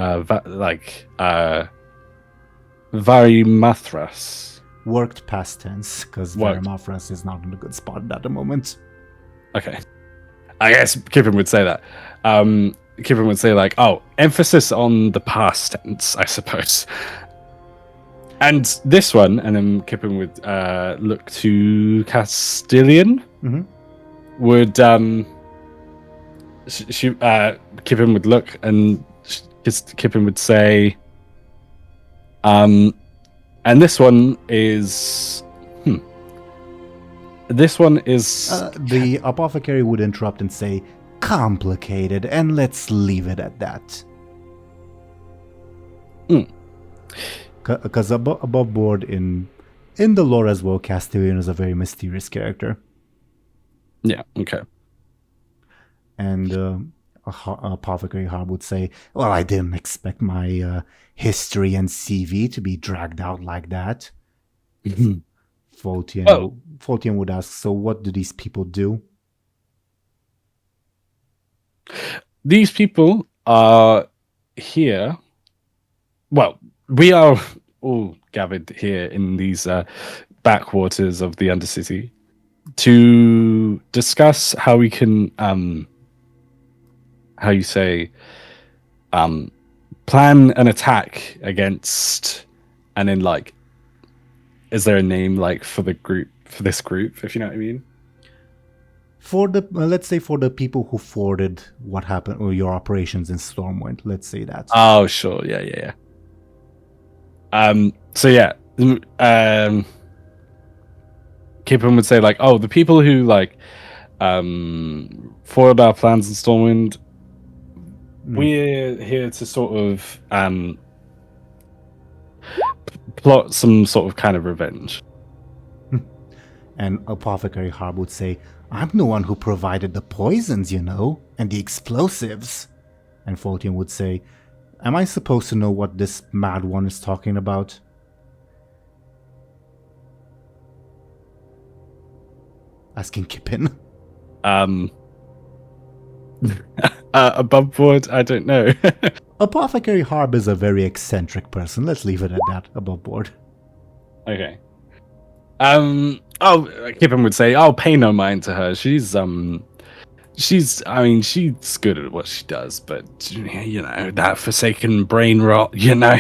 Varimathras. Worked past tense, because Worked. Varimafras is not in a good spot at the moment. Okay. I guess Kippen would say that. Kippen would say like, oh, emphasis on the past tense, I suppose. And this one, and then Kippen would look to Castilian. Mm-hmm. Would Kippen would look and Kippen would say, and this one is, this one is. The apothecary would interrupt and say, complicated, and let's leave it at that. Because above board in the lore as well, Castilian is a very mysterious character. Yeah, okay. And Apothecary Harb would say, well, I didn't expect my history and CV to be dragged out like that. Fultian would ask, so what do these people do? These people are here. Well, we are all gathered here in these backwaters of the Undercity to discuss how we can, plan an attack against, and then like, is there a name like for the group, for this group, if you know what I mean? For the let's say for the people who forwarded what happened or your operations in Stormwind, let's say that. Oh, sure, yeah. So yeah, Kippen would say like, oh, the people who like forward our plans in Stormwind, we're here to sort of plot some sort of kind of revenge. And Apothecary Harb would say, I'm the one who provided the poisons, you know, and the explosives. And Fultian would say, am I supposed to know what this mad one is talking about? Asking Kippen. Above board, I don't know. Apothecary Harb is a very eccentric person. Let's leave it at that, above board. Okay. Kippen would say, "Oh, pay no mind to her. She's she's good at what she does, but you know, that forsaken brain rot, you know."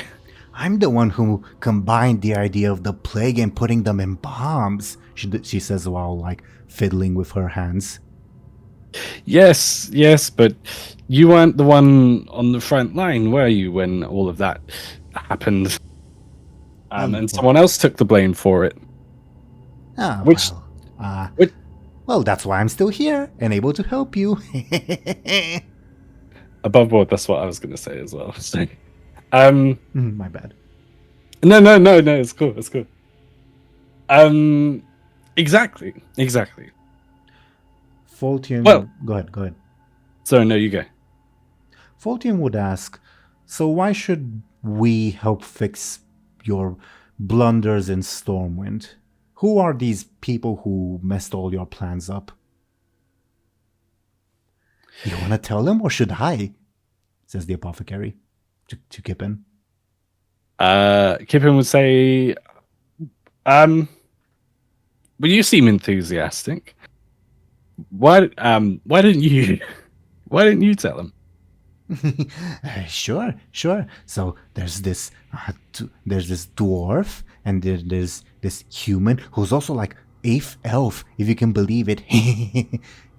I'm the one who combined the idea of the plague and putting them in bombs, she says while like fiddling with her hands. Yes, but you weren't the one on the front line, were you, when all of that happened? And someone else took the blame for it. Well, that's why I'm still here and able to help you. Above board, that's what I was going to say as well. So, my bad. No, it's cool. Exactly. Fultian, well, go ahead. So, no, you go. Fultian would ask, so why should we help fix your blunders in Stormwind? Who are these people who messed all your plans up? You want to tell them, or should I? Says the apothecary to Kippen. Kippen would say, well, you seem enthusiastic. Why didn't you tell them? Sure. So there's this dwarf, and there's this human who's also like 8th elf, if you can believe it.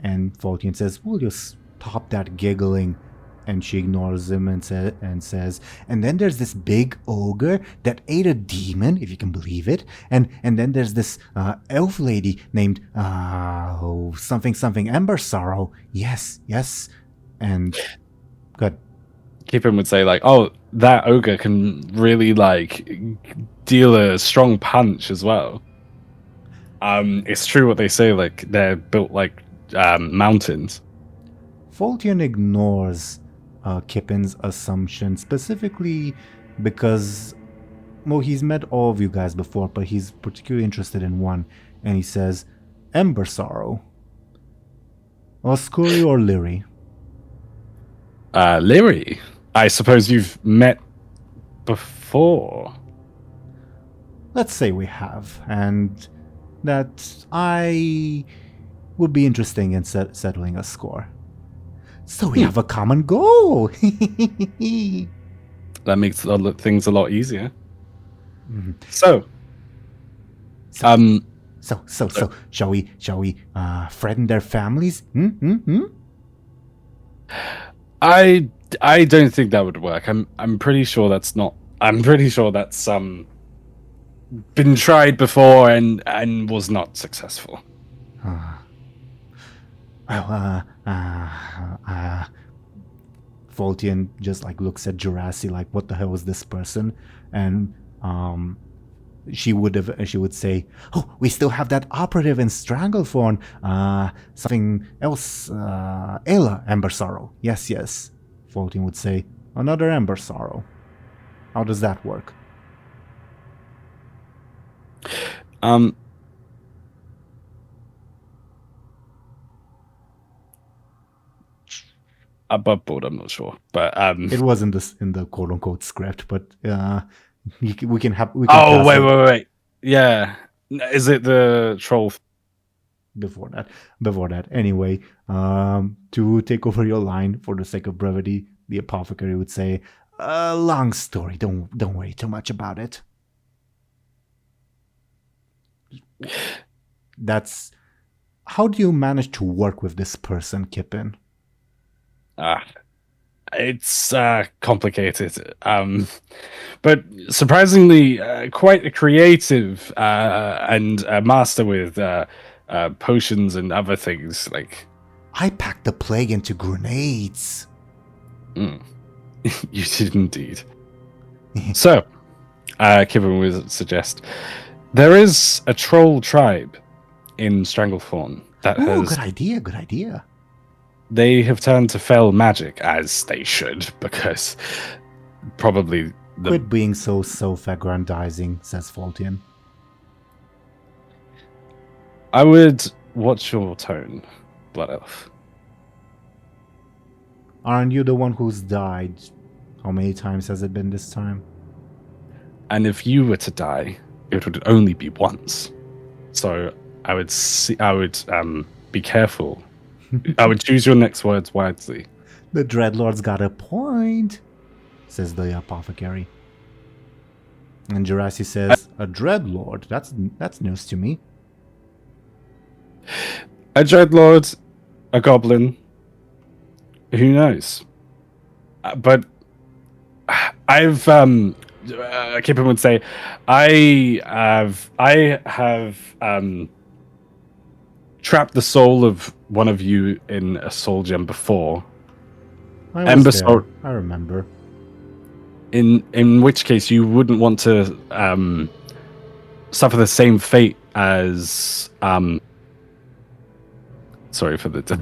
And Fultian says, "Will you stop that giggling?" And she ignores him and says, and then there's this big ogre that ate a demon, if you can believe it. And then there's this elf lady named something Embersorrow. Yes. And good. Kippen would say like, oh, that ogre can really like deal a strong punch as well. It's true what they say, like they're built like mountains. Fultian ignores Kippen's assumption, specifically because, well, he's met all of you guys before, but he's particularly interested in one, and he says, Embersorrow. Oscuri or Lyri? Lyri, I suppose you've met before. Let's say we have, and that I would be interesting in settling a score. So we have a common goal. That makes things a lot easier. Mhm. So, So, shall we threaten their families? I don't think that would work. I'm pretty sure that's not. I'm pretty sure that's been tried before and was not successful. Voltian just like looks at Jurassic like, what the hell is this person? And she would say, oh, we still have that operative in Stranglethorn. Something else. Ayla Embersorrow. Yes. Voltian would say, another Embersorrow. How does that work? Above board, I'm not sure, but It was in the quote unquote script, but we can have. Oh wait. Yeah, is it the troll? Before that. Anyway, to take over your line for the sake of brevity, the apothecary would say, long story. Don't worry too much about it. That's how do you manage to work with this person, Kippen? It's complicated, but surprisingly quite a creative and a master with potions and other things. Like, I packed the plague into grenades. You did indeed. So, Kivin would suggest there is a troll tribe in Stranglethorn that has. Good idea. They have turned to fell magic, as they should, because probably Quit being so self-aggrandizing, says Voltian. I would watch your tone, Blood Elf. Aren't you the one who's died? How many times has it been this time? And if you were to die, it would only be once. So I would be careful. I would choose your next words wisely. The Dreadlord's got a point, says the apothecary. And Jurassic says, a Dreadlord? That's news to me. A Dreadlord, a goblin, who knows? But I've Kippen would say, I have trapped the soul of one of you in a soul gem before. I was there. I remember. In which case you wouldn't want to suffer the same fate as sorry for the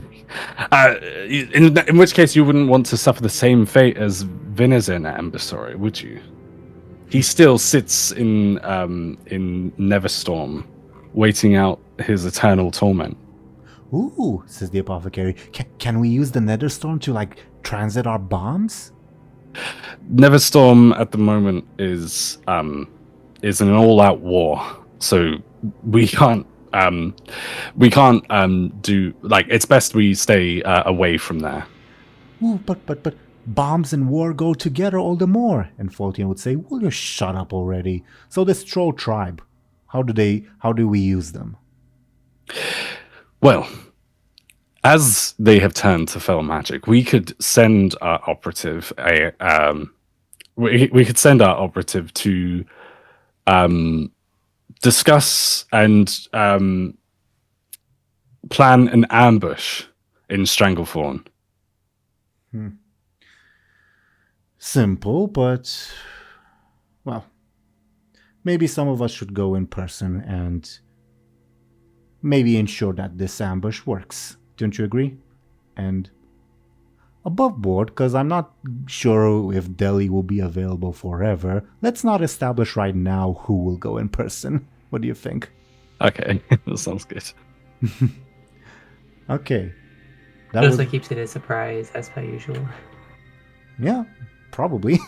in which case you wouldn't want to suffer the same fate as Vinizen at Embersorrow, would you? He still sits in Neverstorm, waiting out his eternal torment. Ooh, says the apothecary. Can we use the Netherstorm to like transit our bombs? Neverstorm at the moment is an all-out war, so we can't do, like, it's best we stay away from there. Ooh, but bombs and war go together all the more. And Voltian would say, will you shut up already? So this troll tribe, how do we use them? Well, as they have turned to fell magic, we could send our operative we could send our operative to discuss and plan an ambush in Stranglethorn. Simple, but well, maybe some of us should go in person and maybe ensure that this ambush works. Don't you agree? And above board, because I'm not sure if Dely will be available forever, let's not establish right now who will go in person. What do you think? Okay, that sounds good. Okay. Just keeps it a surprise, as per usual. Yeah, probably.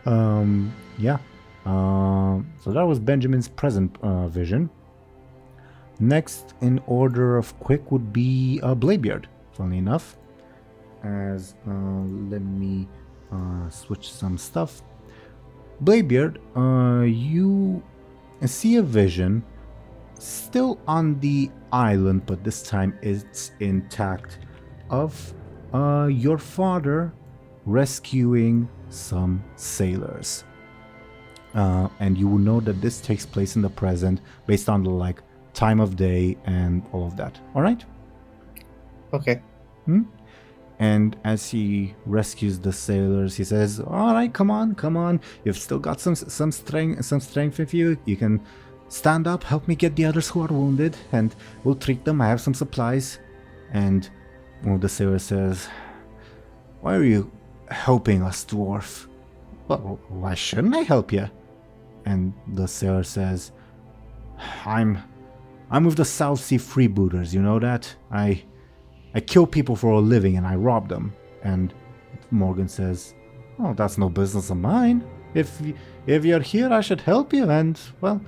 Yeah. So that was Benjamin's present vision. Next in order of quick would be Bladebeard, funnily enough. As let me switch some stuff. Bladebeard, you see a vision still on the island, but this time it's intact, of your father rescuing some sailors. And you will know that this takes place in the present based on the time of day and all of that. All right? Okay. And as he rescues the sailors, he says, "All right, come on. You've still got some strength with you. You can stand up, help me get the others who are wounded, and we'll treat them. I have some supplies." And one of the sailors says, "Why are you helping us, dwarf?" "Well, why shouldn't I help you?" And the sailor says, I'm with the South Sea freebooters, you know that? I kill people for a living and I rob them." And Morgan says, "Oh, that's no business of mine. If you're here, I should help you, and, well,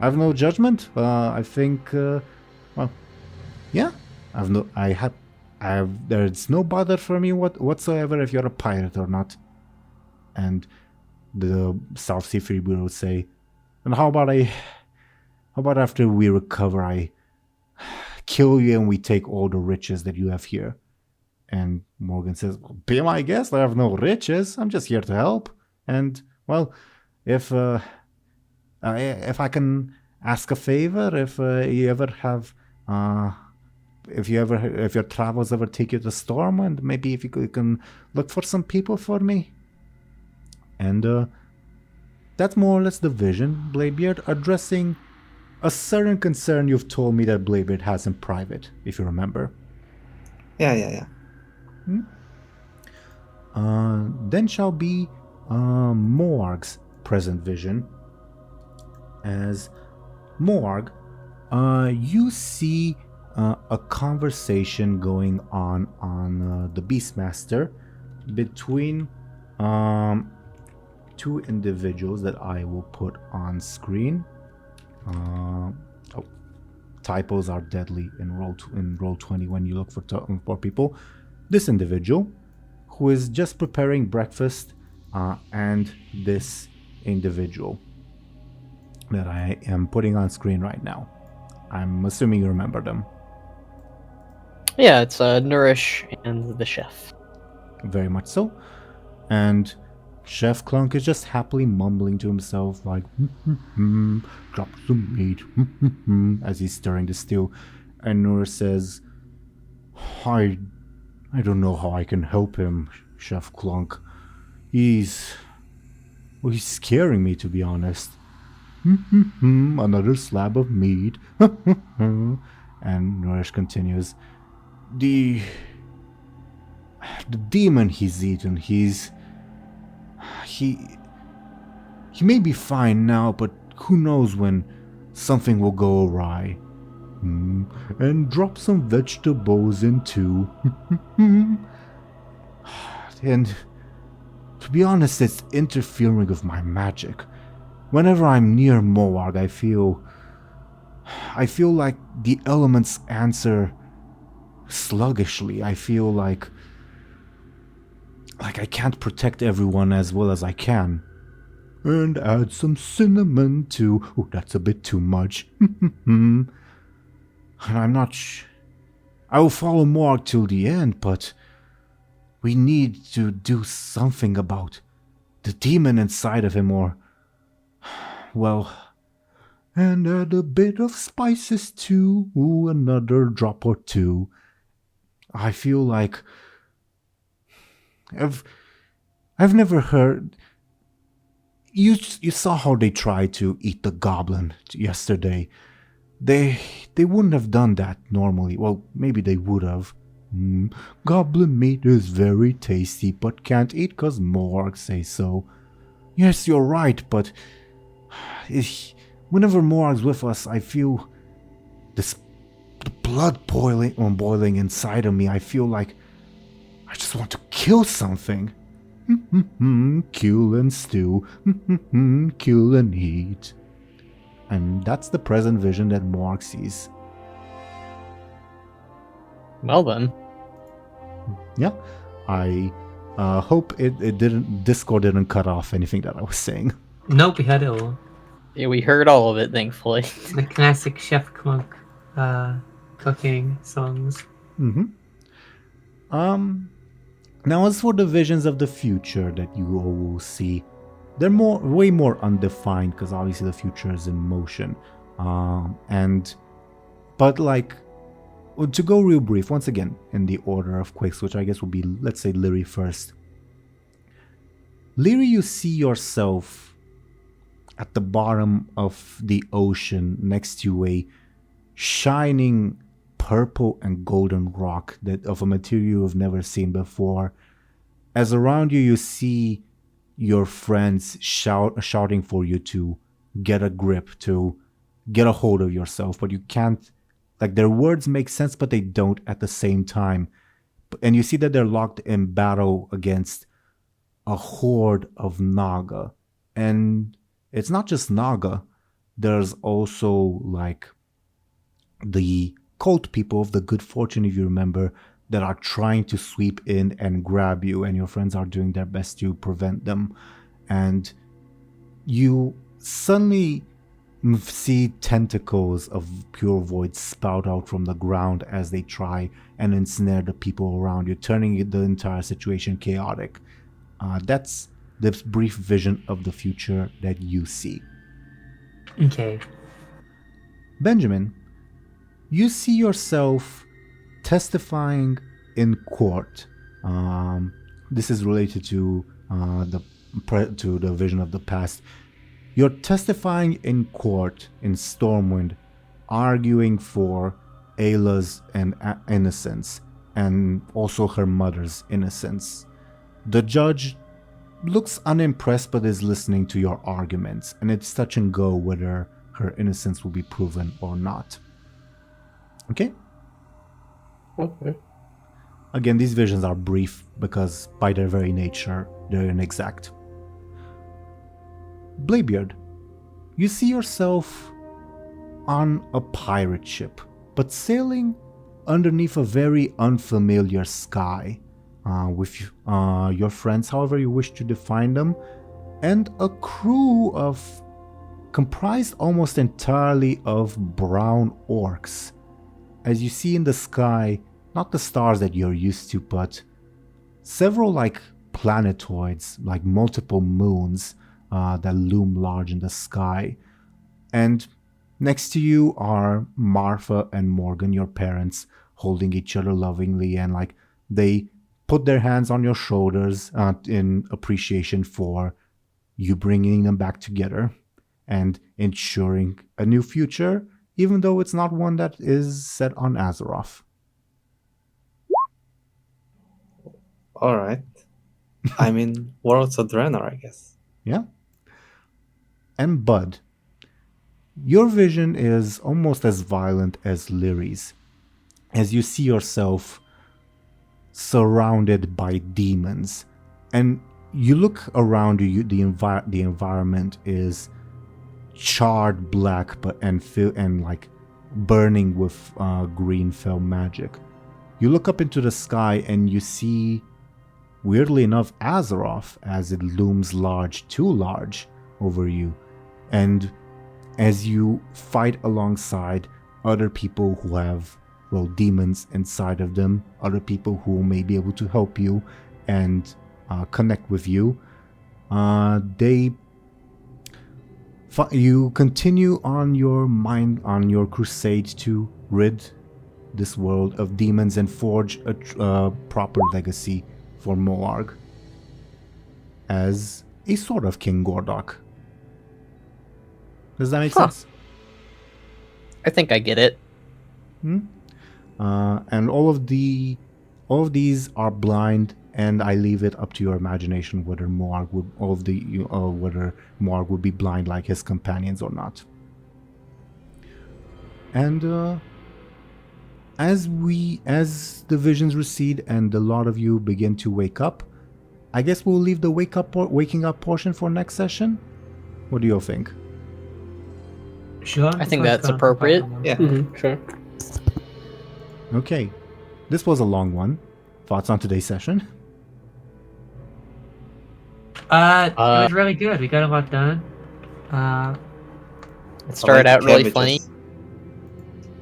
I have no judgment. I think, well, yeah, there's no bother for me whatsoever if you're a pirate or not." And the South Sea freebooter would say, "And how about after we recover, I kill you and we take all the riches that you have here?" And Morgan says, "Well, be my guest. I have no riches. I'm just here to help. And, well, if I can ask a favor, if your travels ever take you to Stormwind, maybe if you can look for some people for me." And that's more or less the vision, Bladebeard, addressing a certain concern you've told me that Bladebeard has in private, if you remember. Yeah. Then shall be Morg's present vision. As Morg, you see a conversation going on the Beastmaster between two individuals that I will put on screen. Typos are deadly in Roll20 when you look for people. This individual, who is just preparing breakfast, and this individual that I am putting on screen right now. I'm assuming you remember them. Yeah, it's Nourish and the chef. Very much so. And Chef Clunk is just happily mumbling to himself, like, "Drop some meat," as he's stirring the stew. And Nourish says, I don't know how I can help him, Chef Clunk. He's scaring me, to be honest. Another slab of meat. And Nourish continues, The demon he's eaten, he may be fine now, but who knows when something will go awry. And drop some vegetables in too. And to be honest, it's interfering with my magic. Whenever I'm near Moarg, I feel like the elements answer sluggishly. I feel like I can't protect everyone as well as I can. And add some cinnamon too. Oh, that's a bit too much. And I'm not I will follow Moarg till the end, but we need to do something about the demon inside of him, or, well, and add a bit of spices too. Ooh, another drop or two. I feel like I've never heard. You saw how they tried to eat the goblin yesterday. They wouldn't have done that normally. Well, maybe they would have. Goblin meat is very tasty, but can't eat 'cause Moarg say so. Yes, you're right, but whenever Moarg's with us, I feel the blood boiling inside of me. I feel like I just want to kill something. Kill and stew. Kill and eat. And that's the present vision that Morg sees. Well then. Yeah, I hope Discord didn't cut off anything that I was saying. Nope, we had it all. Yeah, we heard all of it, thankfully. The classic Chef Clunk cooking songs. Now as for the visions of the future that you all will see, they're way more undefined because obviously the future is in motion. But like, to go real brief, once again, in the order of quakes, which I guess will be, let's say, Lyri first. Lyri, you see yourself at the bottom of the ocean next to a shining purple and golden rock that of a material you've never seen before. As around you, you see your friends shouting for you to get a grip, to get a hold of yourself, but you can't. Like, their words make sense, but they don't at the same time. And you see that they're locked in battle against a horde of Naga. And it's not just Naga. There's also, like, the cult people of the Good Fortune, if you remember, that are trying to sweep in and grab you. And your friends are doing their best to prevent them. And you suddenly see tentacles of pure void spout out from the ground as they try and ensnare the people around you, turning the entire situation chaotic. That's the brief vision of the future that you see. Okay. Benjamin, you see yourself testifying in court. This is related to the vision of the past. You're testifying in court in Stormwind, arguing for Ayla's innocence and also her mother's innocence. The judge looks unimpressed but is listening to your arguments, and it's touch and go whether her innocence will be proven or not. Okay? Okay. Again, these visions are brief because by their very nature, they're inexact. Bladebeard, you see yourself on a pirate ship, but sailing underneath a very unfamiliar sky, with your friends, however you wish to define them, and a crew comprised almost entirely of brown orcs. As you see in the sky, not the stars that you're used to, but several like planetoids, like multiple moons, that loom large in the sky. And next to you are Martha and Morgan, your parents, holding each other lovingly, and like they put their hands on your shoulders in appreciation for you bringing them back together and ensuring a new future, even though it's not one that is set on Azeroth. Alright. I'm in Worlds of Draenor, I guess. Yeah. And Bud, your vision is almost as violent as Lyri's, as you see yourself surrounded by demons. And you look around you, the environment is charred black and like burning with green fell magic. You look up into the sky and you see, weirdly enough, Azeroth as it looms large, too large, over you. And as you fight alongside other people who have, well, demons inside of them, other people who may be able to help you and connect with you, you continue on your crusade to rid this world of demons and forge a proper legacy for Moarg as a sort of King Gordok. Does that make sense? I think I get it. And all of these are blind, and I leave it up to your imagination whether Moarg would be blind like his companions or not. And as the visions recede and a lot of you begin to wake up, I guess we'll leave the waking up portion for next session. What do you all think? Sure. I think that's appropriate. Yeah. Sure. Okay, this was a long one. Thoughts on today's session? It was really good. We got a lot done. It started out really funny.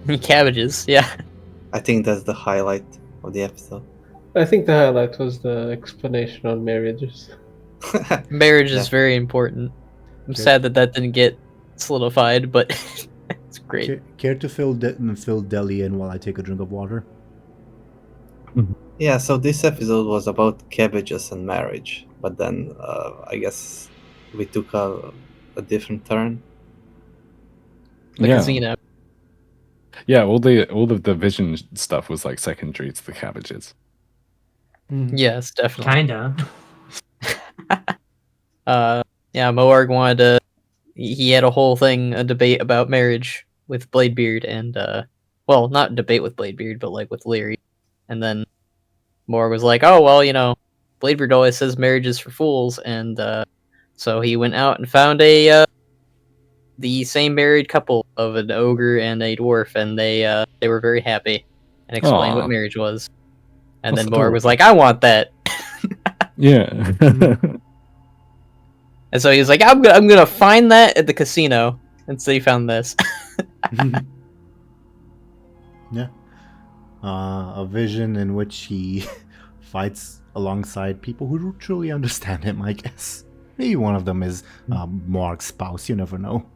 Cabbages. Cabbages, yeah. I think that's the highlight of the episode. I think the highlight was the explanation on marriages. Marriage is Yeah. very important. I'm Okay. sad that didn't get solidified, but it's great. Care to fill Deli in while I take a drink of water? Yeah, so this episode was about cabbages and marriage, but then I guess we took a different turn. The casino. Yeah, all of the vision stuff was like secondary to the cabbages. Yes, definitely. Kinda. Yeah, Moarg wanted to. He had a whole a debate about marriage with Bladebeard, and well, not debate with Bladebeard, but like with Lyri. And then Moarg was like, "Oh well, Bladebeard always says marriage is for fools," and so he went out and found the same married couple of an ogre and a dwarf, and they were very happy and explained Aw. what marriage was. And That's then Moarg cool. was like, "I want that." Yeah. And so he was like, I'm gonna find that at the casino. And so he found this. Yeah. A vision in which he fights alongside people who truly understand him, I guess. Maybe one of them is Moarg's spouse, you never know.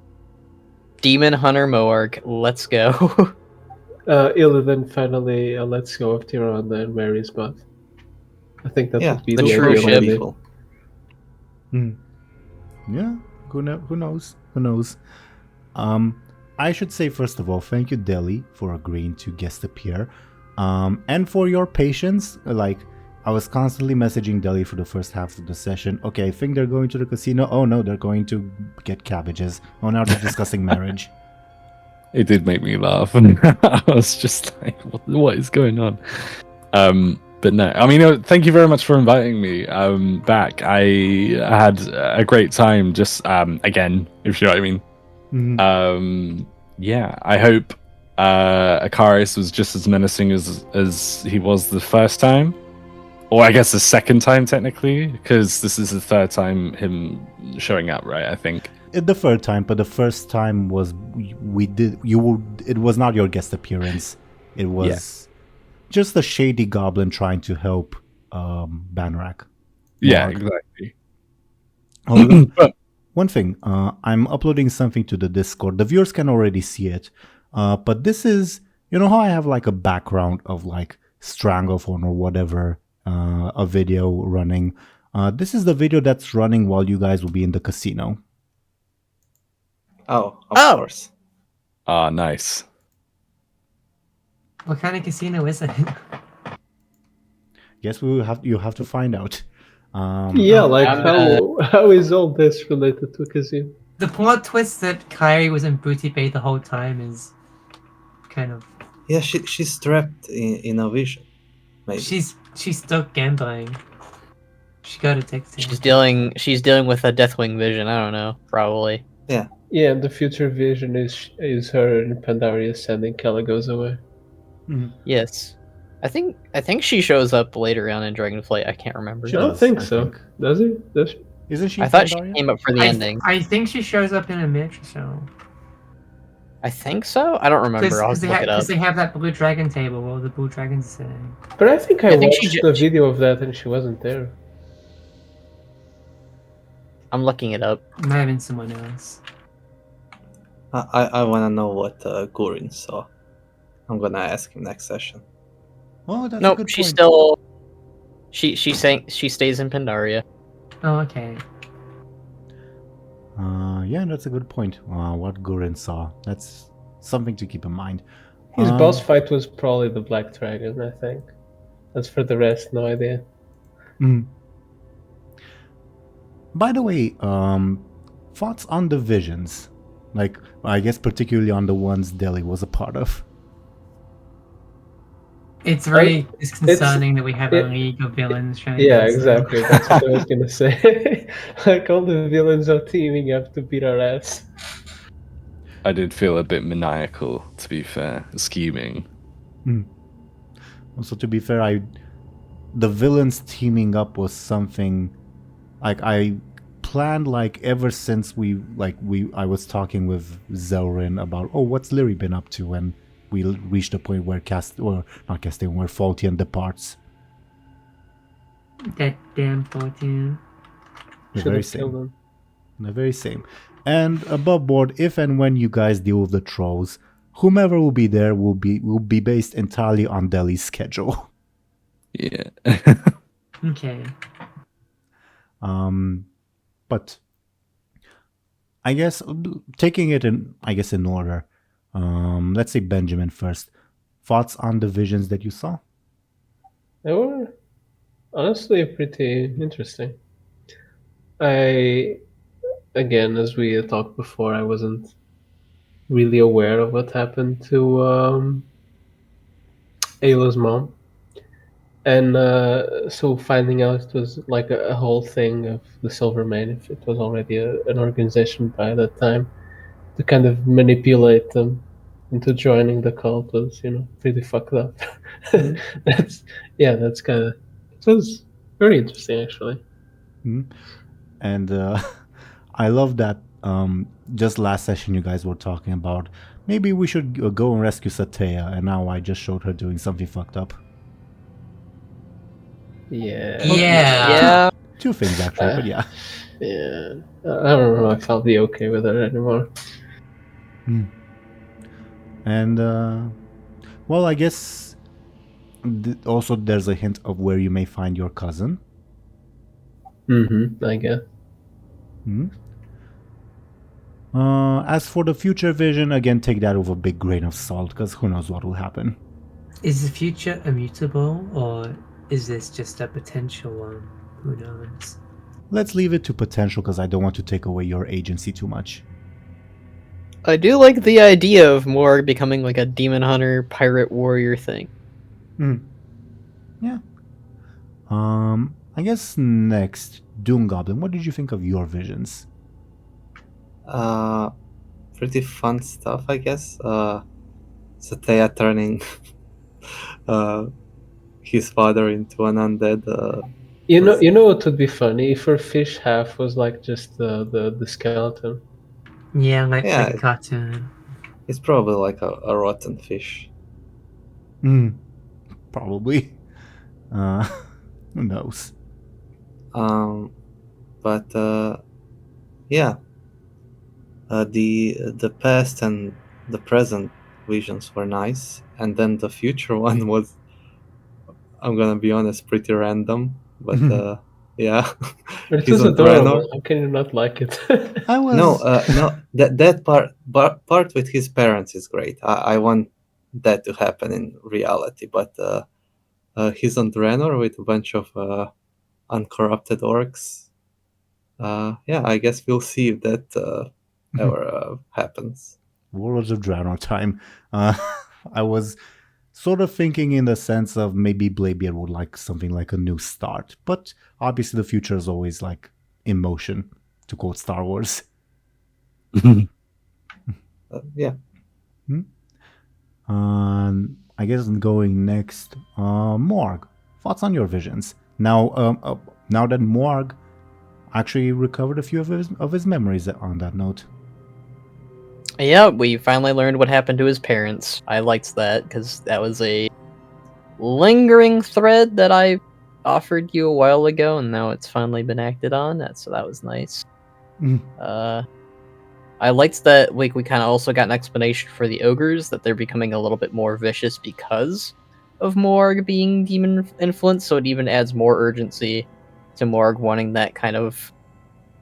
Demon Hunter Moarg, let's go. Illidan finally lets go of Teeironor and marries Buff. I think that would be the the true ideal ship. ending. Yeah, who knows? Who knows? I should say, first of all, thank you, Deli, for agreeing to guest appear. And for your patience. Like, I was constantly messaging Deli for the first half of the session. Okay, I think they're going to the casino. Oh no, they're going to get cabbages. Oh, now they're discussing marriage. It did make me laugh, and I was just like, "What is going on?" But no, I mean, thank you very much for inviting me back. I had a great time. Just again, if you know what I mean. Yeah, I hope Ikarius was just as menacing as he was the first time, or I guess the second time technically, because this is the third time him showing up, right? I think. The third time, but the first time was it was not your guest appearance. It was just a shady goblin trying to help Banrak. Yeah, Moarg. exactly. Oh, one thing, I'm uploading something to the Discord. The viewers can already see it, but this is, you know how I have like a background of like Stranglethorn or whatever, a video running. This is the video that's running while you guys will be in the casino. Oh, of course. Ah, nice. What kind of casino is it? Guess you have to find out. Yeah, like how is all this related to a casino? The plot twist that Kyrie was in Booty Bay the whole time is kind of. Yeah, she's trapped in a vision. Maybe. She's stuck gambling. She got addicted. She's dealing with a Deathwing vision. I don't know, probably. Yeah, the future vision is her in Pandaria sending Caligos away. Yes, I think she shows up later on in Dragonflight. I can't remember. She I don't does, think I so. think. Does he? Does she? Isn't she? I thought she Pandaria? came up for the ending. I think she shows up in a miniature show. I think so. I don't remember. I'll have to look it up. Because they have that blue dragon table where the blue dragon's sitting. But I think I think she watched ju- the video of that and she wasn't there. I'm looking it up. Might have been someone else. I want to know what Gurin saw. I'm gonna ask him next session. Oh, that's a Nope, good she's point. still. She stays in Pandaria. Oh, okay. Yeah, that's a good point. What Gurin saw. That's something to keep in mind. His boss fight was probably the Black Dragon, I think. As for the rest, no idea. By the way, thoughts on the visions? Like, I guess particularly on the ones Deli was a part of. It's very disconcerting that we have a league of villains trying Yeah, to... exactly. That's what I was gonna say. Like all the villains are teaming up to beat our ass. I did feel a bit maniacal, to be fair, scheming. Also, to be fair, the villains teaming up was something like I planned like ever since I was talking with Zelrin about what's Lyri been up to, and we reached the point where where Faultian departs. That damn Faultian. The Should very have killed same. him. The very same. And above board, if and when you guys deal with the trolls, whomever will be there will be based entirely on Dely's schedule. Yeah. Okay. But I guess taking it in order. Let's say Benjamin first. Thoughts on the visions that you saw? They were honestly pretty interesting. Again, as we had talked before, I wasn't really aware of what happened to Ayla's mom. And so finding out it was like a whole thing of the Silvermane, if it was already an organization by that time, to kind of manipulate them into joining the cult was, pretty fucked up. That's kind of... It was very interesting, actually. And I love that just last session you guys were talking about maybe we should go and rescue Satea, and now I just showed her doing something fucked up. Yeah. Yeah. Two things actually, but yeah. Yeah. I don't know if I'll be okay with it anymore. And well, I guess also there's a hint of where you may find your cousin. I guess. As for the future vision, again, take that with a big grain of salt, because who knows what will happen. Is the future immutable, or is this just a potential one? Who knows? Let's leave it to potential, because I don't want to take away your agency too much. I do like the idea of Morg becoming like a demon hunter, pirate warrior thing. Yeah. I guess next, DoomGoblin, what did you think of your visions? Pretty fun stuff, I guess. Satea turning his father into an undead. You know what would be funny if her fish half was like just the skeleton. Yeah, like Yeah. a cartoon. It's probably like a rotten fish. Probably. Who knows? But yeah. The past and the present visions were nice, and then the future one was, I'm gonna be honest, pretty random. But yeah, But it He's was on adorable. Draenor. How can you not like it? I was... no, that part with his parents is great. I want that to happen in reality, but he's on Draenor with a bunch of uncorrupted orcs. Yeah, I guess we'll see if that ever happens. Warlords of Draenor time. I was sort of thinking in the sense of maybe Bladebeard would like something like a new start, but obviously the future is always like in motion, to quote Star Wars. Yeah. I guess going next, Morg. Thoughts on your visions? Now, now that Morg actually recovered a few of his memories on that note. Yeah, we finally learned what happened to his parents. I liked that, because that was a lingering thread that I offered you a while ago, and now it's finally been acted on, so that was nice. I liked that we kind of also got an explanation for the ogres, that they're becoming a little bit more vicious because of Morg being demon influenced, so it even adds more urgency to Morg wanting that kind of...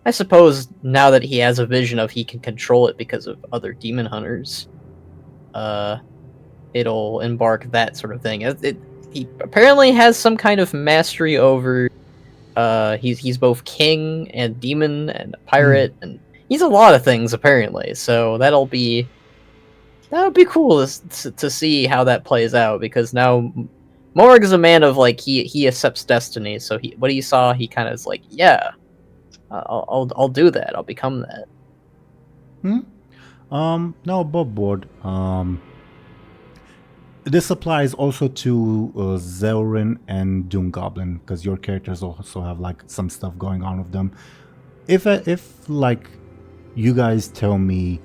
I suppose now that he has a vision of he can control it because of other demon hunters, it'll embark that sort of thing. He apparently has some kind of mastery over... he's both king and demon and pirate, and he's a lot of things apparently. So that'll be cool to see how that plays out, because now Morg is a man of like he accepts destiny. So what he saw, he kind of is like, yeah, I'll do that. I'll become that. Now above board. This applies also to Zelrin and DoomGoblin, because your characters also have like some stuff going on with them. If like you guys tell me,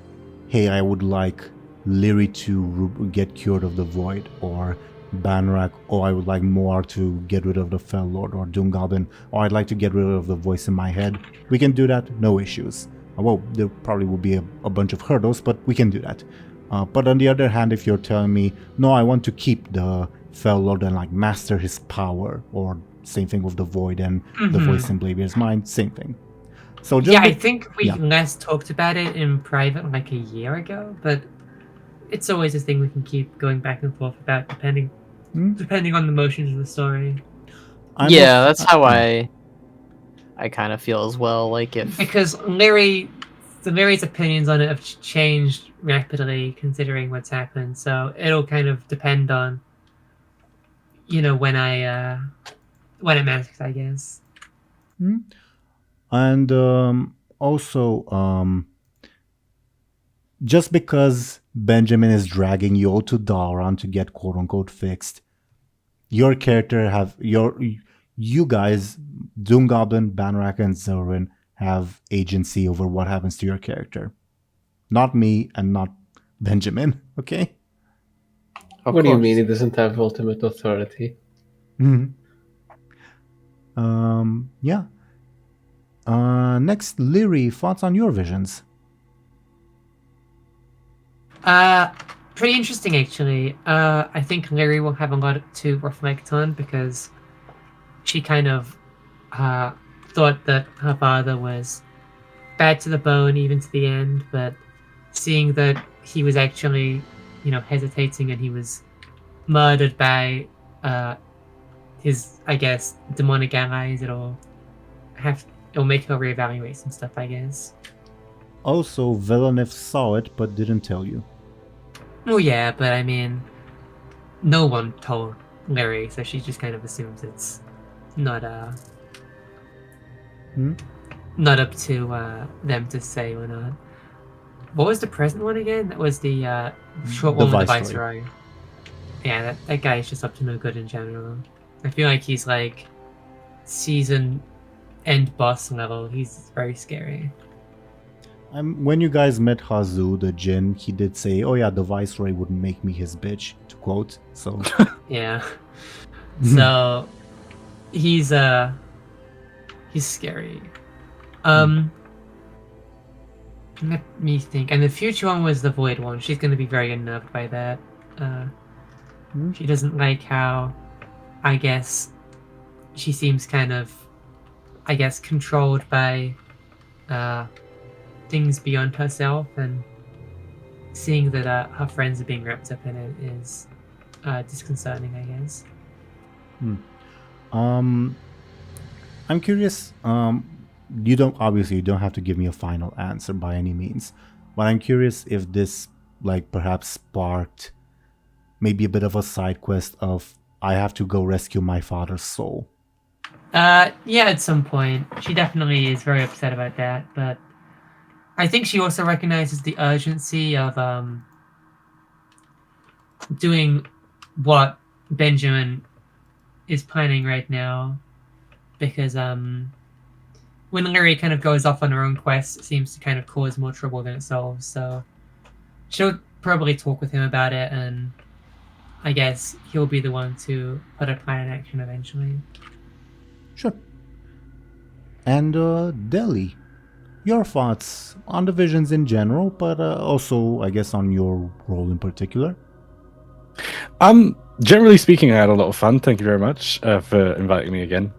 hey, I would like Lyri to get cured of the void, or Banrak, or I would like Moar to get rid of the Fell Lord, or DoomGoblin, or I'd like to get rid of the voice in my head, we can do that, no issues. Well, there probably will be a bunch of hurdles, but we can do that. But on the other hand, if you're telling me, no, I want to keep the Fell Lord and like master his power, or same thing with the Void and the voice in Bladebeard's mind, same thing. So just I think we last talked about it in private like a year ago, but it's always a thing we can keep going back and forth about depending on the motions of the story. That's how I kind of feel as well. Like because Lyri's opinions on it have changed rapidly considering what's happened, so it'll kind of depend on when it matters, I guess. And also just because Benjamin is dragging you all to Aaran to get quote unquote fixed, your character you guys, DoomGoblin, Banrak, and Zelrin, have agency over what happens to your character. Not me and not Benjamin, okay? What do you mean it doesn't have ultimate authority? Yeah. Next, Lyri, thoughts on your visions? Pretty interesting, actually. I think Lyri will have a lot to reflect on, because she kind of thought that her father was bad to the bone, even to the end, but seeing that he was actually, hesitating and he was murdered by his, I guess, demonic allies, it'll make her reevaluate some stuff, I guess. Also, Villeneuve saw it but didn't tell you. Oh yeah, but I mean, no one told Lyri, so she just kind of assumes it's not not up to them to say or not. What was the present one again? That was the short one with the Viceroy. Yeah, that guy is just up to no good in general. I feel like he's like season end boss level. He's very scary. When you guys met Hazu, the Jinn, he did say, oh yeah, the Viceroy wouldn't make me his bitch, to quote, so... Yeah. So, he's scary. Let me think. And the future one was the Void one. She's going to be very unnerved by that. She doesn't like how, I guess, she seems kind of, controlled by things beyond herself, and seeing that her friends are being wrapped up in it is disconcerting, I guess. I'm curious. You don't have to give me a final answer by any means, but I'm curious if this perhaps sparked maybe a bit of a side quest of I have to go rescue my father's soul. Yeah, at some point. She definitely is very upset about that, but I think she also recognizes the urgency of doing what Benjamin is planning right now, because when Lyri kind of goes off on her own quest, it seems to kind of cause more trouble than it solves, so she'll probably talk with him about it, and I guess he'll be the one to put a plan in action eventually. Sure. And Deli, your thoughts on the visions in general, but also, I guess, on your role in particular? Generally speaking, I had a lot of fun. Thank you very much for inviting me again.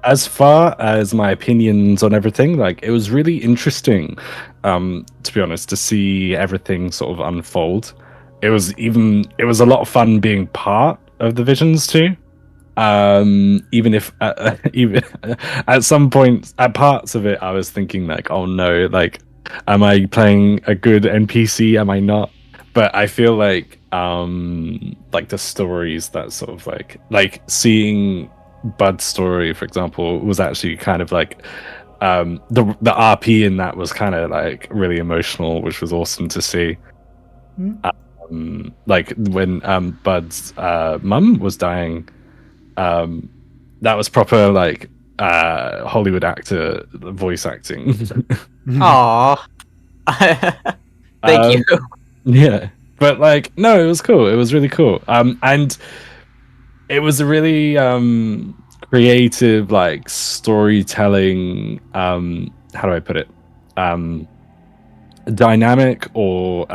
As far as my opinions on everything, it was really interesting, to be honest, to see everything sort of unfold. It was a lot of fun being part of the visions too. Even if even at some point, at parts of it, I was thinking oh no, am I playing a good NPC? Am I not? But I feel like like the stories that sort of like seeing Bud's story, for example, was actually kind of like the RP in that was kind of like really emotional, which was awesome to see. Like when Bud's mum was dying, that was proper like Hollywood actor voice acting. Aww. Thank you. Yeah, but like no, it was cool. It was really cool. And it was a really creative like storytelling. How do I put it? Dynamic or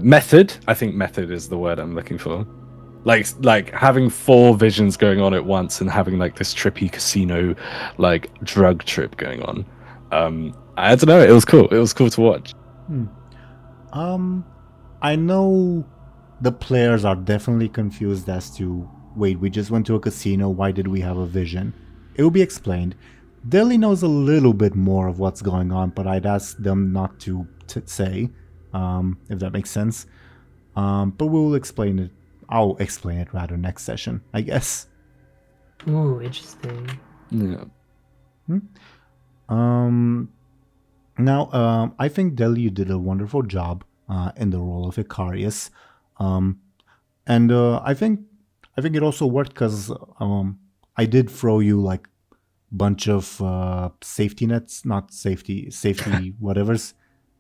method. I think method is the word I'm looking for. Like having 4 visions going on at once and having like this trippy casino like drug trip going on. I don't know, it was cool. It was cool to watch. I know the players are definitely confused as to, wait, we just went to a casino, why did we have a vision? It will be explained. Dely knows a little bit more of what's going on, but I'd ask them not to say, if that makes sense. But we'll explain it. I'll explain it rather next session, I guess. Ooh, interesting. Yeah. Now, I think Dely, you did a wonderful job in the role of Ikarius. And I think it also worked because I did throw you like bunch of safety nets, not safety whatever's,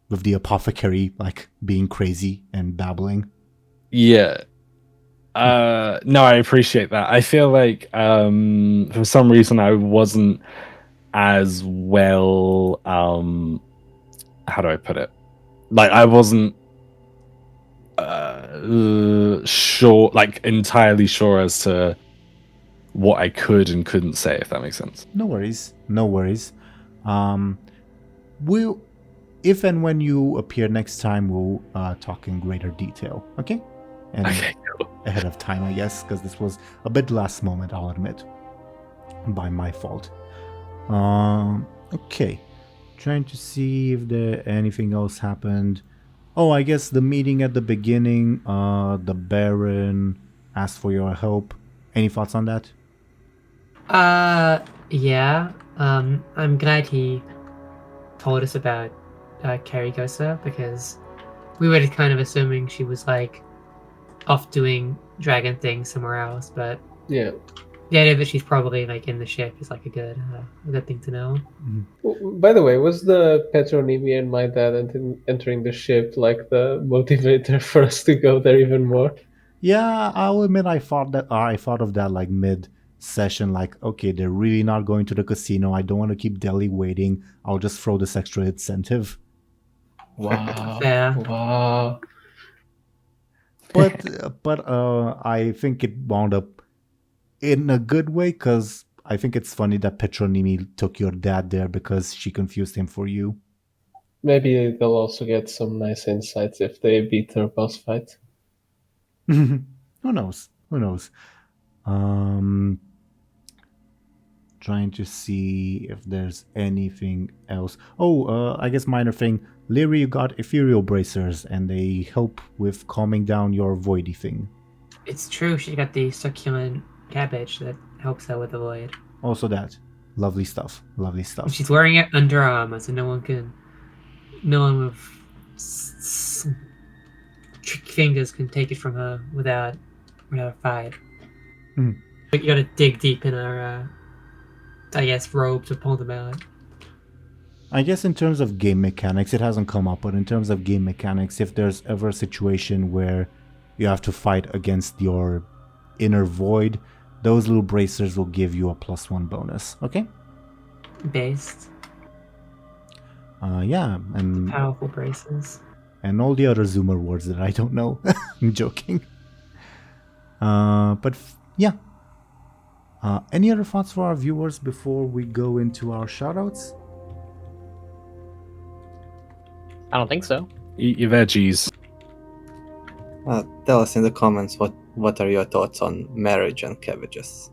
with the apothecary like being crazy and babbling. Yeah. No, I appreciate that. I feel like for some reason I wasn't as well how do I put it? Like I wasn't sure, like entirely sure as to what I could and couldn't say, if that makes sense. No worries. We'll, if and when you appear next time, we'll talk in greater detail, okay? And Okay, cool. ahead of time, I guess, because this was a bit last moment, I'll admit, by my fault. Okay, trying to see if there anything else happened. Oh, I guess the meeting at the beginning, the Baron asked for your help. Any thoughts on that? Yeah. I'm glad he told us about Karigosa, because we were kind of assuming she was like off doing dragon things somewhere else, but Yeah. the idea that she's probably like in the ship is like a good thing to know. By the way, was the Petronymi and my dad entering the ship like the motivator for us to go there even more? Yeah, I'll admit I thought of that like mid-session, like, okay, they're really not going to the casino. I don't want to keep Dely waiting. I'll just throw this extra incentive. Wow. Fair. Wow. But I think it wound up in a good way, because I think it's funny that Petronimi took your dad there because she confused him for you. Maybe they'll also get some nice insights if they beat their boss fight. Who knows? Trying to see if there's anything else. Oh, I guess minor thing. Lyri, you got ethereal bracers, and they help with calming down your voidy thing. It's true, she got the succulent cabbage that helps out with the void. Also that. Lovely stuff. And she's wearing it under her armor, so no one with tricky fingers can take it from her without a fight. But you gotta dig deep in her, I guess, robe to pull them out. I guess in terms of game mechanics, it hasn't come up, but in terms of game mechanics, if there's ever a situation where you have to fight against your inner void, those little bracers will give you a +1 bonus, okay? Based. Yeah, and Powerful braces. and all the other Zoomer words that I don't know. I'm joking. Yeah. Any other thoughts for our viewers before we go into our shoutouts? I don't think so. Eat your veggies. Tell us in the comments what are your thoughts on marriage and cabbages.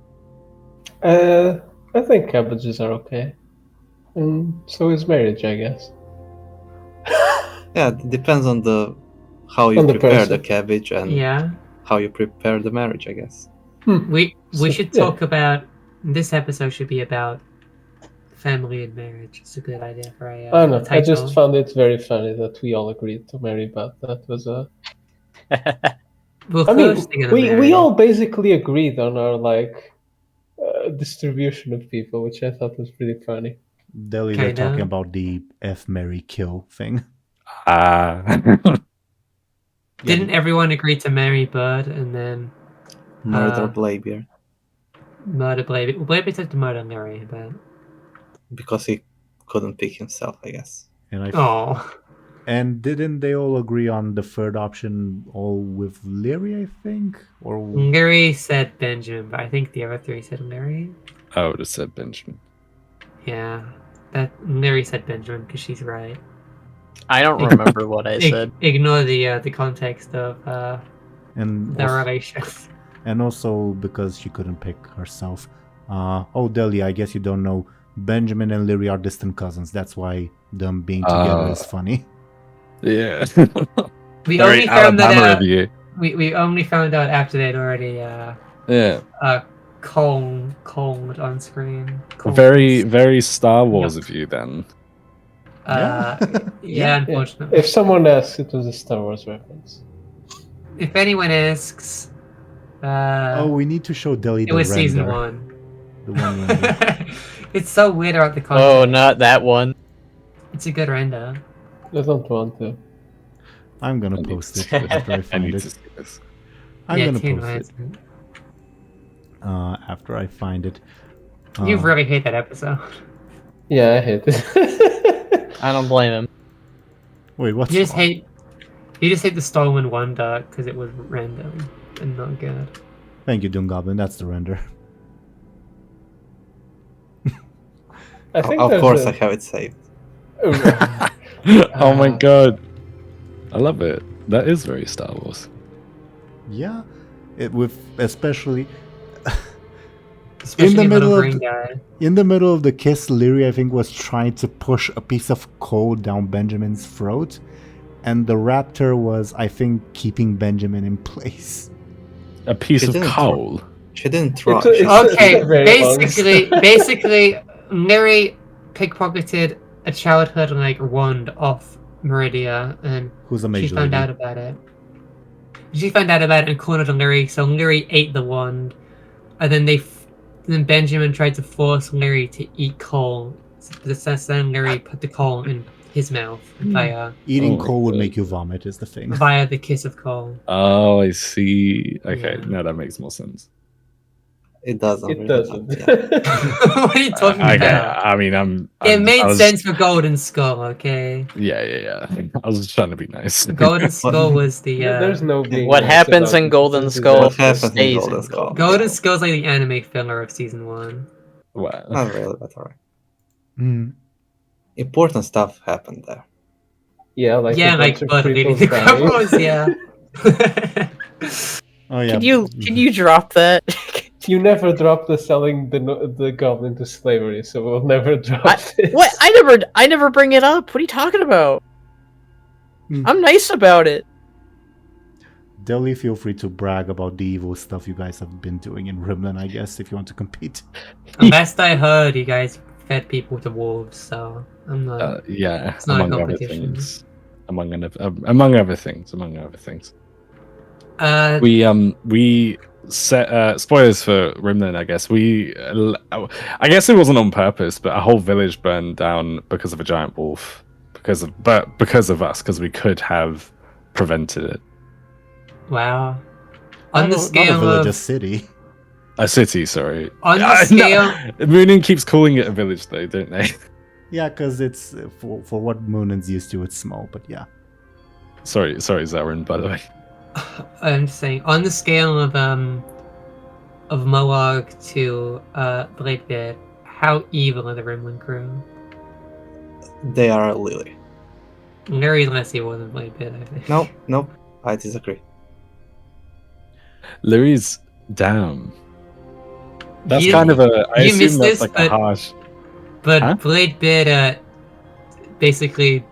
I think cabbages are okay. And so is marriage, I guess. Yeah, it depends on how you On the prepare the person. cabbage and Yeah. how you prepare the marriage, I guess. We So, should yeah. talk about this episode should be about family and marriage. It's a good idea for a I don't know. I title. just found it very funny that we all agreed to marry, but that was a. Well, I mean, first they're gonna we marry. all basically agreed on our distribution of people, which I thought was pretty funny. Deli, they're Kinda. talking about the F Mary kill thing. Didn't everyone agree to marry Bird and then Murder Bladebeard. murder Bladebeard? Well, Bladebeard said to murder Lyri, but Because he couldn't pick himself, I guess. oh, And didn't they all agree on the third option, all with Lyri, I think? Or Lyri said Benjamin, but I think the other three said Lyri. I would have said Benjamin. Yeah, that Lyri said Benjamin because she's right. I don't remember what I said. Ignore the context of and their also, relation. and also because she couldn't pick herself. Oh, Deli, I guess you don't know. Benjamin and Lyri are distant cousins. That's why them being together is funny. Yeah. We Very only found that Alabama out. of you. We only found out after they'd already Yeah. cold on screen. Cold. Very, very Star Wars of you then. Yeah, unfortunately. If someone asks, it was a Star Wars reference. If anyone asks, Oh, we need to show Deli the it was render. season 1. The one render. It's so weird about the content. Oh, not that one. It's a good render. I don't want to. I'm gonna I need post to it see this. after I I find need it. to see this. I'm yeah, gonna Teen post it hasn't. after I find it. You really hate that episode. Yeah, I hate it. I don't blame him. Wait, what's You just wrong? hate the Stormwind Wonder because it was random and not good. Thank you, DoomGoblin. That's the render. I think Of there's course, a- I have it saved. Oh my god. I love it. That is very Star Wars. Yeah, with especially Especially the middle little of green the- guy. in the middle of the kiss. Lyri, I think, was trying to push a piece of coal down Benjamin's throat, and the raptor was, I think, keeping Benjamin in place. A piece It of didn't coal. She didn't try. It's- it's- Okay, very long. basically, Lyri pickpocketed a childhood wand off Meridia, and Who's a she mage found lady? out about it. She found out about it and cornered Lyri, so Lyri ate the wand, and then then Benjamin tried to force Lyri to eat coal. So then Lyri put the coal in his mouth via Eating Oh my coal would God. make you vomit, is the thing. the kiss of coal. Oh, I see. Okay, Yeah. no, that makes more sense. It doesn't. It really, doesn't. but yeah. What are you talking Okay, about? I mean, It I made was- sense for Golden Skull, okay? Yeah. I was just trying to be nice. Golden Skull was the There's no being What nice happens about in it. Golden This is Skull What happens in stays Golden in Skull? Golden Golden Skull's like the anime filler of season 1. Wow. Not really, but alright. Mm. Important stuff happened there. Yeah, like Yeah, a bunch of but people leading the dying. couples, yeah. Oh yeah. Can you drop that? You never drop the selling the goblin to slavery, so we'll never drop this. What? I never bring it up. What are you talking about? Hmm. I'm nice about it. Deli, feel free to brag about the evil stuff you guys have been doing in Rimland, I guess, if you want to compete. Last I heard, you guys fed people to wolves, so I'm not. Yeah, It's not a among other competition. things. Among other things. We set spoilers for Rimland. I guess I guess it wasn't on purpose, but a whole village burned down because of a giant wolf. Because of us, because we could have prevented it. Wow. On the Not a scale village, a of. city. A city, sorry. On the No, scale. Moonin keeps calling it a village, though, don't they? Yeah, because it's for what Moonan's used to, it's small, but yeah. sorry, Zarin, by the way. I'm just saying, on the scale of Moog to Bladebeard, how evil are the Rimland crew? They are Lyri. Very less evil than Bladebeard, I think. Nope. I disagree. Lyri's down. That's You- kind of a. I you missed assume that's this, like but- a harsh. But Huh? Bladebeard basically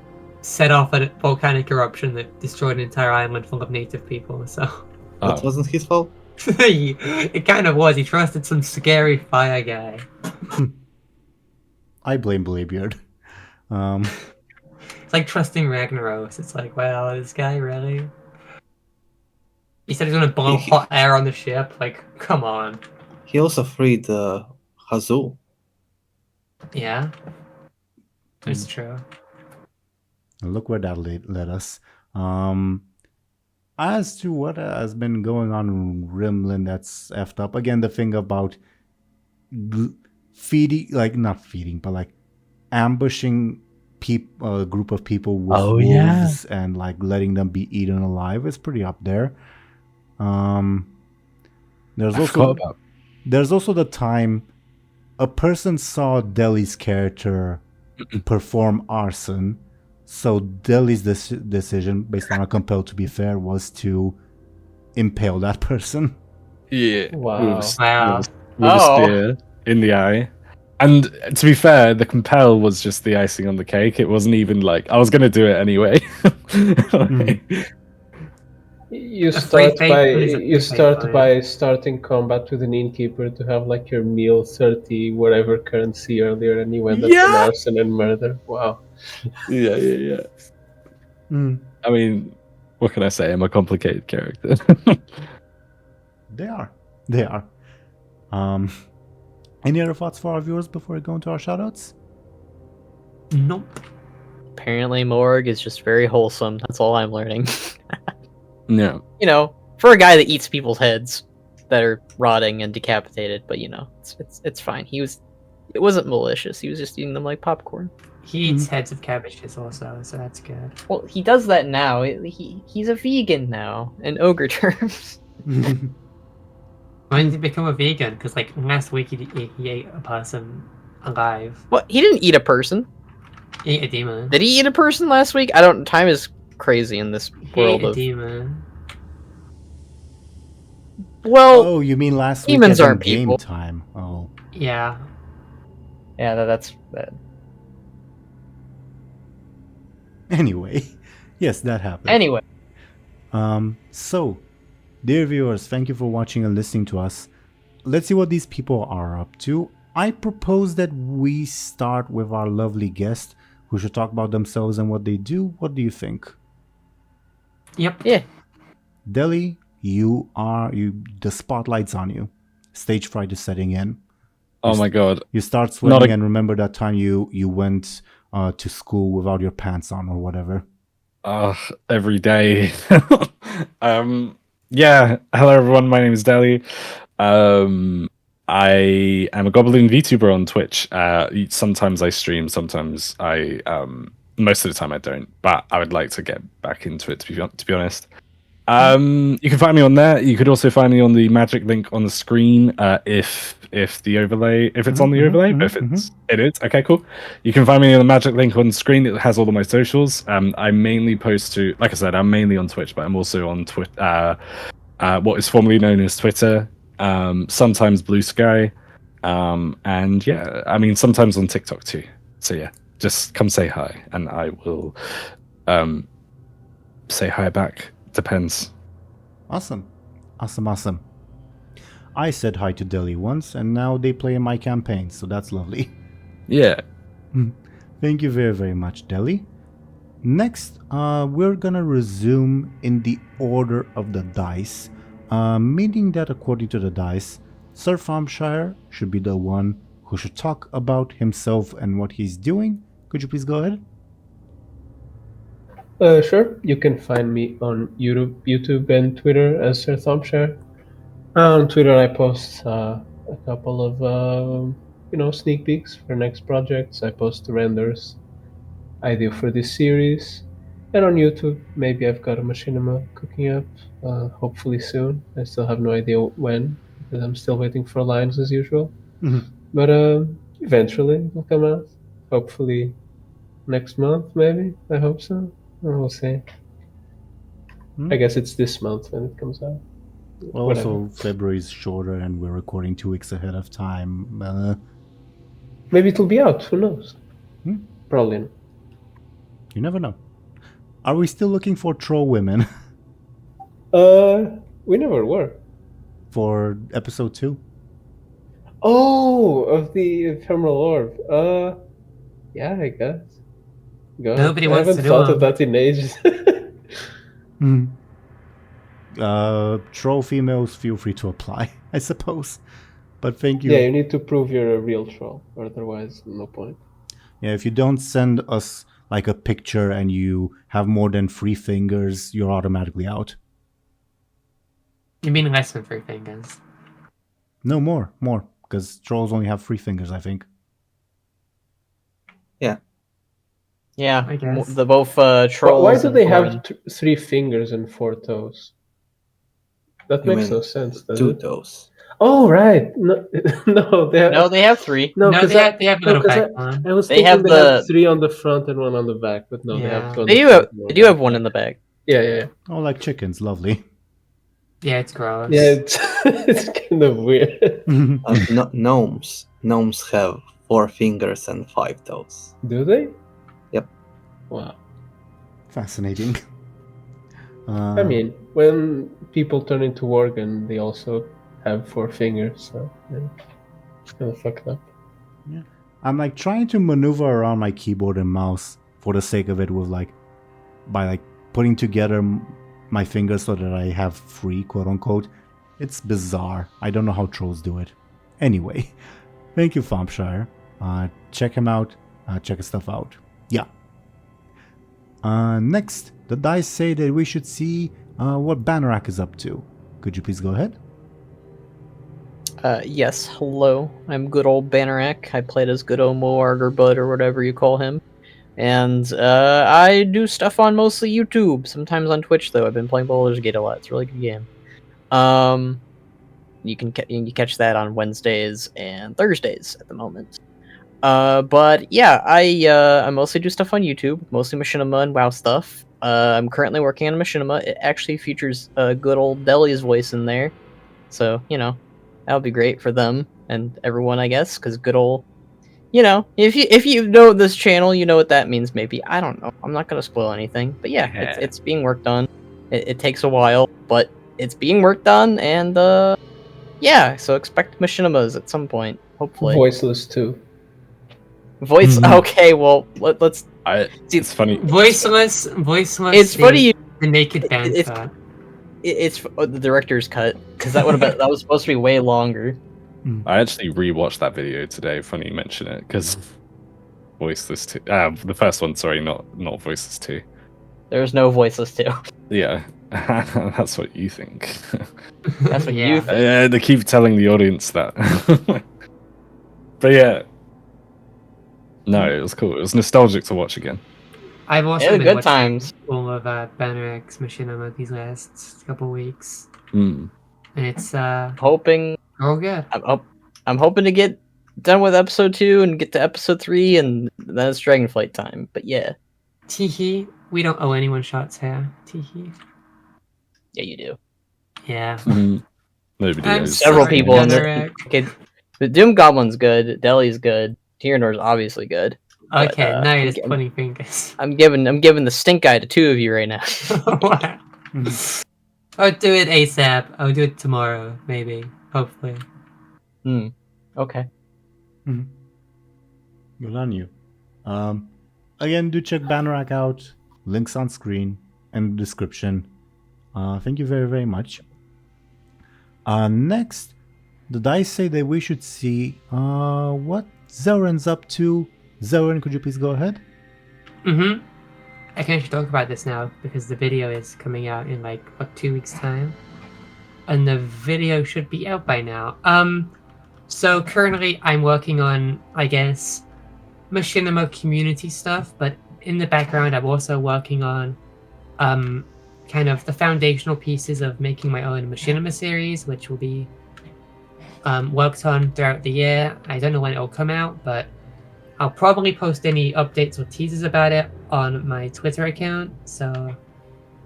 set off a volcanic eruption that destroyed an entire island full of native people. So That wasn't his fault. it kind of was. He trusted some scary fire guy. I blame Bladebeard. It's like trusting Ragnaros. It's like, well, this guy really. He said he's gonna blow hot air on the ship. Like, come on. He also freed Hazul. Yeah, it's true. Look where that led us. As to what has been going on in Rimland that's effed up, again, the thing about feeding, like, not feeding, but like ambushing a group of people with wolves and like letting them be eaten alive is pretty up there. There's also the time a person saw Dely's character perform arson. So Dely's decision, based on a compelled to be fair, was to impale that person. Yeah. Wow. With a spear in the eye. And to be fair, the compel was just the icing on the cake. It wasn't even like I was gonna do it anyway. You start by starting combat with an innkeeper to have like your meal 30 whatever currency earlier, and you end up in arson and murder. Wow. Yeah. I mean, what can I say? I'm a complicated character. They are. Any other thoughts for our viewers before we go into our shoutouts? Nope. Apparently, Morg is just very wholesome. That's all I'm learning. No. You know, for a guy that eats people's heads that are rotting and decapitated, but you know, it's fine. It wasn't malicious. He was just eating them like popcorn. He eats heads of cabbages also, so that's good. Well, he does that now. He's a vegan now in ogre terms. When did he become a vegan? Because like last week he ate a person alive. What? He didn't eat a person. He ate a demon. Did he eat a person last week? Time is crazy in this world of demon. Well, oh, you mean last week demons as in aren't game people. time? Oh, Yeah. Yeah, that's bad. anyway, yes, that happened. Anyway, So, dear viewers, thank you for watching and listening to us. Let's see what these people are up to. I propose that we start with our lovely guest, who should talk about themselves and what they do. What do you think? Yep. yeah. Dely, the spotlight's on you. Stage fright is setting in. Oh my god. You start sweating and remember that time you went to school without your pants on or whatever. Every day. Yeah. Hello everyone, my name is Dely. I am a Goblin VTuber on Twitch. Sometimes I stream, sometimes I most of the time I don't, but I would like to get back into it to be honest. You can find me on there. You could also find me on the magic link on the screen if the overlay, if it's on the overlay, but if it is, okay, cool. You can find me on the magic link on the screen. It has all of my socials. I mainly post to, like I said, I'm mainly on Twitch, but I'm also on what is formerly known as Twitter, sometimes Blue Sky, and yeah, I mean sometimes on TikTok too. So yeah, just come say hi, and I will say hi back. Depends. Awesome. I said hi to Dely once, and now they play in my campaign, so that's lovely. Yeah. Thank you very, very much, Dely. Next, we're gonna resume in the order of the dice, meaning that according to the dice, Sir Thompshire should be the one who should talk about himself and what he's doing. Could you please go ahead? Sure. You can find me on YouTube and Twitter as Sir Thompshire. On Twitter, I post a couple of sneak peeks for next projects. I post the renders I do for this series, and on YouTube, maybe I've got a machinima cooking up. Hopefully soon. I still have no idea when, because I'm still waiting for lines as usual. But eventually it'll come out. Hopefully next month, maybe. I hope so. We'll see. I guess it's this month when it comes out. Well, also, February's shorter and we're recording 2 weeks ahead of time. Maybe it'll be out. Who knows? Probably not. You never know. Are we still looking for troll women We never were. for episode 2? Oh, of the ephemeral orb. Yeah, I guess. Go ahead. Nobody I wants haven't to do thought of them. that in ages. Troll females, feel free to apply, I suppose. But thank you. Yeah, you need to prove you're a real troll, or otherwise, no point. Yeah, if you don't send us like a picture and you have more than 3 fingers, you're automatically out. You mean less than 3 fingers? No, more, because trolls only have 3 fingers, I think. Yeah, I guess. the both trolls. But why do and they Thorin. have 3 fingers and 4 toes? That You makes mean no sense, does 2 it? toes. Oh, right. No, no, they have. No, they have 3. No, No, 'cause they have a little 'cause back one. I was They thinking have they have the- 3 on the front and 1 on the back, but no, they Yeah. have 2 on They the do front. have and they do have one in the back. Yeah. Oh, like chickens, lovely. Yeah, it's gross. Yeah, it's, it's kind of weird. Gnomes have 4 fingers and 5 toes. Do they? Yep. Wow. Fascinating. I mean, when people turn into Worgen, they also have 4 fingers, so yeah. It's kind of fucked up. I'm like trying to maneuver around my keyboard and mouse for the sake of it with by like putting together my fingers so that I have 3, quote unquote. It's bizarre. I don't know how trolls do it. Anyway, thank you, Thompshire. Check him out. Check his stuff out. Yeah. Next, the dice say that we should see what Banarak is up to. Could you please go ahead? Yes, hello. I'm good old Banarak. I played as good old Moarg or Bud or whatever you call him. And I do stuff on mostly YouTube, sometimes on Twitch though. I've been playing Baldur's Gate a lot. It's a really good game. You can catch that on Wednesdays and Thursdays at the moment. But yeah, I mostly do stuff on YouTube, mostly Machinima and WoW stuff. I'm currently working on Machinima. It actually features good old Dely's voice in there, so you know that'll be great for them and everyone, I guess, because good old, you know, if you know this channel, you know what that means. Maybe, I don't know. I'm not gonna spoil anything, but yeah, it's being worked on. It takes a while, but it's being worked on, and yeah, so expect Machinimas at some point, hopefully. Voiceless too. Voice. Okay, well, let's. It's funny. Voiceless. It's funny. The naked band. It's the director's cut because that would have been that was supposed to be way longer. I actually rewatched that video today. Funny you mention it because Voiceless 2. The first one, sorry, not Voiceless 2. There's no Voiceless 2. Yeah, that's what you think. That's what you think. They keep telling the audience that. But yeah. No, it was cool. It was nostalgic to watch again. I've also Yeah, been good watching times. all of Banarak's Machinima these last couple weeks, Mm. and it's Hoping. oh good. I'm hoping to get done with episode 2 and get to episode 3, and then it's Dragonflight time. But yeah. Teehee. We don't owe anyone shots here. Teehee. Yeah, you do. Yeah. Nobody I'm knows. Several sorry, people in there. Banarak. Okay, the DoomGoblin's good. Dely's good. Teeironor's obviously good. But, Okay, now you're I'm just getting- pointing fingers. I'm giving the stink eye to 2 of you right now. Wow. I'll do it ASAP. I'll do it tomorrow, maybe. Hopefully. Okay. Good on you. Again, do check Banarak out. Links on screen and the description. Thank you very, very much. Next, the dice say that we should see what Zelrin's up to. Zelrin, could you please go ahead? Mm-hmm. I can actually talk about this now because the video is coming out in 2 weeks' time. And the video should be out by now. So currently I'm working on, I guess, Machinima community stuff, but in the background I'm also working on kind of the foundational pieces of making my own Machinima series, which will be worked on throughout the year. I don't know when it will come out, but I'll probably post any updates or teasers about it on my Twitter account. So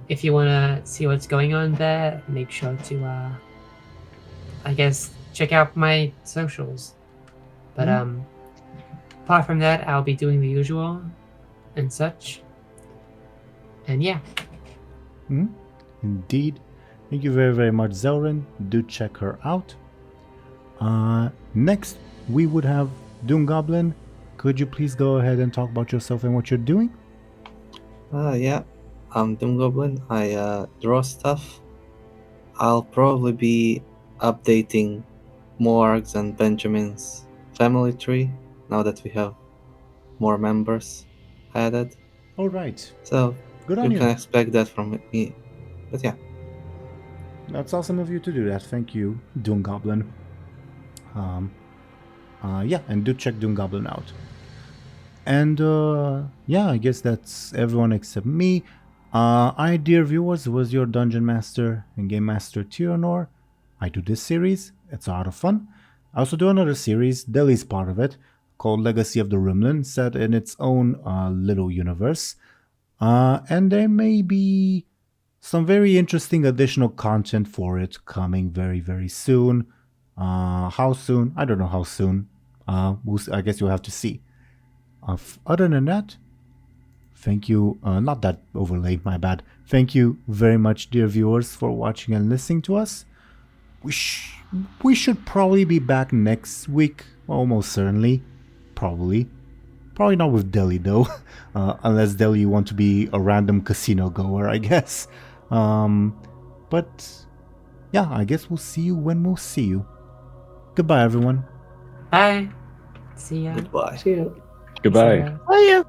if you want to see what's going on there, make sure to, I guess, check out my socials. But apart from that, I'll be doing the usual and such. And yeah. Indeed. Thank you very, very much, Zelrin. Do check her out. Next, we would have DoomGoblin. Could you please go ahead and talk about yourself and what you're doing? Yeah, I'm DoomGoblin. I draw stuff. I'll probably be updating Morg's and Benjamin's family tree now that we have more members added. All right. So Good on you can you. expect that from me. But yeah. That's awesome of you to do that. Thank you, DoomGoblin. Yeah, and do check DoomGoblin out. And yeah, I guess that's everyone except me. I, dear viewers, was your Dungeon Master and Game Master Teeironor. I do this series. It's a lot of fun. I also do another series, Dely's part of it, called Legacy of the Rimland, set in its own little universe. And there may be some very interesting additional content for it coming very, very soon. How soon? I don't know how soon. I guess you'll have to see. Other than that, thank you. Not that overlay, my bad. Thank you very much, dear viewers, for watching and listening to us. We should probably be back next week. Almost certainly. Probably not with Dely though. Unless Dely you want to be a random casino goer, I guess. But yeah, I guess we'll see you when we'll see you. Goodbye, everyone. Bye. See ya. Goodbye. See ya. Goodbye. See ya. Oh yeah.